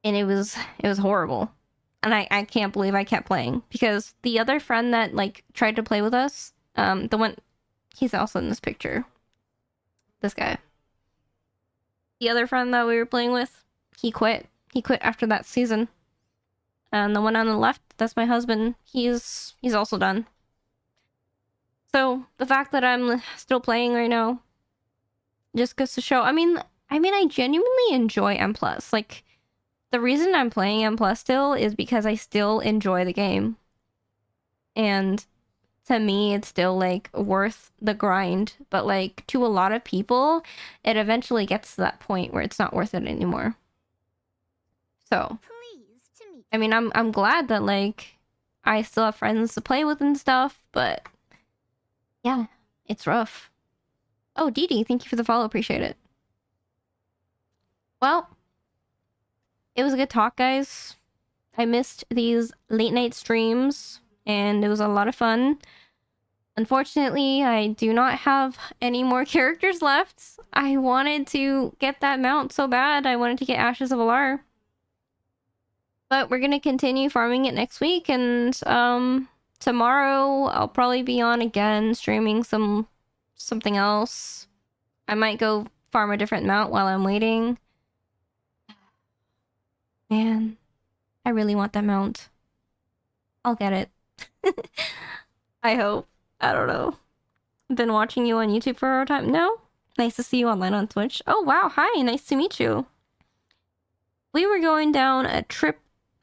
and it was horrible, and I can't believe I kept playing because the other friend that like tried to play with us, the one, he's also in this picture. This guy, the other friend that we were playing with, he quit. He quit after that season. And the one on the left, that's my husband. He's also done. So the fact that I'm still playing right now just goes to show. I mean, I genuinely enjoy M+. Like, the reason I'm playing M+ still is because I still enjoy the game. And to me, it's still, like, worth the grind. But, like, to a lot of people, it eventually gets to that point where it's not worth it anymore. So, I mean, I'm glad that, like, I still have friends to play with and stuff, but yeah, it's rough. Oh, Dee Dee, thank you for the follow. Appreciate it. Well, it was a good talk, guys. I missed these late night streams, and it was a lot of fun. Unfortunately, I do not have any more characters left. I wanted to get that mount so bad. I wanted to get Ashes of Alar. But we're going to continue farming it next week, and tomorrow I'll probably be on again, streaming something else. I might go farm a different mount while I'm waiting. Man, I really want that mount. I'll get it. I hope. I don't know. Been watching you on YouTube for a time. No? Nice to see you online on Twitch. Oh, wow. Hi. Nice to meet you. We were going down a trip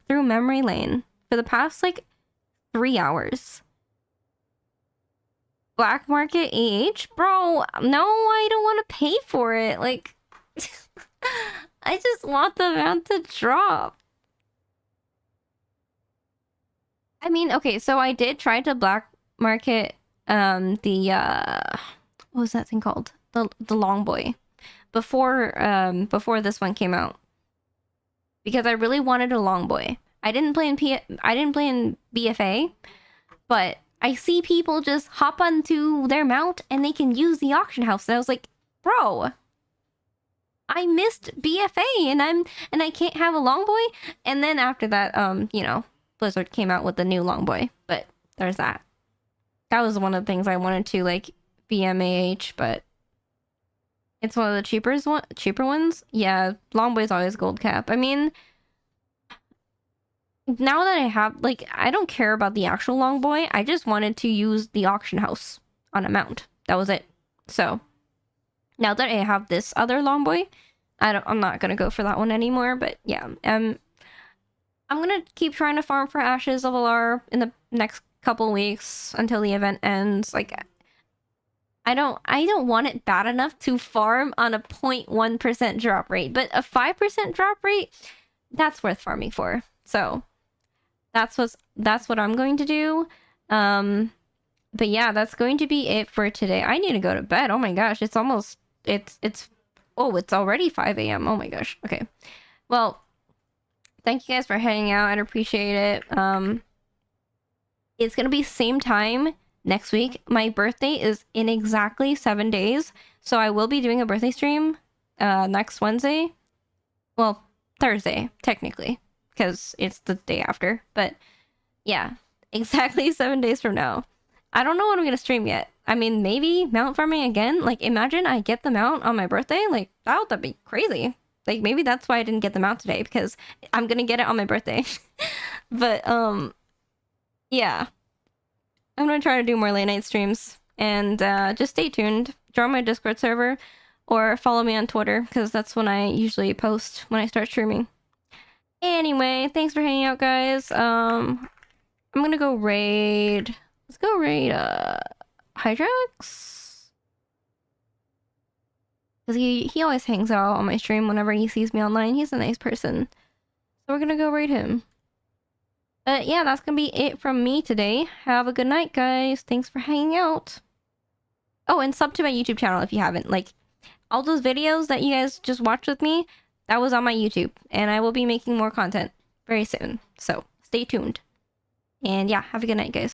through memory lane for the past, like, 3 hours. Black market AH? Bro, no, I don't want to pay for it. Like, I just want the mount to drop. I mean, okay, so I did try to black market, what was that thing called? The long boy. Before this one came out. Because I really wanted a long boy. I didn't play in BFA, but I see people just hop onto their mount and they can use the auction house. And I was like, bro, I missed BFA and I can't have a long boy. And then after that, you know, Blizzard came out with the new long boy. But there's that. That was one of the things I wanted to, like, BMAH, but it's one of the cheaper ones. Yeah, long boy's always gold cap. I mean, now that I have, like, I don't care about the actual long boy. I just wanted to use the auction house on a mount. That was it. So now that I have this other long boy, I'm not gonna go for that one anymore. But yeah, I'm gonna keep trying to farm for Ashes of Alar in the next couple weeks until the event ends. Like, I don't want it bad enough to farm on a 0.1% drop rate, but a 5% drop rate, that's worth farming for. So that's what I'm going to do. But yeah, that's going to be it for today. I need to go to bed. Oh my gosh, it's already 5 a.m. Oh my gosh. Okay. Well, thank you guys for hanging out. I'd appreciate it. It's gonna be same time next week. My birthday is in exactly 7 days, so I will be doing a birthday stream next Wednesday. Well, Thursday, technically, because it's the day after. But yeah, exactly 7 days from now. I don't know what I'm gonna stream yet. I mean, maybe mount farming again. Like, imagine I get the mount on my birthday. Like, that'd be crazy. Like, maybe that's why I didn't get the mount today, because I'm gonna get it on my birthday. But yeah, I'm gonna try to do more late night streams, and just stay tuned. Join my Discord server or follow me on Twitter, because that's when I usually post when I start streaming. Anyway, thanks for hanging out, guys. I'm gonna go raid. Let's go raid Hydrax, because he always hangs out on my stream whenever he sees me online. He's a nice person, so we're gonna go raid him. But yeah, that's gonna be it from me today. Have a good night, guys. Thanks for hanging out. Oh, and sub to my YouTube channel if you haven't. Like, all those videos that you guys just watched with me, that was on my YouTube. And I will be making more content very soon. So, stay tuned. And yeah, have a good night, guys.